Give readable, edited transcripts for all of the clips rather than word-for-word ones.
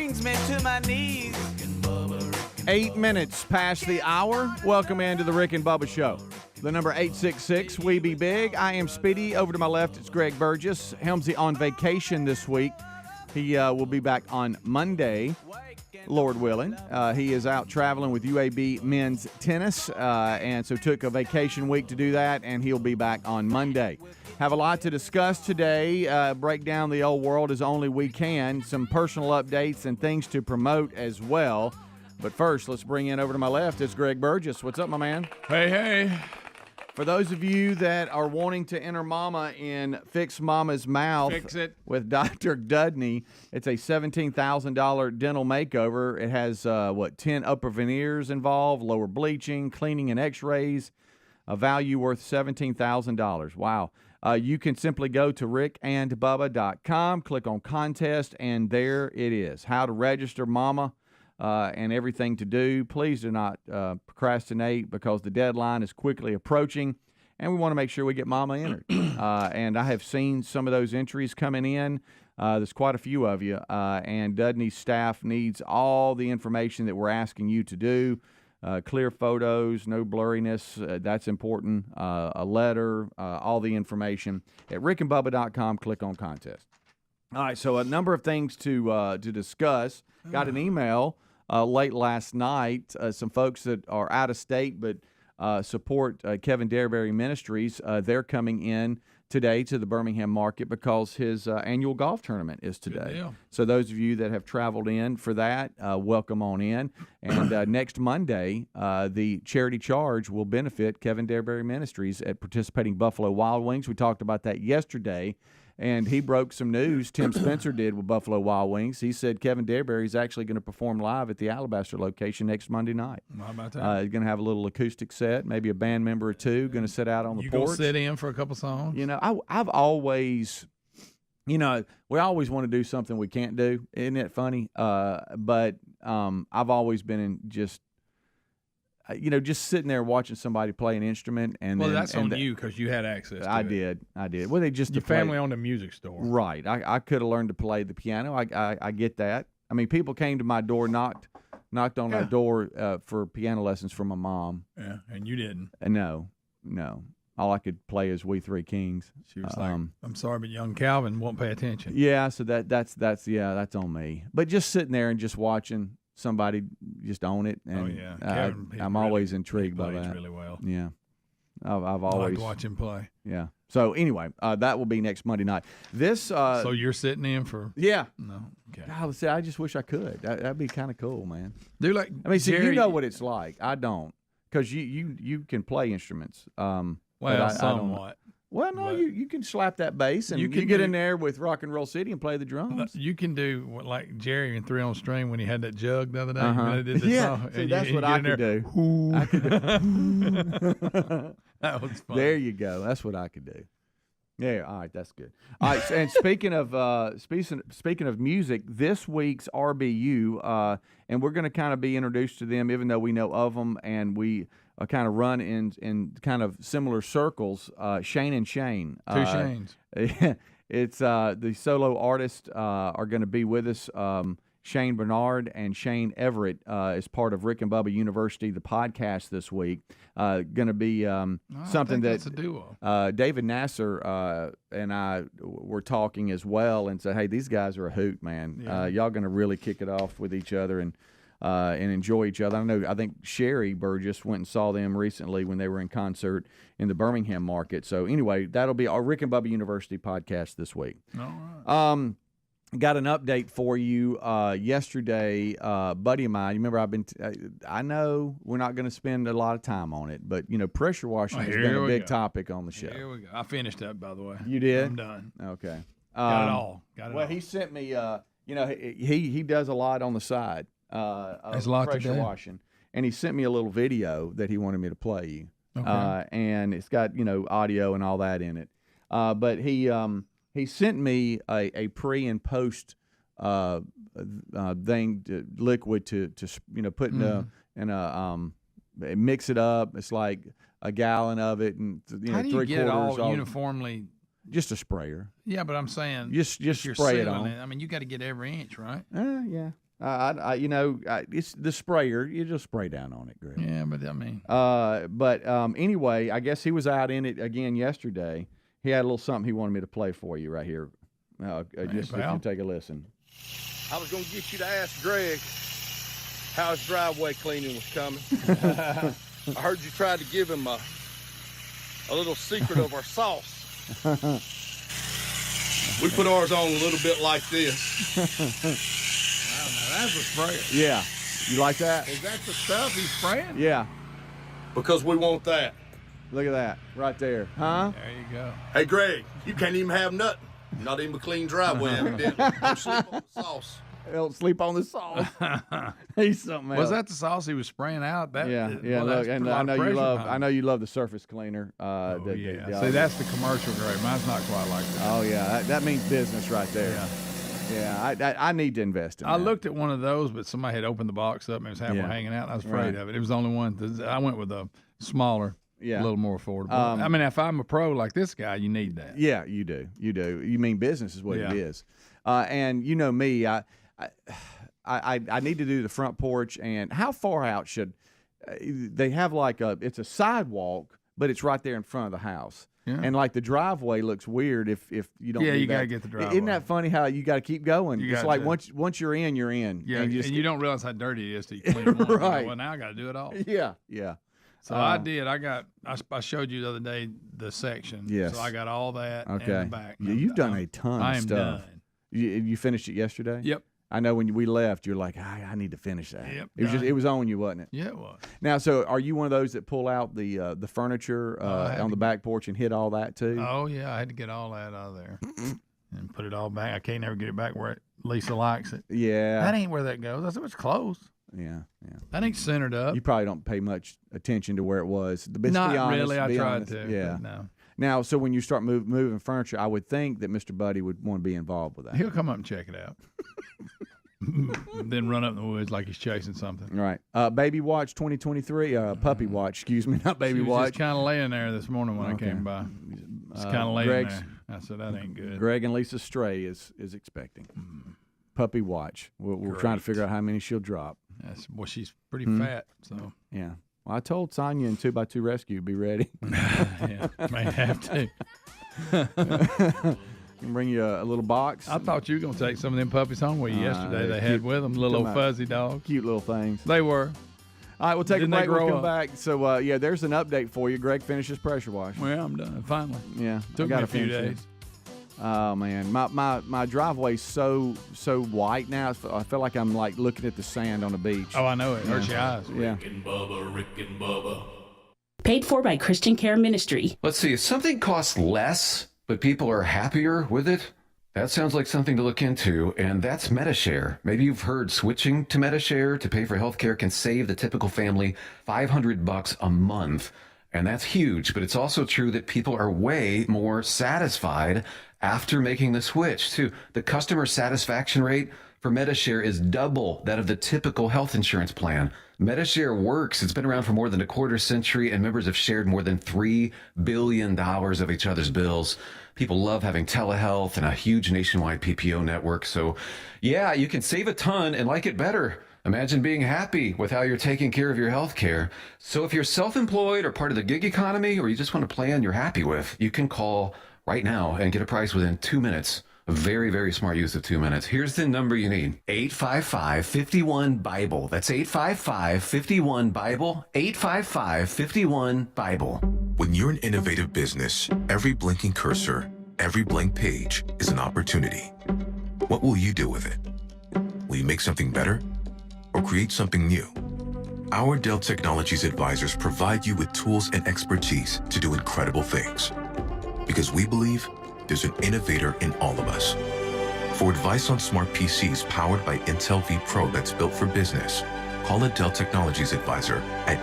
brings me to my knees. 8 minutes past the hour. Welcome into the Rick and Bubba Show. The number 866, we be big. I am Speedy. Over to my left, it's Greg Burgess. Helmsy on vacation this week. He will be back on Monday, Lord willing. He is out traveling with UAB men's tennis, and so took a vacation week to do that, and he'll be back on Monday. Have a lot to discuss today. Break down the old world as only we can. Some personal updates and things to promote as well. But first, let's bring in over to my left. It's Greg Burgess. What's up, my man? Hey. For those of you that are wanting to enter Mama in Fix Mama's Mouth Fix it. with Dr. Dudney, it's a $17,000 dental makeover. It has, 10 upper veneers involved, lower bleaching, cleaning, and x-rays, a value worth $17,000. Wow. You can simply go to rickandbubba.com, click on contest, and there it is. How to register Mama. And everything to do. Please do not procrastinate because the deadline is quickly approaching, and we want to make sure we get Mama entered. And I have seen some of those entries coming in. There's quite a few of you, and Dudney's staff needs all the information that we're asking you to do. Clear photos, no blurriness, that's important. A letter, all the information. At rickandbubba.com, click on contest. All right, so a number of things to discuss. Got an email late last night. Some folks that are out of state but support Kevin Derberry Ministries, they're coming in today to the Birmingham market because his annual golf tournament is today. So those of you that have traveled in for that, welcome on in. And next Monday, the charity charge will benefit Kevin Derberry Ministries at participating Buffalo Wild Wings. We talked about that yesterday. And he broke some news. Tim Spencer did with Buffalo Wild Wings. He said Kevin Derberry is actually going to perform live at the Alabaster location next Monday night. How about that? He's going to have a little acoustic set, maybe a band member or two, going to sit out on the porch. You going to sit in for a couple songs? You know, I've always, we always want to do something we can't do. Isn't it funny? But I've always been in just sitting there watching somebody play an instrument, and that's on you because you had access to it. I did. Well, they just your family owned a music store, right? I could have learned to play the piano. I get that. I mean, people came to my door, knocked on our door for piano lessons from my mom. Yeah, and you didn't. No. All I could play is We Three Kings. She was like, "I'm sorry, but young Calvin won't pay attention." Yeah, so that's on me. But just sitting there and just watching somebody just own it, and I'm always intrigued by that. Really well. Yeah, I've always liked to watch him play. Yeah. So anyway, that will be next Monday night. This. So you're sitting in for? Yeah. No. Okay. God, I just wish I could. That'd be kind of cool, man. Dude, like Jerry, you know what it's like. I don't, because you can play instruments. Somewhat. Well, no, you can slap that bass and you can get in there with Rock and Roll City and play the drums. You can do like Jerry in 3 on String when he had that jug the other day. When they did the song. See, that's what I could do. I could do. That was fun. There you go. That's what I could do. Yeah, all right, that's good. All right, and speaking of music, this week's RBU, and we're going to kind of be introduced to them, even though we know of them, and we kind of run in kind of similar circles. Shane and Shane, two Shanes. It's the solo artists are going to be with us. Shane Bernard and Shane Everett as part of Rick and Bubba University, the podcast this week. Going to be something that's a duo. David Nasser and I were talking as well and said, hey, these guys are a hoot, man. Yeah. Y'all going to really kick it off with each other and enjoy each other. I think Sherry Burgess went and saw them recently when they were in concert in the Birmingham market. So anyway, that'll be our Rick and Bubba University podcast this week. All right. Got an update for you yesterday. Buddy of mine, you remember I know we're not going to spend a lot of time on it, but, pressure washing has been a big topic on the show. Here we go. I finished that, by the way. You did? I'm done. Okay. Got it all. Well, he sent me, he does a lot on the side of pressure washing, and he sent me a little video that he wanted me to play you. Okay. And it's got, audio and all that in it. But he sent me a pre and post liquid to put in a mix it up. It's like a gallon of it, and how do you get it all uniformly? Just a sprayer. Yeah, but I'm saying just spray it on. I mean, you got to get every inch, right? Yeah. It's the sprayer. You just spray down on it, Greg. Yeah, but I mean. Anyway, I guess he was out in it again yesterday. He had a little something he wanted me to play for you right here. Just if you take a listen. I was going to get you to ask Greg how his driveway cleaning was coming. I heard you tried to give him a little secret of our sauce. We put ours on a little bit like this. I don't know. That's a sprayer. Yeah. You like that? Is that the stuff he's spraying? Yeah. Because we want that. Look at that right there. Huh? There you go. Hey, Greg, you can't even have nothing. Not even a clean driveway, evidently. Don't sleep on the sauce. Don't sleep on the sauce. He's something else. Was that the sauce he was spraying out? Yeah. Look, and I know you love the surface cleaner. See, that's the commercial grade. Mine's not quite like that. Oh yeah, that means business right there. Yeah. I need to invest in that. I looked at one of those, but somebody had opened the box up and it was halfway hanging out. And I was afraid of it. It was the only one. I went with a smaller. Yeah, a little more affordable. I mean, if I'm a pro like this guy, you need that. Yeah, you do. You mean business is what it is. And you know me, I need to do the front porch. And how far out should they have? Like it's a sidewalk, but it's right there in front of the house. Yeah. And like the driveway looks weird if you don't. Yeah, do you got that. to get the driveway. Isn't that funny how you got to keep going? It's like once you're in, you're in. Yeah, and you don't realize how dirty it is till you clean it. Right. Well, now I got to do it all. Yeah. So I did. I showed you the other day the section. Yes. So I got all that. Okay. And the back. You've done a ton of stuff. I am done. You finished it yesterday? Yep. I know when we left, you're like, I need to finish that. Yep. It was on you, wasn't it? Yeah, it was. Now, so are you one of those that pull out the furniture on the back porch and hit all that too? Oh yeah, I had to get all that out of there and put it all back. I can't never get it back where Lisa likes it. Yeah. That ain't where that goes. I said it's close. Yeah. That ain't centered up. You probably don't pay much attention to where it was. Not be honest, really. I tried honest. to. Yeah. No. Now, so when you start moving furniture, I would think that Mr. Buddy would want to be involved with that. He'll come up and check it out. Then run up in the woods like he's chasing something. Right. Baby Watch 2023. Puppy Watch. Excuse me, not Baby Watch. Just kind of laying there this morning when I came by. Just kind of laying there. I said that ain't good. Greg and Lisa Stray is expecting. Puppy Watch. We're trying to figure out how many she'll drop. Well, she's pretty fat, so. Yeah. Well, I told Sonya and 2x2 Rescue be ready. Yeah, may have to. Can bring you a little box. I thought you were going to take some of them puppies home with you yesterday. They had with them little old fuzzy dogs. Cute little things. They were. All right, we'll take a break. We'll come back. So, there's an update for you. Greg finishes pressure wash. Well, I'm done, finally. Yeah. Took me a few days. Oh, man. My driveway's so white now. I feel like I'm like looking at the sand on the beach. Oh, I know it. Hurts your eyes. Yeah. Rick and Bubba. Paid for by Christian Care Ministry. Let's see, if something costs less, but people are happier with it, that sounds like something to look into, and that's MediShare. Maybe you've heard switching to MediShare to pay for healthcare can save the typical family $500 a month, and that's huge, but it's also true that people are way more satisfied after making the switch, too. The customer satisfaction rate for MediShare is double that of the typical health insurance plan. MediShare works. It's been around for more than a quarter century, and members have shared more than $3 billion of each other's bills. People love having telehealth and a huge nationwide PPO network. So, yeah, you can save a ton and like it better. Imagine being happy with how you're taking care of your health care. So if you're self-employed or part of the gig economy, or you just want a plan you're happy with, you can call right now and get a price within 2 minutes. A very, very smart use of 2 minutes. Here's the number you need. 855-51-BIBLE. That's 855-51-BIBLE. 855-51-BIBLE. When you're an innovative business, every blinking cursor, every blank page is an opportunity. What will you do with it? Will you make something better or create something new? Our Dell Technologies advisors provide you with tools and expertise to do incredible things. Because we believe there's an innovator in all of us. For advice on smart PCs powered by Intel V Pro that's built for business, call a Dell Technologies advisor at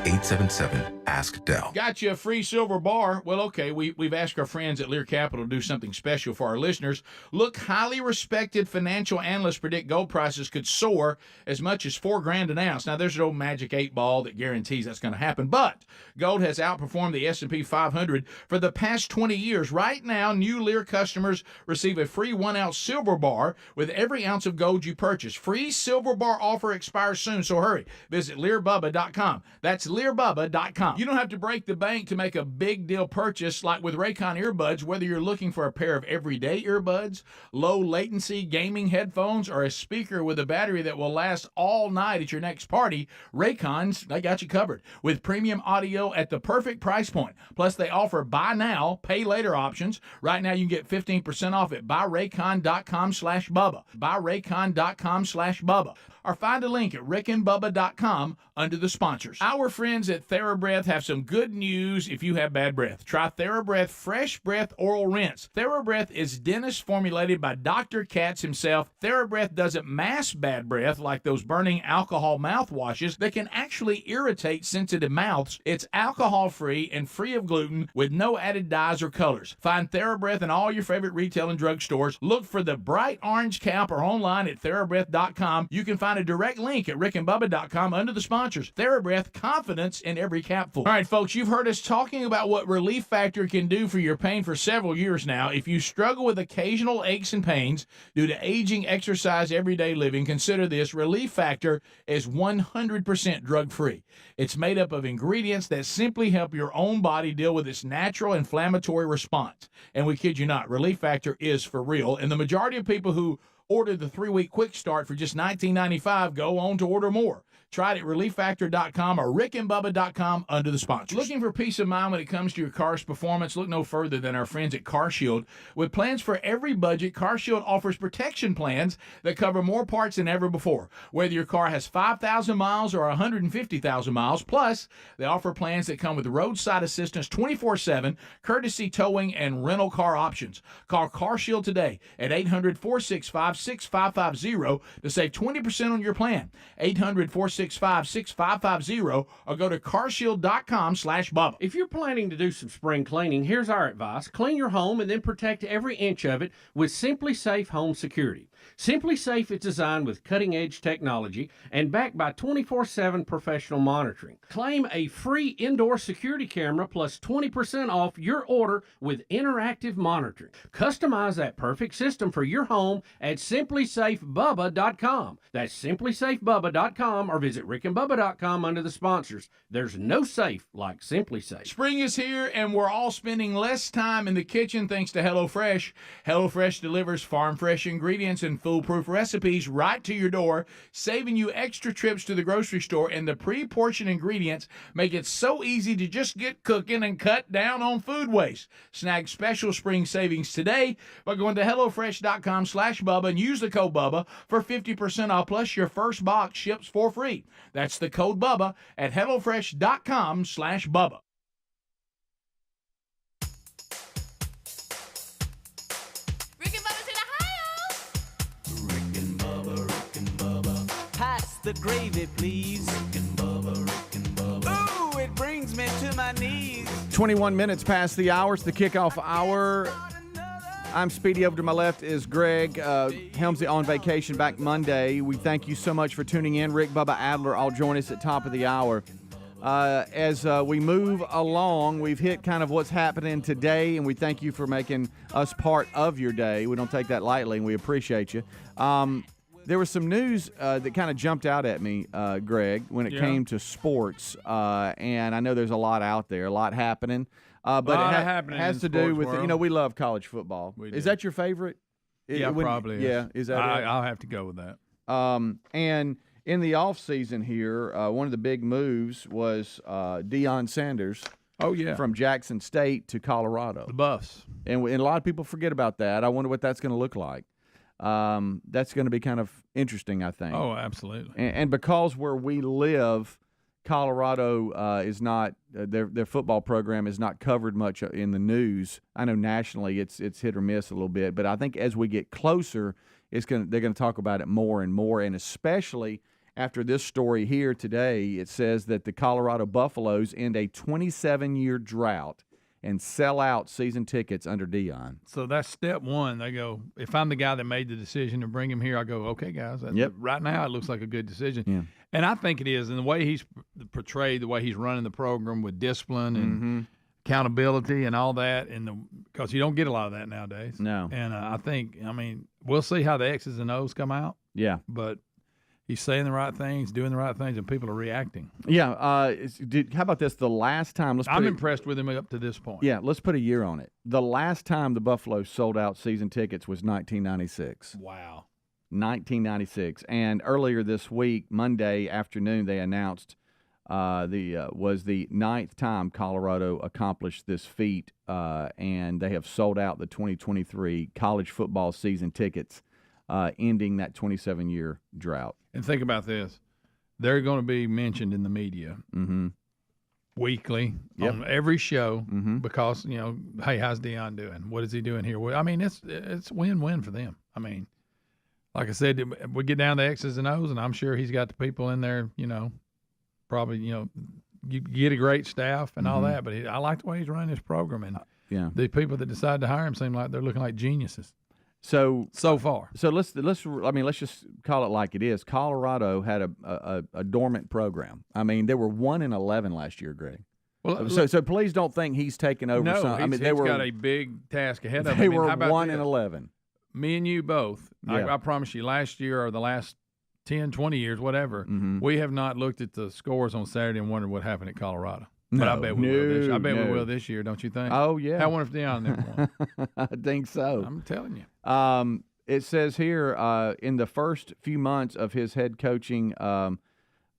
Ask Dell. Got you a free silver bar. Well, okay, we've asked our friends at Lear Capital to do something special for our listeners. Look, highly respected financial analysts predict gold prices could soar as much as $4,000 an ounce. Now, there's no magic 8-ball that guarantees that's going to happen, but gold has outperformed the S&P 500 for the past 20 years. Right now, new Lear customers receive a free 1-ounce silver bar with every ounce of gold you purchase. Free silver bar offer expires soon, so hurry. Visit LearBubba.com. That's LearBubba.com. You don't have to break the bank to make a big deal purchase like with Raycon earbuds, whether you're looking for a pair of everyday earbuds, low latency gaming headphones, or a speaker with a battery that will last all night at your next party. Raycons, they got you covered with premium audio at the perfect price point. Plus, they offer buy now, pay later options. Right now, you can get 15% off at buyraycon.com/Bubba. Buyraycon.com/Bubba. Or find a link at rickandbubba.com under the sponsors. Our friends at TheraBreath have some good news if you have bad breath. Try TheraBreath Fresh Breath Oral Rinse. TheraBreath is dentist formulated by Dr. Katz himself. TheraBreath doesn't mask bad breath like those burning alcohol mouthwashes that can actually irritate sensitive mouths. It's alcohol-free and free of gluten with no added dyes or colors. Find TheraBreath in all your favorite retail and drug stores. Look for the bright orange cap or online at TheraBreath.com. You can find a direct link at rickandbubba.com under the sponsors. TheraBreath, confidence in every capful. All right, folks, you've heard us talking about what Relief Factor can do for your pain for several years now. If you struggle with occasional aches and pains due to aging, exercise, everyday living, consider this. Relief Factor is 100% drug-free. It's made up of ingredients that simply help your own body deal with its natural inflammatory response. And we kid you not, Relief Factor is for real. And the majority of people who order the 3-week quick start for just $19.95 go on to order more. Try it at ReliefFactor.com or rickandbubba.com under the sponsors. Looking for peace of mind when it comes to your car's performance? Look no further than our friends at CarShield. With plans for every budget, CarShield offers protection plans that cover more parts than ever before, whether your car has 5,000 miles or 150,000 miles. Plus, they offer plans that come with roadside assistance 24/7, courtesy towing, and rental car options. Call CarShield today at 800-465-6550 to save 20% on your plan. 800-465-6550 or go to carshield.com/Bubba. If you're planning to do some spring cleaning, here's our advice. Clean your home and then protect every inch of it with Simply Safe Home Security. Simply Safe is designed with cutting-edge technology and backed by 24/7 professional monitoring. Claim a free indoor security camera plus 20% off your order with interactive monitoring. Customize that perfect system for your home at simplysafebubba.com. That's simplysafebubba.com or visit rickandbubba.com under the sponsors. There's no safe like Simply Safe. Spring is here, and we're all spending less time in the kitchen thanks to HelloFresh. HelloFresh delivers farm-fresh ingredients and foolproof recipes right to your door, saving you extra trips to the grocery store, and the pre-portioned ingredients make it so easy to just get cooking and cut down on food waste. Snag special spring savings today by going to HelloFresh.com/Bubba and use the code Bubba for 50% off, plus your first box ships for free. That's the code Bubba at HelloFresh.com/Bubba. Pass the gravy, please. Rick and Bubba. Ooh, it brings me to my knees. 21 minutes past the hour. It's the kickoff hour. I'm Speedy. Over to my left is Greg. Helmsley on vacation, back Monday. We thank you so much for tuning in. Rick, Bubba, Adler all join us at top of the hour. As we move along, we've hit kind of what's happening today, and we thank you for making us part of your day. We don't take that lightly, and we appreciate you. There was some news that kind of jumped out at me, Greg, when it came to sports. And I know there's a lot out there, a lot happening. But it has to do with, we love college football. Is that your favorite? Yeah, probably. Yeah, is that it? I'll have to go with that. And in the offseason here, one of the big moves was Deion Sanders. Oh, yeah. From Jackson State to Colorado. The Buffs. And a lot of people forget about that. I wonder what that's going to look like. That's going to be kind of interesting, I think. Oh, absolutely. And because where we live, Colorado is not their football program is not covered much in the news. I know nationally it's hit or miss a little bit, but I think as we get closer, they're going to talk about it more and more, and especially after this story here today. It says that the Colorado Buffaloes end a 27-year drought and sell out season tickets under Dion. So that's step one. They go, if I'm the guy that made the decision to bring him here, I go, okay, guys, right now it looks like a good decision. Yeah. And I think it is. And the way he's portrayed, the way he's running the program with discipline and accountability and all that, because you don't get a lot of that nowadays. No. And we'll see how the X's and O's come out. Yeah. But he's saying the right things, doing the right things, and people are reacting. Yeah. How about this? The last time, I'm impressed with him up to this point. Yeah, let's put a year on it. The last time the Buffaloes sold out season tickets was 1996. Wow. 1996. And earlier this week, Monday afternoon, they announced was the 9th time Colorado accomplished this feat, and they have sold out the 2023 college football season tickets, ending that 27-year drought. And think about this. They're going to be mentioned in the media weekly on every show because, hey, how's Dion doing? What is he doing here? Well, I mean, it's win-win for them. I mean, like I said, we get down to X's and O's, and I'm sure he's got the people in there, probably, you get a great staff and all that, but I like the way he's running his program. And the people that decide to hire him seem like they're looking like geniuses. So far. So let's just call it like it is. Colorado had a dormant program. I mean, they were 1-11 last year, Greg. Well, so please don't think he's taken over. No, he's got a big task ahead of him. They were 1-11. Me and you both. Yeah. I promise you, last year or the last 10, 20 years, whatever, we have not looked at the scores on Saturday and wondered what happened at Colorado. But I bet we will this year. I bet we will this year, don't you think? Oh, yeah. I wonder if Dion never won. I think so. I'm telling you. It says here in the first few months of his head coaching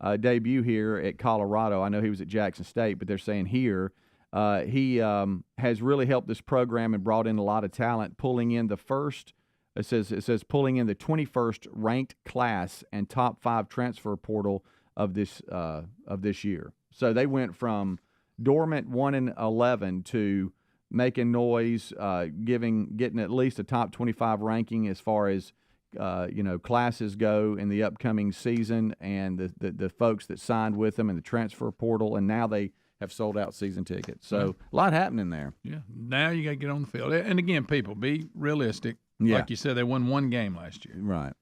debut here at Colorado, I know he was at Jackson State, but they're saying here he has really helped this program and brought in a lot of talent, pulling in the first. It says pulling in the 21st ranked class and top 5 transfer portal of this year. So they went from dormant 1-11 to making noise, getting at least a top 25 ranking as far as classes go in the upcoming season, and the folks that signed with them in the transfer portal, and now they have sold out season tickets. So a lot happening there. Yeah. Now you got to get on the field, and again, people, be realistic. Yeah. Like you said, they won one game last year. Right.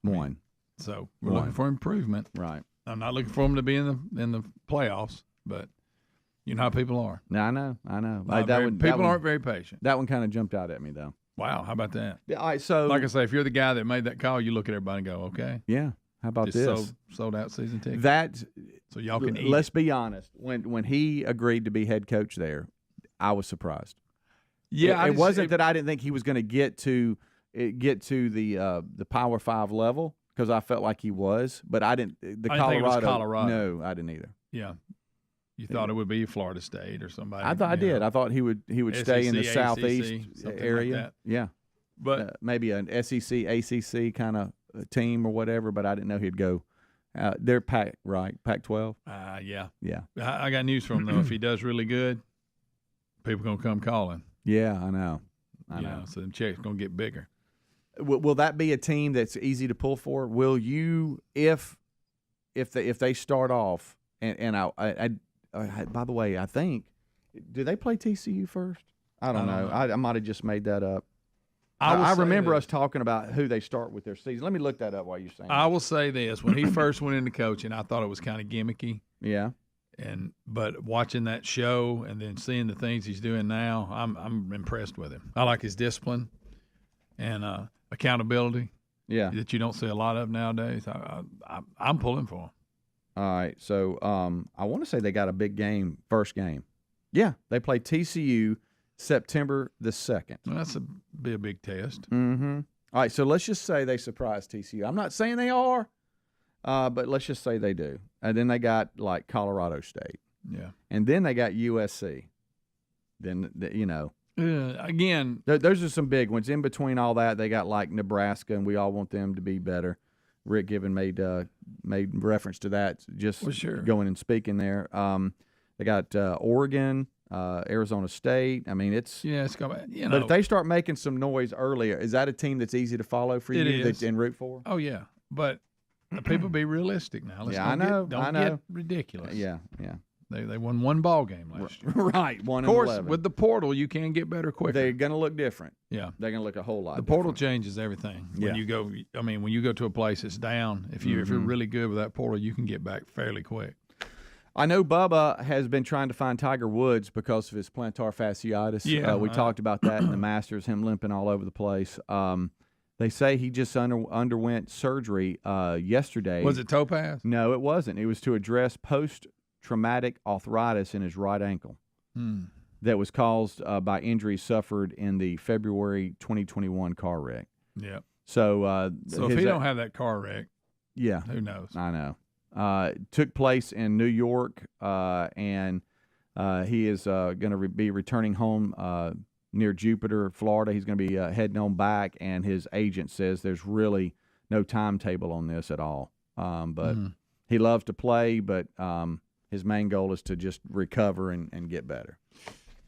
One. So we're looking for improvement. Right. I'm not looking for them to be in the playoffs, but you know how people are. No, I know. People aren't very patient. That one kind of jumped out at me, though. Wow, how about that? Yeah, all right, so like I say, if you're the guy that made that call, you look at everybody and go, okay. Yeah. How about this? Sold out season tickets. So y'all can eat. Let's be honest. When he agreed to be head coach there, I was surprised. Yeah, it wasn't that I didn't think he was going to get to the Power 5 level, because I felt like he was, but I didn't. I didn't think it was Colorado. No, I didn't either. Yeah, you thought it would be Florida State or somebody. I did. I thought he would SEC, stay in the ACC, southeast area. like that. Yeah, but maybe an SEC, ACC kind of team or whatever. But I didn't know he'd go. They're Pac-12. Yeah. I got news from him though. If he does really good, people gonna come calling. Yeah, I know. I know. So the check's gonna get bigger. Will that be a team that's easy to pull for? Will you, if they start off, and I by the way, I think, do they play TCU first? I don't know. I might have just made that up. I remember us talking about who they start with their season. Let me look that up while you're saying. I will say this: when he first went into coaching, I thought it was kind of gimmicky. Yeah. But watching that show and then seeing the things he's doing now, I'm impressed with him. I like his discipline and accountability. Yeah. That you don't see a lot of nowadays. I'm pulling for him. All right. So I want to say they got a big game, first game. Yeah, they play TCU September the 2nd. Well, be a big test. Mm-hmm. All right. So let's just say they surprise TCU. I'm not saying they are. But let's just say they do. And then they got, like, Colorado State. Yeah. And then they got USC. Then, again. Those are some big ones. In between all that, they got, like, Nebraska, and we all want them to be better. Rick Gibbon made reference to that just going and speaking there. They got Oregon, Arizona State. I mean, it's going. But if they start making some noise earlier, is that a team that's easy to follow for you is. and root for? Oh yeah, but People be realistic now. Let's don't get ridiculous. Yeah. They won one ball game last year. Right, one. Of course, 11. with the portal, you can get better quicker. They're going to look different. Yeah, they're going to look a whole lot. The portal changes everything. When you go, when you go to a place that's down, if you're really good with that portal, you can get back fairly quick. I know Bubba has been trying to find Tiger Woods because of his plantar fasciitis. Yeah, we talked about that in the Masters, him limping all over the place. They say he just underwent surgery yesterday. Was it topaz? No, it wasn't. It was to address post-traumatic arthritis in his right ankle that was caused by injuries suffered in the February 2021 car wreck. Yeah. So if he don't have that car wreck, yeah, who knows? I know. Took place in New York, and he is going to be returning home near Jupiter, Florida. He's going to be heading on back, and his agent says there's really no timetable on this at all. But he loves to play, but his main goal is to just recover and get better.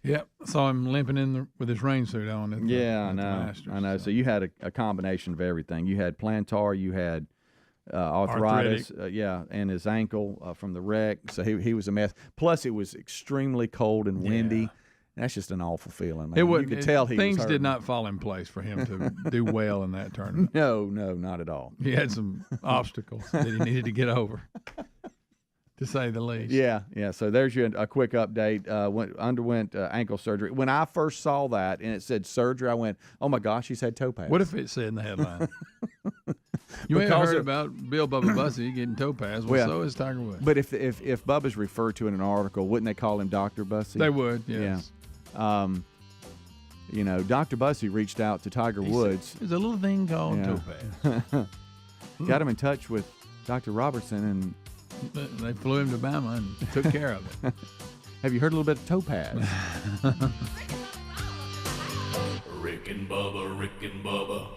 Yep, saw him limping with his rain suit on. I know. Masters, I know. So you had a combination of everything. You had plantar, you had arthritis, and his ankle from the wreck. So he was a mess. Plus, it was extremely cold and windy. Yeah. That's just an awful feeling, man. You could tell things did not fall in place for him to do well in that tournament. No, not at all. He had some obstacles that he needed to get over, to say the least. Yeah. So there's a quick update. Underwent ankle surgery. When I first saw that and it said surgery, I went, "Oh my gosh, he's had topaz." What if it said in the headline? You may have heard about Bill Bubba Bussy getting topaz. Well, so is Tiger Woods. But if Bubba's referred to in an article, wouldn't they call him Dr. Bussy? They would, yes. Yeah. Dr. Bussy reached out to Tiger Woods. There's a little thing called topaz. Got him in touch with Dr. Robertson, and they flew him to Bama and took care of it. Have you heard a little bit of topaz? Rick and Bubba.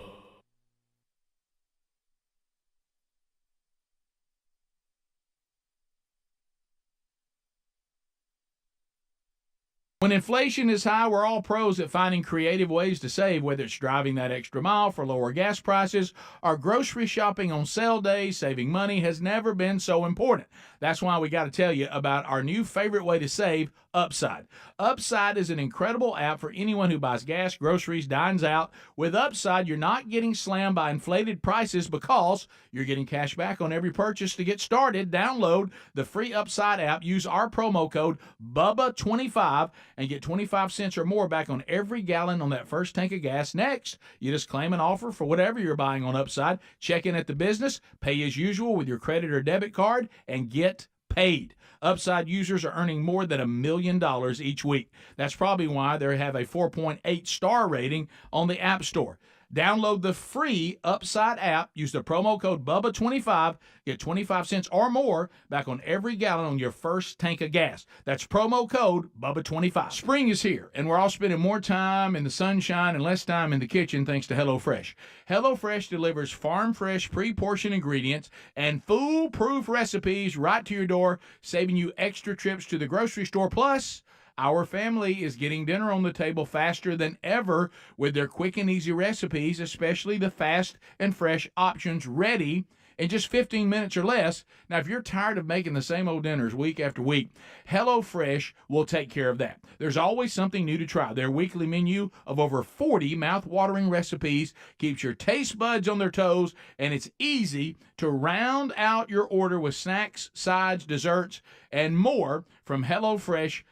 When inflation is high, we're all pros at finding creative ways to save, whether it's driving that extra mile for lower gas prices or grocery shopping on sale days. Saving money has never been so important. That's why we got to tell you about our new favorite way to save, Upside. Upside is an incredible app for anyone who buys gas, groceries, dines out. With Upside, you're not getting slammed by inflated prices because you're getting cash back on every purchase. To get started, download the free Upside app, use our promo code BUBBA25 and get 25 cents or more back on every gallon on that first tank of gas. Next, you just claim an offer for whatever you're buying on Upside, check in at the business, pay as usual with your credit or debit card, and get paid. Upside users are earning more than $1 million each week. That's probably why they have a 4.8 star rating on the App Store. Download the free Upside app, use the promo code BUBBA25, get 25 cents or more back on every gallon on your first tank of gas. That's promo code BUBBA25. Spring is here, and we're all spending more time in the sunshine and less time in the kitchen thanks to HelloFresh. HelloFresh delivers farm-fresh, pre-portioned ingredients and foolproof recipes right to your door, saving you extra trips to the grocery store. Plus, our family is getting dinner on the table faster than ever with their quick and easy recipes, especially the fast and fresh options ready in just 15 minutes or less. Now, if you're tired of making the same old dinners week after week, HelloFresh will take care of that. There's always something new to try. Their weekly menu of over 40 mouth-watering recipes keeps your taste buds on their toes, and it's easy to round out your order with snacks, sides, desserts, and more from HelloFresh.com.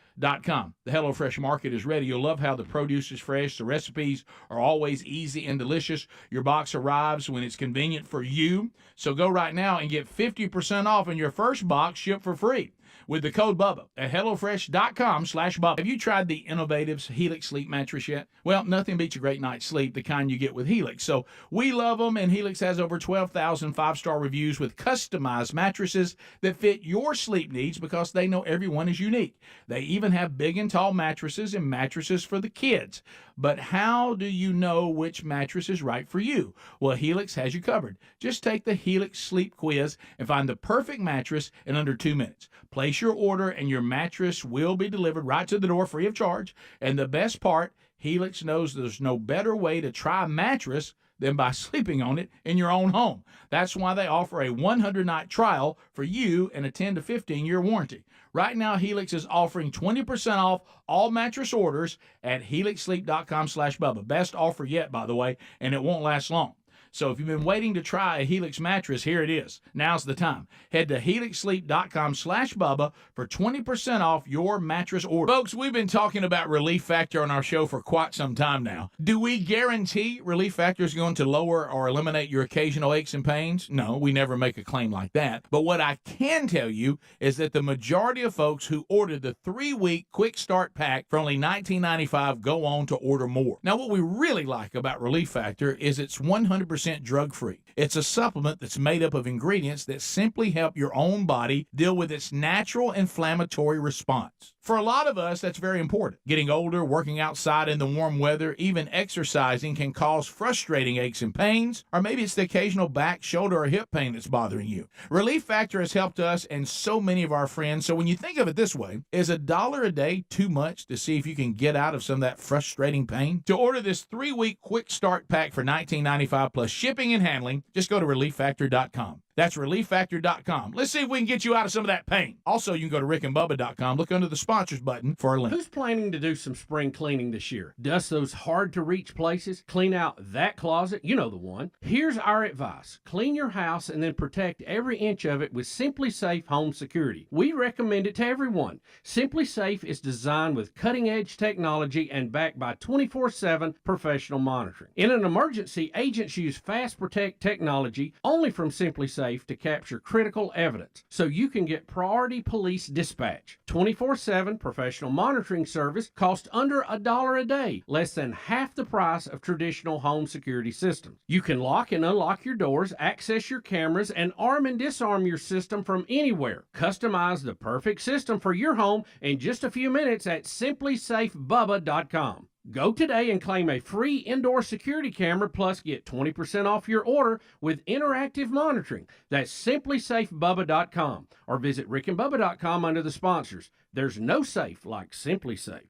The HelloFresh market is ready. You'll love how the produce is fresh. The recipes are always easy and delicious. Your box arrives when it's convenient for you. So go right now and get 50% off on your first box shipped for free with the code BUBBA at HelloFresh.com/Bubba. Have you tried the Innovative's Helix Sleep Mattress yet? Well, nothing beats a great night's sleep, the kind you get with Helix. So we love them, and Helix has over 12,000 five-star reviews with customized mattresses that fit your sleep needs because they know everyone is unique. They even have big and tall mattresses and mattresses for the kids. But how do you know which mattress is right for you? Well, Helix has you covered. Just take the Helix Sleep Quiz and find the perfect mattress in under 2 minutes. Place your order and your mattress will be delivered right to the door free of charge. And the best part, Helix knows there's no better way to try a mattress than by sleeping on it in your own home. That's why they offer a 100-night trial for you and a 10 to 15-year warranty. Right now, Helix is offering 20% off all mattress orders at helixsleep.com/Bubba. Best offer yet, by the way, and it won't last long. So if you've been waiting to try a Helix mattress, here it is. Now's the time. Head to helixsleep.com/Bubba for 20% off your mattress order. Folks, we've been talking about Relief Factor on our show for quite some time now. Do we guarantee Relief Factor is going to lower or eliminate your occasional aches and pains? No, we never make a claim like that. But what I can tell you is that the majority of folks who ordered the 3-week quick start pack for only $19.95 go on to order more. Now, what we really like about Relief Factor is it's 100% drug-free. It's a supplement that's made up of ingredients that simply help your own body deal with its natural inflammatory response. For a lot of us, that's very important. Getting older, working outside in the warm weather, even exercising can cause frustrating aches and pains, or maybe it's the occasional back, shoulder, or hip pain that's bothering you. Relief Factor has helped us and so many of our friends, so when you think of it this way, is $1 a day too much to see if you can get out of some of that frustrating pain? To order this 3-week quick start pack for $19.95 plus shipping and handling, just go to relieffactor.com. That's relieffactor.com. Let's see if we can get you out of some of that pain. Also, you can go to rickandbubba.com. Look under the sponsors button for a link. Who's planning to do some spring cleaning this year? Dust those hard-to-reach places? Clean out that closet? You know the one. Here's our advice. Clean your house and then protect every inch of it with Simply Safe Home Security. We recommend it to everyone. Simply Safe is designed with cutting-edge technology and backed by 24/7 professional monitoring. In an emergency, agents use Fast Protect technology only from Simply Safe to capture critical evidence, so you can get priority police dispatch. 24/7 professional monitoring service costs under $1 a day, less than half the price of traditional home security systems. You can lock and unlock your doors, access your cameras, and arm and disarm your system from anywhere. Customize the perfect system for your home in just a few minutes at simplysafebubba.com. Go today and claim a free indoor security camera, plus get 20% off your order with interactive monitoring. That's simplysafebubba.com, or visit rickandbubba.com under the sponsors. There's no safe like Simply Safe.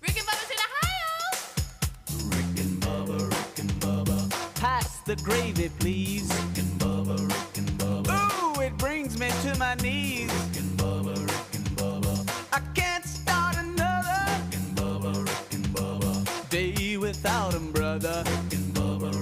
Rick and Bubba's in Ohio. Rick and Bubba. Pass the gravy, please. Rick and Bubba. Ooh, it brings me to my knees. Rick and Bubba. I can't start another Rick and Bubba day without him, brother. Rick and Bubba.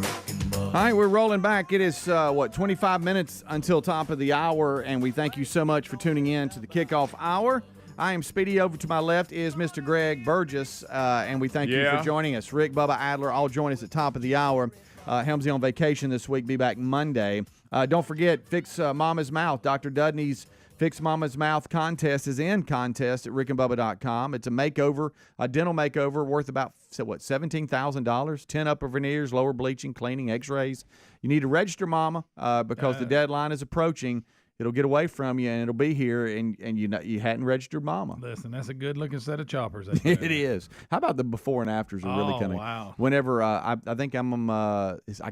All right, we're rolling back. It is, 25 minutes until top of the hour, and we thank you so much for tuning in to the kickoff hour. I am Speedy. Over to my left is Mr. Greg Burgess, and we thank you for joining us. Rick, Bubba, Adler, all join us at top of the hour. Helmsy on vacation this week, be back Monday. Don't forget, Fix Mama's Mouth. Dr. Dudney's Fix Mama's Mouth contest is in contest at rickandbubba.com. It's a makeover, a dental makeover worth about, $17,000, 10 upper veneers, lower bleaching, cleaning, x-rays. You need to register Mama because the deadline is approaching. It'll get away from you, and it'll be here, and you hadn't registered Mama. Listen, that's a good-looking set of choppers. It is. How about the before and afters are really kind of. Wow. Whenever I think I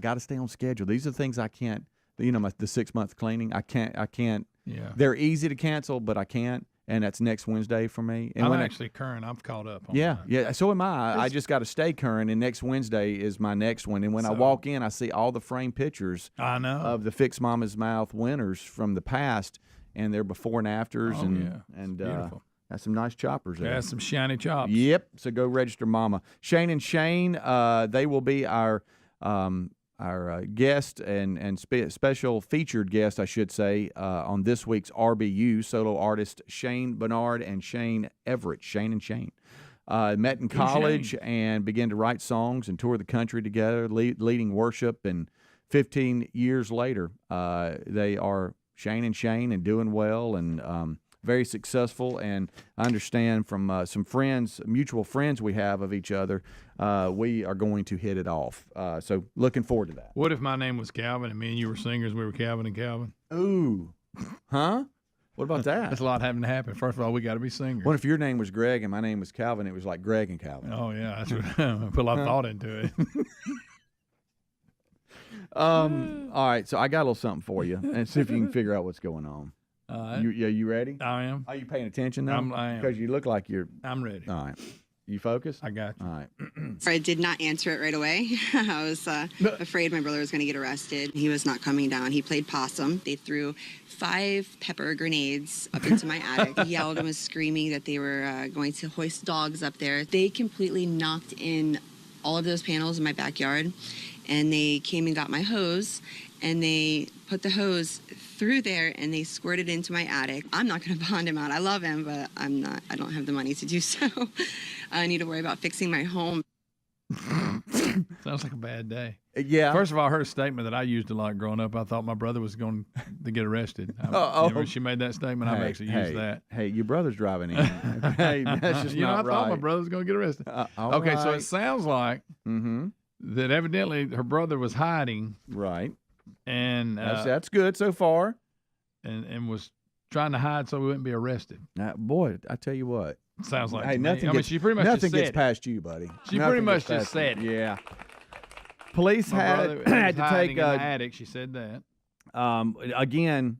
got to stay on schedule. These are things I can't. The 6-month cleaning. I can't. Yeah. They're easy to cancel, but I can't, and that's next Wednesday for me. And I'm actually current. I'm caught up on that. Yeah, so am I. I just got to stay current, and next Wednesday is my next one. And when I walk in, I see all the framed pictures of the Fix Mama's Mouth winners from the past, and their before and afters. And beautiful. That's some nice choppers there. Yeah, some shiny chops. Yep, so go register Mama. Shane and Shane, they will be our guest and special featured guest, I should say, on this week's RBU, solo artist Shane Bernard and Shane Everett. Shane and Shane met in college and began to write songs and tour the country together, leading worship. And 15 years later, they are Shane and Shane and doing well and very successful. And I understand from some friends, mutual friends we have of each other, we are going to hit it off. So looking forward to that. What if my name was Calvin and me and you were singers? We were Calvin and Calvin. Ooh, huh? What about that? That's a lot having to happen. First of all, we got to be singers. What if your name was Greg and my name was Calvin? It was like Greg and Calvin. Oh yeah, that's what I put a lot of thought into it. All right, so I got a little something for you, and see if you can figure out what's going on. You ready? I am. Are you paying attention now? I am. Because you look like you're. I'm ready. All right. You focus? I got you. All right. I did not answer it right away. I was afraid my brother was going to get arrested. He was not coming down. He played possum. They threw 5 pepper grenades up into my attic. He yelled and was screaming that they were going to hoist dogs up there. They completely knocked in all of those panels in my backyard, and they came and got my hose, and they put the hose through there and they squirted into my attic. I'm not going to bond him out. I love him, but I don't have the money to do so. I need to worry about fixing my home. Sounds like a bad day. Yeah. First of all, I heard a statement that I used a lot growing up. I thought my brother was going to get arrested. When she made that statement, I've actually used that. Hey, your brother's driving in. Hey, that's just not I right. thought my brother was going to get arrested. Okay, so it sounds like that evidently her brother was hiding. Right. And that's good so far. And was trying to hide so we wouldn't be arrested. Now, boy, I tell you what. Sounds like hey, nothing she pretty much nothing just gets said past you, buddy. She pretty much just said it. Yeah. Police had to take in the attic. She said that. Again,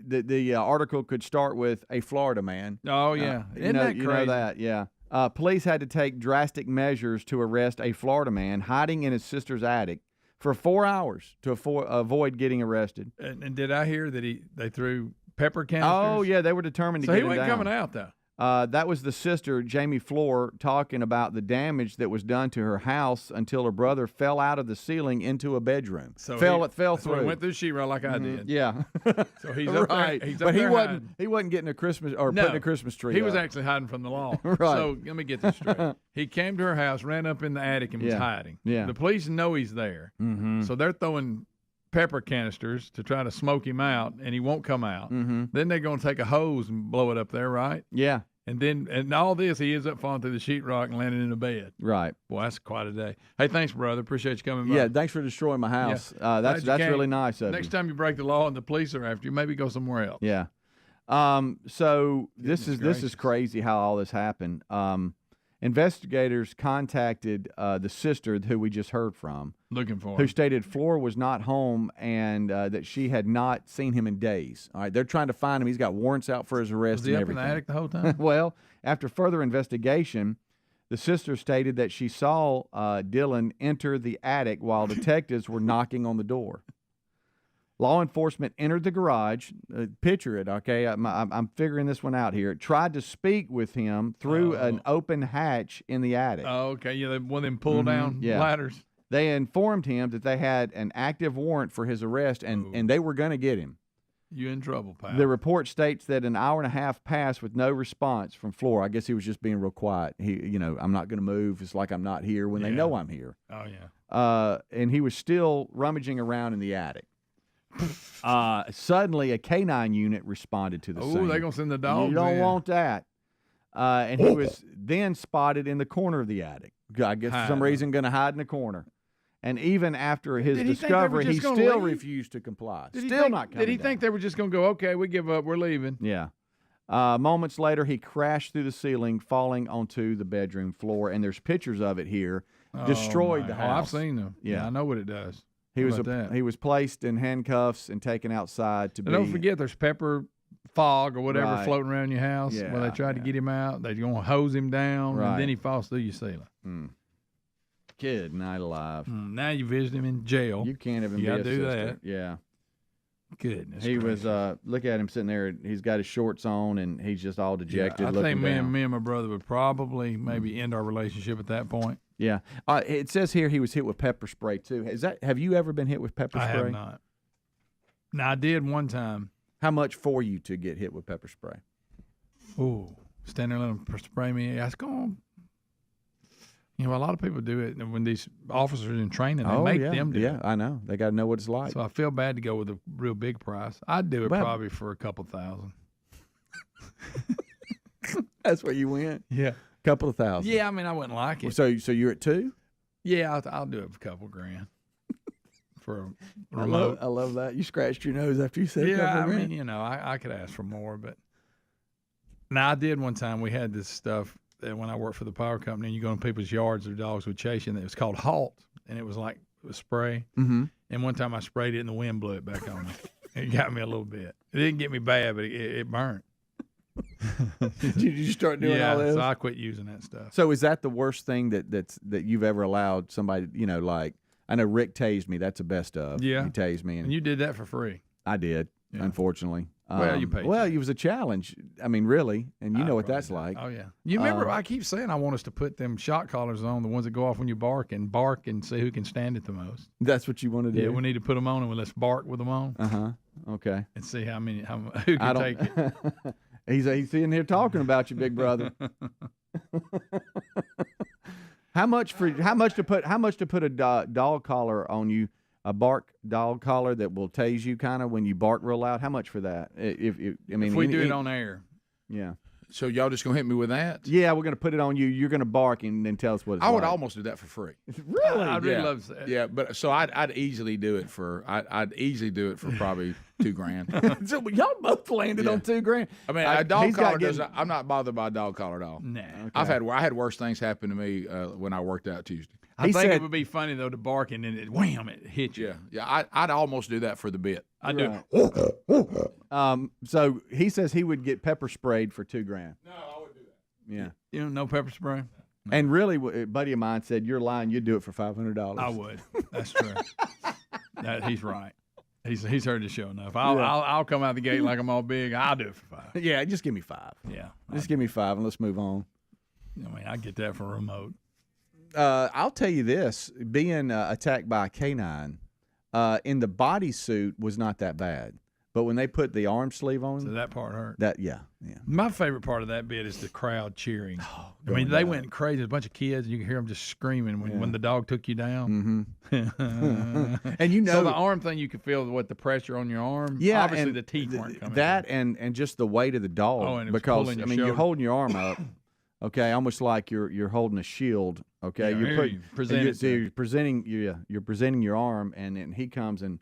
the article could start with a Florida man. Oh yeah, you know that. Yeah. Police had to take drastic measures to arrest a Florida man hiding in his sister's attic for 4 hours to avoid getting arrested. And did I hear that they threw pepper canisters? Oh yeah, they were determined to so get he him wasn't down. coming out though. That was the sister, Jamie Floor, talking about the damage that was done to her house until her brother fell out of the ceiling into a bedroom. So fell so through. he went through sheetrock like I did. Yeah. So he's up right. there. He's but up there hiding. he wasn't getting a Christmas or putting a Christmas tree. He up. was actually hiding from the law. Right. So let me get this straight. He came to her house, ran up in the attic, and was hiding. Yeah. The police know he's there. Mm-hmm. So they're throwing pepper canisters to try to smoke him out, and he won't come out. Mm-hmm. Then they're going to take a hose and blow it up there, right? Yeah. And all this, he ends up falling through the sheetrock and landing in the bed. Right. Boy, that's quite a day. Hey, thanks, brother. Appreciate you coming by. Yeah, thanks for destroying my house. Yeah. That's really nice of Next you. time you break the law and the police are after you, maybe go somewhere else. Yeah. So this is crazy how all this happened. Investigators contacted the sister who we just heard from, looking for who him. stated Flora was not home and that she had not seen him in days. All right, they're trying to find him. He's got warrants out for his arrest Was he and up in everything. the attic the whole time? Well, after further investigation, the sister stated that she saw Dylan enter the attic while detectives were knocking on the door. Law enforcement entered the garage. Picture it, okay? I'm figuring this one out here. Tried to speak with him through an open hatch in the attic. Oh, okay. Yeah, one of them pull-down ladders. They informed him that they had an active warrant for his arrest, and they were going to get him. You in trouble, pal. The report states that an hour and a half passed with no response from Flora. I guess he was just being real quiet. I'm not going to move. It's like I'm not here when they know I'm here. Oh, yeah. And he was still rummaging around in the attic. Suddenly, a canine unit responded to the scene. Oh, they're going to send the dogs You don't in. want that. And he was then spotted in the corner of the attic. I guess for some reason going to hide in the corner. And even after his discovery, he still refused to comply. Not coming Did he think they were just going to go, okay, we give up, we're leaving? Yeah. Moments later, he crashed through the ceiling, falling onto the bedroom floor. And there's pictures of it here. Destroyed the house. I've seen them. Yeah, I know what it does. He was placed in handcuffs and taken outside to be. Don't forget, there's pepper fog or whatever floating around your house. Yeah, where they tried to get him out. They're going to hose him down, and then he falls through your ceiling. Kid, night alive. Now you visit him in jail. You can't even you be a gotta do sister. that. Yeah. Goodness. He gracious. was. Look at him sitting there. He's got his shorts on, and he's just all dejected. I think me down. and my brother would probably maybe end our relationship at that point. Yeah. It says here he was hit with pepper spray too. Have you ever been hit with pepper spray? I have not. Now I did one time. How much for you to get hit with pepper spray? Oh, stand there and let them spray me. I was going. A lot of people do it when these officers are in training. They make them do it. Yeah, I know. They got to know what it's like. So I feel bad to go with a real big price. I'd do it probably for a couple $1,000. That's where you went? Yeah. Couple of $1,000. Yeah, I mean, I wouldn't like it. So you're at $2,000? Yeah, I'll do it for a couple $1,000 for a remote. I love that. You scratched your nose after you said a couple I $1,000. mean, I could ask for more, but now I did one time. We had this stuff that when I worked for the power company, and you go in people's yards, their dogs would chase you, and it was called Halt, and it was like a spray. Mm-hmm. And one time I sprayed it, and the wind blew it back on me. It got me a little bit. It didn't get me bad, but it burned. Did you start doing all this? So I quit using that stuff. So is that the worst thing that you've ever allowed somebody, like, I know Rick tased me. That's the best of. Yeah. He tased me. And you did that for free. I did, unfortunately. Well, you paid. Well, it was a challenge. I mean, really. And you know what that's like. Oh, yeah. You remember, I keep saying I want us to put them shot collars on, the ones that go off when you bark and see who can stand it the most. That's what you want to do? Yeah, we need to put them on and let's bark with them on. Uh-huh. Okay. And see who can take it. He's sitting here talking about you, big brother. How much to put a dog collar on you? A bark dog collar that will tase you kind of when you bark real loud. How much for that? If we do it on air. Yeah. So y'all just gonna hit me with that? Yeah, we're gonna put it on you. You're gonna bark and then tell us what it's I would like. almost do that for free. Really? I'd really love that. Yeah, but so I'd easily do it for probably $2,000. So y'all both landed on $2,000. I mean, a dog collar doesn't. I'm not bothered by a dog collar at all. Nah. Okay. I had worse things happen to me when I worked out Tuesday. I think it would be funny though to bark and then it hit you. Yeah. I'd almost do that for the bit. I do. So he says he would get pepper sprayed for $2,000. No, I would do that. Yeah. You know, no pepper spray. No. And really, a buddy of mine said, "You're lying. You'd do it for $500." I would. That's true. He's right. He's heard the show enough. I'll come out the gate like I'm all big. I'll do it for $5. Yeah, just give me $5. Yeah, just give me $5 and let's move on. I mean, I get that for a remote. I'll tell you this: being attacked by a canine in the bodysuit was not that bad, but when they put the arm sleeve on, so that part hurt. Yeah. My favorite part of that bit is the crowd cheering. I mean, they went crazy. There's a bunch of kids. You can hear them just screaming when the dog took you down. Mm-hmm. And so the arm thing, you could feel the pressure on your arm. Yeah, obviously and the teeth weren't coming. That and just the weight of the dog. Oh, and it was because pulling your you're shoulder. holding your arm up. Okay, almost like you're holding a shield. Okay, Yeah, you're presenting your arm, and then he comes and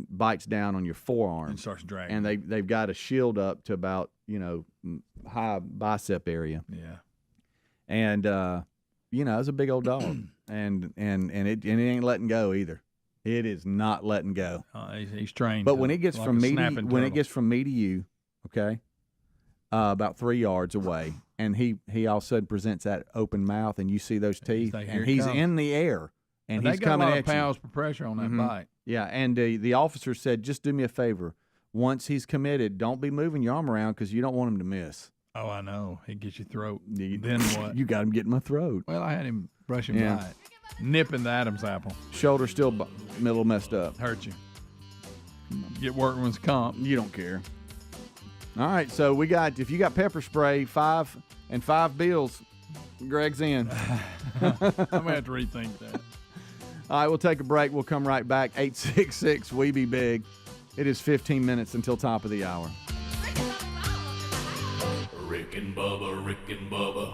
bites down on your forearm and starts dragging. And they've got a shield up to about high bicep area. Yeah, and it's a big old dog, and it ain't letting go either. It is not letting go. He's trained. But when it gets like from me, to you, okay, about 3 yards away. And he all of a sudden presents that open mouth, and you see those teeth, and he's in the air, and he's coming at you. They got a lot of pounds per pressure on that bite. Yeah, and the officer said, just do me a favor. Once he's committed, don't be moving your arm around because you don't want him to miss. Oh, I know. He gets your throat. Then what? You got him getting my throat. Well, I had him brushing by it. Nipping the Adam's apple. Shoulder still middle messed up. Hurt you. Get workman's comp. You don't care. All right, so if you got pepper spray, 5 and 5 bills, Greg's in. I'm going to have to rethink that. All right, we'll take a break. We'll come right back. 866 We Be Big. It is 15 minutes until top of the hour. Rick and Bubba, Rick and Bubba.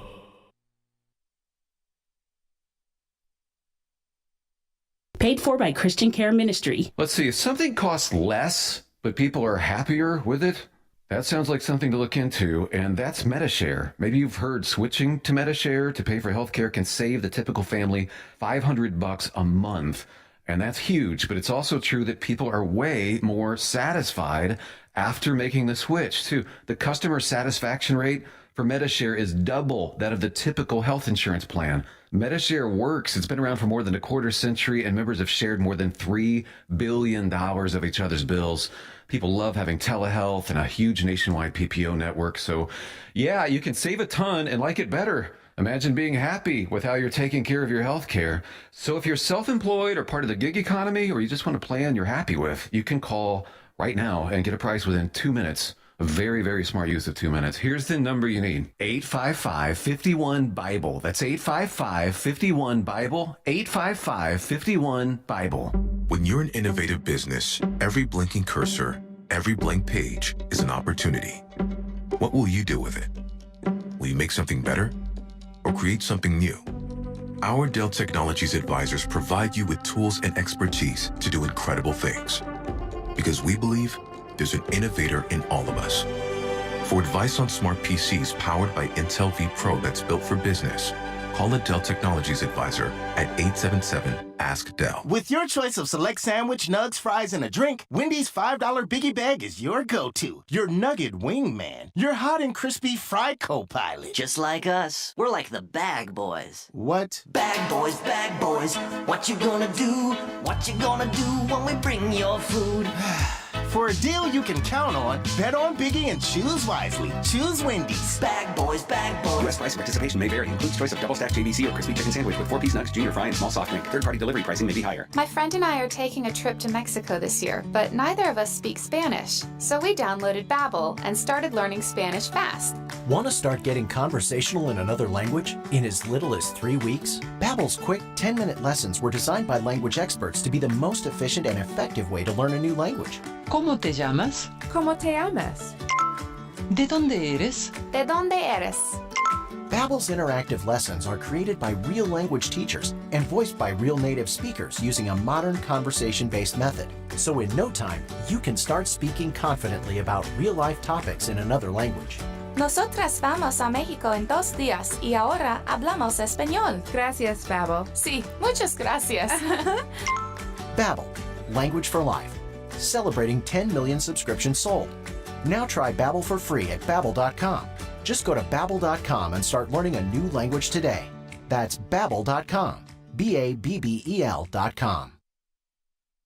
Paid for by Christian Care Ministry. Let's see, if something costs less, but people are happier with it, that sounds like something to look into, and that's MediShare. Maybe you've heard switching to MediShare to pay for healthcare can save the typical family $500 a month. And that's huge, but it's also true that people are way more satisfied after making the switch, too. The customer satisfaction rate for MediShare is double that of the typical health insurance plan. MediShare works. It's been around for more than a quarter century, and members have shared more than $3 billion of each other's bills. People love having telehealth and a huge nationwide PPO network. So, yeah, you can save a ton and like it better. Imagine being happy with how you're taking care of your health care. So if you're self-employed or part of the gig economy, or you just want a plan you're happy with, you can call right now and get a price within 2 minutes. A very, very smart use of 2 minutes. Here's the number you need. 855-51-BIBLE. That's 855-51-BIBLE. 855-51-BIBLE. When you're an innovative business, every blinking cursor, every blank page is an opportunity. What will you do with it? Will you make something better or create something new? Our Dell Technologies advisors provide you with tools and expertise to do incredible things. Because we believe there's an innovator in all of us. For advice on smart PCs powered by Intel V Pro that's built for business, Call a Dell Technologies advisor at 877-ASK-DELL. With your choice of select sandwich, nugs, fries, and a drink, Wendy's $5 Biggie Bag is your go-to. Your nugget wingman. Your hot and crispy fry co-pilot. Just like us. We're like the bag boys. What? Bag boys, bag boys. What you gonna do? What you gonna do when we bring your food? For a deal you can count on, bet on Biggie and choose wisely. Choose Wendy's. Bag boys, bag boys. U.S. price and participation may vary. Includes choice of double-stacked JVC or crispy chicken sandwich with 4-piece nugs, junior fry, and small soft drink. Third-party delivery pricing may be higher. My friend and I are taking a trip to Mexico this year, but neither of us speak Spanish. So we downloaded Babbel and started learning Spanish fast. Want to start getting conversational in another language in as little as 3 weeks? Babbel's quick 10-minute lessons were designed by language experts to be the most efficient and effective way to learn a new language. ¿Cómo te llamas? ¿Cómo te llamas? ¿De dónde eres? ¿De dónde eres? Babbel's interactive lessons are created by real language teachers and voiced by real native speakers using a modern conversation-based method. So in no time, you can start speaking confidently about real-life topics in another language. Nosotras vamos a México en 2 días y ahora hablamos español. Gracias, Babbel. Sí, muchas gracias. Babbel, language for life. Celebrating 10 million subscriptions sold. Now try Babbel for free at Babbel.com. Just go to Babbel.com and start learning a new language today. That's Babbel.com. Babbel.com.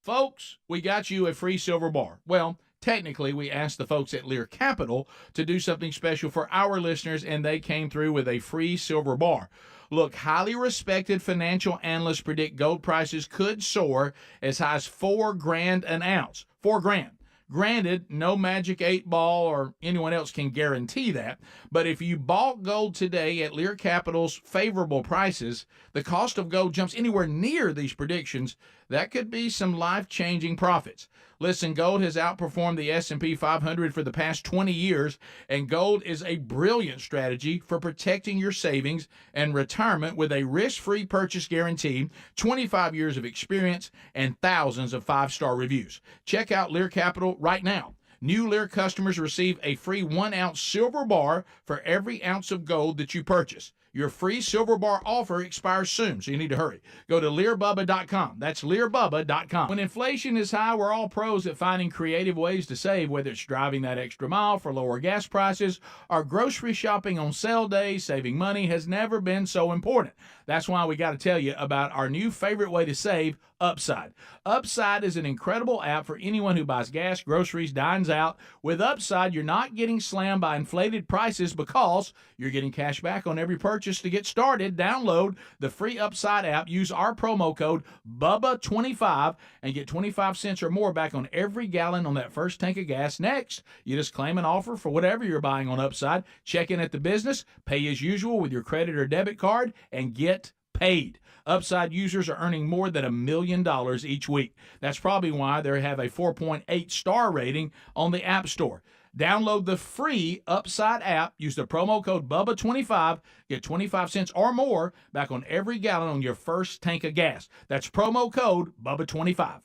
Folks, we got you a free silver bar. Well, technically, we asked the folks at Lear Capital to do something special for our listeners, and they came through with a free silver bar. Look, highly respected financial analysts predict gold prices could soar as high as $4,000 an ounce. $4,000. Granted, no magic 8-ball or anyone else can guarantee that, but if you bought gold today at Lear Capital's favorable prices, the cost of gold jumps anywhere near these predictions. That could be some life-changing profits. Listen, gold has outperformed the S&P 500 for the past 20 years, and gold is a brilliant strategy for protecting your savings and retirement with a risk-free purchase guarantee, 25 years of experience, and thousands of 5-star reviews. Check out Lear Capital right now. New Lear customers receive a free 1-ounce silver bar for every ounce of gold that you purchase. Your free silver bar offer expires soon, so you need to hurry. Go to LearBubba.com. That's LearBubba.com. When inflation is high, we're all pros at finding creative ways to save, whether it's driving that extra mile for lower gas prices or grocery shopping on sale days. Saving money has never been so important. That's why we got to tell you about our new favorite way to save, Upside. Upside is an incredible app for anyone who buys gas, groceries, dines out. With Upside, you're not getting slammed by inflated prices because you're getting cash back on every purchase. To get started, download the free Upside app, use our promo code BUBBA25 and get 25 cents or more back on every gallon on that first tank of gas. Next, you just claim an offer for whatever you're buying on Upside, check in at the business, pay as usual with your credit or debit card, and get paid. Upside users are earning more than $1 million each week. That's probably why they have a 4.8 star rating on the App Store. Download the free Upside app, use the promo code BUBBA25, get 25 cents or more back on every gallon on your first tank of gas. That's promo code BUBBA25.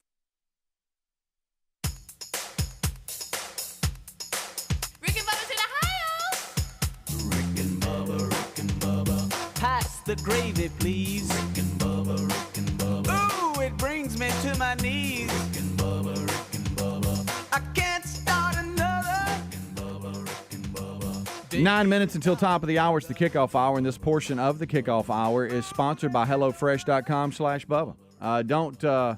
Rick and Bubba's in Ohio! Rick and Bubba. Pass the gravy, please. Rick and Bubba. Ooh, it brings me to my knees. Rick and Bubba. I can't start another. 9 minutes until top of the hour. It's the kickoff hour, and this portion of the kickoff hour is sponsored by HelloFresh.com/Bubba.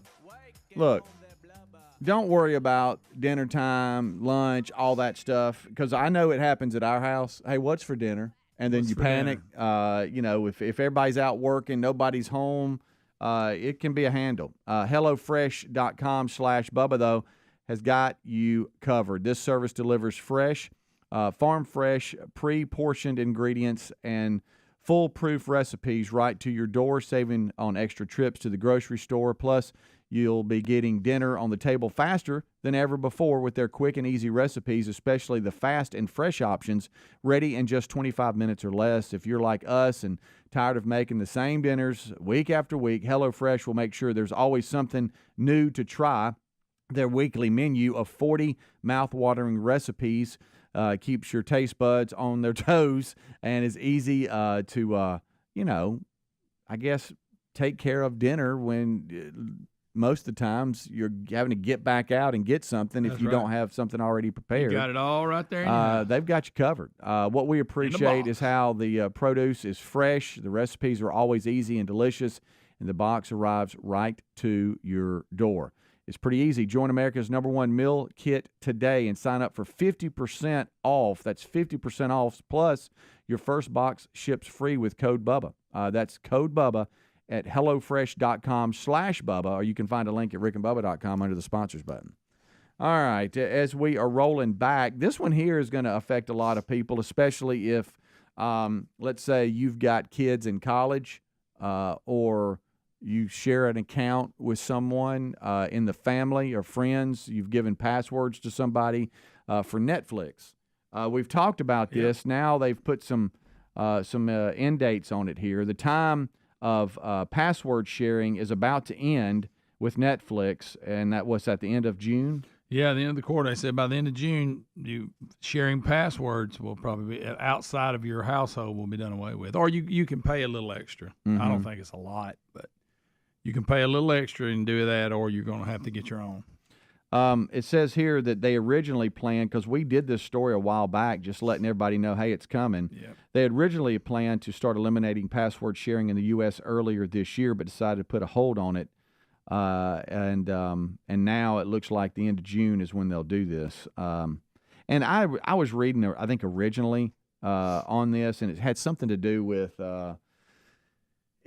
Don't worry about dinner time, lunch, all that stuff, because I know it happens at our house. Hey, what's for dinner? And then you panic. If everybody's out working, nobody's home, it can be a handle. HelloFresh.com/Bubba, though, has got you covered. This service delivers fresh, farm-fresh, pre-portioned ingredients and foolproof recipes right to your door, saving on extra trips to the grocery store. Plus, you'll be getting dinner on the table faster than ever before with their quick and easy recipes, especially the fast and fresh options, ready in just 25 minutes or less. If you're like us and tired of making the same dinners week after week, HelloFresh will make sure there's always something new to try. Their weekly menu of 40 mouth-watering recipes keeps your taste buds on their toes and is easy to I guess, take care of dinner when most of the times you're having to get back out and get something if you don't have something already prepared. You got it all right there in your house. They've got you covered. What we appreciate is how the produce is fresh. The recipes are always easy and delicious, and the box arrives right to your door. It's pretty easy. Join America's #1 meal kit today and sign up for 50% off. That's 50% off, plus your first box ships free with code BUBBA. That's code BUBBA at HelloFresh.com/Bubba, or you can find a link at RickandBubba.com under the sponsors button. All right, as we are rolling back, this one here is going to affect a lot of people, especially if, let's say, you've got kids in college or you share an account with someone in the family or friends. You've given passwords to somebody for Netflix. We've talked about this. Now they've put some end dates on it here. The time of password sharing is about to end with Netflix, and that was at the end of June. Yeah, the end of the quarter. I said by the end of June, you sharing passwords will probably be outside of your household will be done away with, or you can pay a little extra. I don't think it's a lot, but you can pay a little extra and do that, or you're going to have to get your own. It says here that they originally planned, because we did this story a while back, just letting everybody know, hey, it's coming. Yep. They had originally planned to start eliminating password sharing in the U.S. earlier this year, but decided to put a hold on it. And now it looks like the end of June is when they'll do this. And I was reading, I think originally on this, and it had something to do with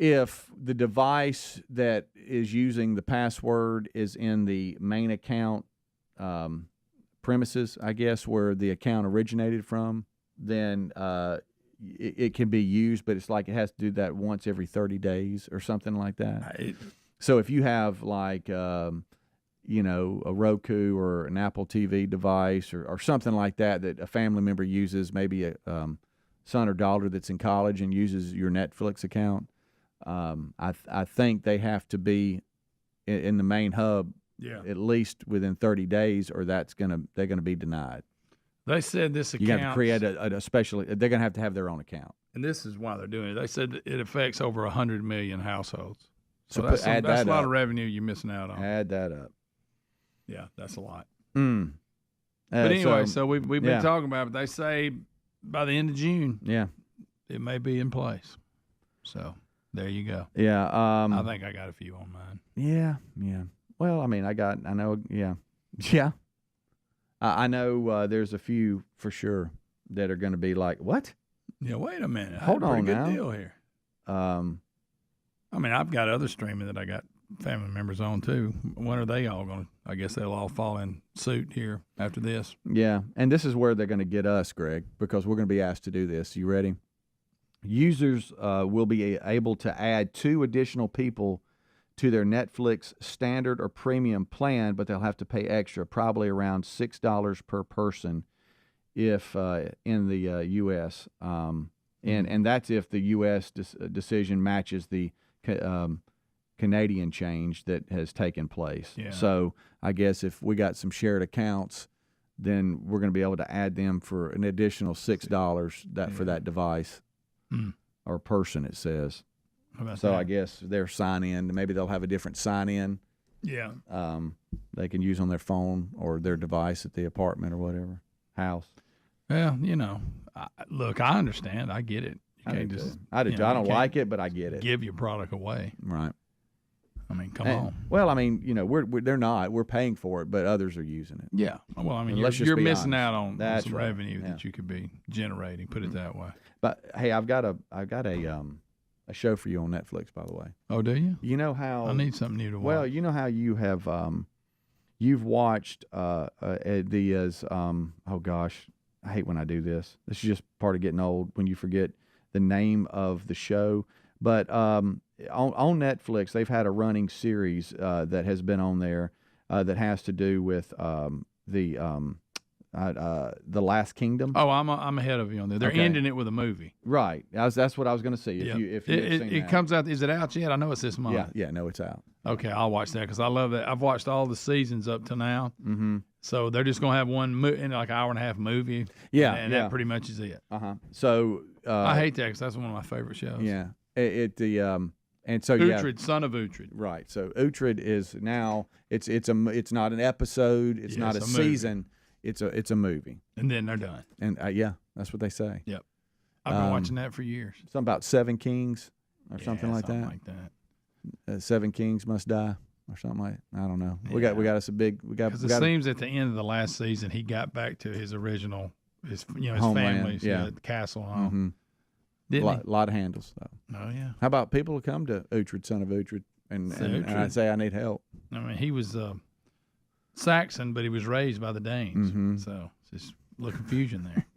if the device that is using the password is in the main account premises, I guess, where the account originated from, then it can be used, but it's like it has to do that once every 30 days or something like that. So if you have like, a Roku or an Apple TV device or something like that a family member uses, maybe a son or daughter that's in college and uses your Netflix account, I think they have to be in the main hub at least within 30 days, or they're gonna be denied. They said this account. You have to create a special. They're gonna have to have their own account. And this is why they're doing it. They said that it affects over 100 million households. So So that's add a that lot up. of revenue you're missing out on. Add that up. Yeah, that's a lot. But But anyway, so we've been talking about it. They say by the end of June, it may be in place. So there you go. Yeah. I think I got a few on mine. Yeah. Well, I mean, I know. I know there's a few for sure that are going to be like, what? Yeah, wait a minute. Hold on good now. deal here. I mean, I've got other streaming that I got family members on too. When are they all going to? I guess they'll all fall in suit here after this. Yeah, and this is where they're going to get us, Greg, because we're going to be asked to do this. You ready? Users will be able to add 2 additional people to their Netflix standard or premium plan, but they'll have to pay extra, probably around $6 per person if in the U.S. And that's if the U.S. decision matches the Canadian change that has taken place. Yeah. So I guess if we got some shared accounts, then we're going to be able to add them for an additional $6 for that device or person, it says. How about so that? I guess their sign-in, maybe they'll have a different sign-in. Yeah. They can use on their phone or their device at the apartment or whatever, house. Well, look, I understand. I get it. You I can't do just, too. I do too. I don't like it, but I get it. Give your product away. Right. I mean, come on. Well, I mean, they're not. We're paying for it, but others are using it. Yeah. Well, I mean, you're missing out on some revenue that you could be generating. Put it that way. But hey, I've got a show for you on Netflix, by the way. Oh, do you? You know how I need something new to watch. Well, you know how you have you've watched oh gosh, I hate when I do this. This is just part of getting old when you forget the name of the show. But on Netflix, they've had a running series that has been on there that has to do with the Last Kingdom. Oh, I'm ahead of you on there. They're ending it with a movie. Right. That's what I was going to see. If it comes out, is it out yet? I know it's this month. Yeah. No, it's out. Okay, I'll watch that because I love that. I've watched all the seasons up to now. Mm-hmm. So they're just going to have one like hour and a half movie. Yeah, and that pretty much is it. So I hate that because that's one of my favorite shows. Yeah. And so Uhtred, son of Uhtred. Right. So Uhtred is now it's not an episode. It's not a season. It's a movie. And then they're done. And yeah, that's what they say. Yep. I've been watching that for years. Something about 7 kings or something like that. Something like that. 7 kings must die or something like. I don't know. We got us a big. Because it seems at the end of the last season he got back to his original, his homeland, family's the castle home. Mm-hmm. Didn't a lot of handles though. Oh yeah. How about people who come to Uhtred, son of Uhtred, and I say I need help. I mean, he was Saxon, but he was raised by the Danes, so it's just a little confusion there.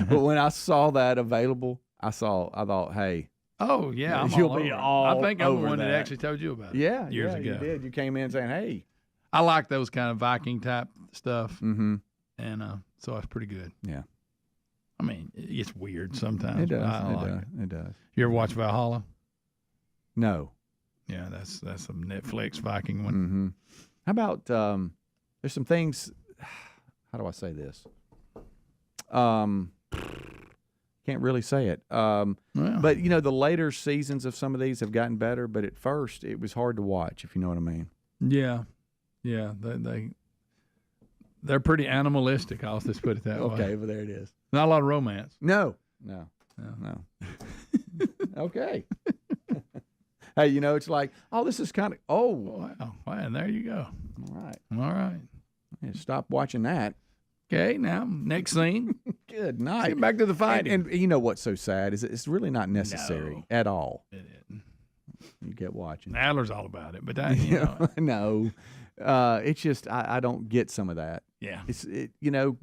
But when I saw that available, I thought, hey. Oh yeah, you'll be all I think I'm the over one that actually told you about it. Yeah, years ago. You did. You came in saying, "Hey." I like those kind of Viking type stuff, mm-hmm. and so it's pretty good. Yeah. I mean, it's weird sometimes. It does. It does. You ever watch Valhalla? No. Yeah, that's a Netflix Viking one. Mm-hmm. How about there's some things. How do I say this? Can't really say it. But the later seasons of some of these have gotten better. But at first, it was hard to watch. If you know what I mean. Yeah. They're pretty animalistic. I'll just put it that way. Okay, well there it is. Not a lot of romance. No. Okay. Hey, it's like, this is kind of, wow, and there you go. All right. Yeah, stop watching that. Okay, now, next scene. Good night. Get back to the fighting. And you know what's so sad is it's really not necessary at all. It isn't. You get watching. Adler's all about it, but no. It's just I don't get some of that. Yeah. It's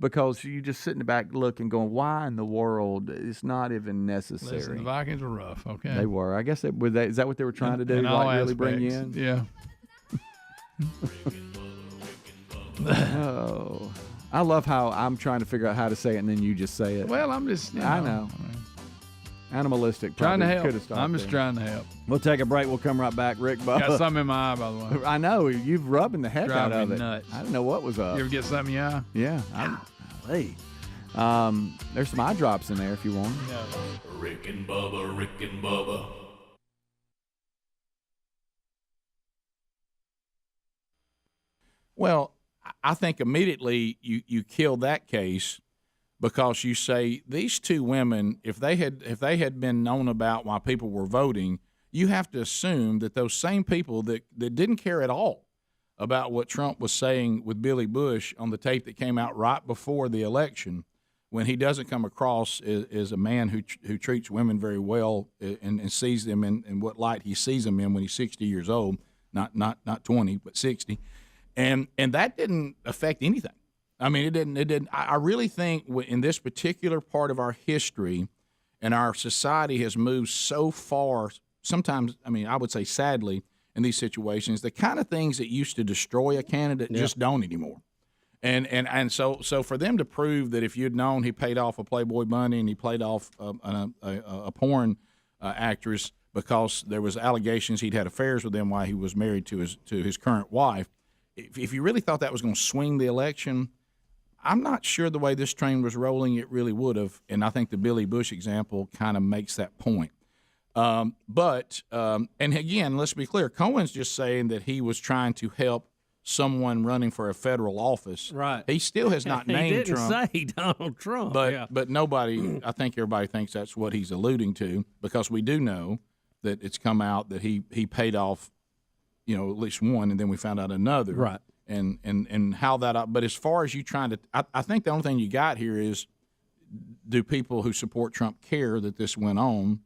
because you just sit in the back looking, going, why in the world? It's not even necessary. Listen, the Vikings were rough. Okay. They were. I guess is that what they were trying to do? In all really bring you in? Yeah. Oh, I love how I'm trying to figure out how to say it, and then you just say it. Well, I'm just. I know. Animalistic. Trying to help. I'm just trying to help. We'll take a break. We'll come right back. Rick, Bubba. Got something in my eye, by the way. I know. You've rubbing the heck out of it. Nuts. I didn't know what was up. You ever get something in your eye? Yeah. There's some eye drops in there if you want. Yeah. Rick and Bubba, Rick and Bubba. Well, I think immediately you kill that case because you say these two women, if they had been known about while people were voting, you have to assume that those same people that didn't care at all about what Trump was saying with Billy Bush on the tape that came out right before the election, when he doesn't come across as a man who treats women very well and sees them in what light he sees them in when he's 60 years old, not 20, but 60. And that didn't affect anything. I mean, it didn't. I really think in this particular part of our history and our society has moved so far, sometimes, I mean, I would say sadly, in these situations, the kind of things that used to destroy a candidate just don't anymore. And so for them to prove that if you'd known he paid off a Playboy bunny and he played off a porn actress because there was allegations he'd had affairs with them while he was married to his current wife, if you really thought that was going to swing the election, I'm not sure the way this train was rolling it really would have, and I think the Billy Bush example kind of makes that point. But again, let's be clear, Cohen's just saying that he was trying to help someone running for a federal office. Right. He still has not named Trump. He didn't say Donald Trump. But nobody, I think everybody thinks that's what he's alluding to, because we do know that it's come out that he paid off, at least one, and then we found out another. Right. And how that, but as far as you trying to, I think the only thing you got here is, do people who support Trump care that this went on?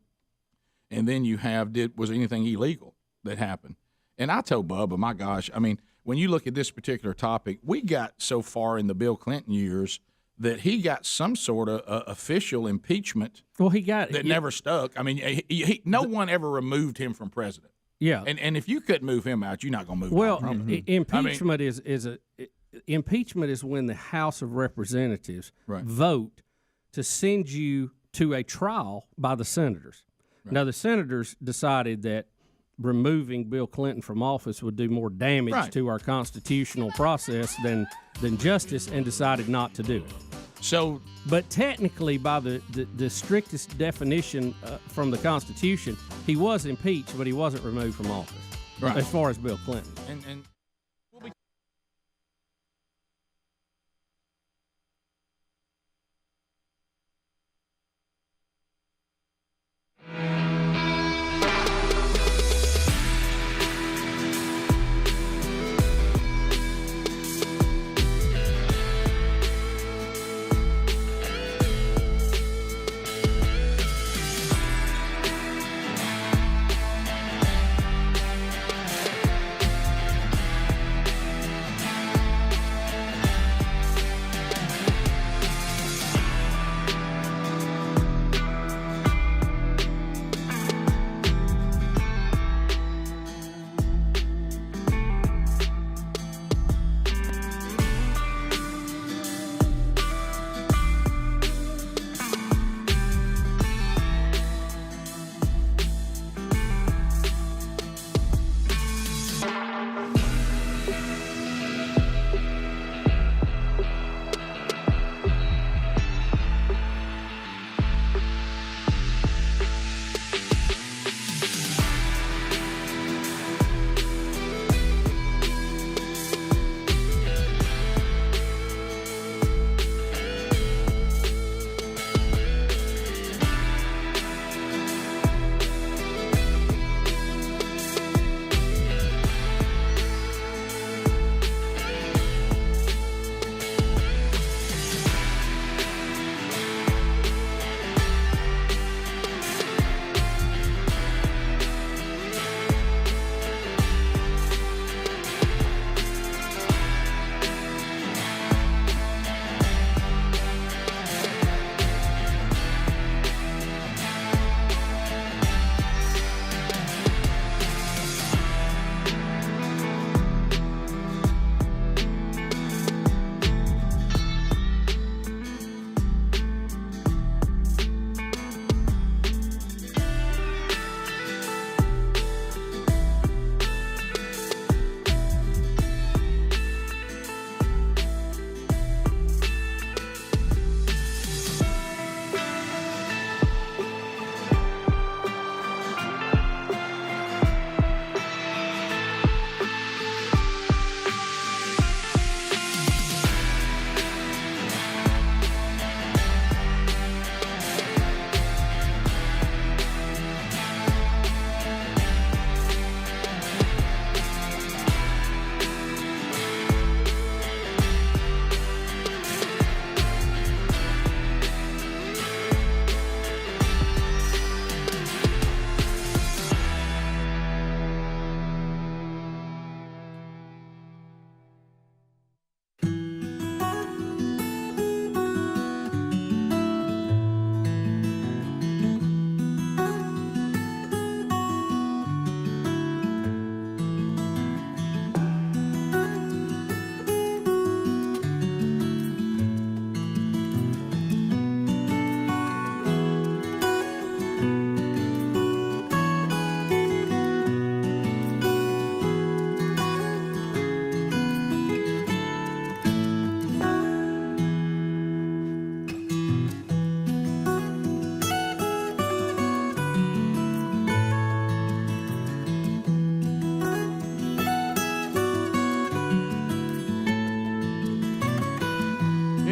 And then you have, was anything illegal that happened? And I told Bubba, my gosh, I mean, when you look at this particular topic, we got so far in the Bill Clinton years that he got some sort of official impeachment. Well, he got that never stuck. I mean, no one ever removed him from president. Yeah, and if you couldn't move him out, you're not going to move. Well, Trump. impeachment impeachment is when the House of Representatives vote to send you to a trial by the senators. Right. Now, the senators decided that removing Bill Clinton from office would do more damage to our constitutional process than justice, and decided not to do it. So, but technically, by the strictest definition from the Constitution, he was impeached, but he wasn't removed from office. Right. As far as Bill Clinton. And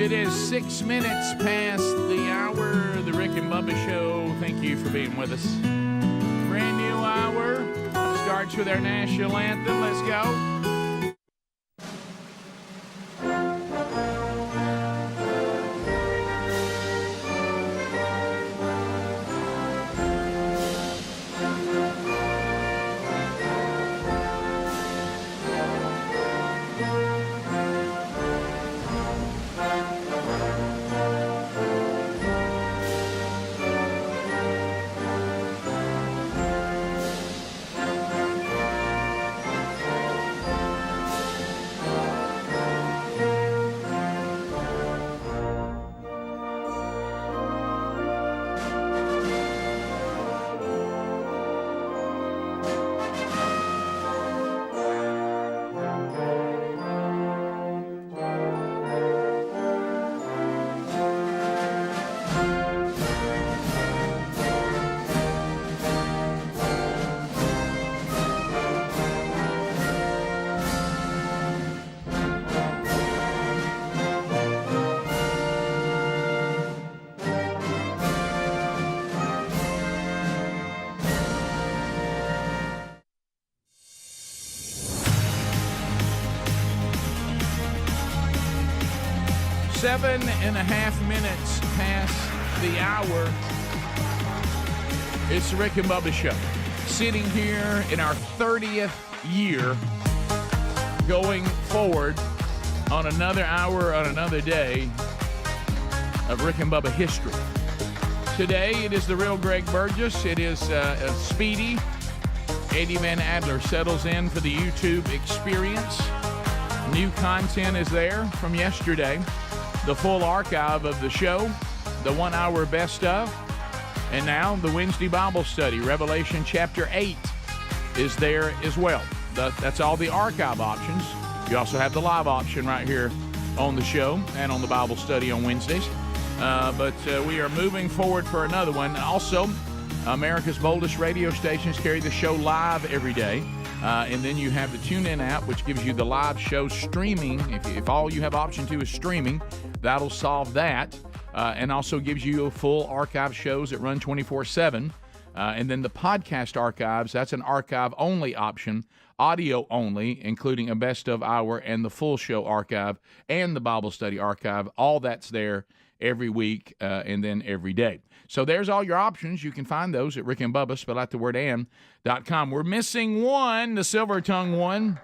It is 6 minutes past the hour of the Rick and Bubba Show. Thank you for being with us. Brand new hour. Starts with our national anthem. Let's go. 7.5 minutes past the hour. It's the Rick and Bubba Show. Sitting here in our 30th year, going forward on another hour, on another day of Rick and Bubba history. Today, it is the real Greg Burgess. It is Speedy. Eddie Van Adler settles in for the YouTube experience. New content is there from yesterday. The full archive of the show, the 1 hour best of, and now the Wednesday Bible study, Revelation chapter 8, is there as well. That's all the archive options. You also have the live option right here on the show and on the Bible study on Wednesdays. But we are moving forward for another one. Also, America's boldest radio stations carry the show live every day. And then you have the TuneIn app, which gives you the live show streaming. If all you have option to is streaming, that'll solve that. And also gives you a full archive shows that run 24/7. And then the podcast archives, that's an archive-only option, audio only, including a best of hour and the full show archive and the Bible study archive. All that's there every week and then every day. So there's all your options. You can find those at Rick and Bubba, spell out the word and.com. We're missing one, the silver-tongued one,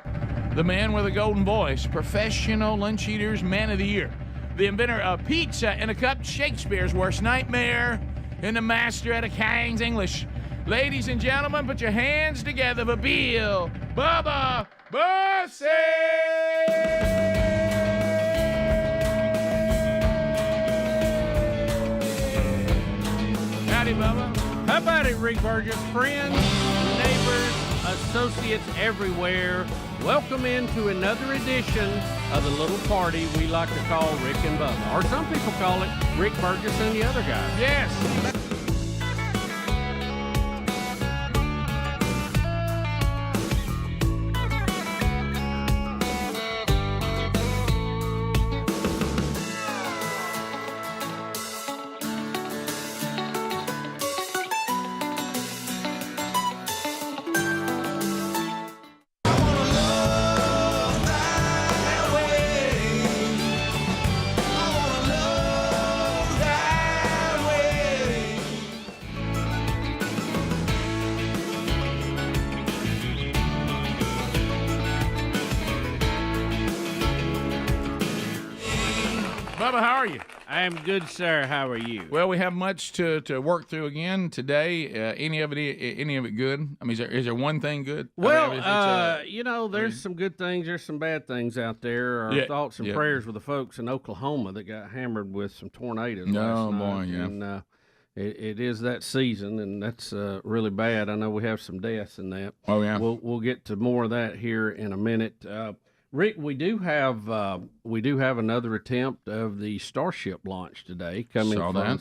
the man with a golden voice, professional lunch eaters, man of the year, the inventor of pizza in a cup, Shakespeare's worst nightmare, and the master at a King's English. Ladies and gentlemen, put your hands together for Bill Bubba Bussey! Howdy, Bubba. How about it, Rick Burgess? Friends, neighbors, associates everywhere, welcome into another edition of the little party we like to call Rick and Bubba. Or some people call it Rick Burgess and the other guys. Yes. Bubba, how are you? I'm good, sir. How are you? Well, we have much to work through again today. Any of it good? I mean, is there one thing good? Well, you know, there's some good things. There's some bad things out there. Our thoughts and prayers with the folks in Oklahoma that got hammered with some tornadoes last night. And it is that season, and that's really bad. I know we have some deaths in that. Oh, yeah. We'll get to more of that here in a minute. Rick, we do have another attempt of the Starship launch today coming from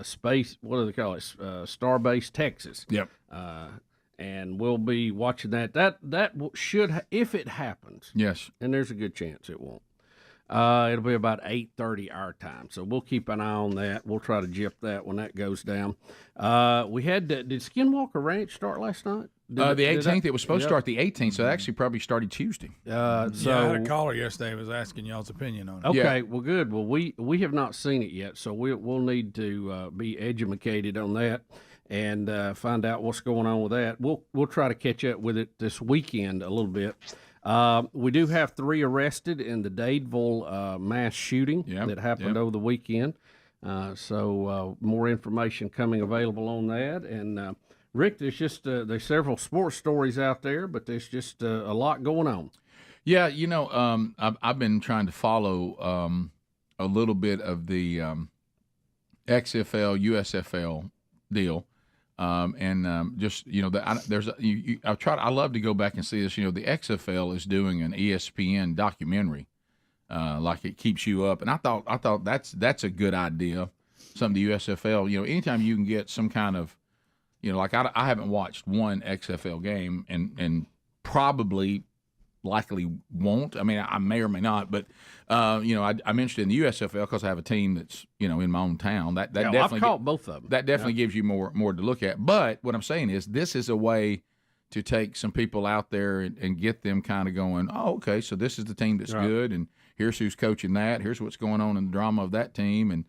space. What do they call it? Starbase, Texas. Yep. And we'll be watching that. That should, if it happens. Yes. And there's a good chance it won't. It'll be about 8:30 our time, so we'll keep an eye on that. We'll try to gyp that when that goes down. We had did Skinwalker Ranch start last night? The 18th. It was supposed to start the 18th, so it actually probably started Tuesday. I had a caller yesterday who was asking y'all's opinion on it. Okay, well, good. Well, we have not seen it yet, so we'll need to be educated on that and find out what's going on with that. We'll try to catch up with it this weekend a little bit. We do have 3 arrested in the Dadeville mass shooting that happened over the weekend. So more information coming available on that. And Rick, there's several sports stories out there, but there's just a lot going on. Yeah, you know, I've been trying to follow a little bit of the XFL, USFL deal. Just, you know, I love to go back and see this. You know, the XFL is doing an ESPN documentary, like it keeps you up. And I thought that's a good idea. Something the USFL, you know, anytime you can get some kind of, you know, like I haven't watched one XFL game and probably likely won't. I mean, I may or may not, but you know, I'm interested in the USFL because I have a team that's, you know, in my own town. That definitely I've caught both of them. That definitely gives you more to look at. But what I'm saying is, this is a way to take some people out there and get them kind of going, oh, okay, so this is the team that's good, and here's who's coaching that. Here's what's going on in the drama of that team. And,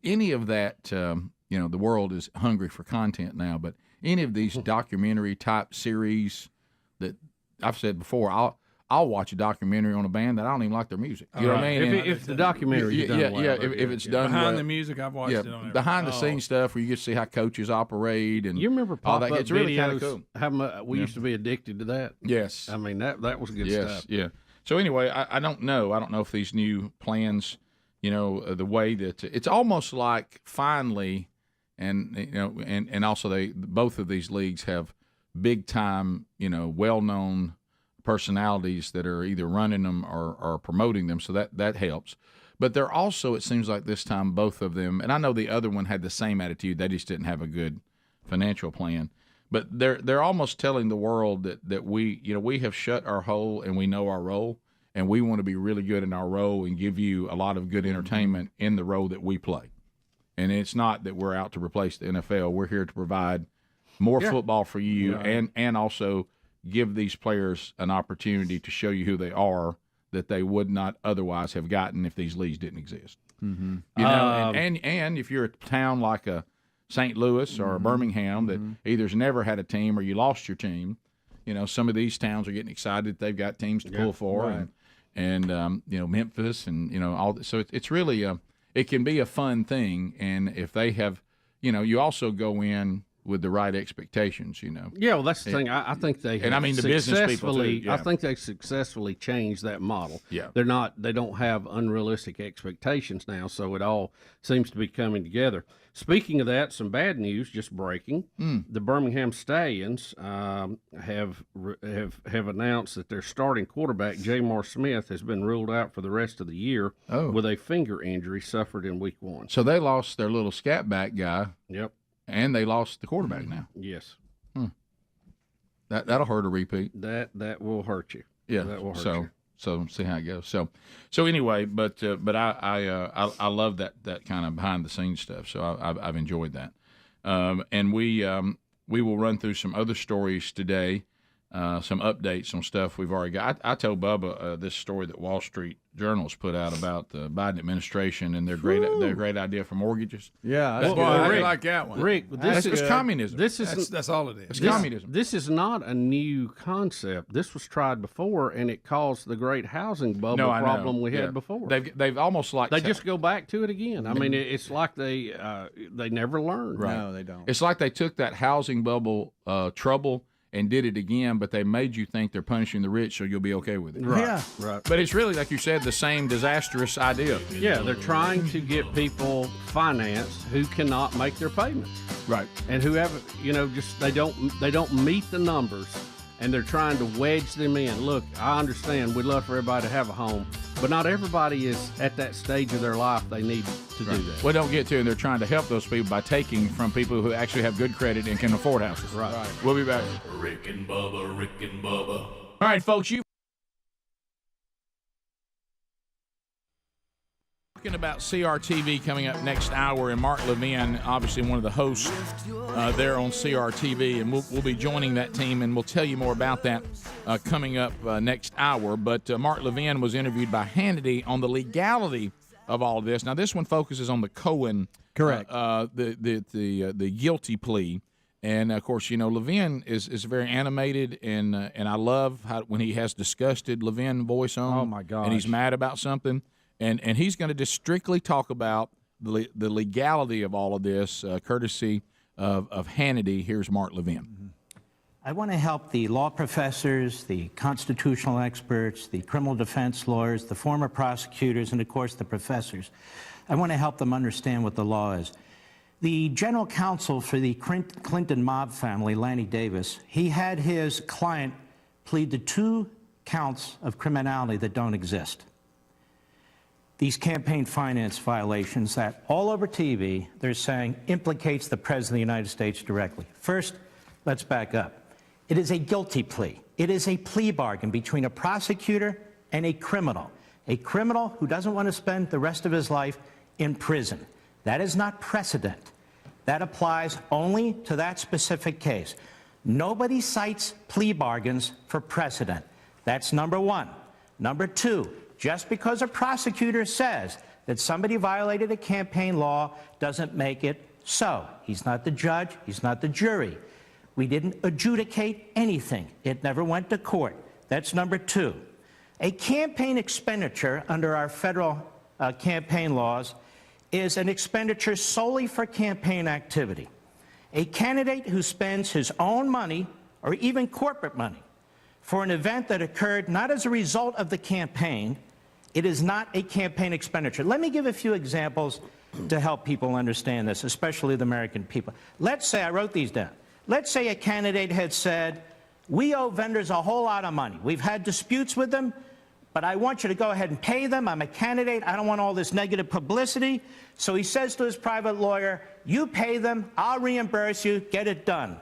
any of that, the world is hungry for content now, but any of these documentary-type series that I've said before, I'll watch a documentary on a band that I don't even like their music. You know what I mean? If the documentary is done well. If it's done behind well. the music, I've watched it on behind the scenes stuff where you get to see how coaches operate and you remember all pop-up that. It's really kind of videos? cool. How much we used to be addicted to that. Yes, I mean that was good stuff. Yeah. So anyway, I don't know. I don't know if these new plans, the way that it's almost like finally, and also both of these leagues have big time, well-known personalities that are either running them or promoting them, so that helps. But they're also, it seems like this time, both of them, and I know the other one had the same attitude, they just didn't have a good financial plan. But they're almost telling the world that we have shut our hole and we know our role, and we want to be really good in our role and give you a lot of good entertainment in the role that we play. And it's not that we're out to replace the NFL. We're here to provide more football for you and also give these players an opportunity to show you who they are that they would not otherwise have gotten if these leagues didn't exist. Mm-hmm. And if you're a town like a St. Louis or a Birmingham that either's never had a team or you lost your team, some of these towns are getting excited that they've got teams to pull for, and Memphis and all that. So it's really it can be a fun thing, and if they have, you also go in with the right expectations, Yeah, well, that's the thing. I think they and I mean the business people too. Yeah. I think they successfully changed that model. Yeah, they don't have unrealistic expectations now, so it all seems to be coming together. Speaking of that, some bad news just breaking. The Birmingham Stallions have announced that their starting quarterback Jamar Smith has been ruled out for the rest of the year with a finger injury suffered in week 1. So they lost their little scat back guy. Yep. And they lost the quarterback now. Yes. That'll hurt a repeat. That will hurt you. Yeah. That will hurt you. So see how it goes. So anyway, but I love that kind of behind the scenes stuff. So I've enjoyed that. And we will run through some other stories today, some updates on stuff we've already got. I told Bubba this story that Wall Street Journal's put out about the Biden administration and their great idea for mortgages. Yeah, that's good. I really like that one. Rick, this is communism. That's all it is. It's communism. This is not a new concept. This was tried before, and it caused the great housing bubble problem we had before. They've almost like they just go back to it again. I mean, it's like they never learned. Right. No, they don't. It's like they took that housing bubble trouble and did it again, but they made you think they're punishing the rich, so you'll be okay with it. Right. Yeah. Right. But it's really, like you said, the same disastrous idea. Yeah, they're trying to get people financed who cannot make their payments. Right. And who have, just they don't meet the numbers, and they're trying to wedge them in. Look, I understand we'd love for everybody to have a home, but not everybody is at that stage of their life they need to do that. Well, don't get to, and they're trying to help those people by taking from people who actually have good credit and can afford houses. Right. We'll be back. Rick and Bubba. All right, folks, Talking about CRTV coming up next hour, and Mark Levin, obviously one of the hosts there on CRTV, and we'll be joining that team, and we'll tell you more about that coming up next hour. But Mark Levin was interviewed by Hannity on the legality of all of this. Now, this one focuses on the Cohen, correct, the guilty plea, and of course, Levin is very animated, and I love how when he has disgusted Levin voice on. Oh my gosh. And he's mad about something. And he's going to just strictly talk about the legality of all of this, courtesy of Hannity. Here's Mark Levin. I want to help the law professors, the constitutional experts, the criminal defense lawyers, the former prosecutors, and, of course, the professors. I want to help them understand what the law is. The general counsel for the Clinton mob family, Lanny Davis, he had his client plead to 2 counts of criminality that don't exist. These campaign finance violations that all over TV, they're saying implicates the President of the United States directly. First, let's back up. It is a guilty plea. It is a plea bargain between a prosecutor and a criminal who doesn't want to spend the rest of his life in prison. That is not precedent. That applies only to that specific case. Nobody cites plea bargains for precedent. That's number one. Number two, just because a prosecutor says that somebody violated a campaign law doesn't make it so. He's not the judge. He's not the jury. We didn't adjudicate anything. It never went to court. That's number two. A campaign expenditure under our federal campaign laws is an expenditure solely for campaign activity. A candidate who spends his own money or even corporate money for an event that occurred not as a result of the campaign, it is not a campaign expenditure. Let me give a few examples to help people understand this, especially the American people. Let's say, I wrote these down. Let's say a candidate had said, we owe vendors a whole lot of money. We've had disputes with them, but I want you to go ahead and pay them. I'm a candidate. I don't want all this negative publicity. So he says to his private lawyer, you pay them, I'll reimburse you, get it done.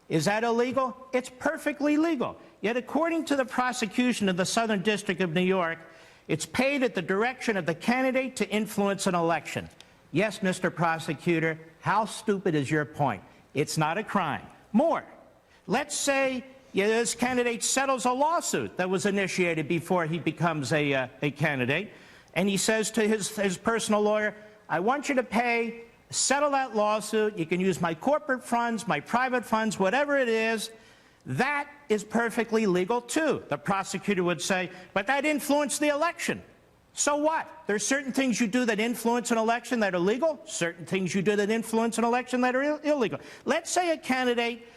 Is that illegal? It's perfectly legal. Yet according to the prosecution of the Southern District of New York, it's paid at the direction of the candidate to influence an election. Yes, Mr. Prosecutor, how stupid is your point? It's not a crime. More. Let's say this candidate settles a lawsuit that was initiated before he becomes a candidate, and he says to his personal lawyer, I want you to settle that lawsuit. You can use my corporate funds, my private funds, whatever it is. That is perfectly legal, too. The prosecutor would say, but that influenced the election. So what? There's certain things you do that influence an election that are legal, certain things you do that influence an election that are illegal. Let's say a candidate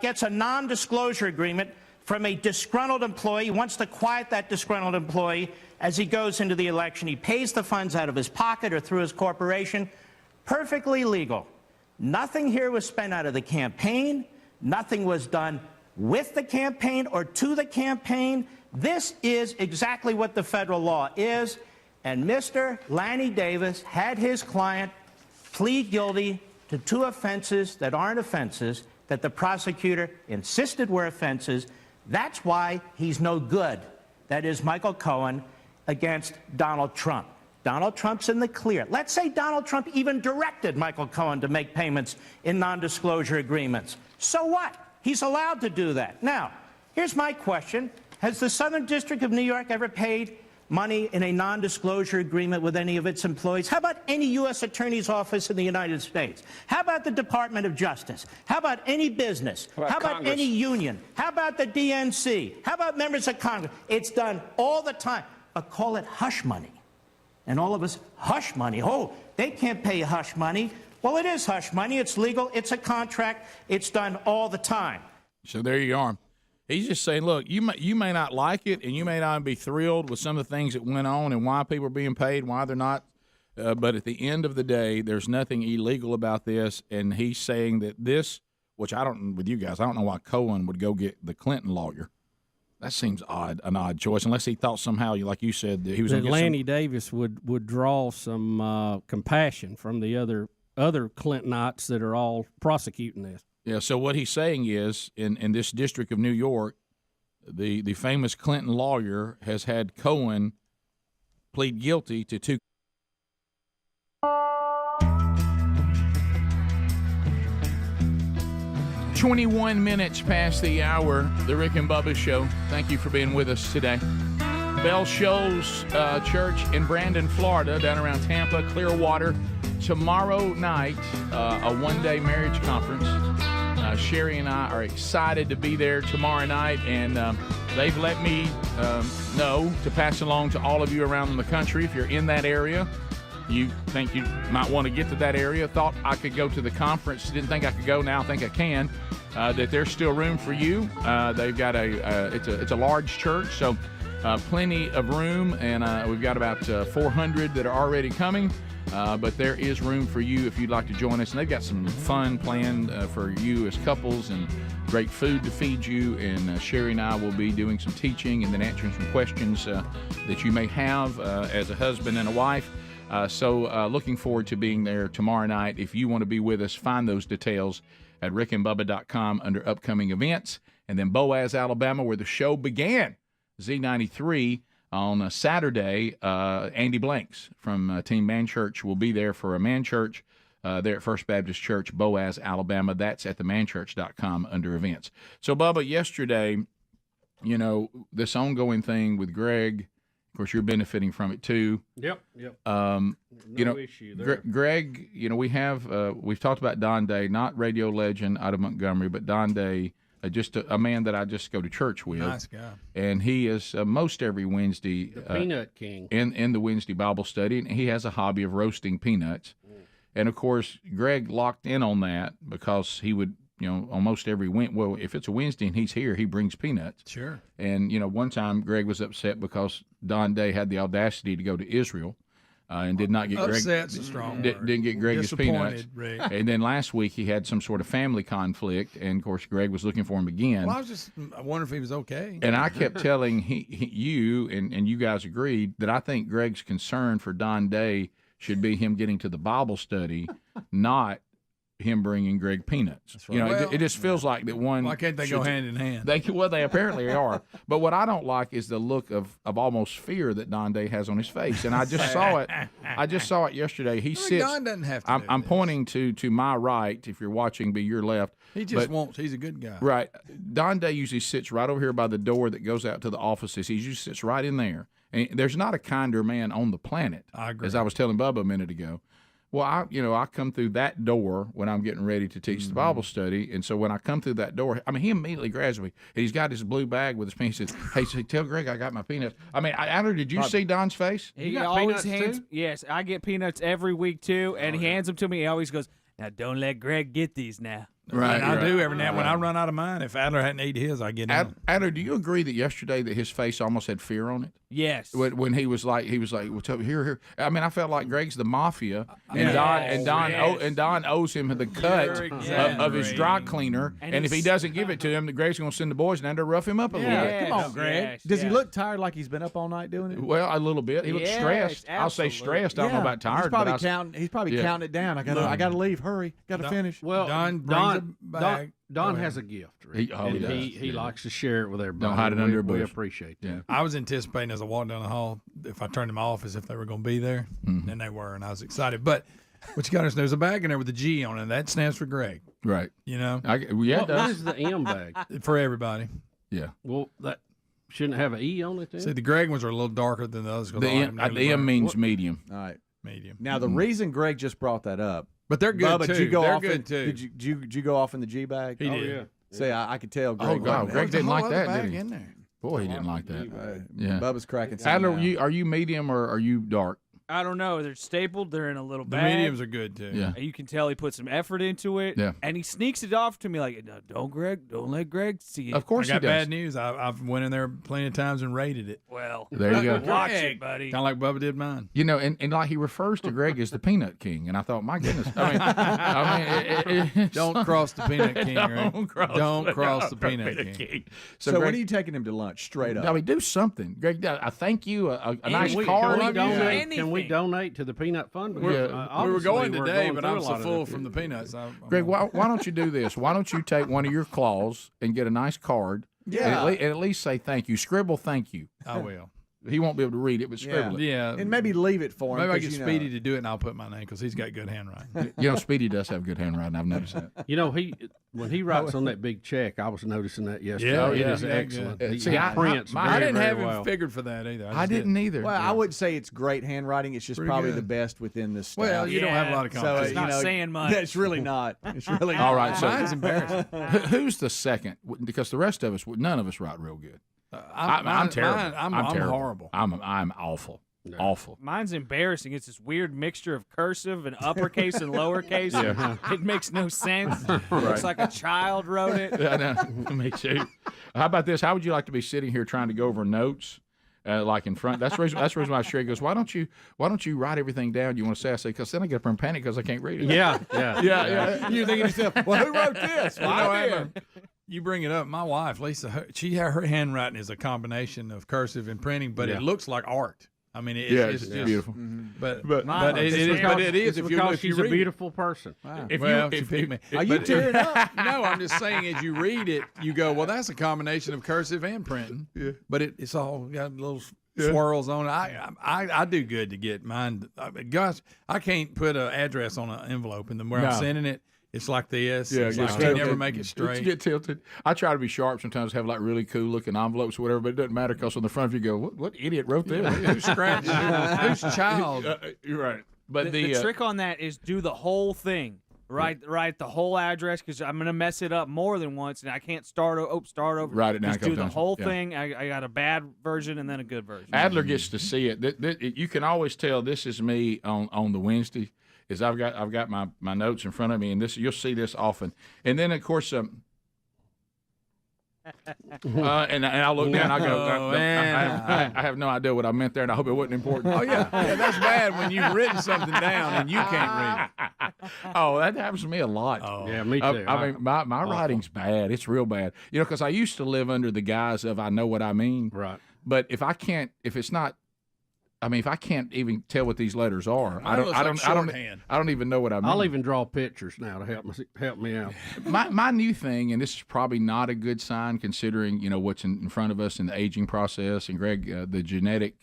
gets a non-disclosure agreement from a disgruntled employee. He wants to quiet that disgruntled employee as he goes into the election. He pays the funds out of his pocket or through his corporation. Perfectly legal. Nothing here was spent out of the campaign. Nothing was done with the campaign or to the campaign. This is exactly what the federal law is, and Mr. Lanny Davis had his client plead guilty to 2 offenses that aren't offenses that the prosecutor insisted were offenses. That's why he's no good. That is Michael Cohen against Donald Trump. Donald Trump's in the clear. Let's say Donald Trump even directed Michael Cohen to make payments in non-disclosure agreements. So what? He's allowed to do that. Now, here's my question. Has the Southern District of New York ever paid money in a non-disclosure agreement with any of its employees? How about any U.S. Attorney's Office in the United States? How about the Department of Justice? How about any business? How about any union? How about the DNC? How about members of Congress? It's done all the time. But call it hush money. And all of us, hush money. Oh, they can't pay hush money. Well, it is hush money. It's legal. It's a contract. It's done all the time. So there you are. He's just saying, look, you may not like it, and you may not be thrilled with some of the things that went on and why people are being paid, why they're not. But at the end of the day, there's nothing illegal about this. And he's saying that this, which I don't, with you guys, I don't know why Cohen would go get the Clinton lawyer. That seems an odd choice, unless he thought somehow, like you said, that he was going to get Lanny Davis would draw some compassion from the other Clintonites that are all prosecuting this. Yeah, so what he's saying is, in this district of New York, the famous Clinton lawyer has had Cohen plead guilty to 2. "21 minutes past the hour, the Rick and Bubba Show. Thank you for being with us today. Bell Shoals Church in Brandon, Florida, down around Tampa, Clearwater. Tomorrow night, a one-day marriage conference. Sherry and I are excited to be there tomorrow night, and they've let me know to pass along to all of you around the country. If you're in that area, you think you might want to get to that area, thought I could go to the conference, didn't think I could go, now think I can, that there's still room for you. They've got it's a large church, so plenty of room, and we've got about 400 that are already coming. But there is room for you if you'd like to join us. And they've got some fun planned for you as couples and great food to feed you. And Sherry and I will be doing some teaching and then answering some questions that you may have as a husband and a wife. So looking forward to being there tomorrow night. If you want to be with us, find those details at rickandbubba.com under upcoming events. And then Boaz, Alabama, where the show began, Z93. On Saturday, Andy Blanks from Team Man Church will be there for a Man Church there at First Baptist Church, Boaz, Alabama. That's at themanchurch.com under events. So, Bubba, yesterday, this ongoing thing with Greg, of course, you're benefiting from it too. Yep. Issue there. Greg, we've talked about Don Day, not radio legend out of Montgomery, but Don Day, just a man that I just go to church with. Nice guy. And he is most every Wednesday. The Peanut King. In the Wednesday Bible study, and he has a hobby of roasting peanuts. And, of course, Greg locked in on that because he would, almost every if it's a Wednesday and he's here, he brings peanuts. Sure. And, one time Greg was upset because Don Day had the audacity to go to Israel and did not get Upset's a strong word. Didn't get Greg his peanuts. Rick. And then last week he had some sort of family conflict, and, of course, Greg was looking for him again. Well, I wonder if he was okay. And I kept telling you, and you guys agreed, that I think Greg's concern for Don Day should be him getting to the Bible study, not him bringing Greg peanuts. That's right. It just feels like that one. Why can't they go hand in hand? They apparently are. But what I don't like is the look of almost fear that Don Day has on his face, and I just saw it. I just saw it yesterday. He sits. Don doesn't have to. I'm pointing to my right. If you're watching, be your left. He just wants. He's a good guy. Right. Don Day usually sits right over here by the door that goes out to the offices. He usually sits right in there. And there's not a kinder man on the planet. I agree. As I was telling Bubba a minute ago. Well, I come through that door when I'm getting ready to teach the Bible study, and so when I come through that door, he immediately grabs me, and he's got his blue bag with his peanuts. He says, "Hey, tell Greg I got my peanuts." Adler, did you see Don's face? He always hands. Yes, I get peanuts every week too, and he hands them to me. He always goes, "Now don't let Greg get these now." Right, I do every now when I run out of mine. If Adler hadn't ate his, I get in. Adler, do you agree that yesterday that his face almost had fear on it? Yes. When he was like, well, tell me, here. I felt like Greg's the mafia, and Don owes him the cut of his dry cleaner, and if he doesn't give it to him, Greg's going to send the boys down to rough him up a little bit. Come on, Greg. Does he look tired, like he's been up all night doing it? Well, a little bit. He looks stressed. Absolutely. I'll say stressed. I don't know about tired. He's probably counting it down. I got to leave. Hurry. Got to finish. Well, Don has a gift, Rick, he likes to share it with everybody. Don't hide it under a bush. We appreciate that. I was anticipating as I walked down the hall, if I turned them off, as if they were going to be there, and they were, and I was excited. But what you got is there's a bag in there with a G on it. That stands for Greg. Right. What is the M bag? For everybody. Yeah. Well, that shouldn't have an E on it then? See, the Greg ones are a little darker than the others. The M means medium. All right. Medium. Now, the reason Greg just brought that up, but they're good Bubba, too. Did you go they're off good too. Did you go off in the G bag? He did. Yeah. See, I could tell. Greg. Oh God, Greg didn't like that, did he? In there. Boy, he didn't like that. Yeah. Bubba's cracking. Adler, are you medium or are you dark? I don't know. They're stapled. They're in a little The bag. mediums are good too. Yeah. And you can tell he put some effort into it. Yeah. And he sneaks it off to me like, "No, don't let Greg see it." Of course I got he does. bad news. I've went in there plenty of times and rated it. Well, there you go. Watch it, buddy. Kind of like Bubba did mine. And like he refers to Greg as the Peanut King, and I thought, my goodness. Don't cross the Peanut King. Right? Don't cross the Peanut King. So Greg, when are you taking him to lunch? Straight up. Do something, Greg. A thank you, a nice card. Can we donate to the Peanut Fund? We were going today, but I'm so full from the peanuts. Greg, why don't you do this? Why don't you take one of your claws and get a nice card? Yeah. And at least say thank you. Scribble thank you. I will. He won't be able to read it, but scribble it. Yeah. And maybe leave it for him. Maybe I get Speedy to do it, and I'll put my name because he's got good handwriting. Speedy does have good handwriting. I've noticed that. When he writes on that big check, I was noticing that yesterday. Yeah, it is excellent. See, He prints I didn't very have him well. figured for that either. I didn't either. Well, I wouldn't say it's great handwriting. It's just Pretty probably good. the best within the staff. Well, you don't have a lot of confidence. It's not saying much. It's really not. It's really not. All right, so Mine's embarrassing. Who's the second? Because the rest of us, none of us write real good. I'm terrible. I'm terrible. horrible. I'm awful. No. Awful. Mine's embarrassing. It's this weird mixture of cursive and uppercase and lowercase. Yeah. It makes no sense. It looks like a child wrote it. I know. Me too. How about this? How would you like to be sitting here trying to go over notes, like in front? That's the reason why Sherry goes, why don't you write everything down you want to say? I say, because then I get up and panic because I can't read it. Yeah. You're thinking to yourself, well, who wrote this? Well, I did. You bring it up. My wife, Lisa, her handwriting is a combination of cursive and printing, but it looks like art. I mean, it's just beautiful. But It's if because you she's a read beautiful person. Wow. She picked me. Are you tearing up? No, I'm just saying as you read it, you go, well, that's a combination of cursive and printing. Yeah. But it's all got little swirls on it. I do good to get mine. Gosh, I can't put an address on an envelope, and then where I'm sending it, it's like this. Yeah, it's like you never make it straight. You get tilted. I try to be sharp sometimes, have like really cool looking envelopes or whatever, but it doesn't matter because on the front of you go, what idiot wrote this? Who scratched? Whose child? You're right. But the trick on that is do the whole thing. Write the whole address because I'm gonna mess it up more than once, and I can't start over. Write it down. Just do the whole thing. I got a bad version and then a good version. Adler gets to see it. You can always tell this is me on the Wednesday. Is I've got my notes in front of me, and this you'll see this often. And then of course, and I'll look down. I go, I have no idea what I meant there, and I hope it wasn't important. Oh yeah, that's bad when you've written something down and you can't read it. Oh, that happens to me a lot. Oh. Yeah, me too. I mean, my writing's bad. It's real bad. You know, because I used to live under the guise of I know what I mean. Right. But if I can't even tell what these letters are, I don't even know what I mean. I'll even draw pictures now to help me out. My new thing, and this is probably not a good sign considering what's in front of us in the aging process, and Greg, the genetic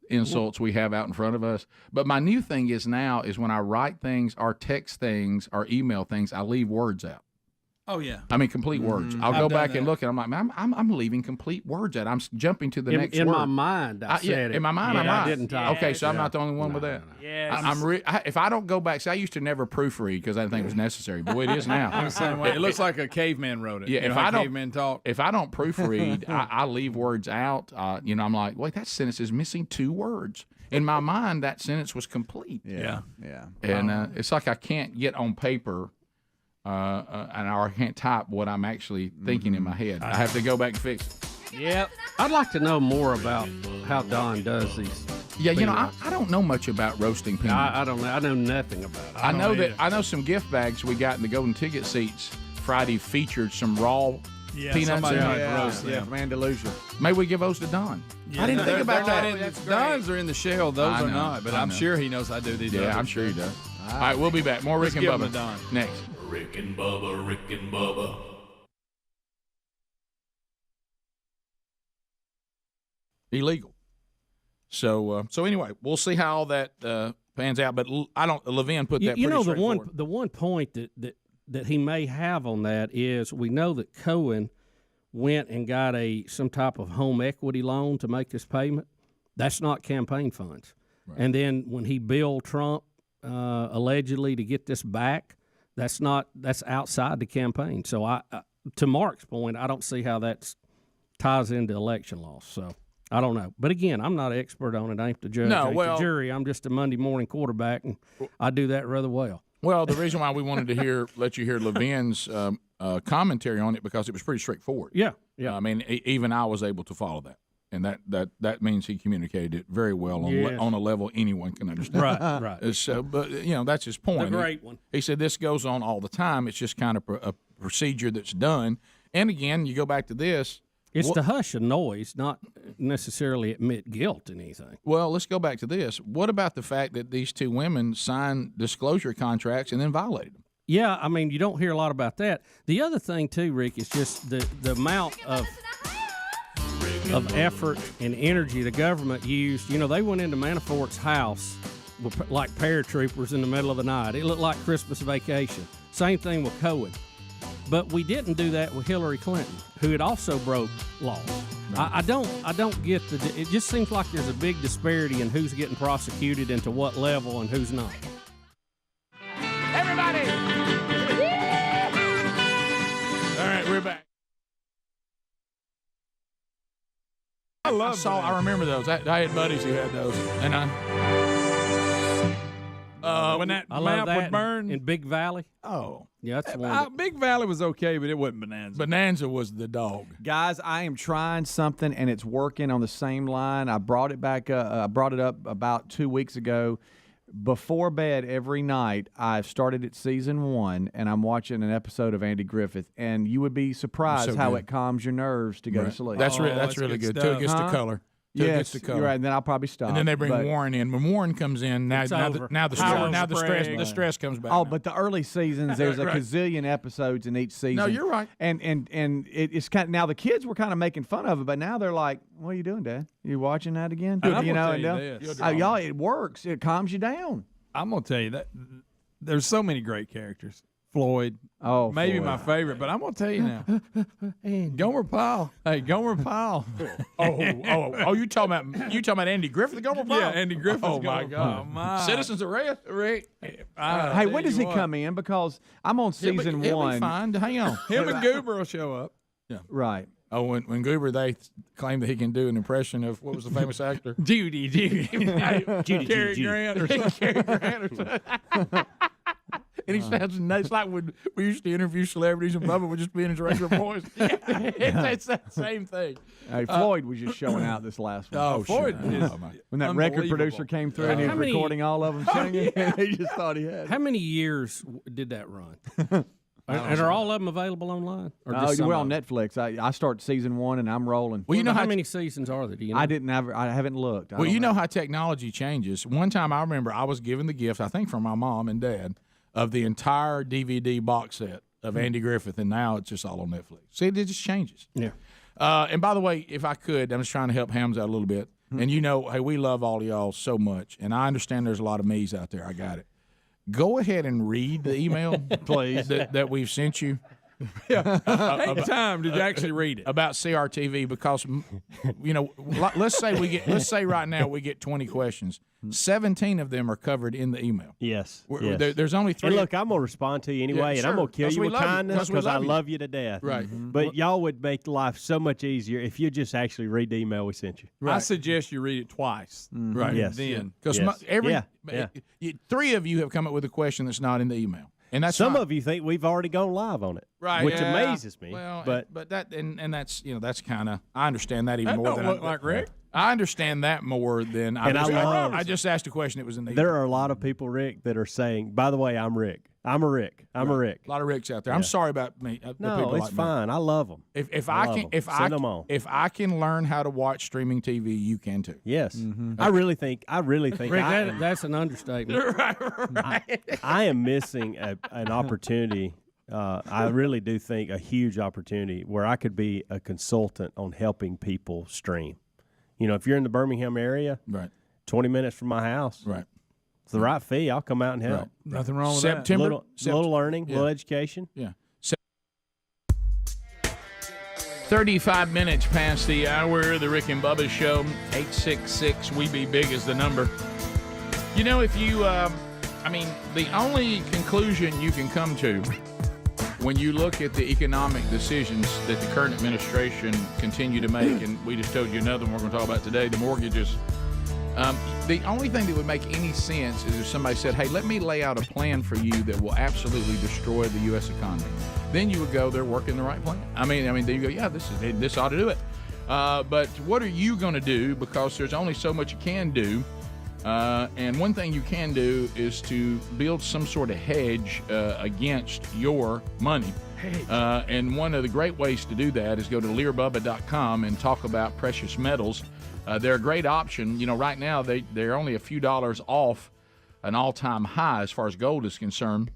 insults we have out in front of us. But my new thing is when I write things, or text things, or email things, I leave words out. Oh yeah. I mean, complete words. I'll go back and look, and I'm like, man, I'm leaving complete words out. I'm jumping to the next word. In my mind, I said it. In my mind, I didn't type. Okay, so I'm not the only one with that. Yeah. If I don't go back, see, I used to never proofread because I didn't think it was necessary, but it is now. I'm the same way. It looks like a caveman wrote it. Yeah, if I don't caveman talk. If I don't proofread, I leave words out. I'm like, wait, that sentence is missing 2 words. In my mind, that sentence was complete. Yeah. And it's like I can't get on paper. And I can't type what I'm actually thinking in my head. I have to go back and fix it. Yep. I'd like to know more about how Don does these. Yeah, I don't know much about roasting peanuts. I don't know. I know nothing about it. I know some gift bags we got in the Golden Ticket seats Friday featured some raw peanuts in it. From Andalusia. Maybe we give those to Don. Yeah, I didn't think about that. Don's are in the shell. Those are not. But I'm know. sure he knows I do these. Yeah, I'm sure he does. All right, we'll be back. More Rick and Bubba next. Rick and Bubba, Rick and Bubba. Illegal. So anyway, we'll see how all that pans out. But Levin put that. The one point that he may have on that is we know that Cohen went and got some type of home equity loan to make this payment. That's not campaign funds. Right. And then when he billed Trump allegedly to get this back. That's outside the campaign. So to Mark's point, I don't see how that ties into election loss. So I don't know. But again, I'm not an expert on it. I ain't the judge. I ain't the jury. I'm just a Monday morning quarterback, and I do that rather well. Well, the reason why we wanted to let you hear Levin's commentary on it because it was pretty straightforward. Yeah. I mean, even I was able to follow that. And that means he communicated it very well on a level anyone can understand. Right. So, but that's his point. The great one. He said this goes on all the time. It's just kind of a procedure that's done. And again, you go back to this. It's to hush a noise, not necessarily admit guilt in anything. Well, let's go back to this. What about the fact that these 2 women signed disclosure contracts and then violated them? Yeah, I mean, you don't hear a lot about that. The other thing too, Rick, is just the amount of effort and energy the government used. They went into Manafort's house like paratroopers in the middle of the night. It looked like Christmas vacation. Same thing with Cohen. But we didn't do that with Hillary Clinton, who had also broke laws. I don't get it just seems like there's a big disparity in who's getting prosecuted and to what level and who's not. Everybody! All right, we're back. I remember those. I had buddies who had those, and when that I map love that would burn in Big Valley. Oh, yeah, that's one. Big Valley was okay, but it wasn't Bonanza. Bonanza was the dog. Guys, I am trying something, and it's working on the same line. I brought it back. I brought it up about 2 weeks ago. Before bed every night, I've started at season 1, and I'm watching an episode of Andy Griffith, and you would be surprised how it calms your nerves to go to sleep. That's really good. Too. It gets the color. till it Yes, gets to color. you're right. And then I'll probably stop. And then they bring but- Warren in. When Warren comes in, now It's now over. the stress comes back. Oh, but the early seasons, there's a Right. gazillion episodes in each season. No, you're right. And it's kind of, now the kids were kind of making fun of it, but now they're like, "What are you doing, Dad? You watching that again?" And I'm you gonna know, tell and you they'll- this. y'all, it works. It calms you down. I'm gonna tell you that there's so many great characters. Floyd, maybe Floyd. my favorite, but I'm gonna tell you now. Gomer Pyle. Hey, Gomer Pyle. You talking about Andy Griffith, Gomer Pyle? Yeah, Andy Griffith. Oh my God, Citizens Arrest, Rick. Hey, when does he come in? Because I'm on season he'll one. be fine. Hang on. Him and Goober will show up. Yeah. Right. Oh, when Goober, they claim that he can do an impression of what was the famous actor? Judy. Cary Grant or something. Cary Grant or something. And he sounds nice, it's like when we used to interview celebrities and Bubba would just be in his regular voice. It's that same thing. Hey, Floyd was just showing out this last one. Oh, Floyd sure. is When that record unbelievable. producer came through and he How was many- recording all of them singing, he just thought he had. How many years did that run? And are all of them available online? Or Oh, just some we're of on them? Netflix. I start season one and I'm rolling. Well, you know how how many seasons are there? Do you know? I haven't looked. Well, you know how technology changes. One time I remember I was given the gift, I think from my mom and dad, of the entire DVD box set of Andy Griffith, and now it's just all on Netflix. See, it just changes. Yeah. And by the way, if I could, I'm just trying to help Hams out a little bit. And you know, hey, we love all of y'all so much, and I understand there's a lot of me's out there. I got it. Go ahead and read the email, please, that we've sent you. Yeah. Take time. Did you actually read it? About CRTV, because you know, let's say right now we get 20 questions. 17 of them are covered in the email. Yes. There's only 3. And look, I'm gonna respond to you anyway, Yeah, and I'm sure. gonna kill you with kindness because I love you to death. Right. But y'all would make life so much easier if you just actually read the email we sent you. I suggest you read it twice. Right. Yes. Then. Because Yeah. 3 of you have come up with a question that's not in the email. And that's some fine. of you think we've already gone live on it, Right, which yeah. amazes me. Well, but that and that's that's kind of, I understand that even That more don't than look like Rick. I understand that more than I just asked a question. It was in the there are a lot of people, Rick, that are saying, "By the way, I'm Rick. I'm a Rick. I'm a Rick." A lot of Ricks out there. I'm sorry about me. the No, people it's like me. fine. I love them. If I I love can 'em. if Send I 'em on. if I can learn how to watch streaming TV, you can too. Yes, I really think. Rick, that's an understatement. I am missing an opportunity. I really do think a huge opportunity where I could be a consultant on helping people stream. You know, if you're in the Birmingham area, right, 20 minutes from my house, right, it's the right fee. I'll come out and help. Right. Nothing wrong with September, little learning, little education. Yeah. 35 minutes past the hour of the Rick and Bubba Show. 866 We Be Big is the number. You know, if you, the only conclusion you can come to when you look at the economic decisions that the current administration continue to make, and we just told you another one we're going to talk about today, the mortgages. The only thing that would make any sense is if somebody said, hey, let me lay out a plan for you that will absolutely destroy the U.S. economy. Then you would go, they're working the right plan. I mean, then you go, yeah, this ought to do it. But what are you going to do? Because there's only so much you can do. And one thing you can do is to build some sort of hedge against your money. And one of the great ways to do that is go to learbubba.com and talk about precious metals. They're a great option. You know, right now they're only a few dollars off an all-time high as far as gold is concerned.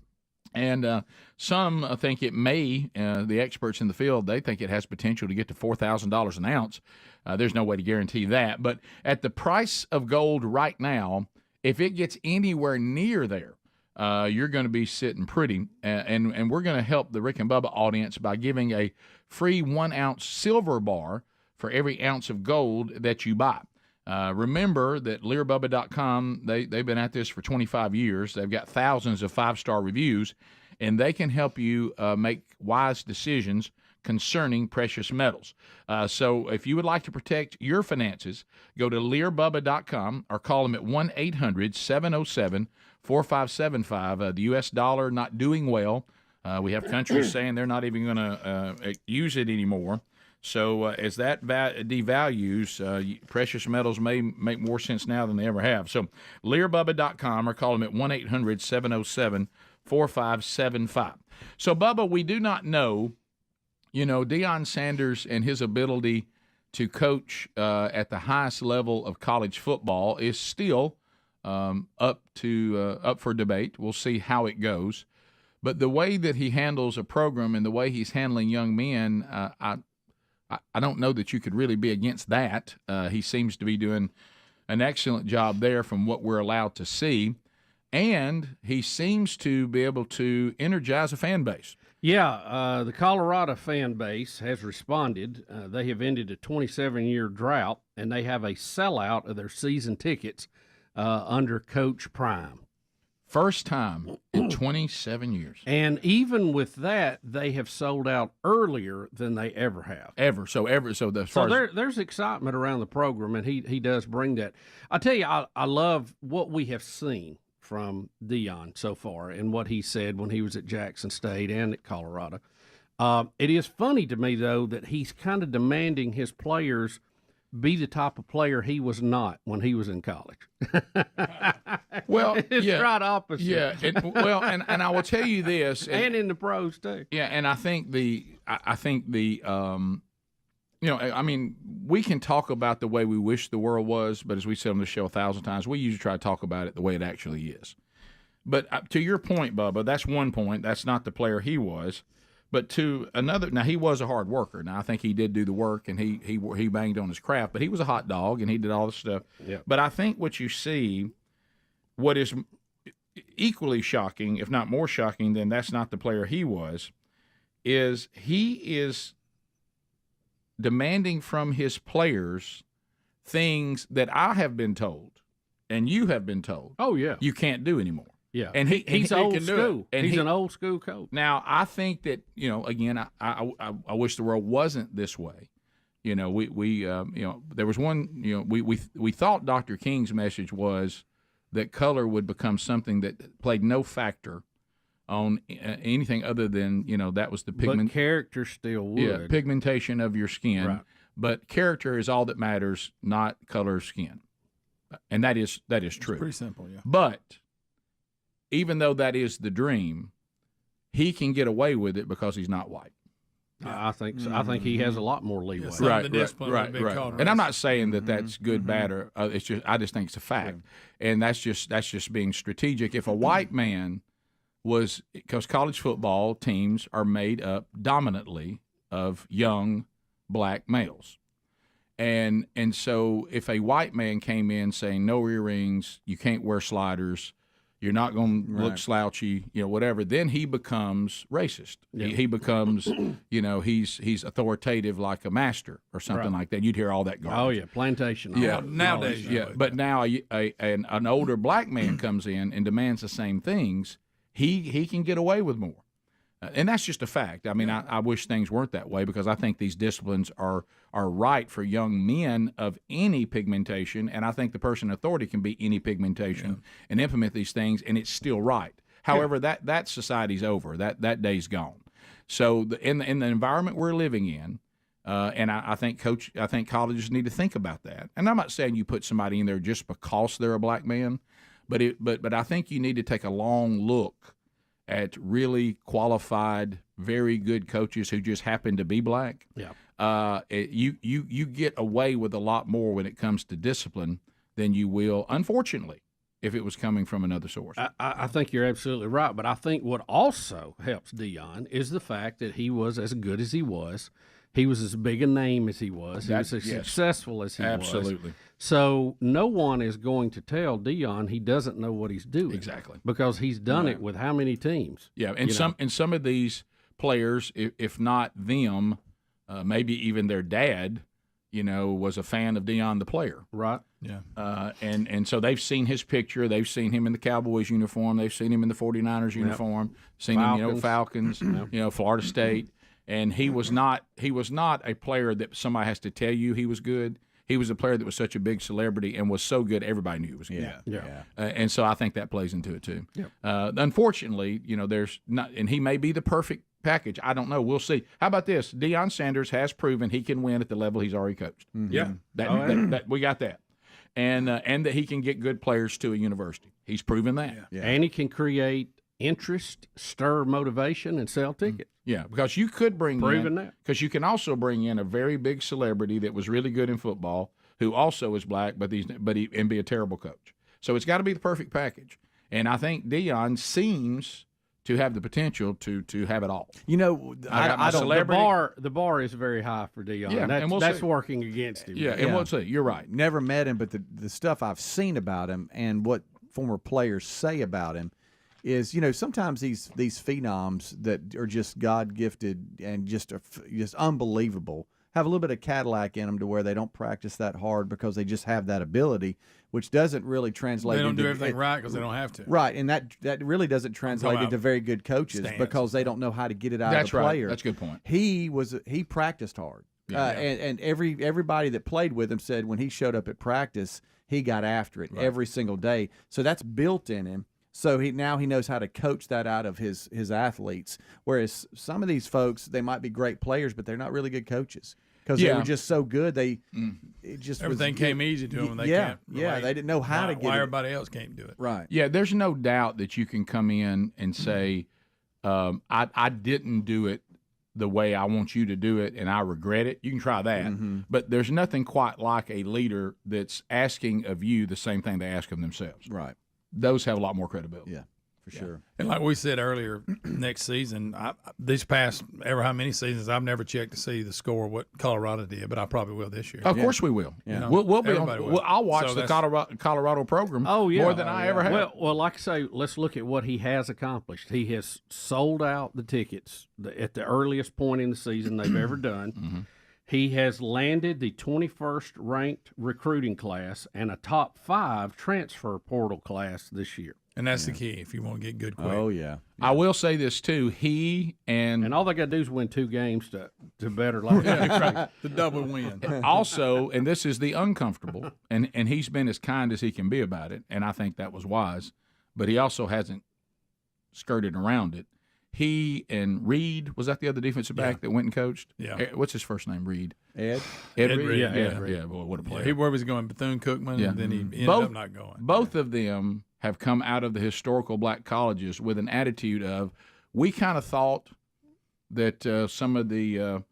And some think it may, the experts in the field, they think it has potential to get to $4,000 an ounce. There's no way to guarantee that. But at the price of gold right now, if it gets anywhere near there, you're going to be sitting pretty. And we're going to help the Rick and Bubba audience by giving a free 1-ounce silver bar for every ounce of gold that you buy. Remember that learbubba.com, they've been at this for 25 years. They've got thousands of 5-star reviews, and they can help you make wise decisions concerning precious metals. So if you would like to protect your finances, go to learbubba.com or call them at 1-800-707-4575. The U.S. dollar not doing well. We have countries saying they're not even going to use it anymore. So as that devalues, precious metals may make more sense now than they ever have. So learbubba.com or call them at 1-800-707-4575. So, Bubba, we do not know, Deion Sanders and his ability to coach at the highest level of college football is still up for debate. We'll see how it goes. But the way that he handles a program and the way he's handling young men, I don't know that you could really be against that. He seems to be doing an excellent job there from what we're allowed to see. And he seems to be able to energize a fan base. Yeah, the Colorado fan base has responded. They have ended a 27-year drought, and they have a sellout of their season tickets under Coach Prime. First time in 27 years. And even with that, they have sold out earlier than they ever have. There's excitement around the program, and he does bring that. I tell you, I love what we have seen from Deion so far and what he said when he was at Jackson State and at Colorado. It is funny to me, though, that he's kind of demanding his players be the type of player he was not when he was in college. Well, it's right opposite. Yeah, and I will tell you this, and in the pros too. Yeah, and I think we can talk about the way we wish the world was, but as we said on the show 1,000 times, we usually try to talk about it the way it actually is. But to your point, Bubba, that's one point. That's not the player he was. But to another, now he was a hard worker. Now I think he did do the work, and he banged on his craft. But he was a hot dog, and he did all the stuff. Yeah. But I think what you see, what is equally shocking, if not more shocking, than that's not the player he was, is he is demanding from his players things that I have been told, and you have been told. Oh yeah, you can't do anymore. Yeah, and he's old school. He's an old school coach. Now, I think that, again, I wish the world wasn't this way. There was one, we thought Dr. King's message was that color would become something that played no factor on anything other than, that was the pigment. But character still would. Yeah, pigmentation of your skin. Right. But character is all that matters, not color of skin. And that is true. It's pretty simple, yeah. But even though that is the dream, he can get away with it because he's not white. I think so. I think he has a lot more leeway. Right. And I'm not saying that that's good, bad, or it's just. I just think it's a fact, and that's just being strategic. If a white man was, because college football teams are made up dominantly of young black males, and so if a white man came in saying no earrings, you can't wear sliders, you're not going to look slouchy, whatever, then he becomes racist. Yeah. He becomes, he's authoritative like a master or something like that. You'd hear all that garbage. Oh, yeah, plantation. Yeah, nowadays. Yeah, but now an older black man comes in and demands the same things. He can get away with more. And that's just a fact. I mean, I wish things weren't that way, because I think these disciplines are right for young men of any pigmentation, and I think the person in authority can be any pigmentation and implement these things, and it's still right. However, that society's over. That day's gone. So in the environment we're living in, and I think colleges need to think about that. And I'm not saying you put somebody in there just because they're a black man, but I think you need to take a long look at really qualified, very good coaches who just happen to be black. Yeah. You get away with a lot more when it comes to discipline than you will, unfortunately, if it was coming from another source. I think you're absolutely right, but I think what also helps Deion is the fact that he was as good as he was. He was as big a name as he was. He was as successful as he was. Absolutely. So no one is going to tell Deion he doesn't know what he's doing. Exactly. Because he's done it with how many teams? Yeah, and some of these players, if not them, maybe even their dad, was a fan of Deion the player. Right. Yeah. And so they've seen his picture. They've seen him in the Cowboys uniform. They've seen him in the 49ers uniform. Seen him, Falcons, Florida State. And he was not a player that somebody has to tell you he was good. He was a player that was such a big celebrity and was so good everybody knew he was good. Yeah. And so I think that plays into it too. Yeah. Unfortunately, there's not, and he may be the perfect package. I don't know. We'll see. How about this? Deion Sanders has proven he can win at the level he's already coached. Mm-hmm. Yeah. That we got that. And that he can get good players to a university. He's proven that. And he can create interest stir motivation and sell tickets. Yeah, because you could bring Proven that. Because you can also bring in a very big celebrity that was really good in football, who also is black, but and be a terrible coach. So it's got to be the perfect package. And I think Deion seems to have the potential to have it all. You know, I don't. The bar is very high for Deion. Yeah, and we'll that's see. working against him. Yeah, and we'll see. You're right. Never met him, but the stuff I've seen about him and what former players say about him is, sometimes these phenoms that are just God-gifted and just unbelievable have a little bit of Cadillac in them to where they don't practice that hard because they just have that ability, which doesn't really translate. They don't into, do everything right because they don't have to. Right, and that really doesn't translate into very good coaches because they don't know how to get it out of the player. That's a good point. He practiced hard, and everybody that played with him said when he showed up at practice, he got after it every single day. So that's built in him. So he knows how to coach that out of his athletes. Whereas some of these folks, they might be great players, but they're not really good coaches because they were just so good. Everything came easy to them. They can't relate. They didn't know how to get why it. everybody else can't do it. Right. Yeah, there's no doubt that you can come in and say, I didn't do it the way I want you to do it, and I regret it. You can try that. But there's nothing quite like a leader that's asking of you the same thing they ask of themselves. Right. Those have a lot more credibility. Yeah, for sure. And like we said earlier, next season, these past ever how many seasons, I've never checked to see the score what Colorado did, but I probably will this year. Of course we will. Yeah. We'll be. Everybody will. I'll watch So the that's- Colorado program. Yeah. More than I ever have. Well, like I say, let's look at what he has accomplished. He has sold out the tickets at the earliest point in the season they've ever done. He has landed the 21st ranked recruiting class and a top 5 transfer portal class this year. And that's the key if you want to get good quick. Oh, yeah. I will say this, too. He and all they got to do is win 2 games to better life. The double win. Also, and this is the uncomfortable, and he's been as kind as he can be about it, and I think that was wise, but he also hasn't skirted around it. He and Reed, was that the other defensive back that went and coached? Yeah. What's his first name? Reed. Ed Reed. Yeah. Yeah. Boy, what a player. Where was he going? Bethune-Cookman, Yeah. and then he ended up not going. Both of them have come out of the historical black colleges with an attitude of, we kind of thought that some of the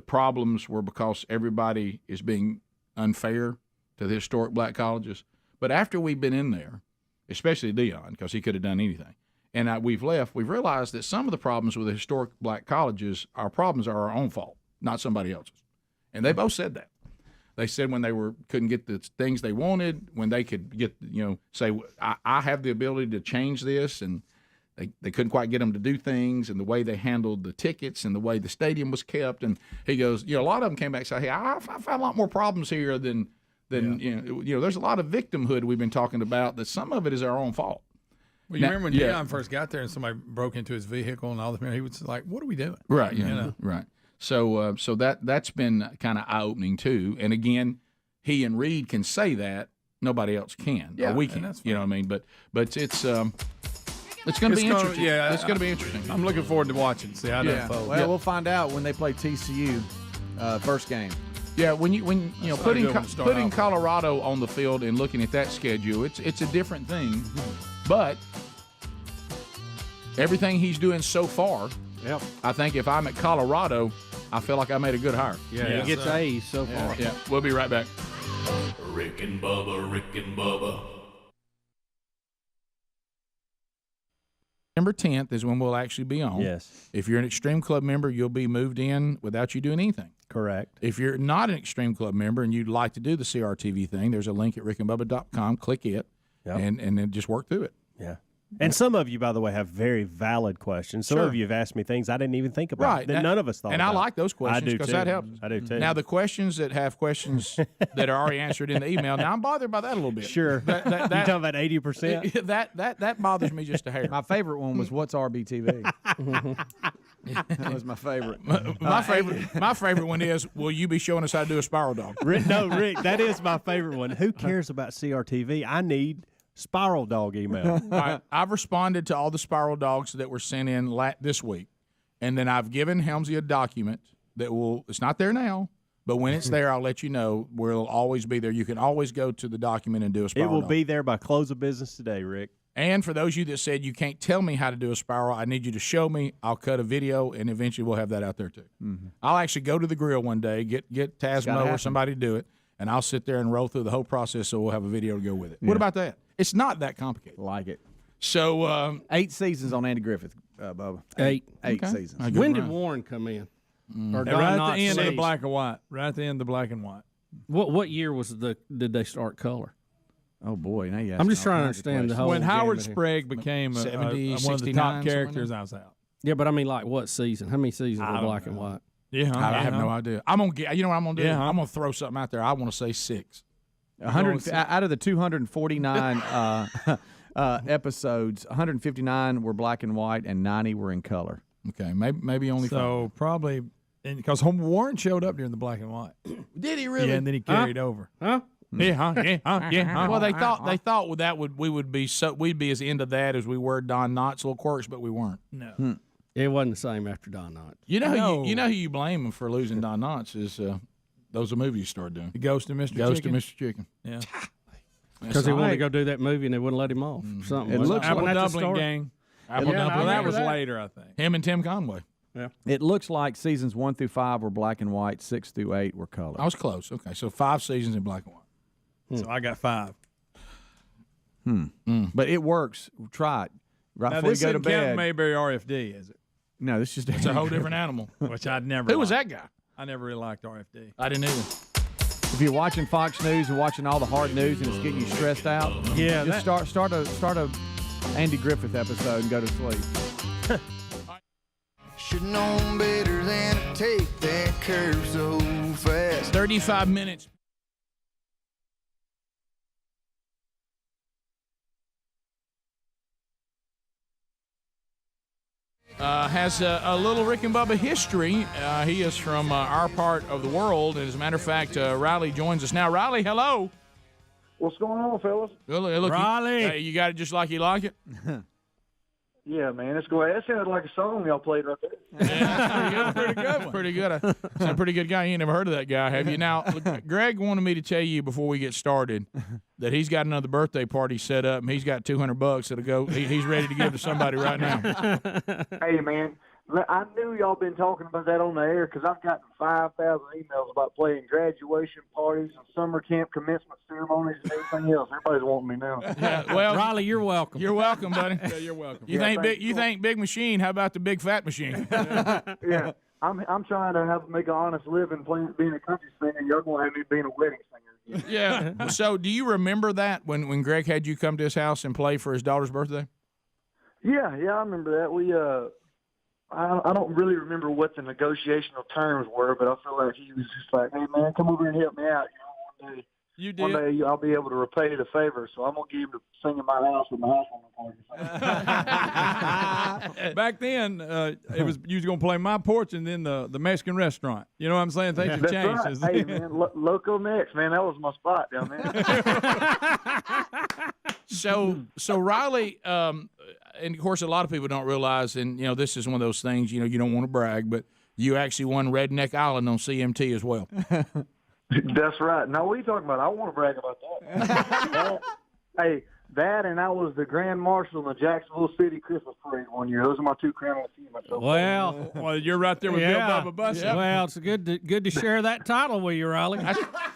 problems were because everybody is being unfair to the historic black colleges. But after we've been in there, especially Deion, because he could have done anything, and we've left, we've realized that some of the problems with the historic black colleges, our problems are our own fault, not somebody else's. And they both said that. They said when they couldn't get the things they wanted, when they could get, say, I have the ability to change this, and they couldn't quite get them to do things, and the way they handled the tickets and the way the stadium was kept. And he goes, a lot of them came back and said, hey, I found a lot more problems here than there's a lot of victimhood we've been talking about, that some of it is our own fault. Well, you remember when Deion first got there and somebody broke into his vehicle and all this, he was like, what are we doing? Right, right. So that's been kind of eye-opening too. And again, he and Reed can say that, nobody else can. Yeah, or we can. You know what I mean? But it's going to be interesting. Yeah, it's going to be interesting. I'm looking forward to watching. See how that folds. Well, we'll find out when they play TCU first game. Yeah, when putting off. Colorado on the field and looking at that schedule, it's a different thing. But everything he's doing so far, I think if I'm at Colorado, I feel like I made a good hire. Yeah, he gets A's so far. Yeah, we'll be right back. Rick and Bubba, Rick and Bubba. September 10th is when we'll actually be on. Yes. If you're an Extreme Club member, you'll be moved in without you doing anything. Correct. If you're not an Extreme Club member and you'd like to do the CRTV thing, there's a link at rickandbubba.com. Click it, and then just work through it. Yeah. And some of you, by the way, have very valid questions. Some of you have asked me things I didn't even think about. Right. That none of us thought and about. I like those questions because that helps. I do too. Now, the questions that have questions that are already answered in the email, now I'm bothered by that a little bit. Sure. That, you talking about 80%? That bothers me just a hair. My favorite one was, what's RBTV? That was my favorite. My favorite one is, will you be showing us how to do a spiral dog? Rick, that is my favorite one. Who cares about CRTV? I need spiral dog email. All right, I've responded to all the spiral dogs that were sent in this week, and then I've given Helmsy a document that it's not there now, but when it's there, I'll let you know where it'll always be there. You can always go to the document and do a spiral It will dog. be there by close of business today, Rick. And for those of you that said you can't tell me how to do a spiral, I need you to show me. I'll cut a video, and eventually we'll have that out there too. I'll actually go to the grill one day, get Tasmo or somebody to do it, and I'll sit there and roll through the whole process so we'll have a video to go with it. What about that? It's not that complicated. Like it. So 8 seasons on Andy Griffith, Bubba. 8 seasons. When did Warren come in? Or And right at Don the end of the Knotts? black and white. Right at the end of the black and white. What year did they start color? Oh boy, now you. I'm just trying to understand the whole. When Howard gamut here. Sprague became 70, one of the 69, top something like characters, that. I was out. Yeah, but I mean, like what season? How many seasons I were don't black and know. white? Yeah, I have no idea. I'm gonna get. You know what I'm gonna do? Yeah, I'm gonna throw something out there. I want to say 6. 100 out of the 249 episodes, 159 were black and white, and 90 were in color. Okay, maybe only 5. So probably because Warren showed up during the black and white. Did he really? Yeah, and then he carried over. Huh? Yeah. Well, they thought we'd be as into that as we were Don Knotts' little quirks, but we weren't. No. It wasn't the same after Don Knotts. You know who you blame for losing Don Knotts is those are movies you started doing. The Ghost of Mr. Ghost Chicken. of Mr. Chicken. Yeah. Because he wanted to go do that movie and they wouldn't let him off. Something. It looks Apple like Dumpling Gang. Apple Yeah, Dumpling. I Well, that remember was that. later, I think. Him and Tim Conway. Yeah. It looks like seasons 1 through 5 were black and white, 6 through 8 were color. I was close. Okay, so 5 seasons in black and white. So I got 5. But it works. Try it right Now, before you this go to isn't Captain bed. Mayberry RFD, is it? No, this is just It's a whole different animal. Which I'd never. Who was liked. that guy? I never really liked RFD. I didn't either. If you're watching Fox News and watching all the hard news and it's getting you stressed out, Yeah, just start a Andy Griffith episode and go to sleep. Should known better than to take that curve so fast. 35 minutes. Has a little Rick and Bubba history. He is from our part of the world. And as a matter of fact, Riley joins us now. Riley, hello. What's going on, fellas? Look, Riley. You got it just like you like it? Yeah, man, it's great. That sounded like a song y'all played right there. Yeah, pretty good. Pretty good. He's a pretty good guy. You ain't never heard of that guy, have you? Now, look, Greg wanted me to tell you before we get started that he's got another birthday party set up, and he's got $200 that'll go. He's ready to give to somebody right now. Hey, man, I knew y'all been talking about that on the air because I've gotten 5,000 emails about playing graduation parties and summer camp commencement ceremonies and everything else. Everybody's wanting me now. Yeah, well, Riley, you're welcome. You're welcome, buddy. Yeah, you're welcome. You think big machine? How about the big fat machine? Yeah, I'm trying to make an honest living being a country singer. You're going to have me being a wedding singer. Yeah. So, do you remember that when Greg had you come to his house and play for his daughter's birthday? Yeah, I remember that. We I don't really remember what the negotiational terms were, but I feel like he was just like, "Hey, man, come over and help me out. One day, You did. One day I'll be able to repay the favor, so I'm gonna get him to sing in my house with my housewarming party." Back then, it was you was gonna play my porch and then the Mexican restaurant. You know what I'm saying? Things have That's changed. right. Hey, man, Loco Next, man, that was my spot down there. So Riley, and of course, a lot of people don't realize, and this is one of those things. You don't want to brag, but you actually won Redneck Island on CMT as well. That's right. Now, what are you talking about? I want to brag about that. Hey, that and I was the Grand Marshal in the Jacksonville City Christmas Parade one year. Those are my two crowning achievements. Well, you're right there with Bill Bubba Bussy. Well, it's good to share that title with you, Riley.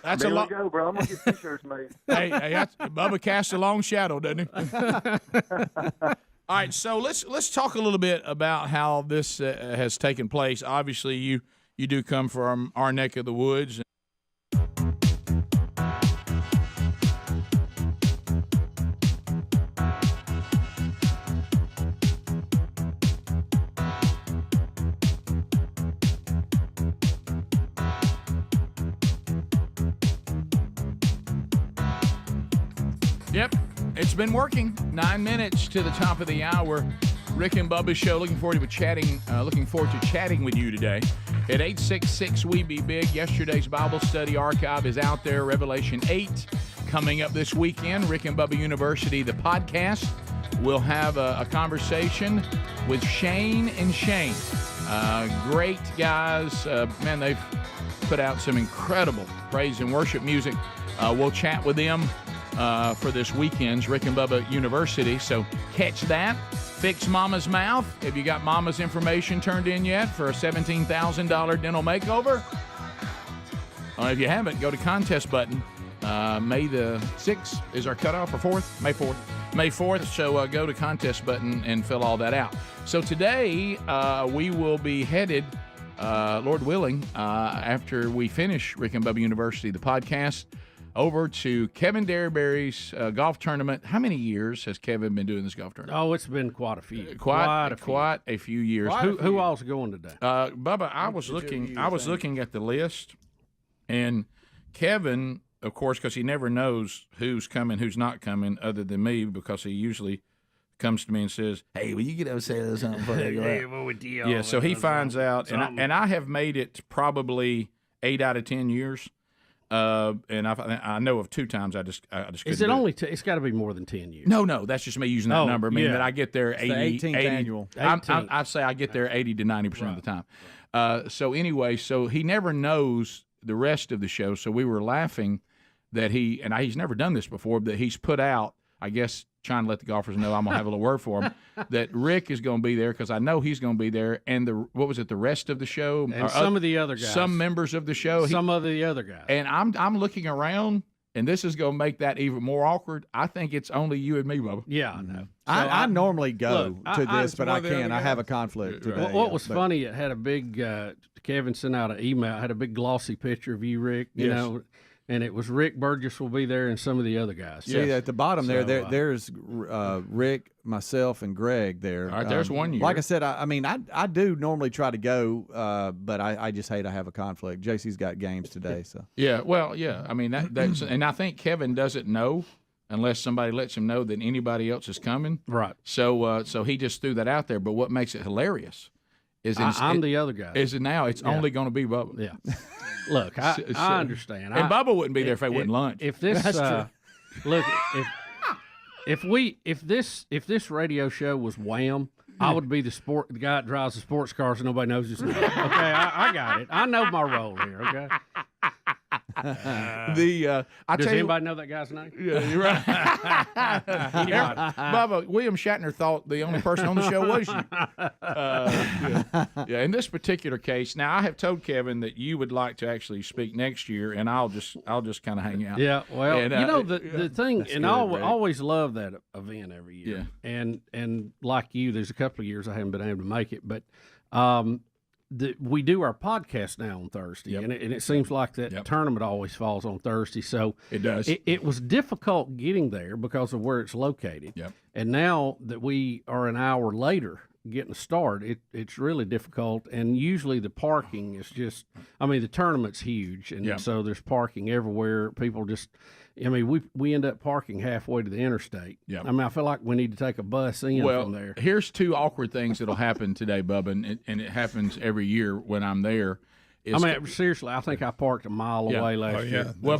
That's there a lot. we go, bro. I'm gonna get t-shirts made. Hey, Bubba casts a long shadow, doesn't he? All right, so let's talk a little bit about how this has taken place. Obviously, you do come from our neck of the woods. Yep, it's been working. 9 minutes to the top of the hour. Rick and Bubba's show. Looking forward to chatting with you today. At 866 We Be Big. Yesterday's Bible study archive is out there. Revelation 8 coming up this weekend. Rick and Bubba University, the podcast. We'll have a conversation with Shane and Shane. Great guys. Man, they've put out some incredible praise and worship music. We'll chat with them. for this weekend's Rick and Bubba University. So catch that. Fix Mama's Mouth. Have you got Mama's information turned in yet for a $17,000 dental makeover? If you haven't, go to contest button. May the 6th is our cutoff, or 4th? May 4th. May 4th, so go to contest button and fill all that out. So today we will be headed, Lord willing, after we finish Rick and Bubba University, the podcast, over to Kevin Derryberry's golf tournament. How many years has Kevin been doing this golf tournament? Oh, it's been quite a few. Quite a few years. Who all's going today? Bubba, I was looking at the list, and Kevin, of course, because he never knows who's coming, who's not coming, other than me, because he usually comes to me and says, "Hey, will you get upset or something?" Yeah, so he finds out, and I have made it probably 8 out of 10 years. And I know of 2 times I just is it only it's got to be more than 10 years? No, that's just me using that number. I mean that I get there 80 annual. I say I get there 80 to 90% of the time. So anyway, so he never knows the rest of the show. So we were laughing that he's never done this before, but he's put out, I guess, trying to let the golfers know I'm gonna have a little word for him, that Rick is gonna be there because I know he's gonna be there, and the rest of the show, and some of the other guys, some members of the show, some of the other guys, and I'm looking around, and this is gonna make that even more awkward. I think it's only you and me, Bubba. Yeah, I know. So I normally go to this, but I can't. I have a conflict today. What was funny? It had a big Kevin sent out an email. It had a big glossy picture of you, Rick. You know. And it was Rick, Burgess will be there, and some of the other guys. See, at the bottom there's Rick, myself, and Greg there. All right, there's 1 year. Like I said, I do normally try to go, but I just hate I have a conflict. JC's got games today, so. Yeah, well, yeah. I mean, that's and I think Kevin doesn't know unless somebody lets him know that anybody else is coming. Right. So he just threw that out there. But what makes it hilarious is I'm the other guy. Is it now? It's only going to be Bubba. Yeah. Look, I understand. And Bubba wouldn't be there if they wouldn't lunch. If this, look, if this radio show was Wham, I would be the guy that drives the sports cars and nobody knows his name. Okay, I got it. I know my role here. Okay. Does anybody know that guy's name? Yeah, you're right. Bubba, William Shatner thought the only person on the show was you. Yeah. In this particular case, now I have told Kevin that you would like to actually speak next year, and I'll just kind of hang out. Yeah, well, and, the thing, and I always love that event every year. Yeah. And like you, there's a couple of years I haven't been able to make it, but we do our podcast now on Thursday, and it seems like that tournament always falls on Thursday. So it does. It was difficult getting there because of where it's located. Yep. And now that we are an hour later getting a start, it's really difficult. And usually the parking is just, the tournament's huge, and so there's parking everywhere. People just, we end up parking halfway to the interstate. Yeah. I feel like we need to take a bus in from there. Here's 2 awkward things that'll happen today, Bubba, and it happens every year when I'm there. Seriously, I think I parked a mile away last year. Well,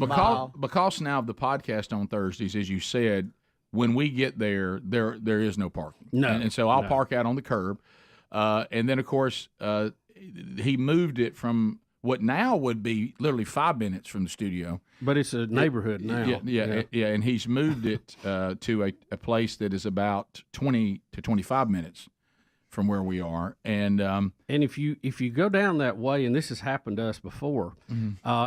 because now of the podcast on Thursdays, as you said, when we get there is no parking. No. And so I'll park out on the curb. And then, of course, he moved it from what now would be literally 5 minutes from the studio. But it's a neighborhood now. Yeah, and he's moved it to a place that is about 20 to 25 minutes from where we are. And if you go down that way, and this has happened to us before,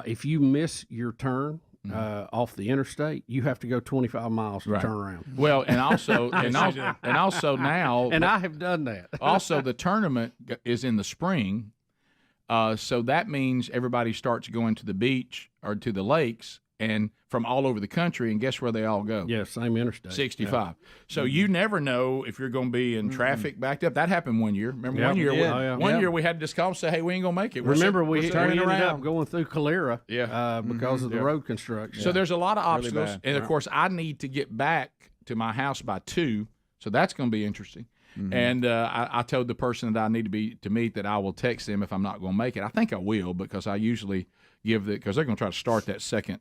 if you miss your turn off the interstate, you have to go 25 miles to turn around. Well, and also now, and I have done that. Also, the tournament is in the spring. So that means everybody starts going to the beach or to the lakes and from all over the country, and guess where they all go? Yeah, same interstate. 65. Yeah. So you never know if you're going to be in traffic backed up. That happened one year. Remember one year? One year we had this call and say, "Hey, we ain't going to make it." Remember we ended up going through Calera because of the road construction. So there's a lot of obstacles. Really and, of course, I need to get back to my house by 2, so that's going to be interesting. Mm-hmm. And I told the person that I need to meet that I will text them if I'm not going to make it. I think I will because I usually give because they're going to try to start that second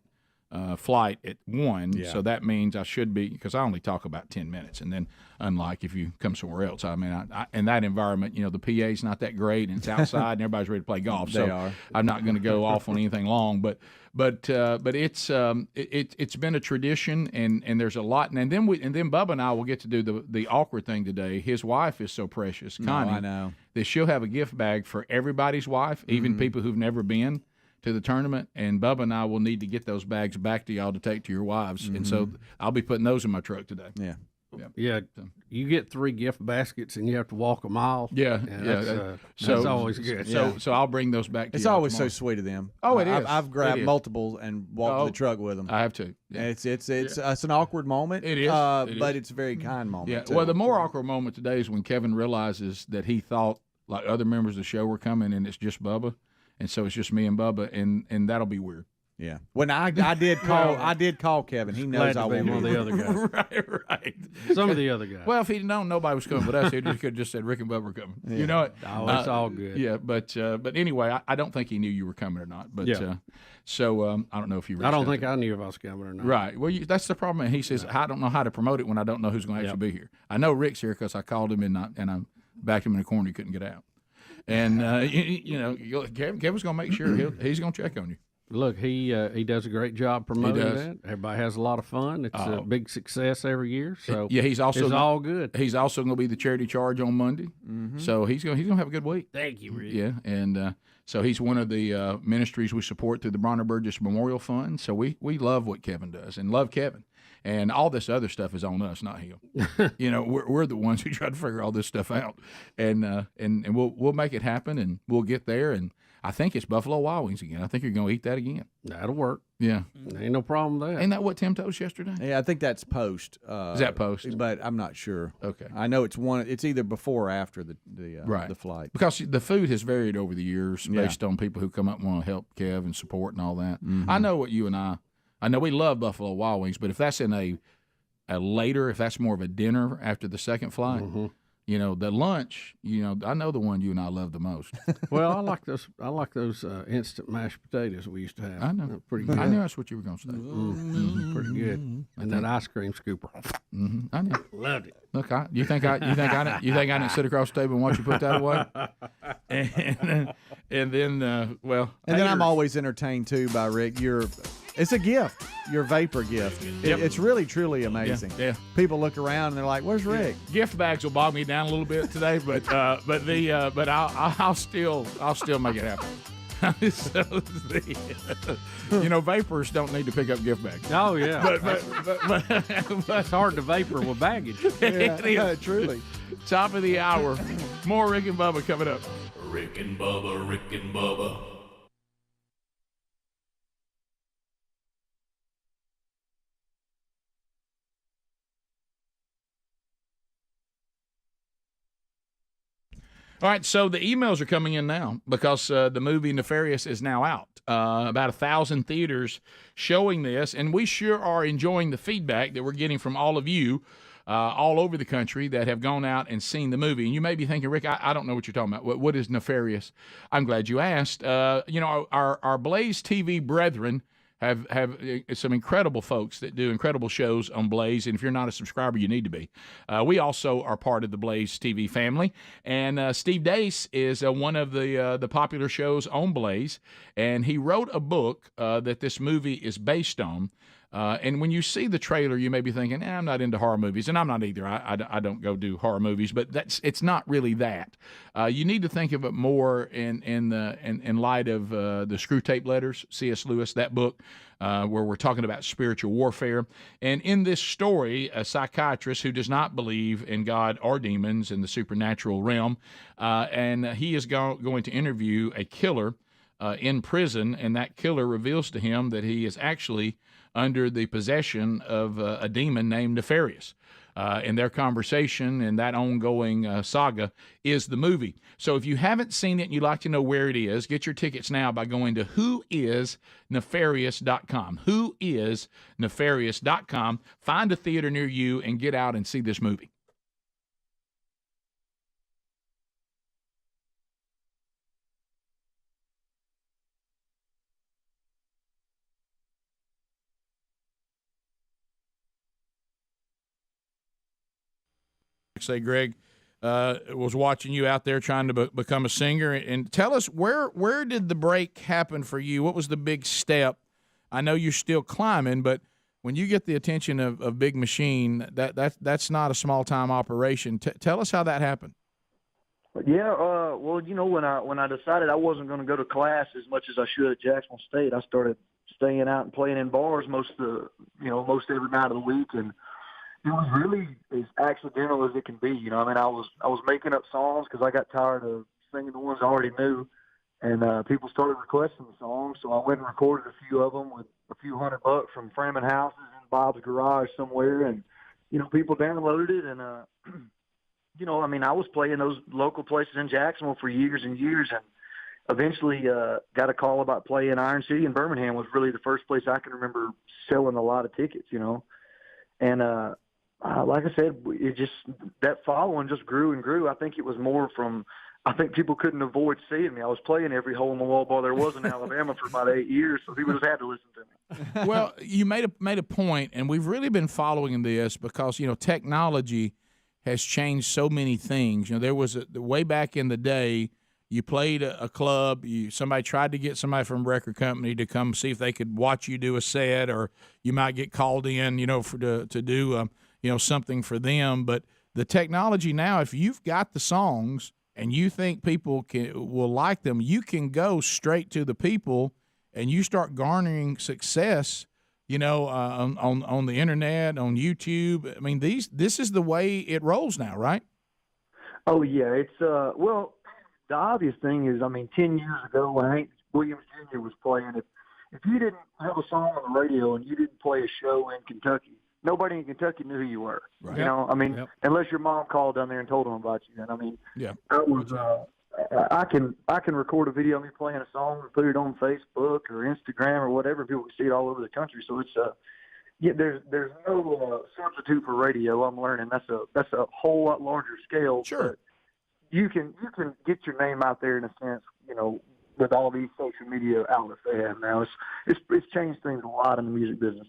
flight at 1, Yeah. so that means I should be, because I only talk about 10 minutes, and then unlike if you come somewhere else, I mean, I in that environment, the PA's not that great, and it's outside, and everybody's ready to play golf. They So are. I'm not going to go off on anything long, but it's been a tradition, and there's a lot, and then Bubba and I will get to do the awkward thing today. His wife is so precious, Connie, I know. that she'll have a gift bag for everybody's wife, even people who've never been to the tournament, and Bubba and I will need to get those bags back to y'all to take to your wives, and so I'll be putting those in my truck today. Yeah. Yeah, you get 3 gift baskets and you have to walk a mile. Yeah, That's always good. So I'll bring those back to you. It's always tomorrow. so sweet of them. Oh, it is. I've grabbed It is. multiples and walked to the truck with them. I have to. Yeah. It's an awkward moment. It is. But it's a very kind moment. Yeah. too. Well, the more awkward moment today is when Kevin realizes that he thought like other members of the show were coming, and it's just Bubba, and so it's just me and Bubba, and that'll be weird. Yeah. When I did call Kevin. He knows I won't one of the other guys. right. Some of the other guys. Well, if he'd known nobody was coming with us, he could have just said Rick and Bubba are coming. Yeah. You know it. Oh, it's all good. Yeah, but anyway, I don't think he knew you were coming or not. But Yeah. so I don't know if you. I don't reached out think to- I knew if I was coming or not. Right. Well, that's the problem. And he says, I don't know how to promote it when I don't know who's going to actually be here. I know Rick's here because I called him and I backed him in the corner. He couldn't get out. And, Kevin's going to make sure he's going to check on you. Look, he does a great job promoting does. that. Everybody has a lot of fun. It's a big success every year. So Yeah, he's also it's all good. He's also going to be the charity charge on Monday. So he's going to have a good week. Thank you, Rick. Yeah, and so he's one of the ministries we support through the Bronner Burgess Memorial Fund. So we love what Kevin does and love Kevin. And all this other stuff is on us, not him. We're the ones who try to figure all this stuff out, and we'll make it happen, and we'll get there. And I think it's Buffalo Wild Wings again. I think you're going to eat that again. That'll work. Yeah, ain't no problem with that. Ain't that what Tim told us yesterday? Yeah, I think that's post. Is that post? But I'm not sure. Okay. I know it's one. It's either before or after the flight. Because the food has varied over the years based on people who come up and want to help Kev and support and all that. I know what you and I know we love Buffalo Wild Wings, but if that's in a later, if that's more of a dinner after the second flight, the lunch, I know the one you and I love the most. Well, I like those instant mashed potatoes we used to have. I know. They're pretty good. I knew that's what you were going to say. Pretty good. And that ice cream scooper. I know. Loved it. Look, you think I didn't sit across the table and watch you put that away? And then I'm always entertained too by Rick. It's a gift. Your vapor gift. It's really truly amazing. Yeah. People look around and they're like, "Where's Rick?" Gift bags will bog me down a little bit today, but I'll still make it happen. Vapors don't need to pick up gift bags. Oh yeah, but it's hard to vapor with baggage. Yeah, truly. Top of the hour, more Rick and Bubba coming up. Rick and Bubba, Rick and Bubba. All right, so the emails are coming in now because the movie Nefarious is now out. About 1,000 theaters showing this, and we sure are enjoying the feedback that we're getting from all of you all over the country that have gone out and seen the movie. And you may be thinking, Rick, I don't know what you're talking about. What is Nefarious? I'm glad you asked. Our Blaze TV brethren have some incredible folks that do incredible shows on Blaze, and if you're not a subscriber, you need to be. We also are part of the Blaze TV family, and Steve Dace is one of the popular shows on Blaze, and he wrote a book that this movie is based on. And when you see the trailer, you may be thinking, I'm not into horror movies, and I'm not either. I don't go do horror movies, but it's not really that. You need to think of it more in light of the Screw Tape Letters, C.S. Lewis, that book, where we're talking about spiritual warfare. And in this story, a psychiatrist who does not believe in God or demons in the supernatural realm, and he is going to interview a killer in prison, and that killer reveals to him that he is actually under the possession of a demon named Nefarious. And their conversation and that ongoing saga is the movie. So if you haven't seen it and you'd like to know where it is, get your tickets now by going to whoisnefarious.com. Whoisnefarious.com. Find a theater near you and get out and see this movie. say Greg was watching you out there trying to become a singer. And tell us, where did the break happen for you? What was the big step? I know you're still climbing, but when you get the attention of Big Machine, that's not a small-time operation. Tell us how that happened. Yeah, well, you know, when I decided I wasn't going to go to class as much as I should at Jacksonville State, I started staying out and playing in bars most every night of the week, and it was really as accidental as it can be. You know, I mean, I was making up songs because I got tired of singing the ones I already knew, and people started requesting the songs, so I went and recorded a few of them with a few $100 from framing houses in Bob's garage somewhere, and you know, people downloaded it, and you know, I mean, I was playing those local places in Jacksonville for years and years, and eventually got a call about playing Iron City in Birmingham. Was really the first place I can remember selling a lot of tickets, you know. And like I said, it just, that following just grew and grew. I think it was more from, I think people couldn't avoid seeing me. I was playing every hole in the wall ball there was in Alabama for about 8 years, so people just had to listen to me. Well, you made a point, and we've really been following this because, you know, technology has changed so many things. You know, there was way back in the day, you played a club, somebody tried to get somebody from a record company to come see if they could watch you do a set, or you might get called in, you know, to do you know, something for them. But the technology now, if you've got the songs and you think people will like them, you can go straight to the people and you start garnering success, you know, on the internet, on YouTube. I mean, this is the way it rolls now, right? Oh yeah, it's well, the obvious thing is, I mean, 10 years ago when Hank Williams Jr. was playing, if you didn't have a song on the radio and you didn't play a show in Kentucky, nobody in Kentucky knew who you were. Right. You know, I mean, unless your mom called down there and told them about you. And I mean, I was I can record a video of me playing a song and put it on Facebook or Instagram or whatever. People can see it all over the country. So it's there's no substitute for radio. I'm learning that's a whole lot larger scale. Sure. But you can get your name out there in a sense, you know, with all these social media outlets they have now. It's changed things a lot in the music business.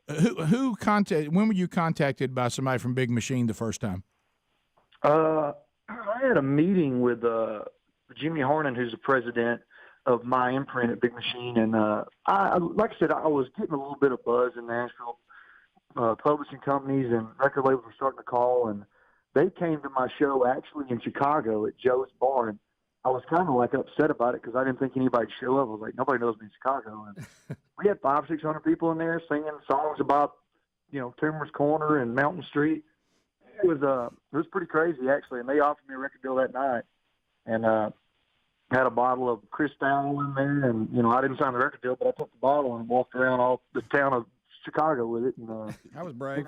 When were you contacted by somebody from Big Machine the first time? I had a meeting with Jimmy Harnan, who's the president of my imprint at Big Machine, and like I said, I was getting a little bit of buzz in Nashville. Publishing companies and record labels were starting to call, and they came to my show actually in Chicago at Joe's Bar, and I was kind of like upset about it because I didn't think anybody'd show up. I was like, nobody knows me in Chicago, and we had 500-600 people in there singing songs about, you know, Timmer's Corner and Mountain Street. It was pretty crazy actually, and they offered me a record deal that night, and had a bottle of Cristal in there, and you know, I didn't sign the record deal, but I took the bottle and walked around all the town of Chicago with it, and that was brave.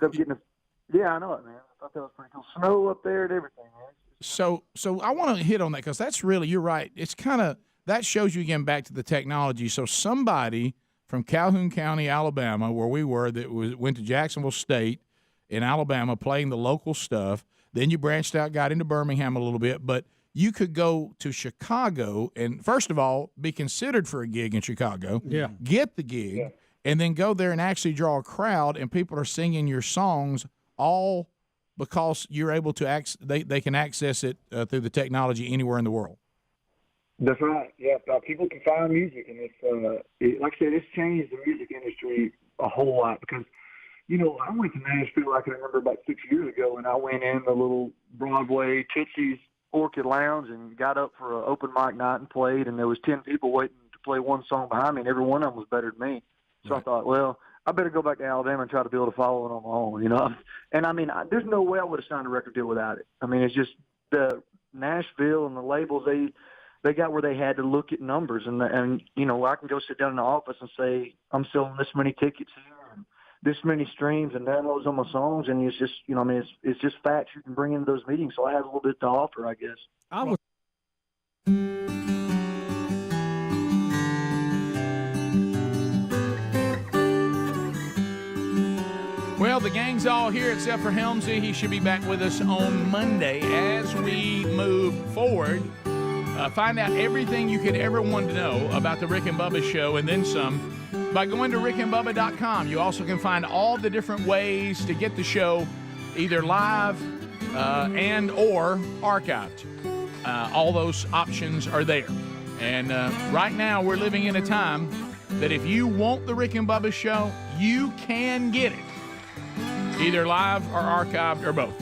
Yeah, I know it, man. I thought that was pretty cool. Snow up there and everything, man. So I want to hit on that because that's really, you're right. It's kind of, that shows you again back to the technology. So somebody from Calhoun County, Alabama, where we were, went to Jacksonville State in Alabama playing the local stuff. Then you branched out, got into Birmingham a little bit, but you could go to Chicago and, first of all, be considered for a gig in Chicago. Yeah. Get the gig, and then go there and actually draw a crowd, and people are singing your songs all because you're able to they can access it through the technology anywhere in the world. That's right. Yeah, people can find music, and like I said, it's changed the music industry a whole lot because, you know, I went to Nashville, I can remember about 6 years ago, and I went in the little Broadway Tootsie's Orchid Lounge and got up for an open mic night and played, and there was 10 people waiting to play one song behind me, and every one of them was better than me. So I thought, well, I better go back to Alabama and try to build a following on my own, you know. And, I mean, there's no way I would have signed a record deal without it. I mean, it's just the Nashville and the labels, they got where they had to look at numbers. And you know, I can go sit down in the office and say, I'm selling this many tickets here and this many streams and downloads on my songs. And it's just, you know, I mean, it's just facts you can bring into those meetings. So I have a little bit to offer, I guess. Well, the gang's all here except for Helmsy. He should be back with us on Monday as we move forward. Find out everything you could ever want to know about the Rick and Bubba Show and then some by going to rickandbubba.com. You also can find all the different ways to get the show either live and or archived. All those options are there. And right now we're living in a time that if you want the Rick and Bubba show, you can get it. Either live or archived or both.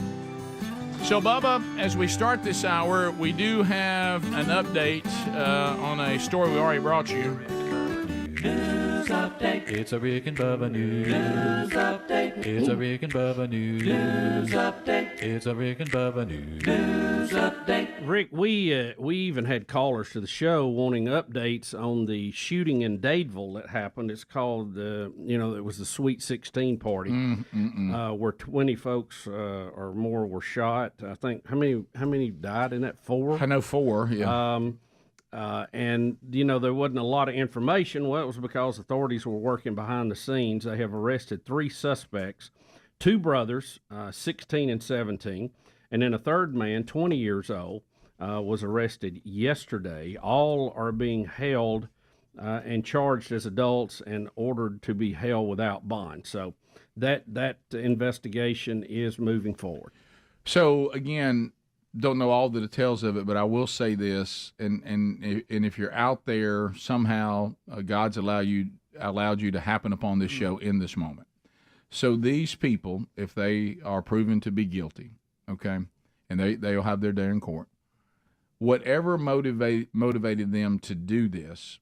So, Bubba, as we start this hour, we do have an update on a story we already brought you. News update. It's a Rick and Bubba news update. It's a Rick and Bubba news update. It's a Rick and Bubba news update. Rick, we even had callers to the show wanting updates on the shooting in Dadeville that happened. It's called, it was the Sweet 16 party, where 20 folks or more were shot. I think how many died in that? 4. I know 4. Yeah. And there wasn't a lot of information. Well, it was because authorities were working behind the scenes. They have arrested 3 suspects, 2 brothers, 16 and 17, and then a third man, 20 years old, was arrested yesterday. All are being held and charged as adults and ordered to be held without bond. So that investigation is moving forward. So again, don't know all the details of it, but I will say this, and if you're out there somehow, God's allowed you to happen upon this show in this moment. So these people, if they are proven to be guilty, okay, and they'll have their day in court, whatever motivated them to do this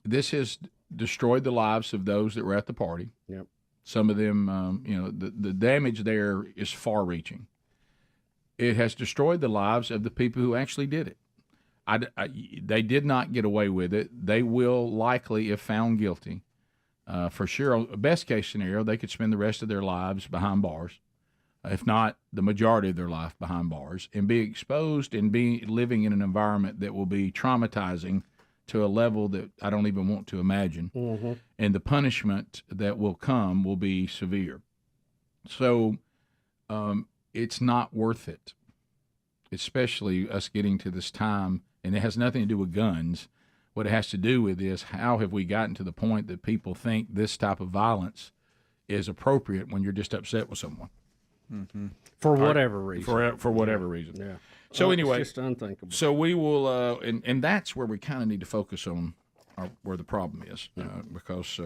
has destroyed the lives of those that were at the party. Yep. Some of them, the damage there is far-reaching. It has destroyed the lives of the people who actually did it. They did not get away with it. They will likely, if found guilty, for sure, best case scenario, they could spend the rest of their lives behind bars, if not the majority of their life behind bars, and be exposed and be living in an environment that will be traumatizing to a level that I don't even want to imagine. Mm-hmm. And the punishment that will come will be severe. So, it's not worth it, especially us getting to this time, and it has nothing to do with guns. What it has to do with is how have we gotten to the point that people think this type of violence is appropriate when you're just upset with someone. Mm-hmm. For whatever reason. For whatever reason. Yeah. So Well, anyway, it's just unthinkable. So we will, and that's where we kind of need to focus on where the problem is, because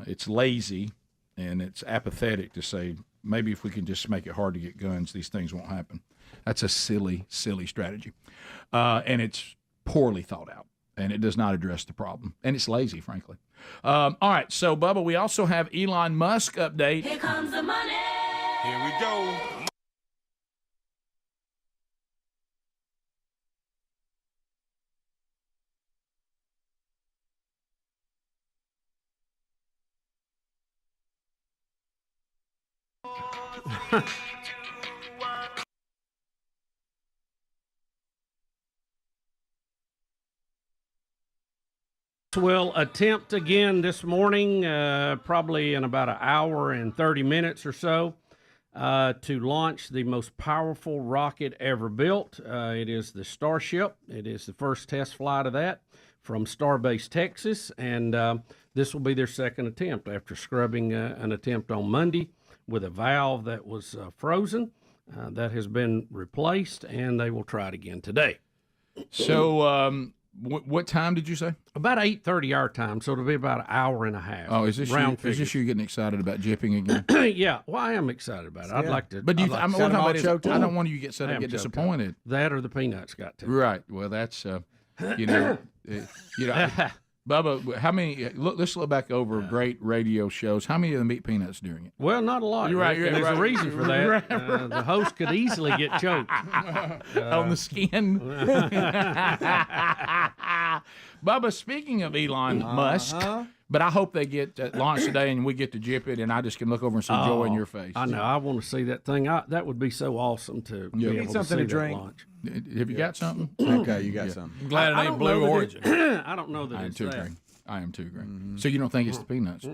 it's lazy and it's apathetic to say, maybe if we can just make it hard to get guns, these things won't happen. That's a silly, silly strategy. And it's poorly thought out, and it does not address the problem. And it's lazy, frankly. All right, so, Bubba, we also have Elon Musk update. Here comes the money. Here we go. We'll attempt again this morning, probably in about an hour and 30 minutes or so, to launch the most powerful rocket ever built. It is the Starship. It is the first test flight of that from Starbase, Texas, and this will be their second attempt after scrubbing an attempt on Monday with a valve that was frozen. That has been replaced, and they will try it again today. So, what time did you say? About 8:30 our time, so it'll be about an hour and a half. Oh, is this you getting excited about jipping again? Yeah, well, I am excited about it. I'd like to. But do you? I'd I like to- don't want you to get set up and get disappointed. That or the peanuts got to. Right. Well, that's Bubba, how many? Let's look back over great radio shows. How many of them eat peanuts during it? Well, not a lot. You're right. And there's a reason for that. Right. The host could easily get choked On the skin. Bubba, speaking of Elon Musk, but I hope they get launched today and we get to jip it, and I just can look over and see joy in your face. I know. I want to see that thing. That would be so awesome to be able something to to see drink. that launch. Have you got something? Okay, you got something. I'm glad it ain't Blue Origin. I don't know that I am it's too, that. Greg. I am too, Greg. So you don't think it's the peanuts?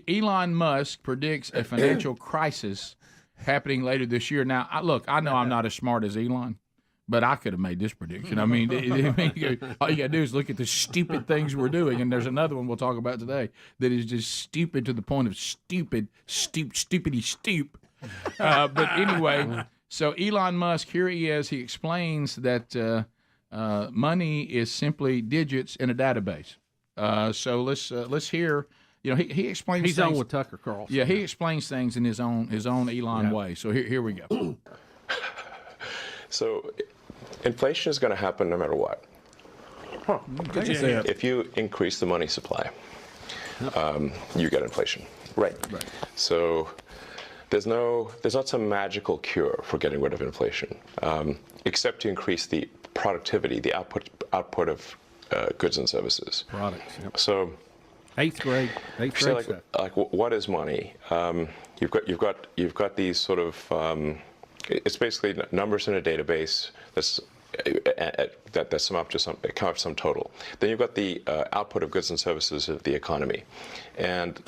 Elon Musk predicts a financial crisis happening later this year. Now, I know I'm not as smart as Elon, but I could have made this prediction. I mean, all you got to do is look at the stupid things we're doing, and there's another one we'll talk about today that is just stupid to the point of stupid. But anyway, so Elon Musk, here he is. He explains that money is simply digits in a database. So let's hear. You know, he explains. He's things, on with Tucker Carlson. Yeah, he explains things in his own Elon way. So here we go. So, inflation is going to happen no matter what. If you increase the money supply, you get inflation. Right. So there's not some magical cure for getting rid of inflation, except to increase the productivity, the output of goods and services. Products. Yep. So eighth grade like, stuff. like what is money? You've got these sort of it's basically numbers in a database that sum up to some total. Then you've got the output of goods and services of the economy, and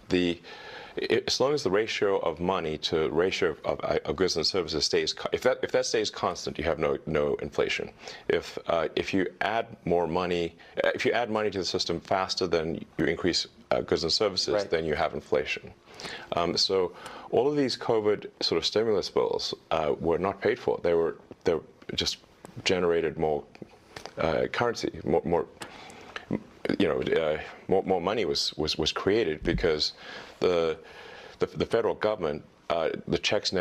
as long as the ratio of money to ratio of goods and services stays, if that stays constant, you have no inflation. If you add more money, if you add money to the system faster than you increase goods and services, then you have inflation. So all of these COVID sort of stimulus bills were not paid for. They just generated more currency, more money was created because the federal government, the checks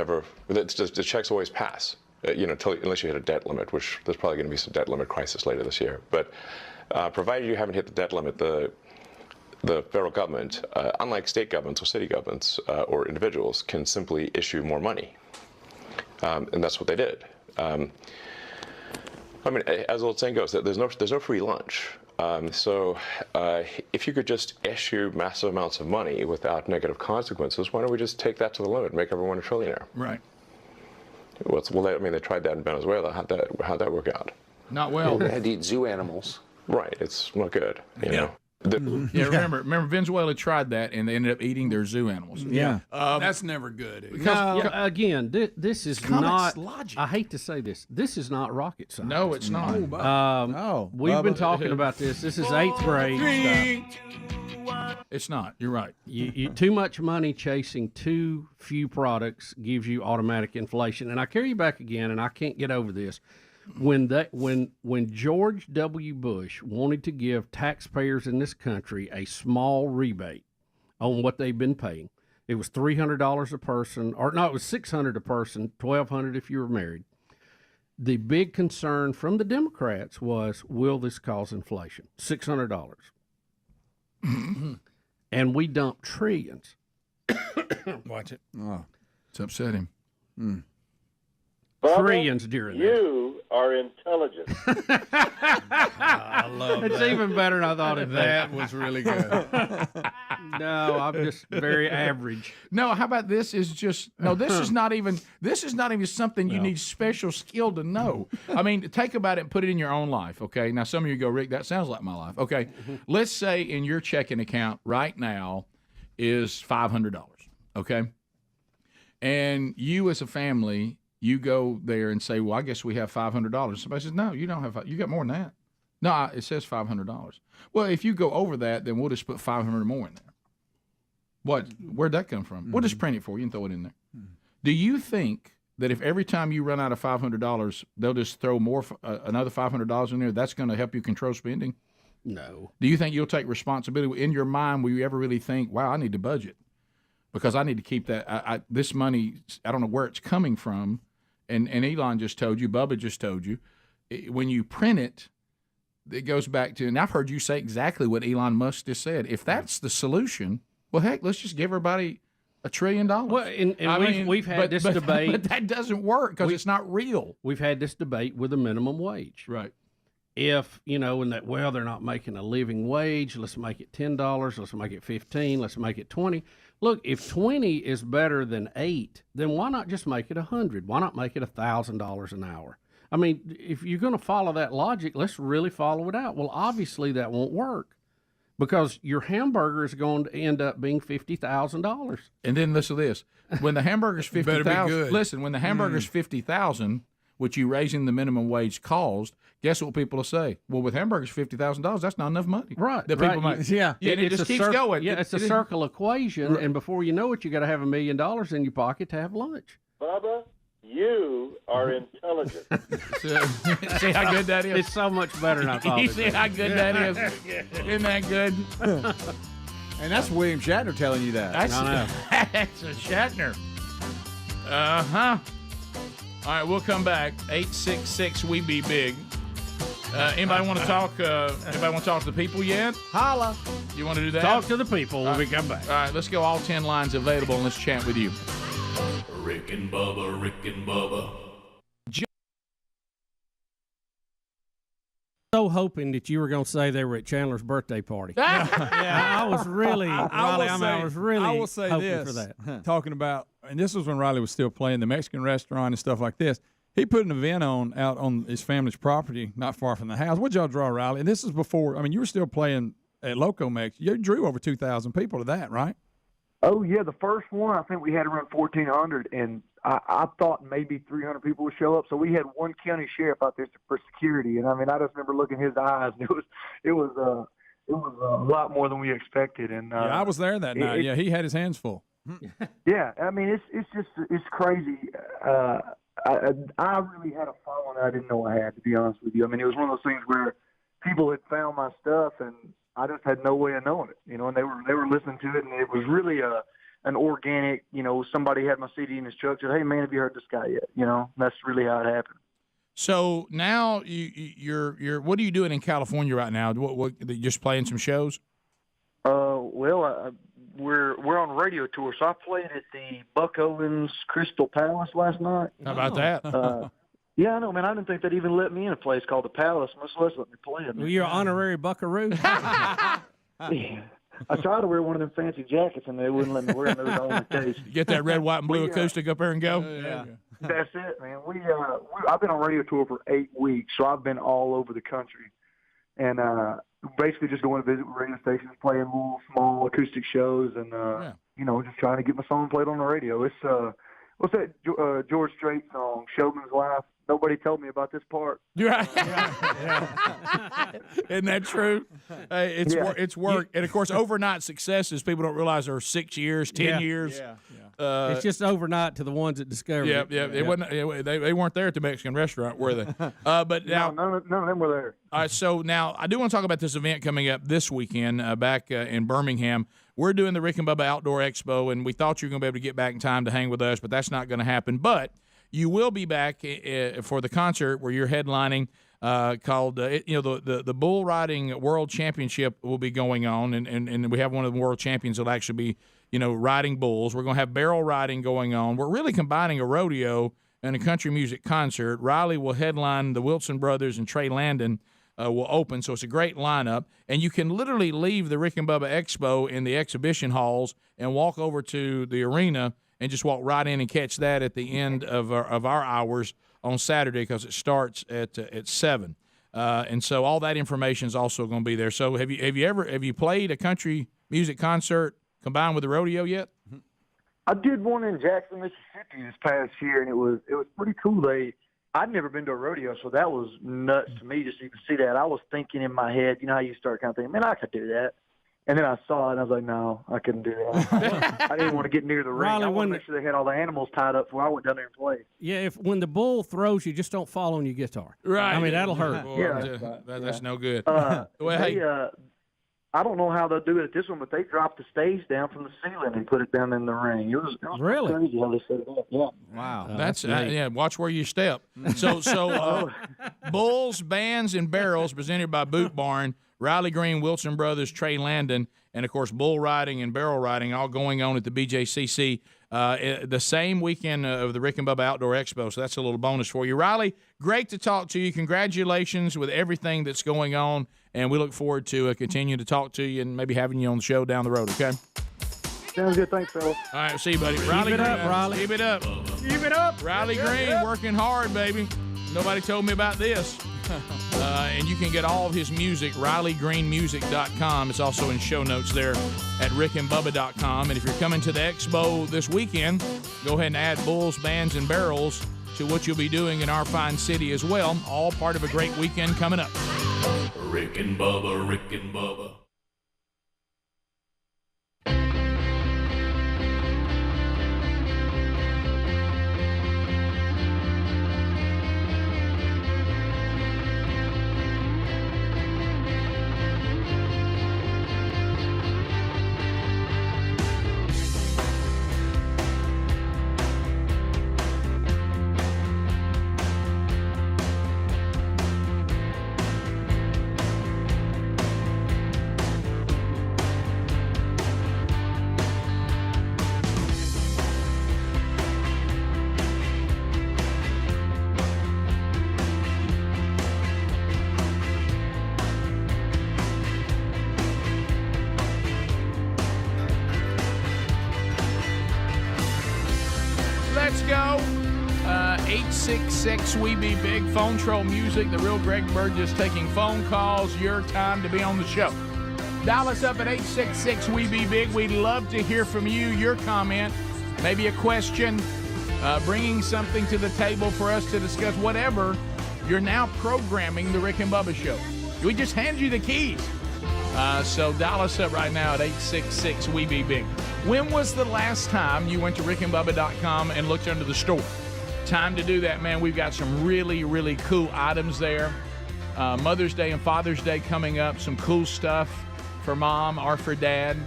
always pass, unless you hit a debt limit, which there's probably going to be some debt limit crisis later this year. But provided you haven't hit the debt limit, the federal government, unlike state governments or city governments or individuals, can simply issue more money, and that's what they did. I mean, as the old saying goes, there's no free lunch. So if you could just issue massive amounts of money without negative consequences, why don't we just take that to the limit, make everyone a trillionaire? Right. Well, they tried that in Venezuela. How'd that work out? Not well. They had to eat zoo animals. Right. It's not good. You know? Yeah, remember Venezuela tried that and they ended up eating their zoo animals. Yeah. That's never good. Again, this is not. Logic. I hate to say this. This is not rocket science. No, it's not. We've been talking about this. This is eighth grade stuff. It's not. You're right. You too much money chasing too few products gives you automatic inflation. And I carry you back again, and I can't get over this. When George W. Bush wanted to give taxpayers in this country a small rebate on what they've been paying, it was $300 a person, or no, it was $600 a person, $1,200 if you were married. The big concern from the Democrats was, will this cause inflation? $600. And we dumped trillions. Watch it. Oh, it's upsetting. Trillions during that. You are intelligent. I love It's that. even better than I thought it That was really good. No, I'm just very average. No, how about this? This is not even something you need special skill to know. I mean, think about it and put it in your own life. Okay. Now, some of you go, Rick, that sounds like my life. Okay. Let's say in your checking account right now is $500. Okay. And you as a family, you go there and say, well, I guess we have $500. Somebody says, no, you don't have. You got more than that. No, it says $500. Well, if you go over that, then we'll just put 500 more in there. Where'd that come from? We'll just print it for you and throw it in there. Do you think that if every time you run out of $500, they'll just throw another $500 in there, that's going to help you control spending? No. Do you think you'll take responsibility in your mind? Will you ever really think, wow, I need to budget because I need to keep that this money, I don't know where it's coming from. And Elon just told you, Bubba just told you, when you print it, it goes back to, and I've heard you say exactly what Elon Musk just said. If that's the solution, well, heck, let's just give everybody $1 trillion. Well, we've had this debate. But that doesn't work because it's not real. We've had this debate with the minimum wage. Right. If, they're not making a living wage, let's make it $10, let's make it $15, let's make it $20. Look, if 20 is better than 8, then why not just make it 100? Why not make it $1,000 an hour? I mean, if you're going to follow that logic, let's really follow it out. Well, obviously that won't work because your hamburger is going to end up being $50,000. And then listen to this: when the hamburger's $50,000, listen, when the hamburger's $50,000, which you raising the minimum wage caused, guess what people will say? Well, with hamburgers $50,000, that's not enough money. Right. That people might, yeah. And it just keeps going. Yeah, it's a circle equation, and before you know it, you got to have $1 million in your pocket to have lunch. Bubba, you are intelligent. See how good that is? It's so much better than I thought. You see how good that is? Isn't that good? And that's William Shatner telling you that. That's a Shatner. Uh-huh. All right, we'll come back. 866 We Be Big. Anybody want to talk? Anybody want to talk to the people yet? Holla. You want to do that? Talk to the people when we come back. All right, let's go. All 10 lines available, and let's chat with you. Rick and Bubba, Rick and Bubba. So hoping that you were going to say they were at Chandler's birthday party. I was really, Riley. I was really I will say hoping this, for that. talking about, and this was when Riley was still playing the Mexican restaurant and stuff like this. He put an event out on his family's property, not far from the house. What'd y'all draw, Riley? And this is before. I mean, you were still playing at Loco Mex. You drew over 2,000 people to that, right? Oh yeah, the first one I think we had around 1,400, and I thought maybe 300 people would show up. So we had one county sheriff out there for security, and I mean I just remember looking in his eyes, and it was a lot more than we expected. And yeah, I was there that night. Yeah, he had his hands full. Yeah, I mean it's crazy. I really had a following I didn't know I had, to be honest with you. I mean, it was one of those things where people had found my stuff, and I just had no way of knowing it, you know, and they were listening to it, and it was really an organic, you know, somebody had my CD in his truck, said, hey, man, have you heard this guy yet? You know, that's really how it happened. So now you're what are you doing in California right now? What just playing some shows? We're on a radio tour, so I played at the Buck Owens Crystal Palace last night. How about that? Yeah, I know, man. I didn't think they'd even let me in a place called the Palace, much less let me play it. Well, you're an honorary buckaroo. Yeah. I tried to wear one of them fancy jackets, and they wouldn't let me wear them. It was the only case. Get that red, white, and blue acoustic up there and go. Yeah. That's it, man. I've been on radio tour for 8 weeks, so I've been all over the country, and basically just going to visit radio stations, playing little small acoustic shows, and you know, just trying to get my song played on the radio. It's what's that George Strait song, "Showman's Life"? Nobody told me about this part. Right. Isn't that true? Hey, it's work, and of course, overnight successes. People don't realize are 6 years, 10 years. Yeah. It's just overnight to the ones that discovered it. Yeah. They weren't there at the Mexican restaurant, were they? But now none of them were there. All right, so now I do want to talk about this event coming up this weekend back in Birmingham. We're doing the Rick and Bubba Outdoor Expo, and we thought you were going to be able to get back in time to hang with us, but that's not going to happen. But you will be back for the concert where you're headlining called, the Bull Riding World Championship will be going on, and we have one of the world champions that will actually be, riding bulls. We're going to have barrel riding going on. We're really combining a rodeo and a country music concert. Riley will headline, the Wilson Brothers and Trey Landon will open, so it's a great lineup. And you can literally leave the Rick and Bubba Expo in the exhibition halls and walk over to the arena and just walk right in and catch that at the end of our hours on Saturday, because it starts at 7. And so all that information is also going to be there. So have you played a country music concert combined with the rodeo yet? I did one in Jackson, Mississippi this past year, and it was pretty cool. I'd never been to a rodeo, so that was nuts to me just to even see that. I was thinking in my head, you know how you start kind of thinking, man, I could do that. And then I saw it, and I was like, no, I couldn't do that. I didn't want to get near the ring. Riley, I wanted to make sure they had all the animals tied up before I went down there and played. Yeah, when the bull throws, you just don't fall on your guitar. Right. I mean, that'll hurt. That's no good. I don't know how they'll do it at this one, but they dropped the stage down from the ceiling and put it down in the ring. It was really crazy how they set it up. Yeah. Wow. That's watch where you step. So Bulls, Bands, and Barrels presented by Boot Barn, Riley Greene, Wilson Brothers, Trey Landon, and, of course, bull riding and barrel riding all going on at the BJCC the same weekend of the Rick and Bubba Outdoor Expo. So that's a little bonus for you. Riley, great to talk to you. Congratulations with everything that's going on, and we look forward to continuing to talk to you and maybe having you on the show down the road, okay? Sounds good. Thanks, Phil. All right, see you, buddy. Keep it up, Riley. Keep it up. Keep it up. Riley Greene working hard, baby. Nobody told me about this. And you can get all of his music, RileyGreeneMusic.com. It's also in show notes there at rickandbubba.com. And if you're coming to the expo this weekend, go ahead and add Bulls, Bands, and Barrels to what you'll be doing in our fine city as well. All part of a great weekend coming up. Rick and Bubba, Rick and Bubba. let's go. 866 We Be Big. Phone troll music. The real Greg Burgess taking phone calls. Your time to be on the show. Dial us up at 866 We Be Big. We'd love to hear from you, your comment, maybe a question, bringing something to the table for us to discuss, whatever. You're now programming the Rick and Bubba Show. We just hand you the keys. So dial us up right now at 866 We Be Big. When was the last time you went to rickandbubba.com and looked under the store? Time to do that, man. We've got some really, really cool items there. Mother's Day and Father's Day coming up. Some cool stuff for mom or for dad.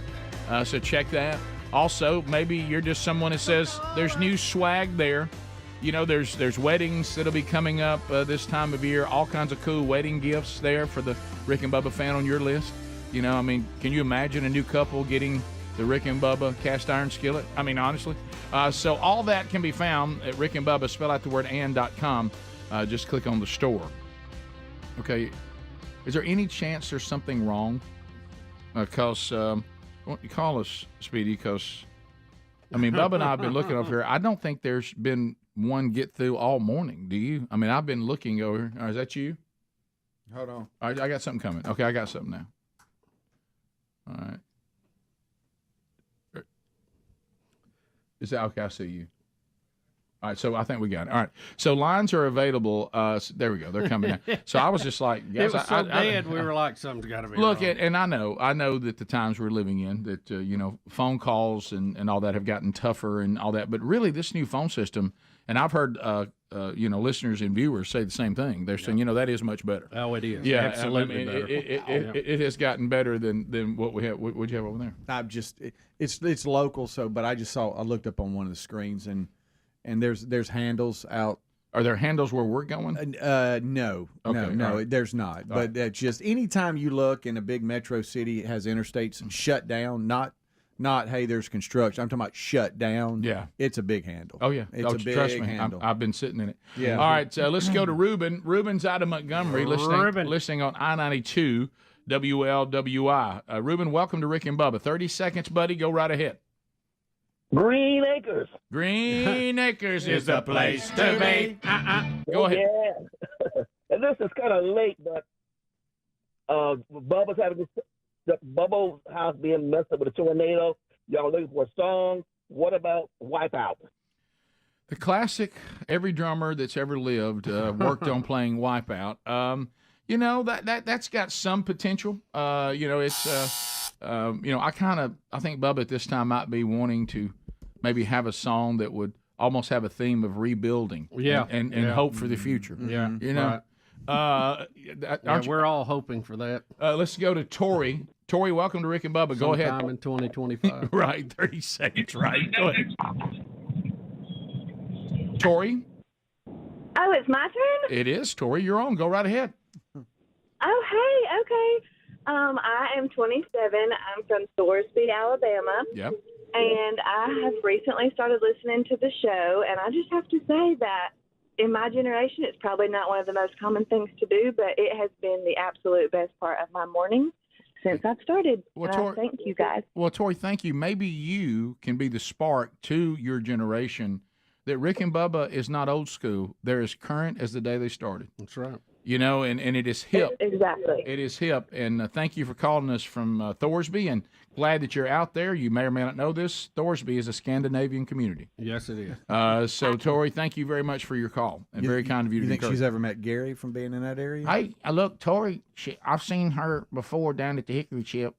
So check that. Also, maybe you're just someone that says there's new swag there. You know, there's weddings that'll be coming up this time of year. All kinds of cool wedding gifts there for the Rick and Bubba fan on your list. You know, I mean, can you imagine a new couple getting the Rick and Bubba cast iron skillet? I mean, honestly. So all that can be found at Rick and Bubba, spell out the word and.com. Just click on the store. Okay. Is there any chance there's something wrong? Because, why don't you call us, Speedy? Because, I mean, Bubba and I have been looking over here. I don't think there's been one get through all morning. Do you? I mean, I've been looking over. Is that you? Hold on. All right, I got something coming. Okay, I got something now. All right. Is that okay? I see you. All right, so I think we got it. All right, so lines are available. There we go. They're coming in. So I was just like, guys, it was so dead. We were like, something's got to be look wrong. and I know that the times we're living in, that you know, phone calls and all that have gotten tougher and all that. But really, this new phone system, and I've heard you know, listeners and viewers say the same thing. They're saying, you know, that is much better. Oh, it is. Yeah, Absolutely better. It has gotten better than what we have. What'd you have over there? I've just it's local, so but I looked up on one of the screens and there's handles out. Are there handles where we're going? No, Okay, no, all right. there's not. All But that's just anytime you look in a big metro city, it has interstates shut down. Not hey, there's construction. I'm talking about shut down. Yeah, it's a big handle. Oh yeah, it's a big trust me. handle. I've been sitting in it. Yeah. All right, let's go to Ruben. Ruben's out of Montgomery, listening on I-92 WLWI. Ruben, welcome to Rick and Bubba. 30 seconds, buddy. Go right ahead. Green Acres. Green Acres is the place to be. Go ahead. Yeah. And this is kind of late, but Bubba's having the Bubba's house being messed up with a tornado. Y'all looking for a song. What about Wipeout? The classic, every drummer that's ever lived worked on playing Wipeout. You know, that's got some potential. You know, it's, you know, I think Bubba at this time might be wanting to maybe have a song that would almost have a theme of rebuilding. Yeah. And hope for the future. Yeah. You know, we're all hoping for that. Let's go to Tori. Tori, welcome to Rick and Bubba. Go ahead. Sometime in 2025. Right, 30 seconds, right. Go ahead. Tori? Oh, it's my turn? It is, Tori. You're on. Go right ahead. Oh, hey, okay. I am 27. I'm from Thorsby, Alabama. Yep. And I have recently started listening to the show, and I just have to say that in my generation, it's probably not one of the most common things to do, but it has been the absolute best part of my morning since I've started. Well, and I thank you guys. Well, Tori, thank you. Maybe you can be the spark to your generation that Rick and Bubba is not old school. They're as current as the day they started. That's right. You know, and it is hip. Exactly. It is hip. And thank you for calling us from Thorsby, and glad that you're out there. You may or may not know this. Thorsby is a Scandinavian community. Yes, it is. So, Tori, thank you very much for your call. And very kind of you to think encourage. she's ever met Gary from being in that area? Hey, look, Tori, I've seen her before down at the Hickory Chip,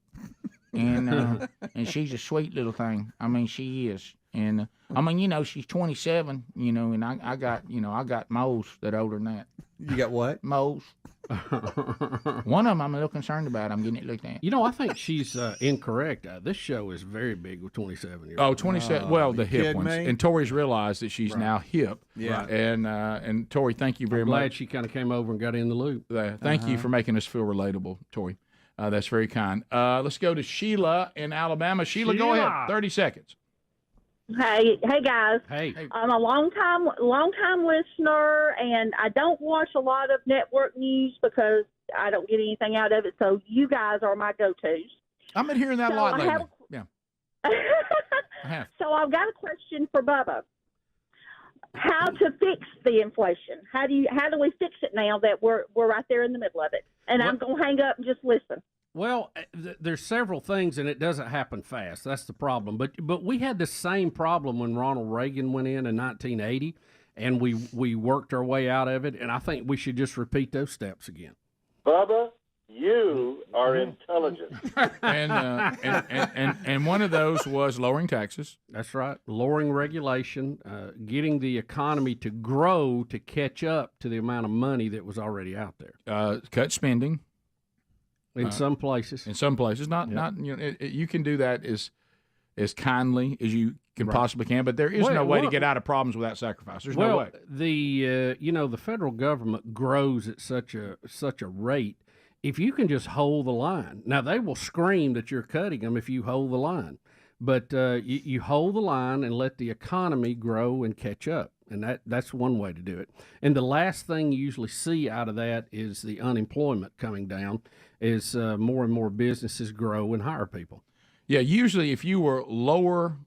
and she's a sweet little thing. I mean, she is. And I mean, you know, she's 27. You know, and I got moles that are older than that. You got what? Moles. One of them I'm a little concerned about. I'm getting it looked at. You know, I think she's incorrect. This show is very big with 27-year-olds. Oh, 27. Well, the hip ones. Me? And Tori's realized that she's now hip. Yeah. And Tori, thank you very I'm much. glad she kind of came over and got in the loop. Thank you for making us feel relatable, Tori. That's very kind. Let's go to Sheila in Alabama. Sheila, go ahead. 30 seconds. Hey guys. Hey. I'm a long time listener, and I don't watch a lot of network news because I don't get anything out of it. So you guys are my go-tos. I've been hearing that a lot lately. Yeah. I have. So I've got a question for Bubba. how to fix the inflation. How do we fix it now that we're right there in the middle of it? And I'm going to hang up and just listen. Well, there's several things, and it doesn't happen fast. That's the problem. But we had the same problem when Ronald Reagan went in 1980, and we worked our way out of it. And I think we should just repeat those steps again. Bubba, you are intelligent. And one of those was lowering taxes. That's right. Lowering regulation, getting the economy to grow to catch up to the amount of money that was already out there. Cut spending. In some places. In some places. Not you can do that as kindly as you can possibly can, but there is no way to get out of problems without sacrifice. There's no way. The federal government grows at such a rate. If you can just hold the line, now they will scream that you're cutting them if you hold the line, but you hold the line and let the economy grow and catch up, and that's one way to do it. And the last thing you usually see out of that is the unemployment coming down as more and more businesses grow and hire people. Yeah, usually if you were lower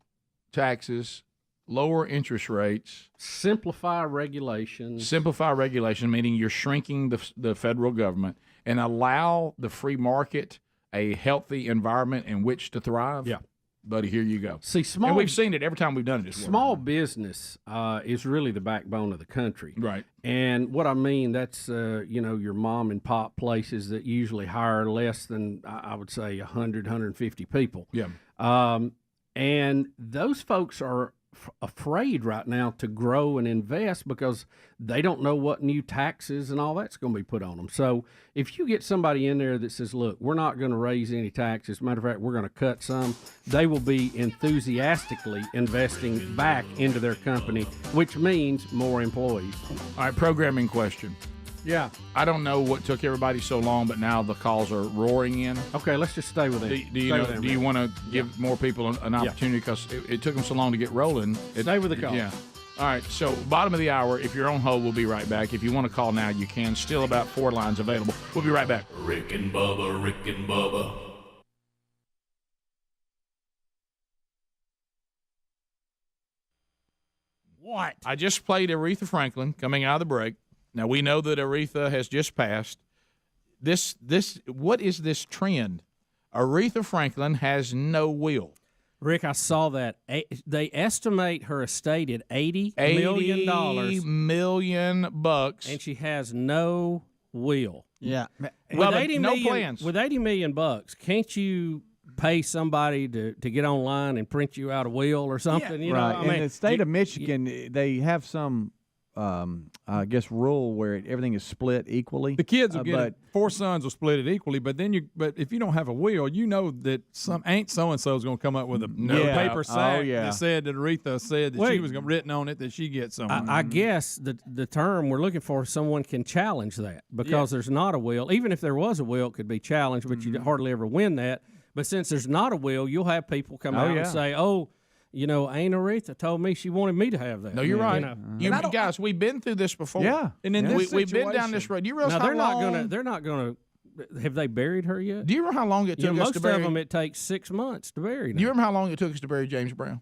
taxes, lower interest rates, simplify regulations, meaning you're shrinking the federal government, and allow the free market a healthy environment in which to thrive. Yeah. Buddy, here you go. See, and we've seen it every time we've done it. Small business is really the backbone of the country. Right. And what I mean, that's, your mom and pop places that usually hire less than, I would say, 100, 150 people. Yeah. And those folks are afraid right now to grow and invest because they don't know what new taxes and all that's going to be put on them. So if you get somebody in there that says, look, we're not going to raise any taxes, matter of fact, we're going to cut some, they will be enthusiastically investing back into their company, which means more employees. All right, programming question. Yeah. I don't know what took everybody so long, but now the calls are roaring in. Okay, let's just stay with it. Do you want to give more people an opportunity because it took them so long to get rolling? Stay with the call. Yeah. All right, so bottom of the hour, if you're on hold, we'll be right back. If you want to call now, you can. Still about 4 lines available. We'll be right back. Rick and Bubba, Rick and Bubba. What? I just played Aretha Franklin coming out of the break. Now, we know that Aretha has just passed. What is this trend? Aretha Franklin has no will. Rick, I saw that. They estimate her estate at $80 million. $80 million. And she has no will. Yeah. Well, no plans. With $80 million, can't you pay somebody to get online and print you out a will or something? Yeah, right. In the state of Michigan, they have some I guess rule where everything is split equally. The kids will get it. 4 sons will split it equally, but if you don't have a will, you know that some Aunt so-and-so is going to come up with a paper sack that said that Aretha said that she was written on it that she gets some. I guess the term we're looking for, someone can challenge that because there's not a will. Even if there was a will, it could be challenged, but you hardly ever win that. But since there's not a will, you'll have people come out and say, Aunt Aretha told me she wanted me to have that. No, you're right. Guys, we've been through this before. Yeah, and in we've been down this road. Do you realize how long? They're not gonna. Have they buried her yet? Do you remember how long it took us to bury? Most of them, it takes 6 months to bury them. Do you remember how long it took us to bury James Brown?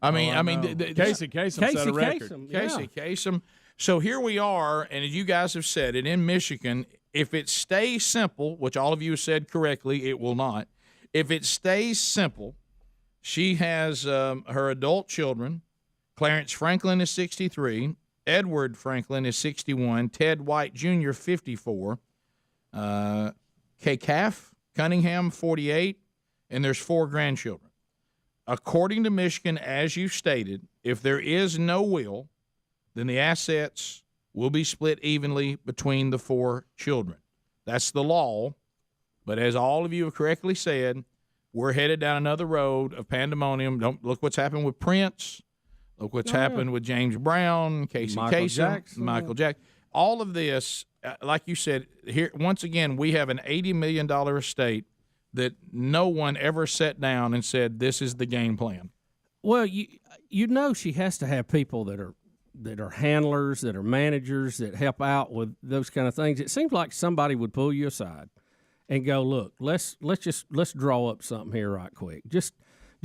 Casey Kasem set a record. Casey Kasem. So here we are, and as you guys have said, and in Michigan, if it stays simple, which all of you have said correctly, it will not. If it stays simple. She has her adult children. Clarence Franklin is 63. Edward Franklin is 61. Ted White Jr., 54. Calf Cunningham, 48. And there's 4 grandchildren. According to Michigan, as you stated, if there is no will, then the assets will be split evenly between the 4 children. That's the law. But as all of you have correctly said, we're headed down another road of pandemonium. Don't look what's happened with Prince. Look what's happened with James Brown, Michael Jackson. All of this, like you said, here once again, we have an $80 million estate that no one ever sat down and said, this is the game plan. Well, you know she has to have people that are handlers, that are managers, that help out with those kind of things. It seems like somebody would pull you aside and go, look, let's draw up something here right quick. Just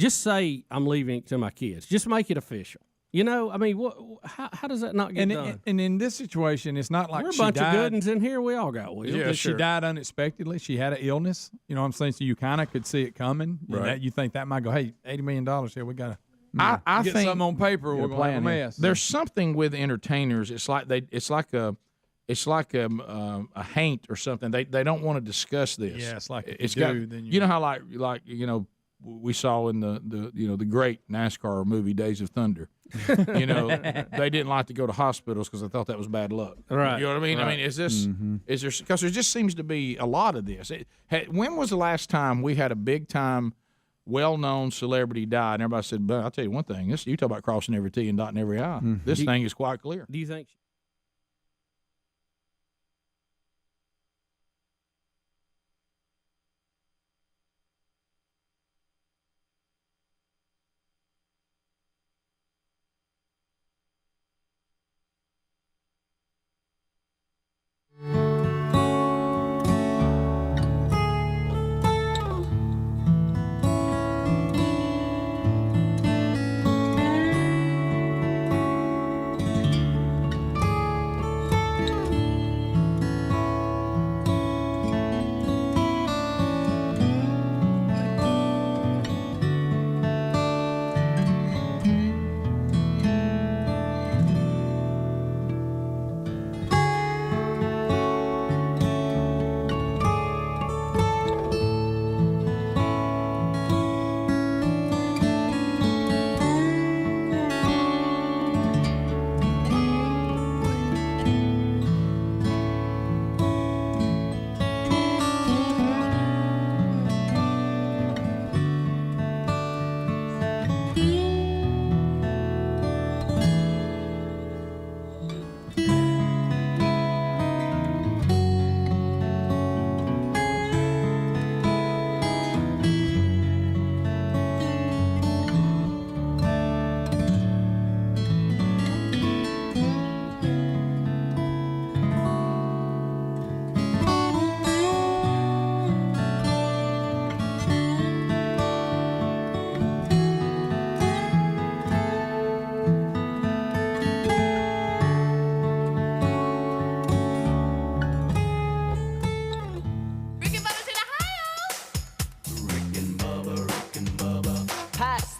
say I'm leaving it to my kids. Just make it official. You know, I mean, how does that not get done? And in this situation, it's not like We're a she bunch died. of good ones in here. We all got wheels. Yeah, she died unexpectedly. She had an illness. You know what I'm saying? So you kind of could see it coming. Right. You think that might go, hey, $80 million here. We got to I get think something on paper. We're going to have a mess. There's something with entertainers. It's like a haint or something. They don't want to discuss this. Yeah, it's like if it's you got. do, then You know how like we saw in the great NASCAR movie Days of Thunder. They didn't like to go to hospitals because they thought that was bad luck. Right. You know what I mean? Right. I mean, is there because there just seems to be a lot of this. When was the last time we had a big time, well-known celebrity die and everybody said, "But I'll tell you one thing. You talk about crossing every T and dotting every I. This thing is quite clear." Do you think?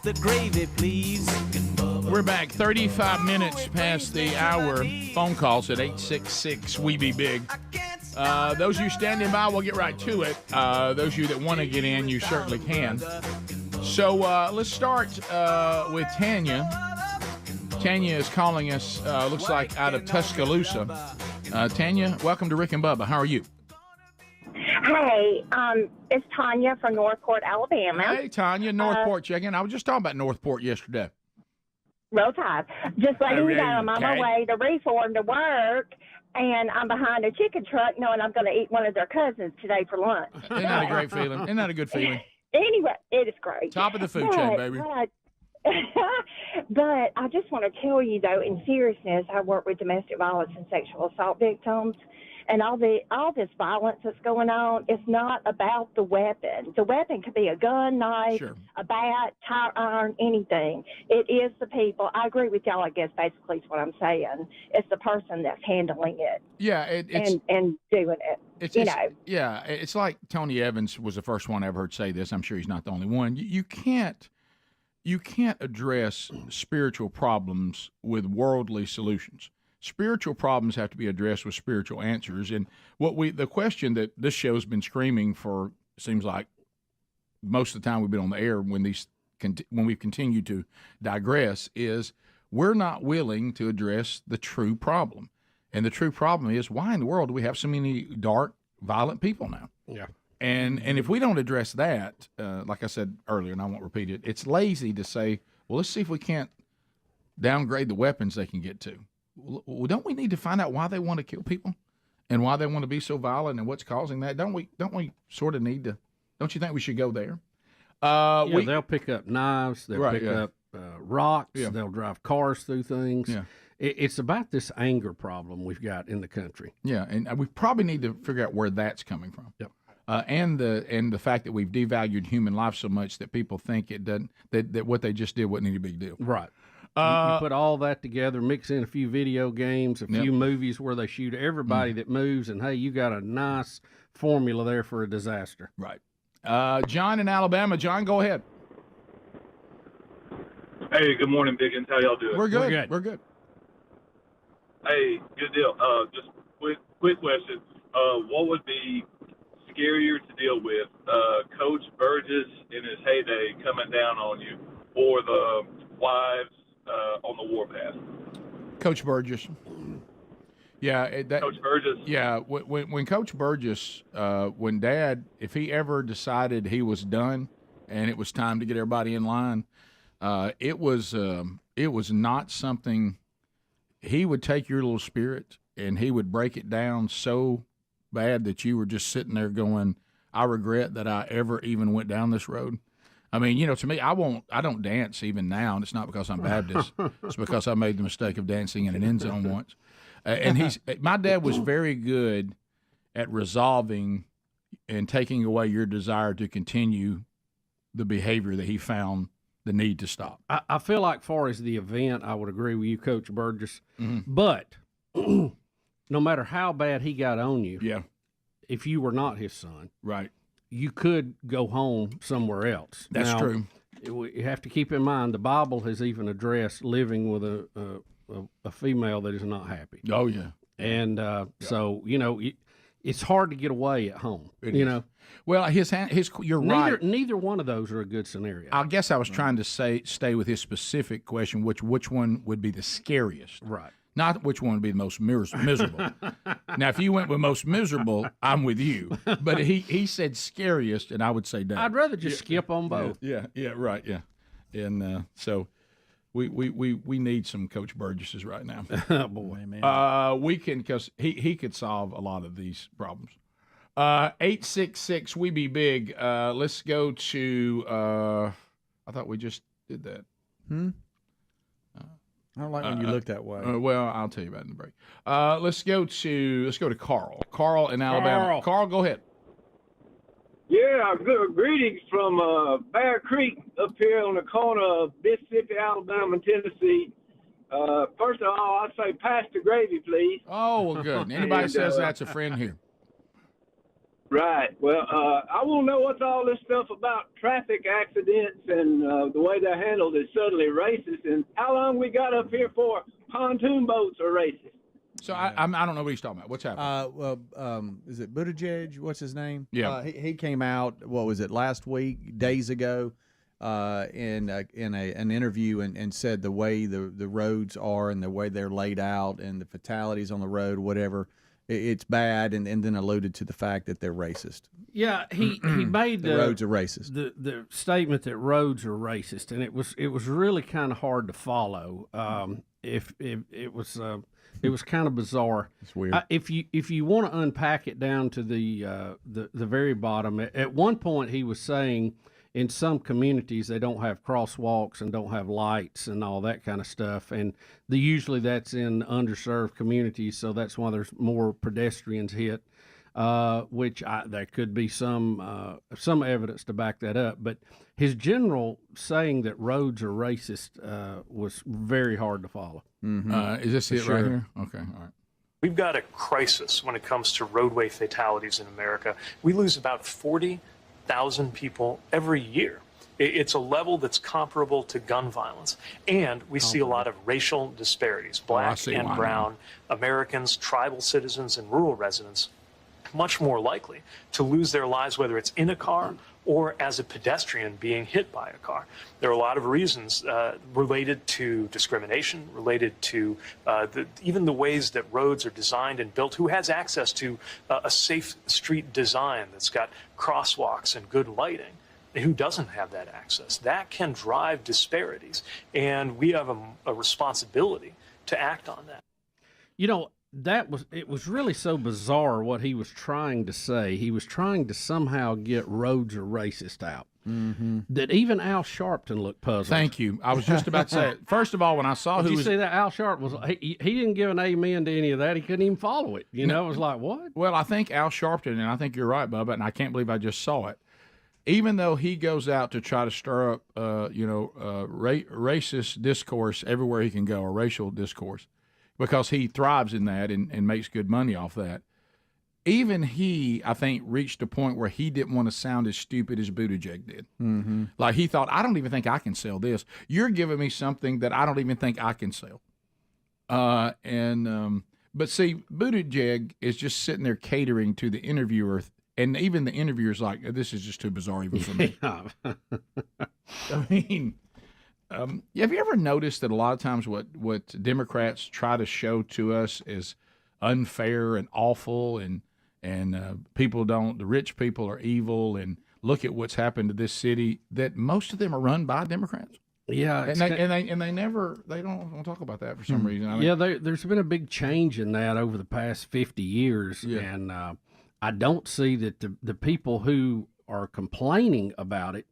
The gravy, please. We're back 35 minutes past the hour. Phone calls at 866-WE-BE-BIG. Those of you standing by, we'll get right to it. Those of you that want to get in, you certainly can. So let's start with Tanya. Tanya is calling us, looks like out of Tuscaloosa. Tanya, welcome to Rick and Bubba. How are you? Hey, it's Tanya from Northport, Alabama. Hey, Tanya, Northport checking. I was just talking about Northport yesterday. Roll Tide. Just letting you know, I'm on my way to Reform to work, and I'm behind a chicken truck knowing I'm going to eat one of their cousins today for lunch. Isn't that a great feeling? Isn't that a good feeling? Anyway, it is great. Top of the food chain, baby. But I just want to tell you, though, in seriousness, I work with domestic violence and sexual assault victims. And all this violence that's going on is not about the weapon. The weapon could be a gun, knife, a bat, tire iron, anything. It is the people. I agree with y'all, I guess, basically is what I'm saying. It's the person that's handling it. Yeah, it's and doing it. Yeah, it's like Tony Evans was the first one I ever heard say this. I'm sure he's not the only one. You can't address spiritual problems with worldly solutions. Spiritual problems have to be addressed with spiritual answers. And the question that this show's been screaming for, seems like most of the time we've been on the air when we've continued to digress, is we're not willing to address the true problem. And the true problem is, why in the world do we have so many dark, violent people now? Yeah. And if we don't address that, like I said earlier, and I won't repeat it, it's lazy to say, well, let's see if we can't downgrade the weapons they can get to. Well, don't we need to find out why they want to kill people and why they want to be so violent and what's causing that? Don't we sort of need to? Don't you think we should go there? They'll pick up knives. They'll pick up rocks. Yeah. They'll drive cars through things. Yeah. It's about this anger problem we've got in the country. Yeah, and we probably need to figure out where that's coming from. Yep. And the fact that we've devalued human life so much that people think it doesn't that what they just did wasn't any big deal. Right. You put all that together, mix in a few video games, a few movies where they shoot everybody that moves, and hey, you got a nice formula there for a disaster. Right. John in Alabama. John, go ahead. Hey, good morning, Biggins. How y'all doing? We're good. We're good. Hey, good deal. Just quick question. What would be scarier to deal with, Coach Burgess in his heyday coming down on you, or the wives on the warpath? Coach Burgess. Yeah, Coach Burgess. Yeah, when Coach Burgess, when Dad, if he ever decided he was done and it was time to get everybody in line, it was not something. He would take your little spirit and he would break it down so bad that you were just sitting there going, I regret that I ever even went down this road. I mean, to me, I don't dance even now, and it's not because I'm Baptist. It's because I made the mistake of dancing in an end zone once. And my dad was very good at resolving and taking away your desire to continue the behavior that he found the need to stop. I feel like, far as the event, I would agree with you, Coach Burgess. But no matter how bad he got on you, if you were not his son, right, you could go home somewhere else. That's now, true. You have to keep in mind the Bible has even addressed living with a female that is not happy. Oh yeah, and so it's hard to get away at home. Well, you're right. Neither one of those are a good scenario. I guess I was trying to stay with his specific question, which one would be the scariest, right? Not which one would be the most miserable. Now, if you went with most miserable, I'm with you. But he said scariest, and I would say Dad. I'd rather just skip on both. Yeah, right, yeah. And so we need some Coach Burgesses right now. Oh, boy, man. We can, because he could solve a lot of these problems. 866 We Be Big. Let's go to. I thought we just did that. I don't like when you look that way. Well, I'll tell you about it in the break. Let's go to Carl. Carl in Alabama. Carl, go ahead. Yeah, good greetings from Bear Creek up here on the corner of Mississippi, Alabama, and Tennessee. First of all, I'd say pass the gravy, please. Oh, well, good. Anybody says that's a friend here. Right. Well, I want to know what's all this stuff about traffic accidents and the way they're handled is suddenly racist, and how long we got up here for pontoon boats are racist. So I don't know what he's talking about. What's happening? Is it Buttigieg? What's his name? Yeah. He came out, what was it, last week, days ago, in an interview and said the way the roads are and the way they're laid out and the fatalities on the road, whatever, it's bad, and then alluded to the fact that they're racist. Yeah, he made the roads are racist. The statement that roads are racist, and it was really kind of hard to follow. It was kind of bizarre. It's weird. If you want to unpack it down to the very bottom, at one point he was saying in some communities they don't have crosswalks and don't have lights and all that kind of stuff, and usually that's in underserved communities, so that's why there's more pedestrians hit. Which there could be some evidence to back that up, but his general saying that roads are racist was very hard to follow. Is this it right here? Okay, all right. We've got a crisis when it comes to roadway fatalities in America. We lose about 40,000 people every year. It's a level that's comparable to gun violence. And we see a lot of racial disparities. Black and brown Americans, tribal citizens, and rural residents much more likely to lose their lives, whether it's in a car or as a pedestrian being hit by a car. There are a lot of reasons related to discrimination, related to even the ways that roads are designed and built. Who has access to a safe street design that's got crosswalks and good lighting? Who doesn't have that access? That can drive disparities, and we have a responsibility to act on that. It was really so bizarre what he was trying to say. He was trying to somehow get roads are racist out. That even Al Sharpton looked puzzled. Thank you. I was just about to say it. First of all, when I saw Did you see that? Al Sharpton was he didn't give an amen to any of that. He couldn't even follow it. It was like, what? Well, I think Al Sharpton, and I think you're right, Bubba, and I can't believe I just saw it. even though he goes out to try to stir up, racist discourse everywhere he can go, or racial discourse, because he thrives in that and makes good money off that. Even he, I think, reached a point where he didn't want to sound as stupid as Buttigieg did. Mm-hmm. Like he thought, I don't even think I can sell this. You're giving me something that I don't even think I can sell. But see, Buttigieg is just sitting there catering to the interviewer, and even the interviewer's like, this is just too bizarre even for me. I mean, have you ever noticed that a lot of times what Democrats try to show to us is unfair and awful, and the rich people are evil, and look at what's happened to this city, that most of them are run by Democrats? Yeah, and they don't talk about that for some reason. I mean, there's been a big change in that over the past 50 years, and I don't see that the people who are complaining about it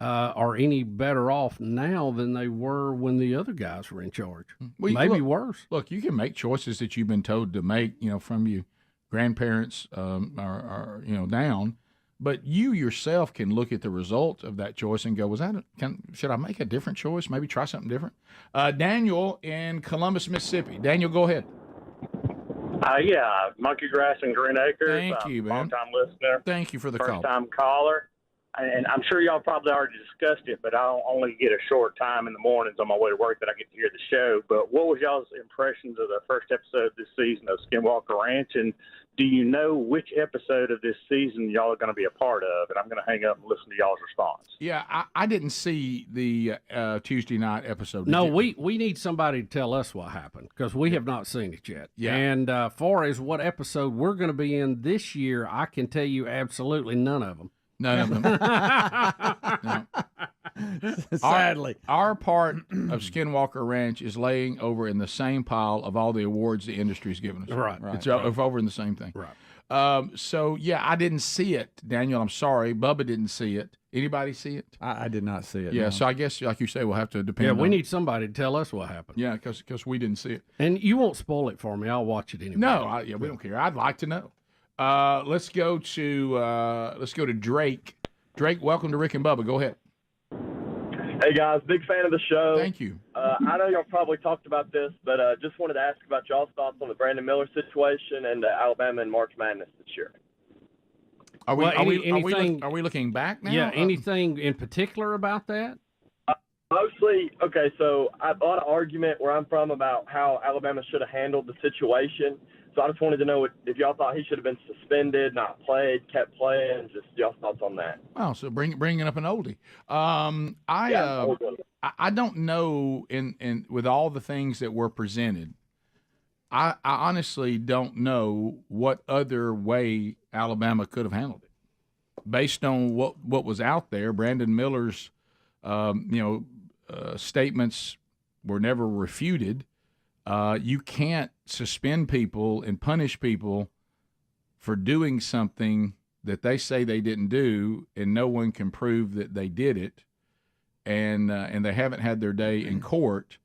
are any better off now than they were when the other guys were in charge. Well, Maybe worse. Look, you can make choices that you've been told to make, from your grandparents or down. But you yourself can look at the result of that choice and go, should I make a different choice? Maybe try something different? Daniel in Columbus, Mississippi. Daniel, go ahead. Monkey Grass and Green Acres. Thank you, man. Long-time listener. Thank you for the call. First-time caller. And I'm sure y'all probably already discussed it, but I only get a short time in the mornings on my way to work that I get to hear the show. But what was y'all's impressions of the first episode this season of Skinwalker Ranch? And do you know which episode of this season y'all are going to be a part of? And I'm going to hang up and listen to y'all's response. Yeah, I didn't see the Tuesday night episode. No, we need somebody to tell us what happened, because we have not seen it yet. Yeah. And far as what episode we're going to be in this year, I can tell you absolutely none of them. None of them. No. Sadly. Our part of Skinwalker Ranch is laying over in the same pile of all the awards the industry's given us. Right. It's over in the same thing. Right. So, I didn't see it, Daniel. I'm sorry. Bubba didn't see it. Anybody see it? I did not see it. Yeah, no. so I guess, like you say, we'll have to depend on. Yeah, we need somebody to tell us what happened. Yeah, because we didn't see it. And you won't spoil it for me. I'll watch it anyway. No, we don't care. I'd like to know. Let's go to Drake. Drake, welcome to Rick and Bubba. Go ahead. Hey guys, big fan of the show. Thank you. I know y'all probably talked about this, but just wanted to ask about y'all's thoughts on the Brandon Miller situation and Alabama and March Madness this year. Are we looking back now? Yeah, anything in particular about that? Mostly, okay, so a lot of argument where I'm from about how Alabama should have handled the situation. So I just wanted to know if y'all thought he should have been suspended, not played, kept playing, just y'all's thoughts on that. Oh, so bringing up an oldie. I don't know in with all the things that were presented. I honestly don't know what other way Alabama could have handled it, based on what was out there. Brandon Miller's, statements were never refuted. You can't suspend people and punish people for doing something that they say they didn't do, and no one can prove that they did it, and they haven't had their day in court.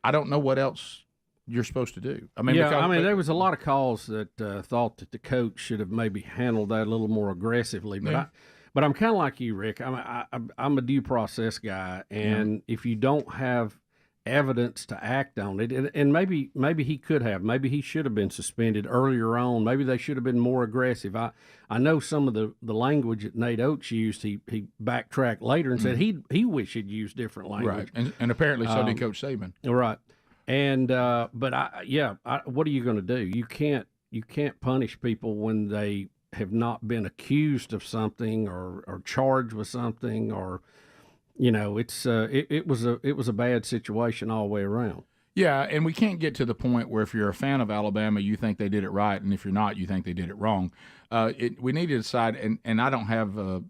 I don't know what else you're supposed to do. I mean, there was a lot of calls that thought that the coach should have maybe handled that a little more aggressively, but But I'm kind of like you, Rick. I'm a due process guy, and if you don't have evidence to act on it, and maybe he could have, maybe he should have been suspended earlier on. Maybe they should have been more aggressive. I know some of the language that Nate Oates used. He backtracked later and said he wished he'd used different language. Right, and apparently so did Coach Saban. Right, and what are you going to do? You can't punish people when they have not been accused of something or charged with something, or it was a bad situation all the way around. Yeah, and we can't get to the point where if you're a fan of Alabama, you think they did it right, and if you're not, you think they did it wrong. We need to decide, and I don't have, I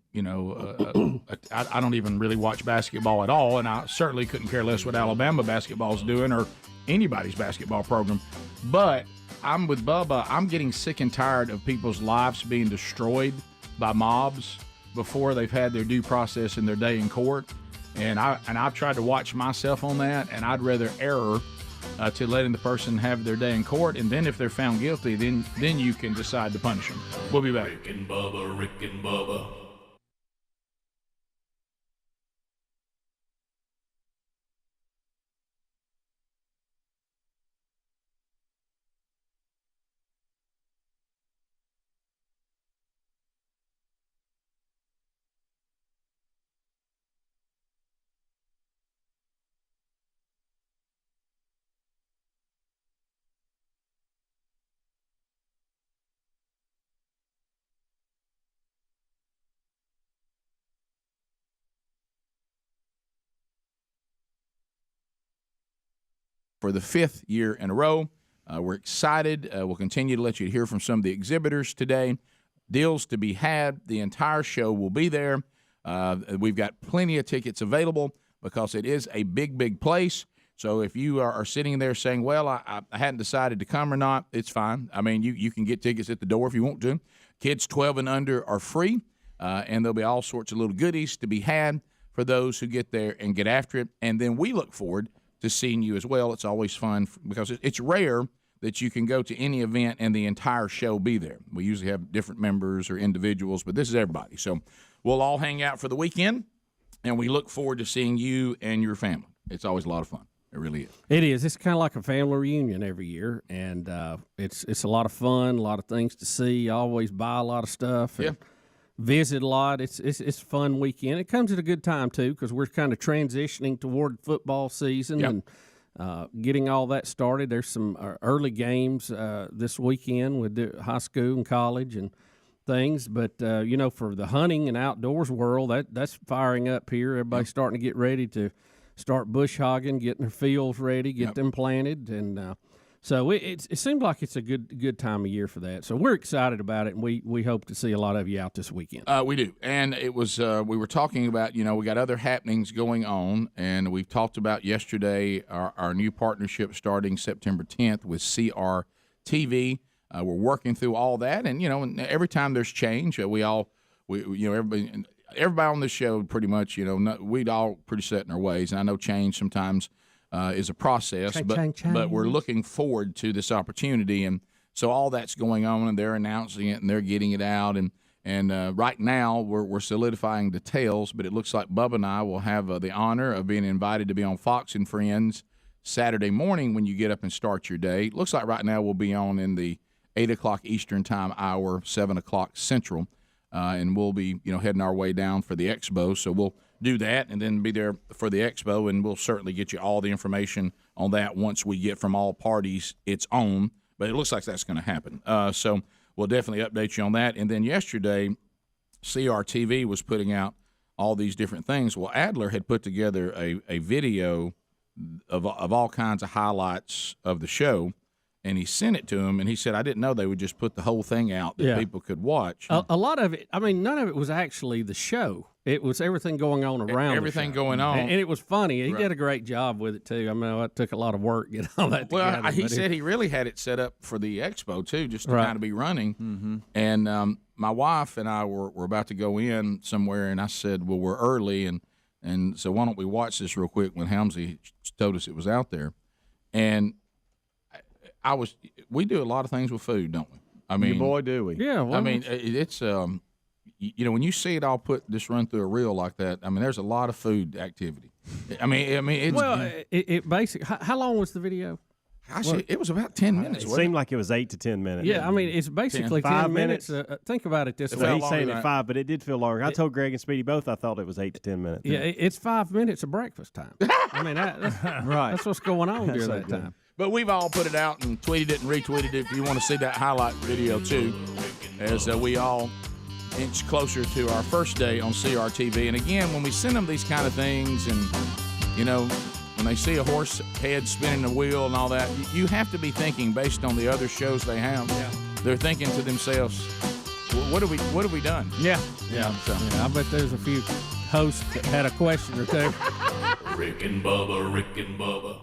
don't even really watch basketball at all, and I certainly couldn't care less what Alabama basketball is doing or anybody's basketball program. But I'm with Bubba. I'm getting sick and tired of people's lives being destroyed by mobs before they've had their due process and their day in court. And I've tried to watch myself on that, and I'd rather err to letting the person have their day in court, and then if they're found guilty, then you can decide to punish them. We'll be back. Rick and Bubba, Rick and Bubba. for the 5th year in a row. We're excited. We'll continue to let you hear from some of the exhibitors today. Deals to be had. The entire show will be there. We've got plenty of tickets available because it is a big, big place. So if you are sitting there saying, well, I hadn't decided to come or not, it's fine. I mean, you can get tickets at the door if you want to. Kids 12 and under are free, and there'll be all sorts of little goodies to be had for those who get there and get after it. And then we look forward to seeing you as well. It's always fun because it's rare that you can go to any event and the entire show be there. We usually have different members or individuals, but this is everybody. So we'll all hang out for the weekend, and we look forward to seeing you and your family. It's always a lot of fun. It really is. It is. It's kind of like a family reunion every year, and it's a lot of fun, a lot of things to see. I always buy a lot of stuff. And visit a lot. It's a fun weekend. It comes at a good time too because we're kind of transitioning toward football season and getting all that started. There's some early games this weekend with the high school and college and things. But for the hunting and outdoors world, that's firing up here. Everybody's starting to get ready to start bush hogging, getting their fields ready, get them planted, and so it seems like it's a good time of year for that. So we're excited about it, and we hope to see a lot of you out this weekend. We do, and it was we were talking about we got other happenings going on, and we've talked about yesterday our new partnership starting September 10th with CRTV. We're working through all that, and and every time there's change, everybody on this show pretty much, we'd all pretty set in our ways. And I know change sometimes is a process, but we're looking forward to this opportunity. And so all that's going on, and they're announcing it, and they're getting it out. And right now we're solidifying details, but it looks like Bubba and I will have the honor of being invited to be on Fox and Friends Saturday morning when you get up and start your day. It looks like right now we'll be on in the 8 o'clock Eastern time hour, 7 o'clock Central. And we'll be, heading our way down for the expo. So we'll do that and then be there for the expo, and we'll certainly get you all the information on that once we get from all parties its own. But it looks like that's going to happen. So we'll definitely update you on that. And then yesterday, CRTV was putting out all these different things. Well, Adler had put together a video of all kinds of highlights of the show. And he sent it to him, and he said, I didn't know they would just put the whole thing out that people could watch. A lot of it, none of it was actually the show. It was everything going on around everything going on. And it was funny. He did a great job with it, too. it took a lot of work to get all that together. Well, he said he really had it set up for the expo, too, just to kind of be running. Mm-hmm. And my wife and I were about to go in somewhere, and I said, well, we're early, and so why don't we watch this real quick when Helmsy told us it was out there. And we do a lot of things with food, don't we? Boy, do we. Yeah. Well, it's when you see it all just run through a reel like that, there's a lot of food activity. It's basically, how long was the video? It was about 10 minutes. It seemed like it was 8 to 10 minutes. Yeah, it's basically 10 minutes. Think about it this way. He's saying it 5, but it did feel longer. I told Greg and Speedy both I thought it was 8 to 10 minutes. Yeah, it's 5 minutes of breakfast time. That's what's going on during that time. But we've all put it out and tweeted it and retweeted it if you want to see that highlight video, too, as we all inch closer to our first day on CRTV. And, again, when we send them these kind of things and, when they see a horse head spinning the wheel and all that, you have to be thinking, based on the other shows they have, they're thinking to themselves, what have we done? Yeah. I bet there's a few hosts that had a question or two. Rick and Bubba, Rick and Bubba.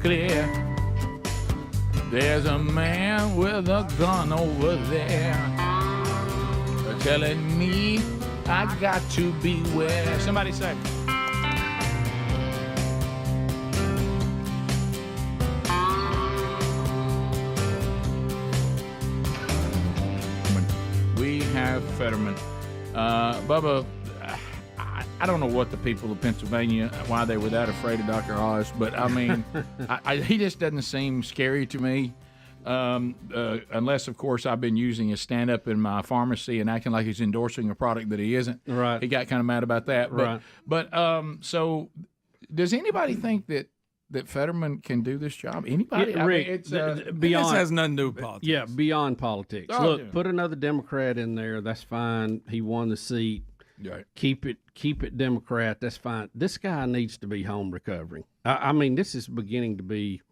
Clear. There's a man with a gun over there telling me I got to beware. Somebody say. Fetterman. Bubba, I don't know what the people of Pennsylvania, why they were that afraid of Dr. Oz, but I mean, he just doesn't seem scary to me. Unless, of course, I've been using his stand-up in my pharmacy and acting like he's endorsing a product that he isn't. Right. He got kind of mad about that. Right. But so does anybody think that Fetterman can do this job? Anybody? Yeah, Rick, beyond. beyond This has nothing to do with politics. Yeah, beyond politics. Oh, Look, yeah. put another Democrat in there. That's fine. He won the seat. Right. Keep it Democrat. That's fine. This guy needs to be home recovering. I mean, this is beginning to be.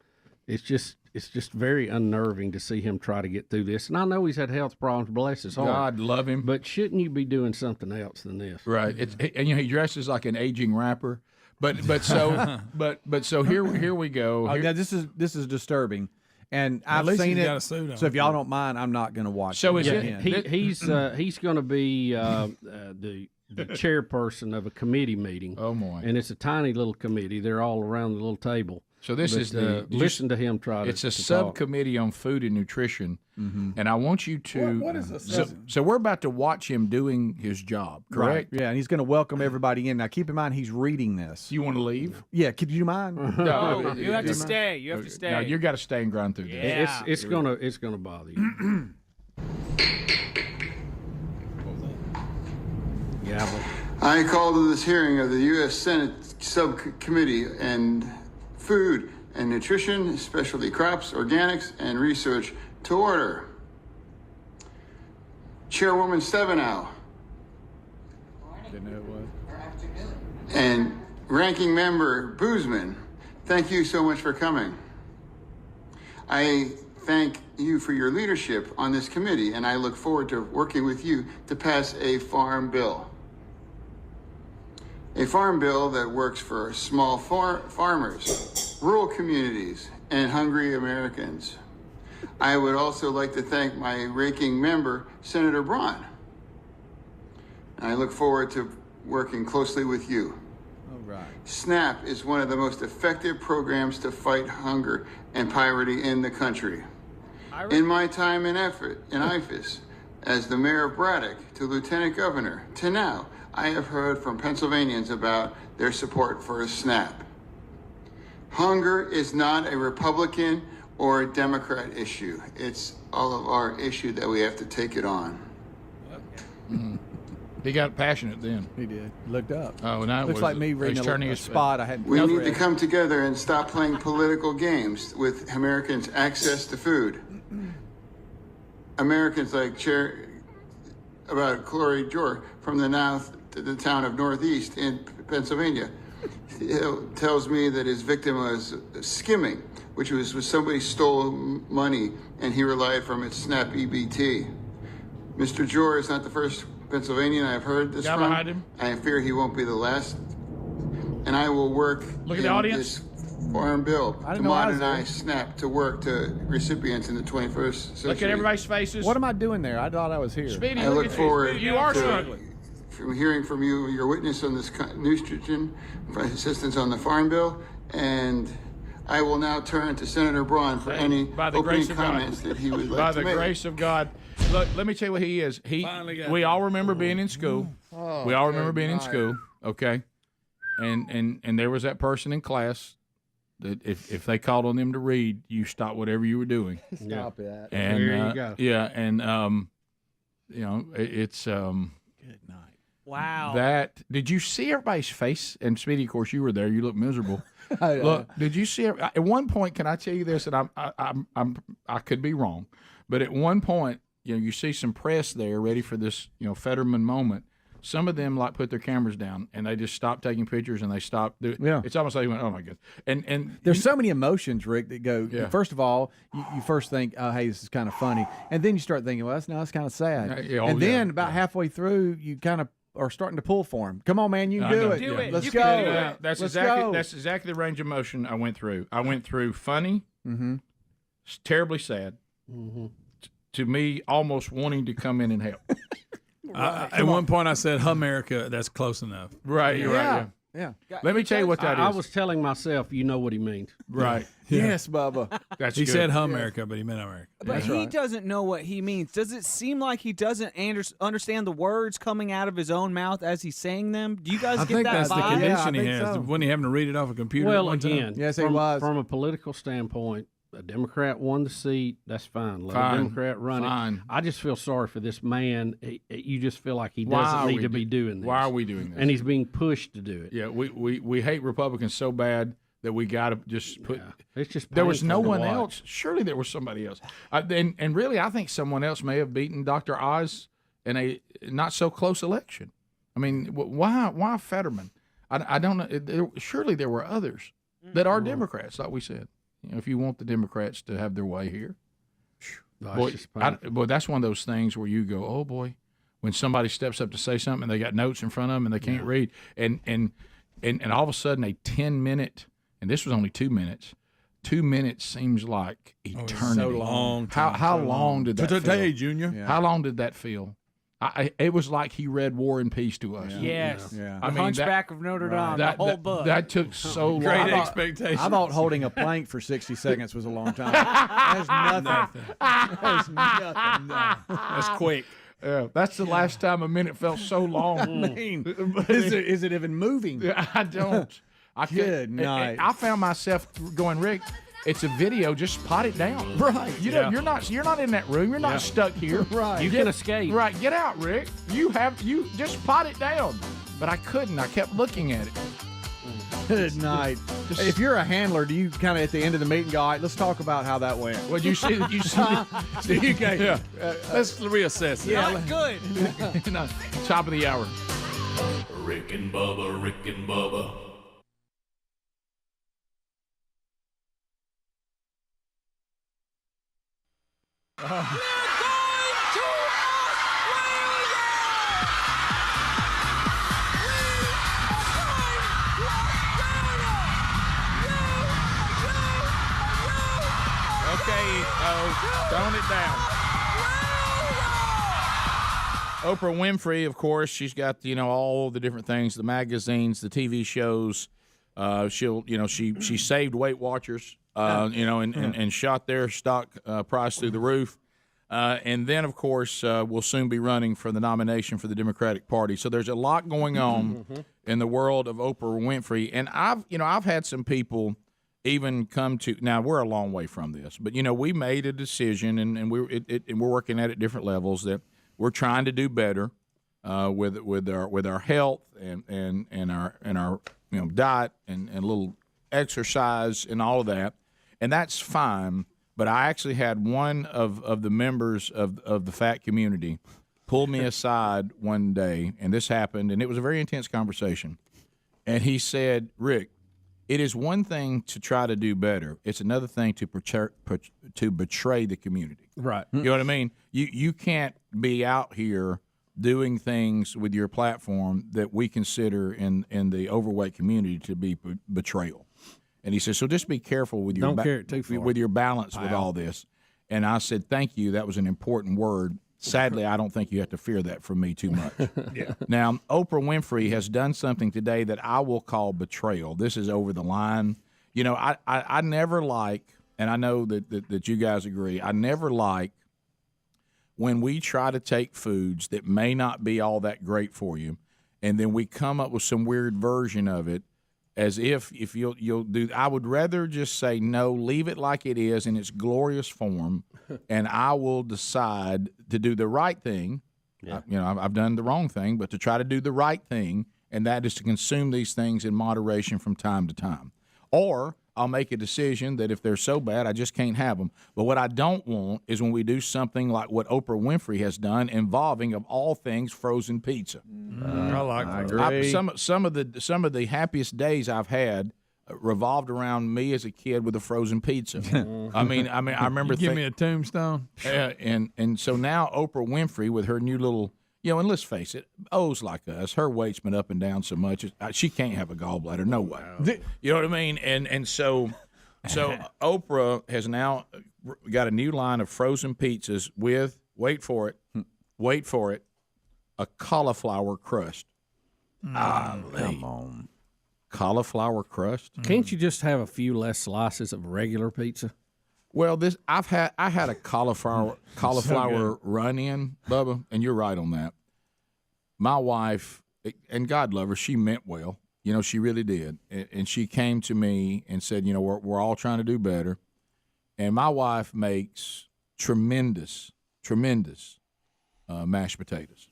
It's just very unnerving to see him try to get through this. And I know he's had health problems. Bless his heart. God love him. But shouldn't you be doing something else than this? Right. And he dresses like an aging rapper. But so here we go. Now this is disturbing, and I've least seen he's it. got a suit on. So if y'all don't mind, I'm not going to watch. So it is again. He's going to be the chairperson of a committee meeting. Oh my! And it's a tiny little committee. They're all around the little table. So this is listen to him try to. It's a to talk. subcommittee on food and nutrition, and I want you to. What is a so we're about to watch him doing his job, correct? Right. Yeah, and he's going to welcome everybody in. Now, keep in mind, he's reading this. You want to leave? Yeah, could you mind? No, you have to stay. You have to stay. No, you got to stay and grind through this. Yeah. It's gonna bother you. Gavel. I call to this hearing of the U.S. Senate Subcommittee on Food and Nutrition, Specialty Crops, Organics, and Research to order. Chairwoman Stabenow and Ranking Member Boozman, thank you so much for coming. I thank you for your leadership on this committee, and I look forward to working with you to pass a farm bill. A farm bill that works for small farmers, rural communities, and hungry Americans. I would also like to thank my ranking member, Senator Braun. I look forward to working closely with you. All right. SNAP is one of the most effective programs to fight hunger and poverty in the country. In my time and effort in IFAS, as the mayor of Braddock to lieutenant governor to now, I have heard from Pennsylvanians about their support for SNAP. Hunger is not a Republican or a Democrat issue. It's all of our issue that we have to take it on. Mm-hmm. He got passionate then. He did. Looked up. Oh, now Looks like me reading a spot I hadn't. We need to come together and stop playing political games with Americans' access to food. Americans like about Corey Jor from the north to the town of Northeast in Pennsylvania tells me that his victim was skimming, which was when somebody stole money and he relied from its SNAP EBT. Mr. Jor is not the first Pennsylvanian I've heard this Guy from. behind him. I fear he won't be the last. And I will work Look at the audience. this farm bill to modernize SNAP to work to recipients in the 21st century. Look at everybody's faces. What am I doing there? I thought I was here. Speedy, I look forward you are to struggling. from hearing from you your witness on this nutrition assistance on the farm bill, and I will now turn to Senator Braun for any opening comments that he would like to make. By the grace of God. Look, let me tell you what he is. We all remember being in school. Oh, we all remember being in school, okay? And there was that person in class that if they called on them to read, you stop whatever you were doing. Stop that. And there you go. Yeah, and it's Good night. Wow. That did you see everybody's face? And Speedy, of course, you were there. You look miserable. Look, did you see? At one point, can I tell you this? And I could be wrong, but at one point, you see some press there ready for this, Fetterman moment. Some of them put their cameras down and they just stopped taking pictures and they stopped. Yeah. It's almost like you went, oh my god. And there's so many emotions, Rick, that go. Yeah. First of all, you first think, oh, hey, this is kind of funny, and then you start thinking, well, that's kind of sad. And then about halfway through, you kind of are starting to pull for him. Come on, man, you can do it. Do it. Let's You go. can do it. That's Let's exactly go. that's exactly the range of emotion I went through. I went through funny, terribly sad, to me almost wanting to come in and help. At one point, I said, "America, that's close enough." Right, you're right. Yeah. Yeah. Let me tell you what that is. I was telling myself, you know what he means. Right. Yes, Bubba. That's he good. said America, but he meant America. But he doesn't know what he means. Does it seem like he doesn't understand the words coming out of his own mouth as he's saying them? Do you guys I get think that that's the vibe? condition he has. When he having to read it off a computer. Well, at one time. again, Yes, he from, was. from a political standpoint, a Democrat won the seat. That's fine. Let Fine. a Democrat run Fine. it. I just feel sorry for this man. You just feel like he Why doesn't are need we to be doing this. Why are we doing this? And he's being pushed to do it. Yeah, we hate Republicans so bad that we got to just put. It's just there was no painful to one watch. else. Surely there was somebody else. And really, I think someone else may have beaten Dr. Oz in a not so close election. I mean, why Fetterman? I don't know. Surely there were others that are Democrats, like we said. You know, if you want the Democrats to have their way here, boy, that's one of those things where you go, oh boy, when somebody steps up to say something and they got notes in front of them and they can't read, and all of a sudden a 10-minute, and this was only 2 minutes. 2 minutes seems like eternity. So long. How long did that Today, feel? Junior. Yeah. How long did that feel? It was like he read War and Peace to us. Yes. Yeah. The Hunchback of Notre Dame, the whole book. That took so long. Great expectations. I thought holding a plank for 60 seconds was a long time. That's nothing. That's nothing. No. That's quick. Yeah, that's the last time a minute felt so long. I mean, is it even moving? I don't. Good night. I found myself going, Rick, it's a video. Just pot it down. Right. You're not in that room. You're not stuck here. Right. You can escape. Right. Get out, Rick. You just pot it down. But I couldn't. I kept looking at it. Good night. If you're a handler, do you kind of at the end of the meeting go, all right, let's talk about how that went? Well, you see. Yeah. Let's reassess it. Not good. No, top of the hour. Rick and Bubba, Rick and Bubba. Okay, tone it down. Oprah Winfrey, of course, she's got all the different things, the magazines, the TV shows. She saved Weight Watchers, and shot their stock price through the roof. And then, of course, will soon be running for the nomination for the Democratic Party. So there's a lot going on in the world of Oprah Winfrey. And I've had some people even come to, now we're a long way from this, but we made a decision, and we're working at different levels, that we're trying to do better with our health and our diet and a little exercise and all of that, and that's fine. But I actually had one of the members of the fat community pull me aside one day, and this happened, and it was a very intense conversation. And he said, Rick, it is one thing to try to do better. It's another thing to betray the community. Right. You know what I mean? You can't be out here doing things with your platform that we consider in the overweight community to be betrayal. And he says, so just be careful with your Don't carry it too far. with your balance with all this. And I said, thank you. That was an important word. Sadly, I don't think you have to fear that from me too much. Yeah. Now, Oprah Winfrey has done something today that I will call betrayal. This is over the line. I never like, and I know that you guys agree, I never like when we try to take foods that may not be all that great for you, and then we come up with some weird version of it, as if you'll do. I would rather just say no, leave it like it is in its glorious form, and I will decide to do the right thing. Yeah. I've done the wrong thing, but to try to do the right thing, and that is to consume these things in moderation from time to time. Or I'll make a decision that if they're so bad, I just can't have them. But what I don't want is when we do something like what Oprah Winfrey has done, involving, of all things, frozen pizza. I like that. I agree. Some of the happiest days I've had revolved around me as a kid with a frozen pizza. I remember. Give me a tombstone. And so now Oprah Winfrey with her new little. And let's face it, O's like us, her weight's been up and down so much, she can't have a gallbladder, no way. You know what I mean? And so Oprah has now got a new line of frozen pizzas with, wait for it, a cauliflower crust. Come on. cauliflower crust. Can't you just have a few less slices of regular pizza? Well, I had a cauliflower run-in, Bubba, and you're right on that. My wife, and God love her, she meant well. She really did, and she came to me and said, we're all trying to do better, and my wife makes tremendous mashed potatoes.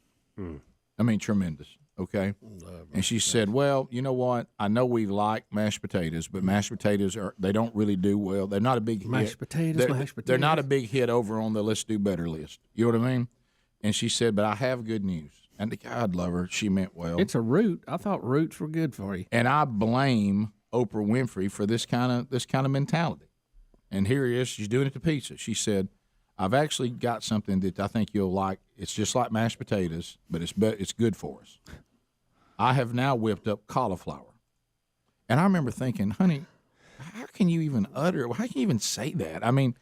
I mean, tremendous. Okay, and she said, "Well, you know what? I know we like mashed potatoes, but mashed potatoes they don't really do well. They're not a big mashed hit. Potatoes. They're not a big hit over on the let's do better list. You know what I mean?" And she said, "But I have good news." And God love her, she meant well. It's a root. I thought roots were good for you. And I blame Oprah Winfrey for this kind of mentality. And here he is. She's doing it to pizza. She said, "I've actually got something that I think you'll like. It's just like mashed potatoes, but it's good for us. I have now whipped up cauliflower." And I remember thinking, honey, how can you even say that? I mean,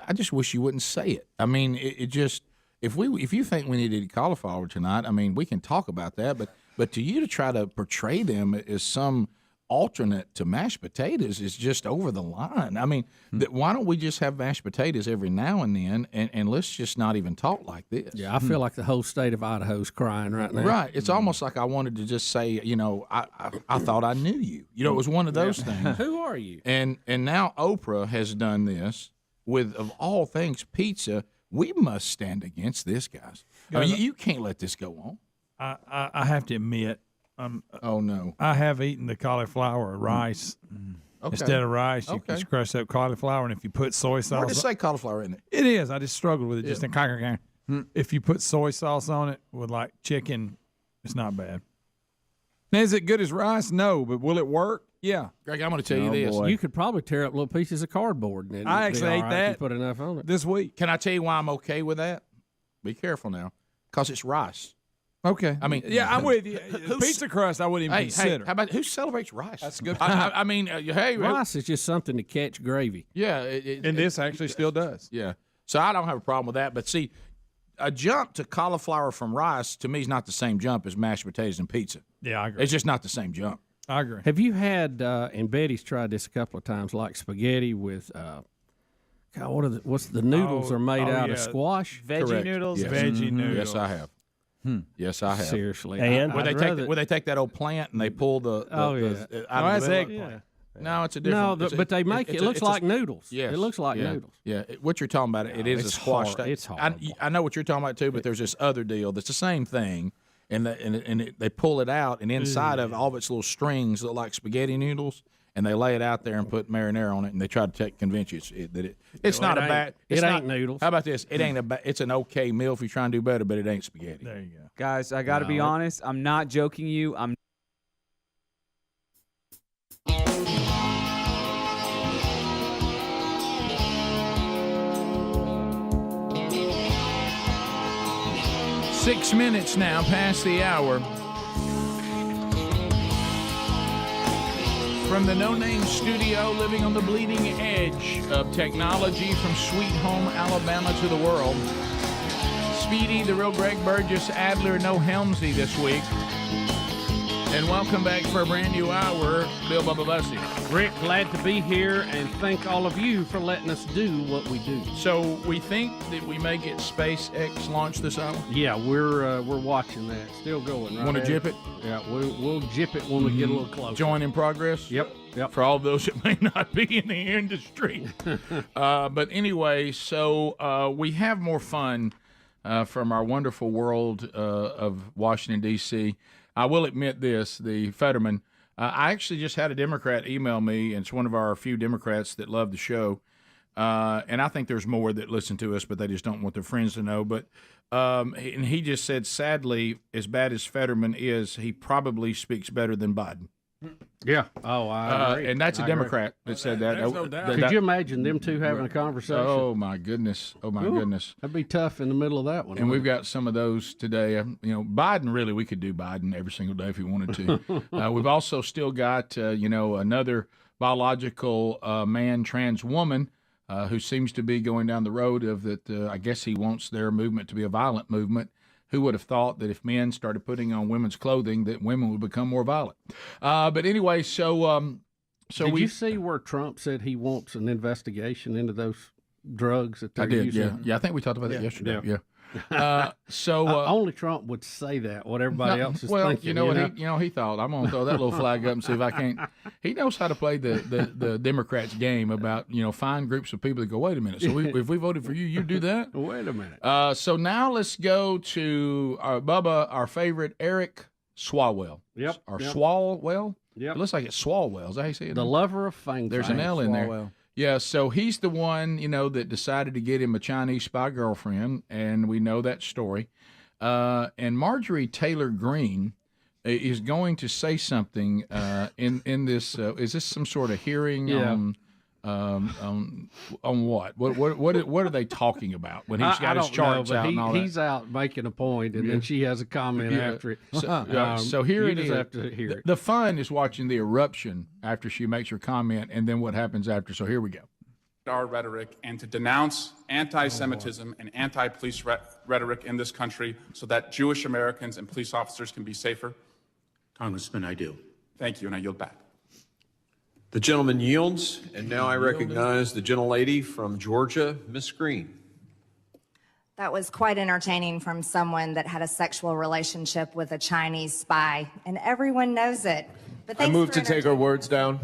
I just wish you wouldn't say it. I mean, it just, if you think we need to eat cauliflower tonight, I mean, we can talk about that, but to you to try to portray them as some alternate to mashed potatoes is just over the line. I mean, why don't we just have mashed potatoes every now and then, and let's just not even talk like this? Yeah, I feel like the whole state of Idaho's crying right now. Right. It's almost like I wanted to just say, I thought I knew you. It was one of those things. Who are you? And now Oprah has done this with, of all things, pizza. We must stand against this, guys. I mean, you can't let this go on. I have to admit, oh no, I have eaten the cauliflower rice instead of rice. You just crush up cauliflower, and if you put soy sauce, where does it say cauliflower in it? It is. I just struggled with it. Just if you put soy sauce on it with like chicken, it's not bad. Now, is it good as rice? No, but will it work? Yeah. Greg, I'm going to tell you this. Boy. You could probably tear up little pieces of cardboard. And I actually ate that. If you put enough on it this week. Can I tell you why I'm okay with that? Be careful now, because it's rice. Okay. I mean, yeah, I'm with you. Pizza crust, I wouldn't even consider. How about who celebrates rice? That's a good. I mean, hey, rice is just something to catch gravy. Yeah, and this actually still does. Yeah. So I don't have a problem with that. But see, a jump to cauliflower from rice to me is not the same jump as mashed potatoes and pizza. Yeah, I agree. It's just not the same jump. I agree. Have you had? And Betty's tried this a couple of times, like spaghetti with. God, what's the noodles are made out of squash? Veggie noodles. Yes. Veggie noodles. Yes, I have. Yes, I have. Seriously. And where they take that old plant and they pull the out of the eggplant. No, it's a different. No, but they make it looks like noodles. Yes, it looks like noodles. Yeah, what you're talking about, it is a squash. It's horrible. I know what you're talking about too, but there's this other deal that's the same thing, and they pull it out, and inside of all of its little strings look like spaghetti noodles, and they lay it out there and put marinara on it, and they try to convince you it's not a bad. It ain't noodles. How about this? It ain't it's an okay meal if you're trying to do better, but it ain't spaghetti. There you go, guys. I got to be honest. I'm not joking you. I'm. 6 minutes now past the hour. From the No Name Studio, living on the bleeding edge of technology from Sweet Home, Alabama to the world. Speedy, the real Greg Burgess, Adler, no Helmsy this week. And welcome back for a brand new hour, Bill Bubba Bussy. Rick, glad to be here, and thank all of you for letting us do what we do. So we think that we may get SpaceX launched this hour? Yeah, we're watching that. Still going, right? Want to jip it? Yeah, we'll jip it when we get a little closer. Join in progress? Yep. For all those that may not be in the industry. But anyway, so we have more fun from our wonderful world of Washington, D.C. I will admit this, the Fetterman, I actually just had a Democrat email me, and it's one of our few Democrats that love the show. And I think there's more that listen to us, but they just don't want their friends to know. But and he just said, sadly, as bad as Fetterman is, he probably speaks better than Biden. Yeah. Oh, I agree. And that's a Democrat that said that. There's no doubt. Could you imagine them two having a conversation? Oh, my goodness. Oh, my goodness. That'd be tough in the middle of that one. And we've got some of those today. Biden, really, we could do Biden every single day if we wanted to. We've also still got, another biological man, trans woman, who seems to be going down the road of that. I guess he wants their movement to be a violent movement. Who would have thought that if men started putting on women's clothing, that women would become more violent? But anyway, so did you see where Trump said he wants an investigation into those drugs that they're I did, using? yeah. I think we talked about that yesterday. Yeah. Only Trump would say that. What everybody else is thinking. You know what he thought. I'm gonna throw that little flag up and see if I can't. He knows how to play the Democrats' game about find groups of people that go, wait a minute. So if we voted for you, you do that. Wait a minute. So now let's go to Bubba, our favorite Eric Swalwell. Yep. Swalwell. Yep. It looks like it's Swalwell. Is that how you say it? The lover of fame. There's an L in there. Swalwell. Yeah, so he's the one, that decided to get him a Chinese spy girlfriend, and we know that story. And Marjorie Taylor Greene is going to say something in this. Is this some sort of hearing on what? What are they talking about when he's got his charts out and all that? He's out making a point, and then she has a comment after it. So here you it just is. have to hear it. The fun is watching the eruption after she makes her comment, and then what happens after. So here we go. Our rhetoric and to denounce anti-Semitism and anti-police rhetoric in this country so that Jewish Americans and police officers can be safer? Congressman, I do. Thank you, and I yield back. The gentleman yields, and now I recognize the gentlelady from Georgia, Miss Greene. That was quite entertaining from someone that had a sexual relationship with a Chinese spy, and everyone knows it. But I move to take her words down.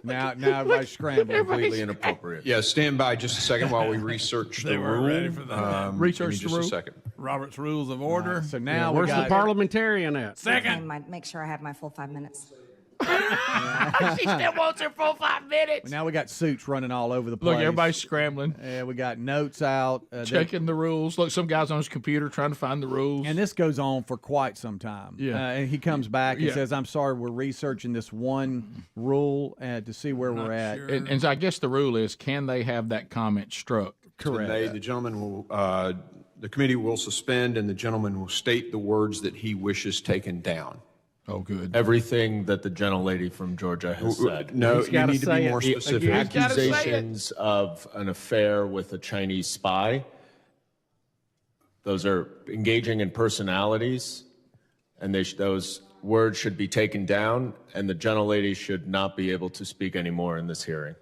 Now everybody's scrambling. Completely inappropriate. Yeah, stand by just a second while we research the rule. Ready for that. Research just the rule. a second. Robert's Rules of Order. So now where's the parliamentarian at? Second. Make sure I have my full 5 minutes. She still wants her full 5 minutes. Now we got suits running all over the place. Look, everybody's scrambling. Yeah, we got notes out. Checking the rules. Look, some guy's on his computer trying to find the rules. And this goes on for quite some time. Yeah. And he comes back and Yeah. says, I'm sorry, we're researching this one rule to see where we're at. And so I guess the rule is, can they have that comment struck? Today, the gentleman will, the committee will suspend, and the gentleman will state the words that he wishes taken down. Oh, good. Everything that the gentlelady from Georgia has said. No, you need to be more specific. Accusations of an affair with a Chinese spy. Those are engaging in personalities, and those words should be taken down, and the gentlelady should not be able to speak anymore in this hearing.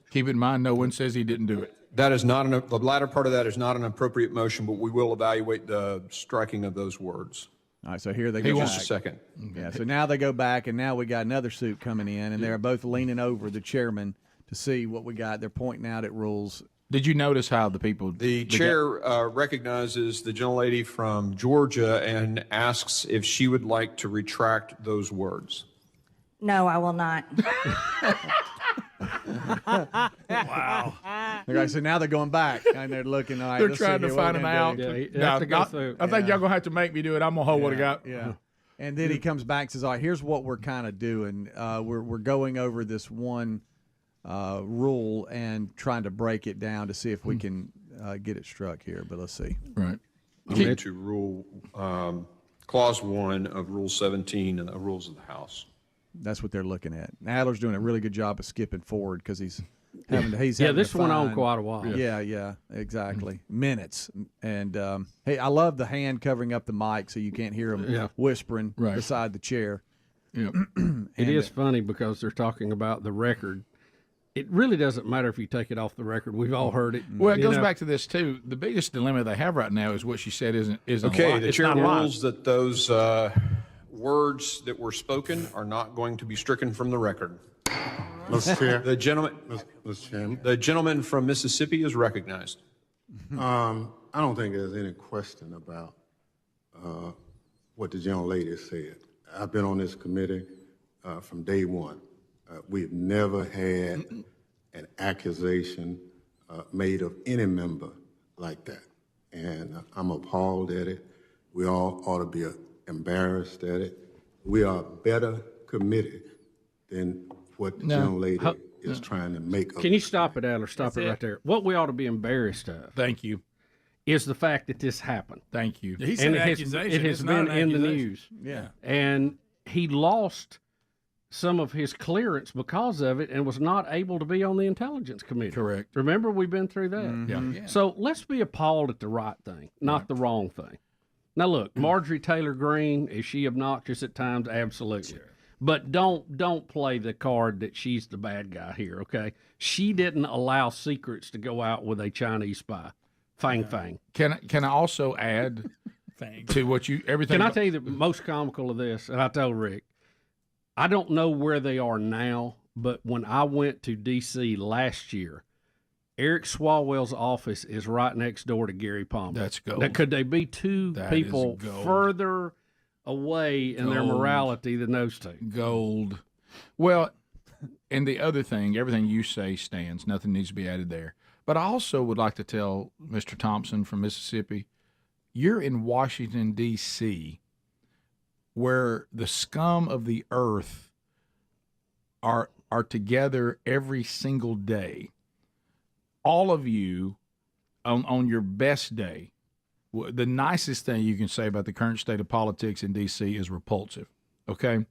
Keep in mind, no one says he didn't do it. That is not the latter part of that is not an appropriate motion, but we will evaluate the striking of those words. All right, so here they go. Just a second. Yeah, so now they go back, and now we got another suit coming in, and they're both leaning over the chairman to see what we got. They're pointing out at rules. Did you notice how the people? The chair recognizes the gentlelady from Georgia and asks if she would like to retract those words. No, I will not. Wow. Okay, so now they're going back, and they're looking. All right, They're let's trying see to here, what find we're him gonna out. do. I think y'all going to have to make me do it. I'm going to hold what I got. Yeah. And then he comes back and says, all right, here's what we're kind of doing. We're going over this one rule and trying to break it down to see if we can get it struck here. But let's see. Right. I'm going to rule Clause 1 of Rule 17 and the rules of the House. That's what they're looking at. Adler's doing a really good job of skipping forward because he's having to. He's having this to went on find- quite a while. Yeah, exactly. Minutes. And hey, I love the hand covering up the mic so you can't hear him whispering beside the chair. Yeah. It is funny because they're talking about the record. It really doesn't matter if you take it off the record. We've all heard it. Well, it goes back to this too. The biggest dilemma they have right now is what she said isn't Okay, a the it's chair not a lie. rules that those words that were spoken are not going to be stricken from the record. Mr. Chair. The gentleman, Mr. Chairman. the gentleman from Mississippi is recognized. I don't think there's any question about what the gentlelady said. I've been on this committee from day one. We've never had an accusation made of any member like that. And I'm appalled at it. We all ought to be embarrassed at it. We are a better committee than what the gentlelady is trying to make of Can you stop it, Adler? Stop it right there. What we ought to be embarrassed of. Thank you. Is the fact that this happened. Thank you. He said accusation. It has It's not been an in the accusation. news. Yeah. And he lost some of his clearance because of it and was not able to be on the Intelligence Committee. Correct. Remember, we've been through that. Mm-hmm. Yeah. So let's be appalled at the right thing, not the wrong thing. Now, look, Marjorie Taylor Greene, is she obnoxious at times? Absolutely. Sure. But don't play the card that she's the bad guy here, okay? She didn't allow secrets to go out with a Chinese spy. Fang. Can I also add to what you everything? Can I tell you the most comical of this? And I told Rick, I don't know where they are now, but when I went to D.C. last year, Eric Swalwell's office is right next door to Gary Palmer. That's gold. Now, could they be two people further away in their morality than those two? Gold. Well, and the other thing, everything you say stands. Nothing needs to be added there. But I also would like to tell Mr. Thompson from Mississippi, you're in Washington, D.C., where the scum of the earth are together every single day. All of you, on your best day, the nicest thing you can say about the current state of politics in D.C. is repulsive, okay?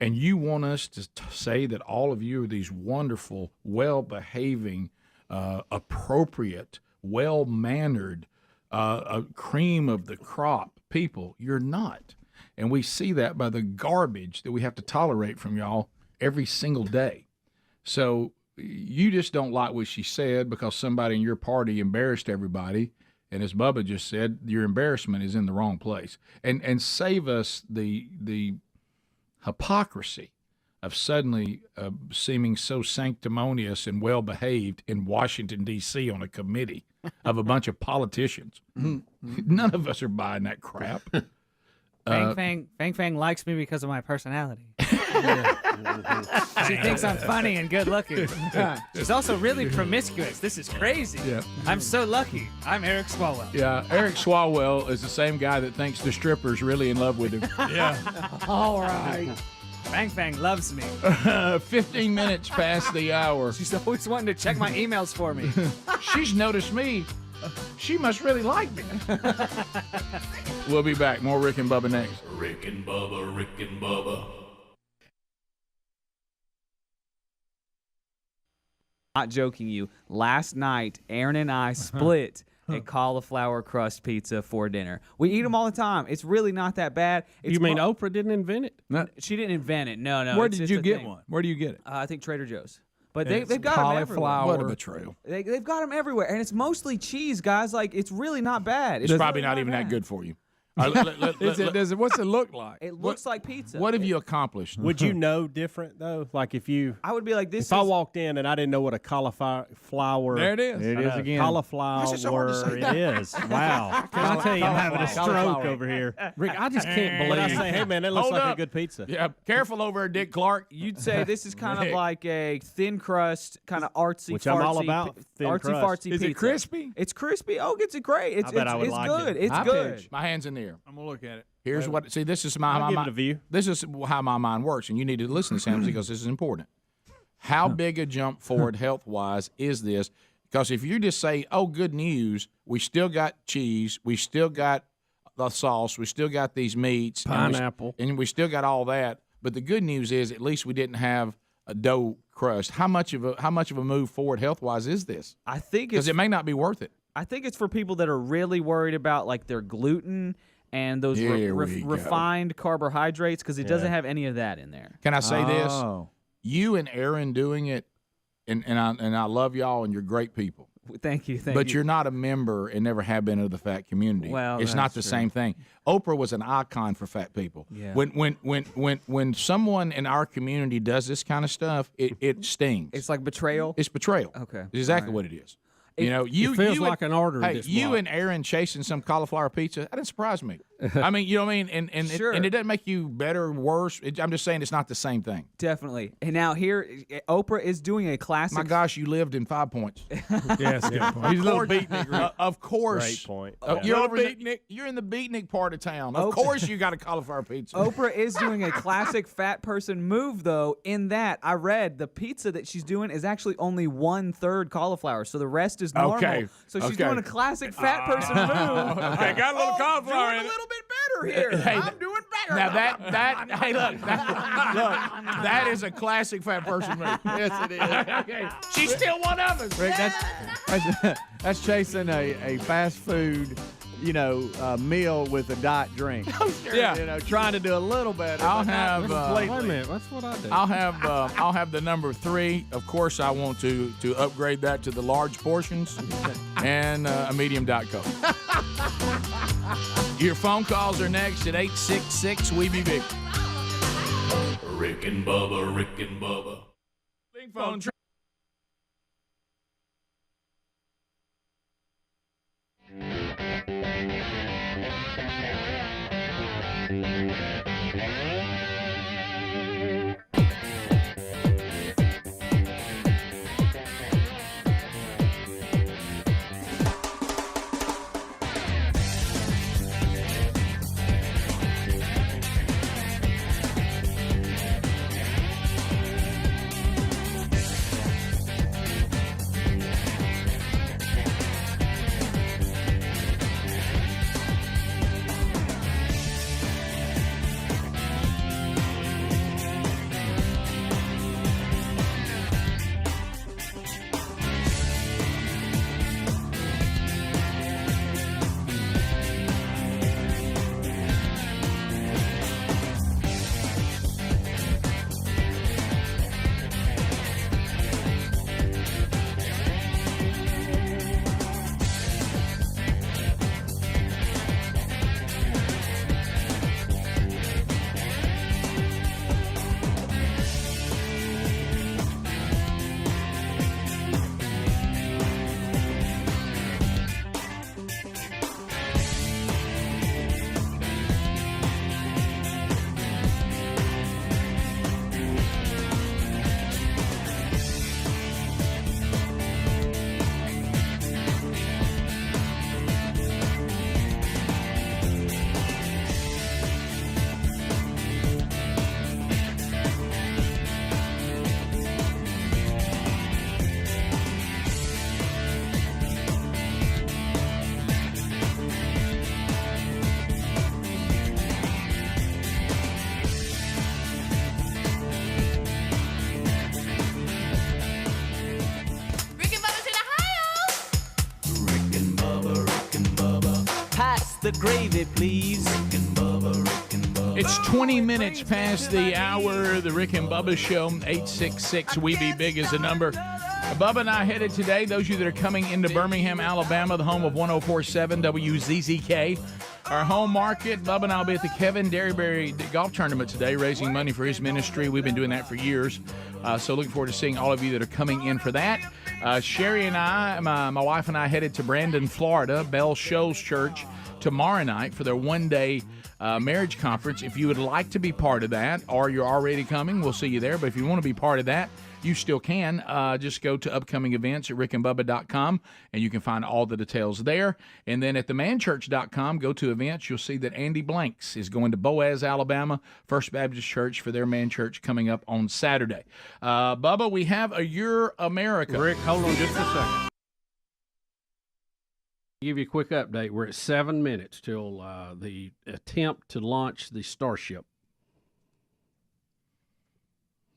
And you want us to say that all of you are these wonderful, well-behaving, appropriate, well-mannered, cream of the crop people. You're not. And we see that by the garbage that we have to tolerate from y'all every single day. So you just don't like what she said because somebody in your party embarrassed everybody. And as Bubba just said, your embarrassment is in the wrong place. And save us the hypocrisy of suddenly seeming so sanctimonious and well-behaved in Washington, D.C. on a committee of a bunch of politicians. None of us are buying that crap. Fang Fang likes me because of my personality. She thinks I'm funny and good looking. She's also really promiscuous. This is crazy. Yeah. I'm so lucky. I'm Eric Swalwell. Yeah, Eric Swalwell is the same guy that thinks the stripper's really in love with him. Yeah. All right. Fang Fang loves me. 15 minutes past the hour. She's always wanting to check my emails for me. She's noticed me. She must really like me. We'll be back. More Rick and Bubba next. Rick and Bubba. Not joking you. Last night, Aaron and I split a cauliflower crust pizza for dinner. We eat them all the time. It's really not that bad. You mean Oprah didn't invent it? No, she didn't invent it. No. Where did you get one? Where do you get it? I think Trader Joe's. But they've got them everywhere. What a betrayal. They've got them everywhere, and it's mostly cheese, guys. Like, it's really not bad. It's probably not even that good for you. What's it look like? It looks like pizza. What have you accomplished? Would you know different, though? Like if I would be like, if I walked in and I didn't know what a cauliflower. There it is. It is again. Cauliflower. It is. Wow. Can I tell you, I'm having a stroke over here. Rick, I just can't believe. I say, hey, man, that looks like a good pizza. Yeah, careful over there, Dick Clark. You'd say this is kind of like a thin crust, kind of artsy, which fartsy, I'm all about. Thin artsy, crust. fartsy Is pizza. it crispy? It's crispy. Oh, it's great. It's bet I would it's like good. it. It's good. My hand's in the air. I'm gonna look at it. Here's what. See, this is I'll give it a view. This is how my mind works, and you need to listen to Sam because this is important. How big a jump forward health-wise is this? Because if you just say, "Oh, good news, we still got cheese, we still got the sauce, we still got these meats, pineapple, and we still got all that," but the good news is at least we didn't have a dough crust. How much of a move forward health-wise is this? I think because it may not be worth it. I think it's for people that are really worried about like their gluten and those refined carbohydrates because it doesn't have any of that in there. Can I say this? You and Aaron doing it, and I love y'all, and you're great people. Thank you. But you're not a member and never have been of the fat community. Well, it's not the same thing. Oprah was an icon for fat people. Yeah. When someone in our community does this kind of stuff, it stings. It's like betrayal. It's betrayal. Okay. It's exactly what it is. You feels like an order. Hey, you and Aaron chasing some cauliflower pizza, that didn't surprise me. I mean, you know what I mean? And Sure. it doesn't make you better or worse. I'm just saying it's not the same thing. Definitely. And now here, Oprah is doing a classic. My gosh, you lived in 5 Points. Yes, good point. He's a little beatnik. Of course. Great point. You're in the beatnik part of town. Of course you got a cauliflower pizza. Oprah is doing a classic fat person move, though, in that I read the pizza that she's doing is actually only 1/3 cauliflower, so the rest is normal. Okay. So she's doing a classic fat person move. Okay, got a little cauliflower in it. A little bit better here. Hey, I'm doing Now that hey look that is a classic fat person move. Yes, it is. Okay, she's still one of us. Rick, that's chasing a fast food, meal with a diet drink. Yeah. Trying to do a little better. I'll but not have. completely. Wait a minute, that's what I do. I'll have the number 3. Of course, I want to upgrade that to the large portions and a medium Diet Coke. Your phone calls are next at 866 We Be Big. Rick and Bubba, Rick and Bubba. Big phone. The gravy, please. Rick and Bubba. It's 20 minutes past the hour. The Rick and Bubba Show. 866 We Be Big is the number. Bubba and I headed today. Those of you that are coming into Birmingham, Alabama, the home of 104.7 WZZK, our home market. Bubba and I will be at the Kevin Derryberry Golf Tournament today, raising money for his ministry. We've been doing that for years. So looking forward to seeing all of you that are coming in for that. Sherry and I, my wife and I, headed to Brandon, Florida, Bell Shoals Church tomorrow night for their one-day marriage conference. If you would like to be part of that, or you're already coming, we'll see you there. But if you want to be part of that, you still can. Just go to upcoming events at rickandbubba.com, and you can find all the details there. And then at themanchurch.com, go to events. You'll see that Andy Blanks is going to Boaz, Alabama, First Baptist Church for their man church coming up on Saturday. Bubba, we have a Your America. Rick, hold on just a second. Give you a quick update. We're at 7 minutes till the attempt to launch the Starship.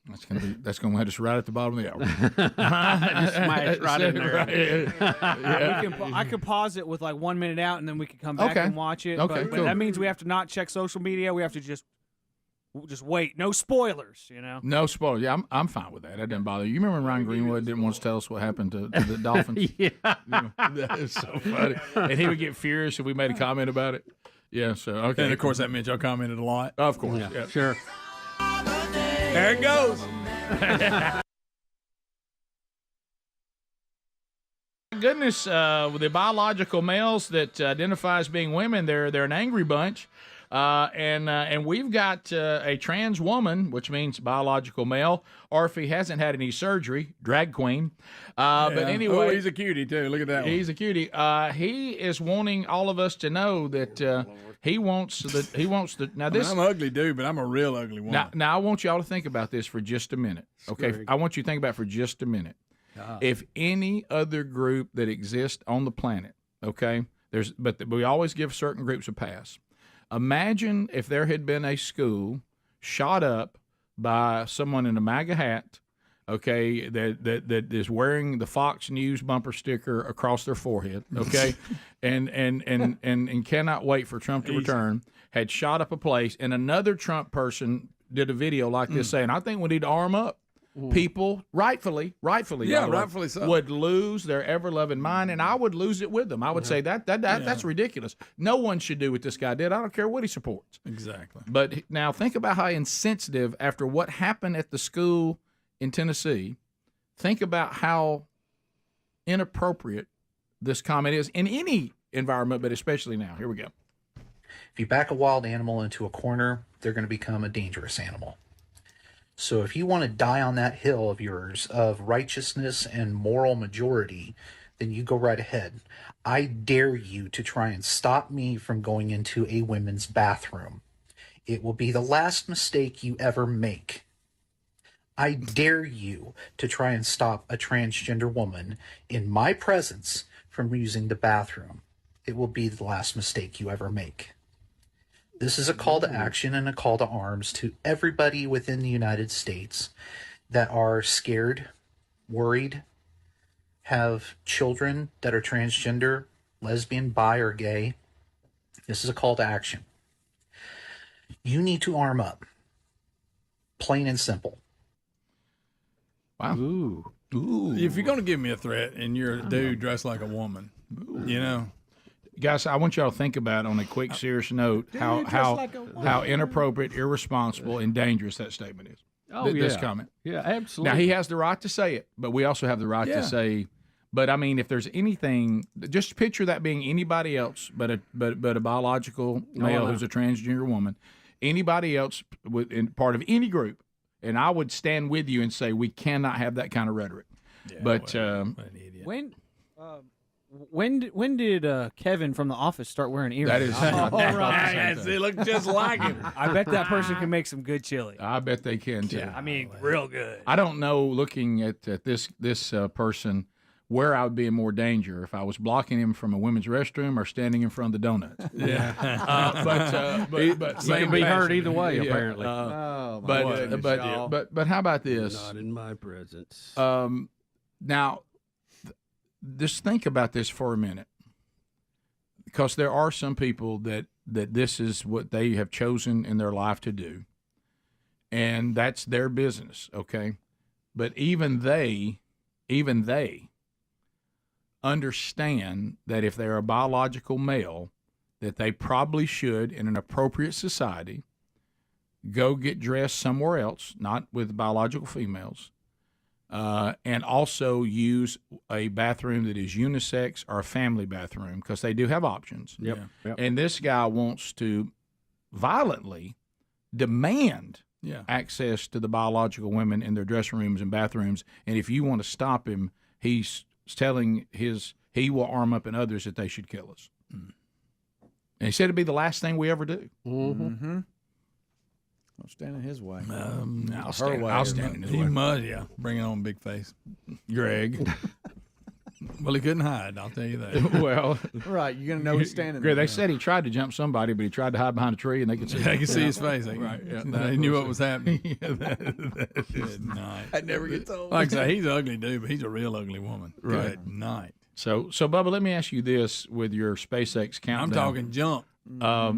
That's gonna let us right at the bottom of the hour. Just smash right in there. Right. I could pause it with like 1 minute out, and then we could come back and watch it. Okay, but cool. that means we have to not check social media. We have to just wait. No spoilers, No spoilers. Yeah, I'm fine with that. That didn't bother you. You remember when Ryan Greenwood didn't want to tell us what happened to the Dolphins? Yeah. That is so funny. And he would get furious if we made a comment about it. Yeah, so, okay. And, of course, that meant y'all commented a lot. Of course, yeah. Sure. There it goes. Goodness, with the biological males that identify as being women, they're an angry bunch. And we've got a trans woman, which means biological male, or if he hasn't had any surgery, drag queen. But anyway, he's a cutie too. Look at that. He's a cutie. He is wanting all of us to know that he wants the. Now this, I'm an ugly dude, but I'm a real ugly woman. Now I want y'all to think about this for just a minute. Okay, Greg. I want you to think about it for just a minute. If any other group that exists on the planet, okay, but we always give certain groups a pass. Imagine if there had been a school shot up by someone in a MAGA hat, okay, that is wearing the Fox News bumper sticker across their forehead, okay, and cannot wait for Trump to return, had shot up a place, and another Trump person did a video like this saying, I think we need to arm up. People, rightfully, yeah, rightfully so, would lose their ever-loving mind, and I would lose it with them. I would say that's ridiculous. No one should do what this guy did. I don't care what he supports. Exactly. But now think about how insensitive, after what happened at the school in Tennessee, think about how inappropriate this comment is in any environment, but especially now. Here we go. If you back a wild animal into a corner, they're going to become a dangerous animal. So if you want to die on that hill of yours of righteousness and moral majority, then you go right ahead. I dare you to try and stop me from going into a women's bathroom. It will be the last mistake you ever make. I dare you to try and stop a transgender woman in my presence from using the bathroom. It will be the last mistake you ever make. This is a call to action and a call to arms to everybody within the United States that are scared, worried, have children that are transgender, lesbian, bi, or gay. This is a call to action. You need to arm up. Plain and simple. Wow. Ooh. If you're going to give me a threat and you're a dude dressed like a woman, you know. Guys, I want y'all to think about, on a quick, serious note, how inappropriate, irresponsible, and dangerous that statement is. This comment. Yeah, absolutely. Now, he has the right to say it, but we also have the right to say. But I mean, if there's anything, just picture that being anybody else, but a biological male who's a transgender woman, anybody else in part of any group, and I would stand with you and say we cannot have that kind of rhetoric. Yeah, but When did Kevin from The Office start wearing earrings? That is right. They look just like him. I bet that person can make some good chili. I bet they can too. Yeah, I mean, real good. I don't know, looking at this person, where I would be in more danger, if I was blocking him from a women's restroom or standing in front of the donuts. Yeah, but he can be hurt either way, apparently. But how about this? Not in my presence. Now, just think about this for a minute, because there are some people that this is what they have chosen in their life to do, and that's their business, okay? But even they understand that if they're a biological male, that they probably should, in an appropriate society, go get dressed somewhere else, not with biological females, and also use a bathroom that is unisex or a family bathroom, because they do have options. Yep. And this guy wants to violently demand access to the biological women in their dressing rooms and bathrooms. And if you want to stop him, he's telling he will arm up in others that they should kill us. And he said it'd be the last thing we ever do. Mm-hmm. I'll stand in his way. I'll stand in his way. He must, bring it on, big face. Greg. Well, he couldn't hide, I'll tell you that. Well, right, you're gonna know he's standing there. there. They said he tried to jump somebody, but he tried to hide behind a tree, and they could see. They could see his face. Right. Yeah, They knew what was happening. Good night. That never gets old. Like I say, he's an ugly dude, but he's a real ugly woman. Right. Good night. So Bubba, let me ask you this: with your SpaceX countdown, I'm talking jump.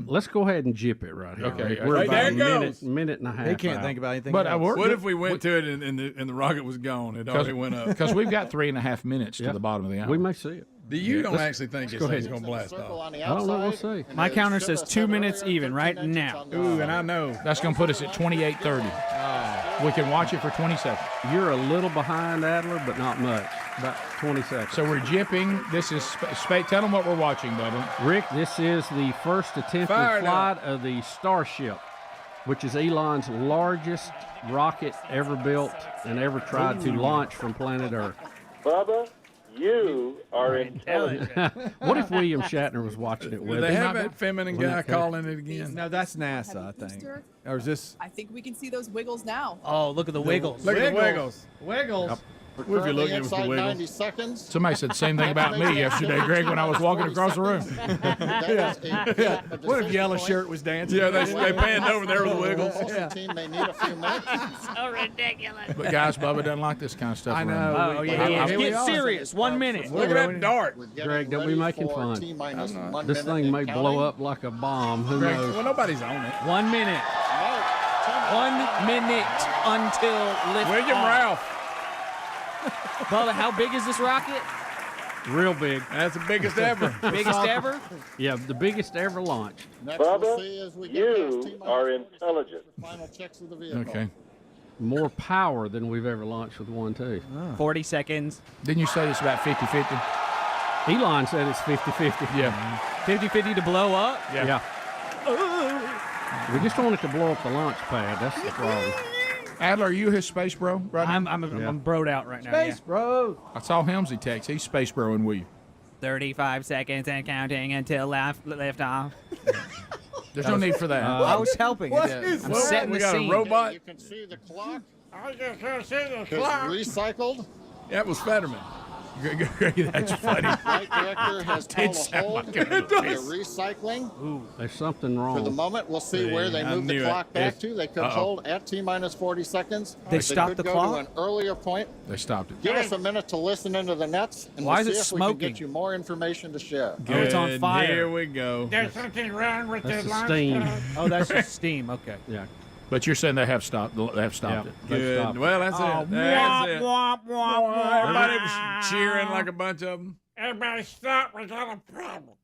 Let's go ahead and jip it right here. Okay. We're Right, about there a it goes. minute and a half. He can't out. think about anything. But else. What if we went to it and the rocket was gone? It already went up. Because we've got 3.5 minutes to the bottom of the hour. We may see it. You don't actually think this thing's going to blast off? I don't know. We'll see. My counter says 2 minutes even right now. Ooh, and I know. That's going to put us at 28:30. We can watch it for 20 seconds. You're a little behind, Adler, but not much. About 20 seconds. So we're jipping. This is space. Tell them what we're watching, Bubba. Rick, this is the first attempted flight of the Starship, which is Elon's largest rocket ever built and ever tried to launch from planet Earth. Bubba, you are intelligent. What if William Shatner was watching it with Did us? they have that feminine guy Okay. calling it again? No, that's NASA, I think. Or is this? I think we can see those wiggles now. Oh, look at the wiggles. Look at the wiggles. Wiggles. We're Well, if you look currently at it with the inside wiggle. 90 seconds. Somebody said the same thing about me yesterday, Greg, when I was walking across the room. What if Yellow Shirt was dancing? Yeah, they panned over there with the wiggles. The team may need a few minutes. So ridiculous. But guys, Bubba doesn't like this kind of stuff. I know. around Oh, here. yeah. Get serious. 1 minute. Look at that dart. Greg, don't be making fun. This thing may blow up like a bomb. Who Greg, knows? well, nobody's on it. 1 minute. 1 minute until lift William off. Ralph. Bubba, how big is this rocket? Real big. That's the biggest ever. Biggest ever? Yeah, the biggest ever launch. Next we'll see as we get past T-minus are intelligent. final checks of the vehicle. Okay. More power than we've ever launched with one, too. 40 seconds. Didn't you say it's about 50-50? Elon said it's 50-50. Yeah. 50-50 to blow up? Yeah. We just want it to blow up the launch pad. That's the problem. Adler, are you his space bro right now? I'm broed out right now. Yeah. bro. I saw Helmsy text. He's space broing with you. 35 seconds and counting until lift off. There's no need for that. I was helping. What Yeah. is I'm that? setting We the got a scene. robot. You can see the clock. I just can't see the It's recycled. That was Fetterman. That's funny. Flight director has Did called a sound hold like for it the does. recycling. There's something wrong. For the moment, we'll see where they I move the knew it. clock back It's- to. They could hold at T-minus 40 seconds. They stopped could the go clock? to an earlier point. They stopped it. Give us a minute to listen into the nets, and Why we'll is see it if we can smoking? get you more information to share. Oh, it's on Good. fire. Here we go. There's something wrong with That's the the launch steam. pad. Oh, that's just steam. Okay. Yeah. But you're saying they have stopped. They have stopped it. They've Good. stopped it. Well, that's it. That's it. Everybody was cheering like a a... bunch of them. Everybody stop, we got a problem.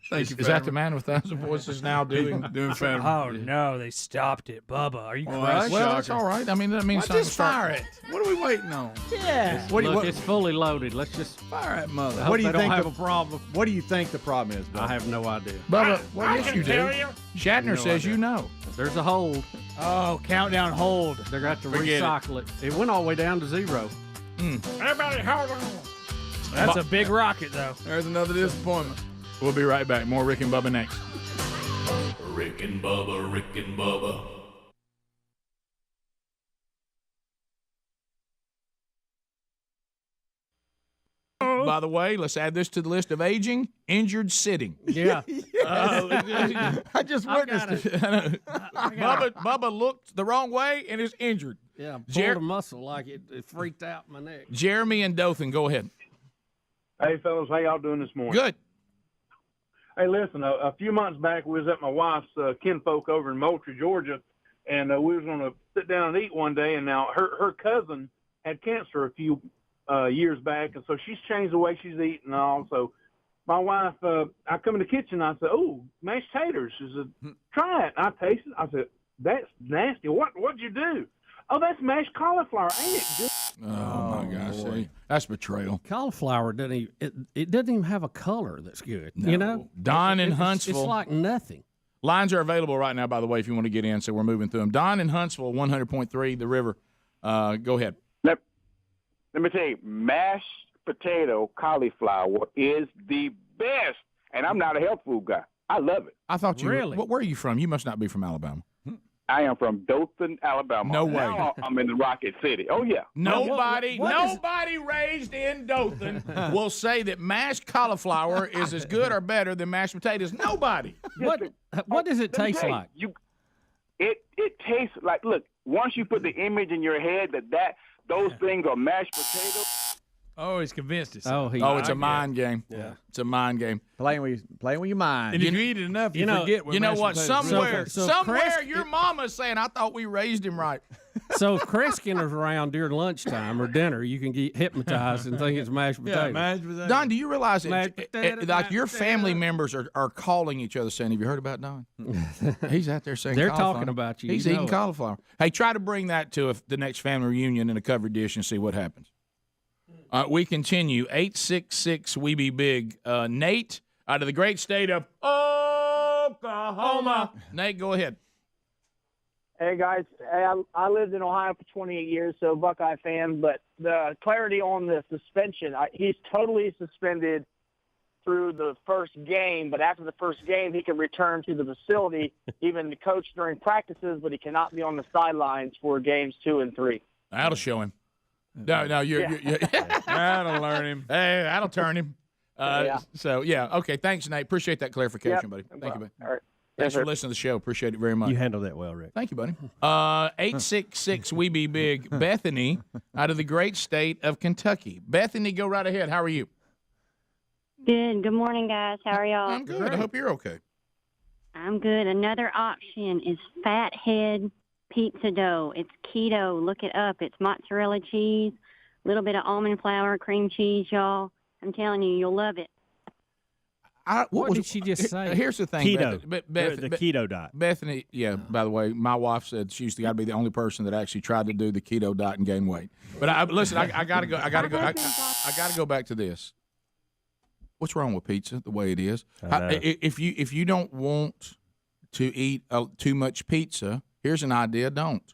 Thank you. Is that the man with 1,000 voices now doing Fetterman? Oh no, they stopped it, Bubba. Are you Well, crushed? that's all right. I mean, that means Well, just fire it. What are we waiting on? Yeah. Look, it's fully loaded. Let's just Fire that mother. I hope What do you they don't think have the a problem. What do you think the problem is, Bubba? I have no idea. Bubba, well, I yes, can you do. tell you. Shatner No says idea. you know. There's a hold. Oh, countdown hold. They're got to Forget it. recycle it. It went all the way down to 0. Everybody hold on. That's a big rocket, though. There's another disappointment. We'll be right back. More Rick and Bubba next. Rick and Bubba, Rick and Bubba. By the way, let's add this to the list of aging, injured sitting. Yeah. I just witnessed it. Bubba looked the wrong way and is injured. Yeah, pulled Jer- a muscle like it freaked out my neck. Jeremy and Dothan, go ahead. Hey, fellas, how y'all doing this morning? Good. Hey, listen, a few months back, we was at my wife's kinfolk over in Moultrie, Georgia, and we was going to sit down and eat one day, and now her cousin had cancer a few years back, and so she's changed the way she's eating and all. So my wife, I come in the kitchen, I said, "Oh, mashed taters." She said, "Try it." I tasted it. I said, "That's nasty. What'd you do?" "Oh, that's mashed cauliflower. Ain't it good?" Oh, my gosh. See, that's betrayal. Cauliflower doesn't even, it doesn't even have a color that's good. You know? Don in It's Huntsville. like nothing. Lines are available right now, by the way, if you want to get in, so we're moving through them. Don in Huntsville, 100.3, The River. Go ahead. Let me tell you, mashed potato cauliflower is the best. And I'm not a health food guy. I love it. I thought you Really? Where are you from? You must not be from Alabama. I am from Dothan, Alabama. No way. Now I'm in the Rocket City. Oh, yeah. Nobody raised in Dothan will say that mashed cauliflower is as good or better than mashed potatoes. Nobody. What does it Let me taste tell you, like? It tastes like, look, once you put the image in your head that those things are mashed potatoes. Oh, he's convinced it's. it's a mind game. Yeah. It's a mind game. Playing with your mind. And if you eat it enough, you forget what You know mashed what? potatoes are. Somewhere, your mama's saying, "I thought we raised him right." So if Kreskinner's around during lunchtime or dinner, you can get hypnotized and think it's mashed potatoes. Don, do you realize Mashed that, potatoes, like your mashed family members are calling each other saying, "Have you heard about Don?" He's out there saying They're cauliflower. talking about you. He's You eating know it. cauliflower. Hey, try to bring that to the next family reunion in a covered dish and see what happens. We continue. 866 We Be Big. Nate, out of the great state of Oklahoma. Nate, go ahead. Hey, guys. Hey, I lived in Ohio for 28 years, so Buckeye fan. But the clarity on the suspension, he's totally suspended through the first game. But after the first game, he can return to the facility, even to coach during practices, but he cannot be on the sidelines for games 2 and 3. That'll show him. No, you're That'll learn him. Hey, that'll turn him. So, okay. Thanks, Nate. Appreciate that clarification, buddy. Thank you, buddy. All right. Thanks for listening to the show. Appreciate it very much. You handled that well, Rick. Thank you, buddy. 866 We Be Big. Bethany out of the great state of Kentucky. Bethany, go right ahead. How are you? Good. Good morning, guys. How are y'all? I'm good. I hope you're okay. I'm good. Another option is Fathead pizza dough. It's keto. Look it up. It's mozzarella cheese, a little bit of almond flour, cream cheese, y'all. I'm telling you, you'll love it. What did she just say? Here's the thing. Keto. The keto diet. Bethany, by the way, my wife said she used to got to be the only person that actually tried to do the keto diet and gain weight. But listen, I gotta go. I gotta go back to this. What's wrong with pizza the way it is? If you don't want to eat too much pizza, here's an idea: don't.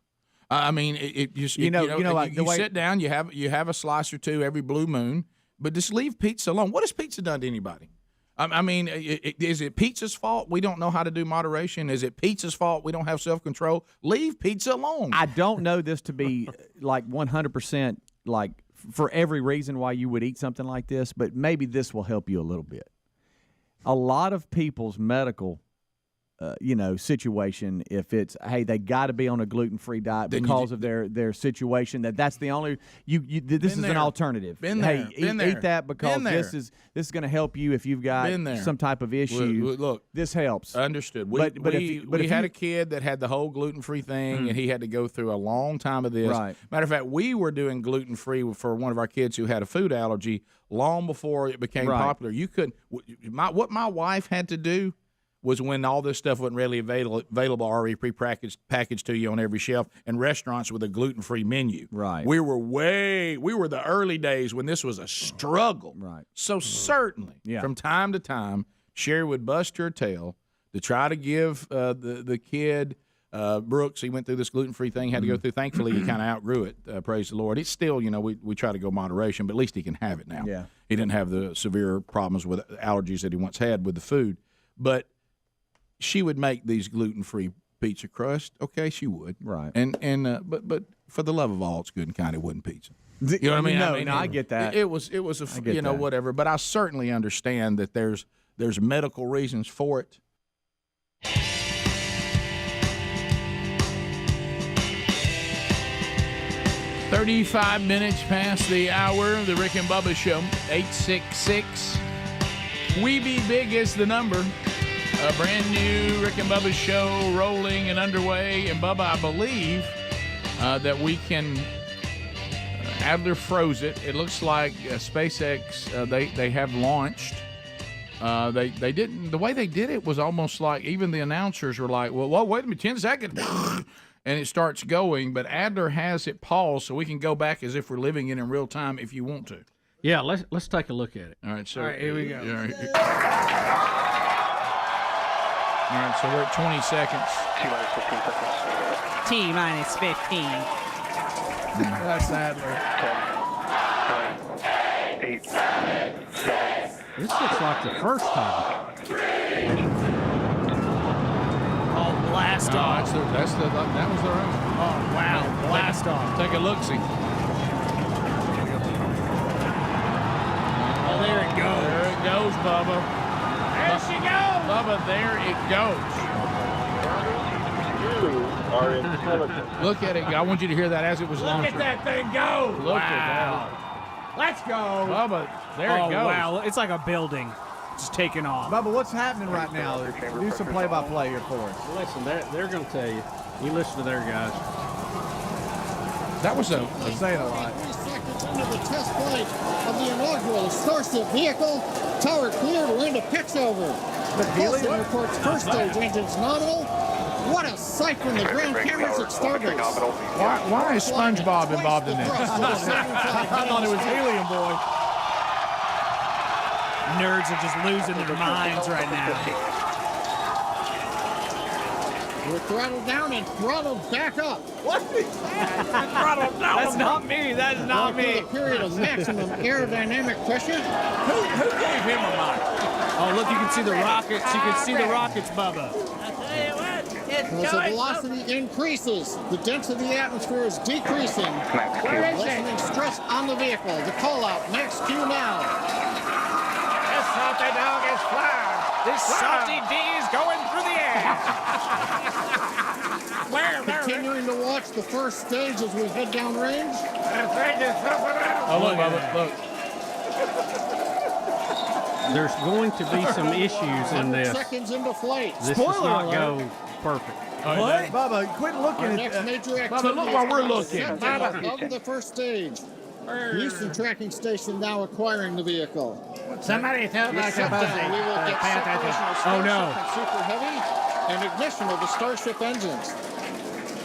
I mean, you sit down, you have a slice or two every blue moon, but just leave pizza alone. What has pizza done to anybody? I mean, is it pizza's fault we don't know how to do moderation? Is it pizza's fault we don't have self-control? Leave pizza alone. I don't know this to be like 100% like for every reason why you would eat something like this, but maybe this will help you a little bit. A lot of people's medical situation, if it's they got to be on a gluten-free diet because of their situation, that's the only this is an alternative. Eat that because this is going to help you if you've got some type of issue. Look, this helps. Understood. We had a kid that had the whole gluten-free thing, and he had to go through a long time of this. Right. Matter of fact, we were doing gluten-free for one of our kids who had a food allergy long before it became popular. You couldn't. What my wife had to do was when all this stuff wasn't readily available, already packaged to you on every shelf, and restaurants with a gluten-free menu. Right. We were the early days when this was a struggle. Right. So certainly, from time to time, Sherry would bust her tail to try to give the kid Brooks. He went through this gluten-free thing, had to go through. Thankfully, he kind of outgrew it. Praise the Lord. It's still, we try to go moderation, but at least he can have it now. Yeah. He didn't have the severe problems with allergies that he once had with the food, but she would make these gluten-free pizza crust. Okay, she would. Right. But for the love of all, it's good and kind of wooden pizza. You know what I mean? No, I get that. It was whatever. But I certainly understand that there's medical reasons for it. "35 minutes past the hour of the Rick and Bubba Show." 866 We Be Big is the number. A brand new Rick and Bubba show rolling and underway. And Bubba, I believe that we can. Adler froze it. It looks like SpaceX. They have launched. They didn't. The way they did it was almost like even the announcers were like, "Well, wait a minute, 10 seconds," and it starts going. But Adler has it paused, so we can go back as if we're living in real time if you want to. Yeah, let's take a look at it. All right, so all right, here we go. All right, so we're at 20 seconds. T-minus 15 seconds. T-minus 15. That's Adler. 10, 9, 8, 7. This looks like the first time. Oh, blast off. That was the room. Oh, wow. Blast off. Take a look-see. Oh, there it goes. There it goes, Bubba. There she goes. Bubba, there it goes. You are intelligent. Look at it. I want you to hear that as it was Look launching. at that thing go. Look at that. Let's go. Bubba, there it Oh, goes. wow. It's like a building just taking off. Bubba, what's happening right now? Do some play-by-play here for us. Listen, they're going to tell you. You listen to their guys. That was a saying a lot. 3 seconds into the test flight of the inaugural Starship vehicle. Tower cleared, we're into pitch over. Propulsion reports first stage engines nominal. What a sight from the ground cameras at Starbase. Why is SpongeBob involved in this? I thought it was Helium Boy. Nerds are just losing their minds right now. We're throttled down and throttled back up. What is that? Throttled down. That's not me. That is not me. A period of maximum aerodynamic pressure. Who gave him a mic? Oh, look, you can see the rockets. You can see the rockets, Bubba. I tell you what, it's As the velocity increases, the density of the atmosphere is decreasing. Where is it? Lessening stress on the vehicle. The call-out, max Q now. This salty dog is flying. This salty D is going through the air. Continuing to watch the first stage as we head downrange. Oh, look, Bubba, look. There's going to be some issues in this. Seconds into flight. This does not go perfect. What? Bubba, quit looking Our at next major activity Bubba, look while we're looking. of the first stage. Houston tracking station now acquiring the vehicle. Somebody tell With Dr. shutdown, Buzzy. we will get Pay attention. separation of Oh, no. Starship and Super Heavy and ignition of the Starship engines.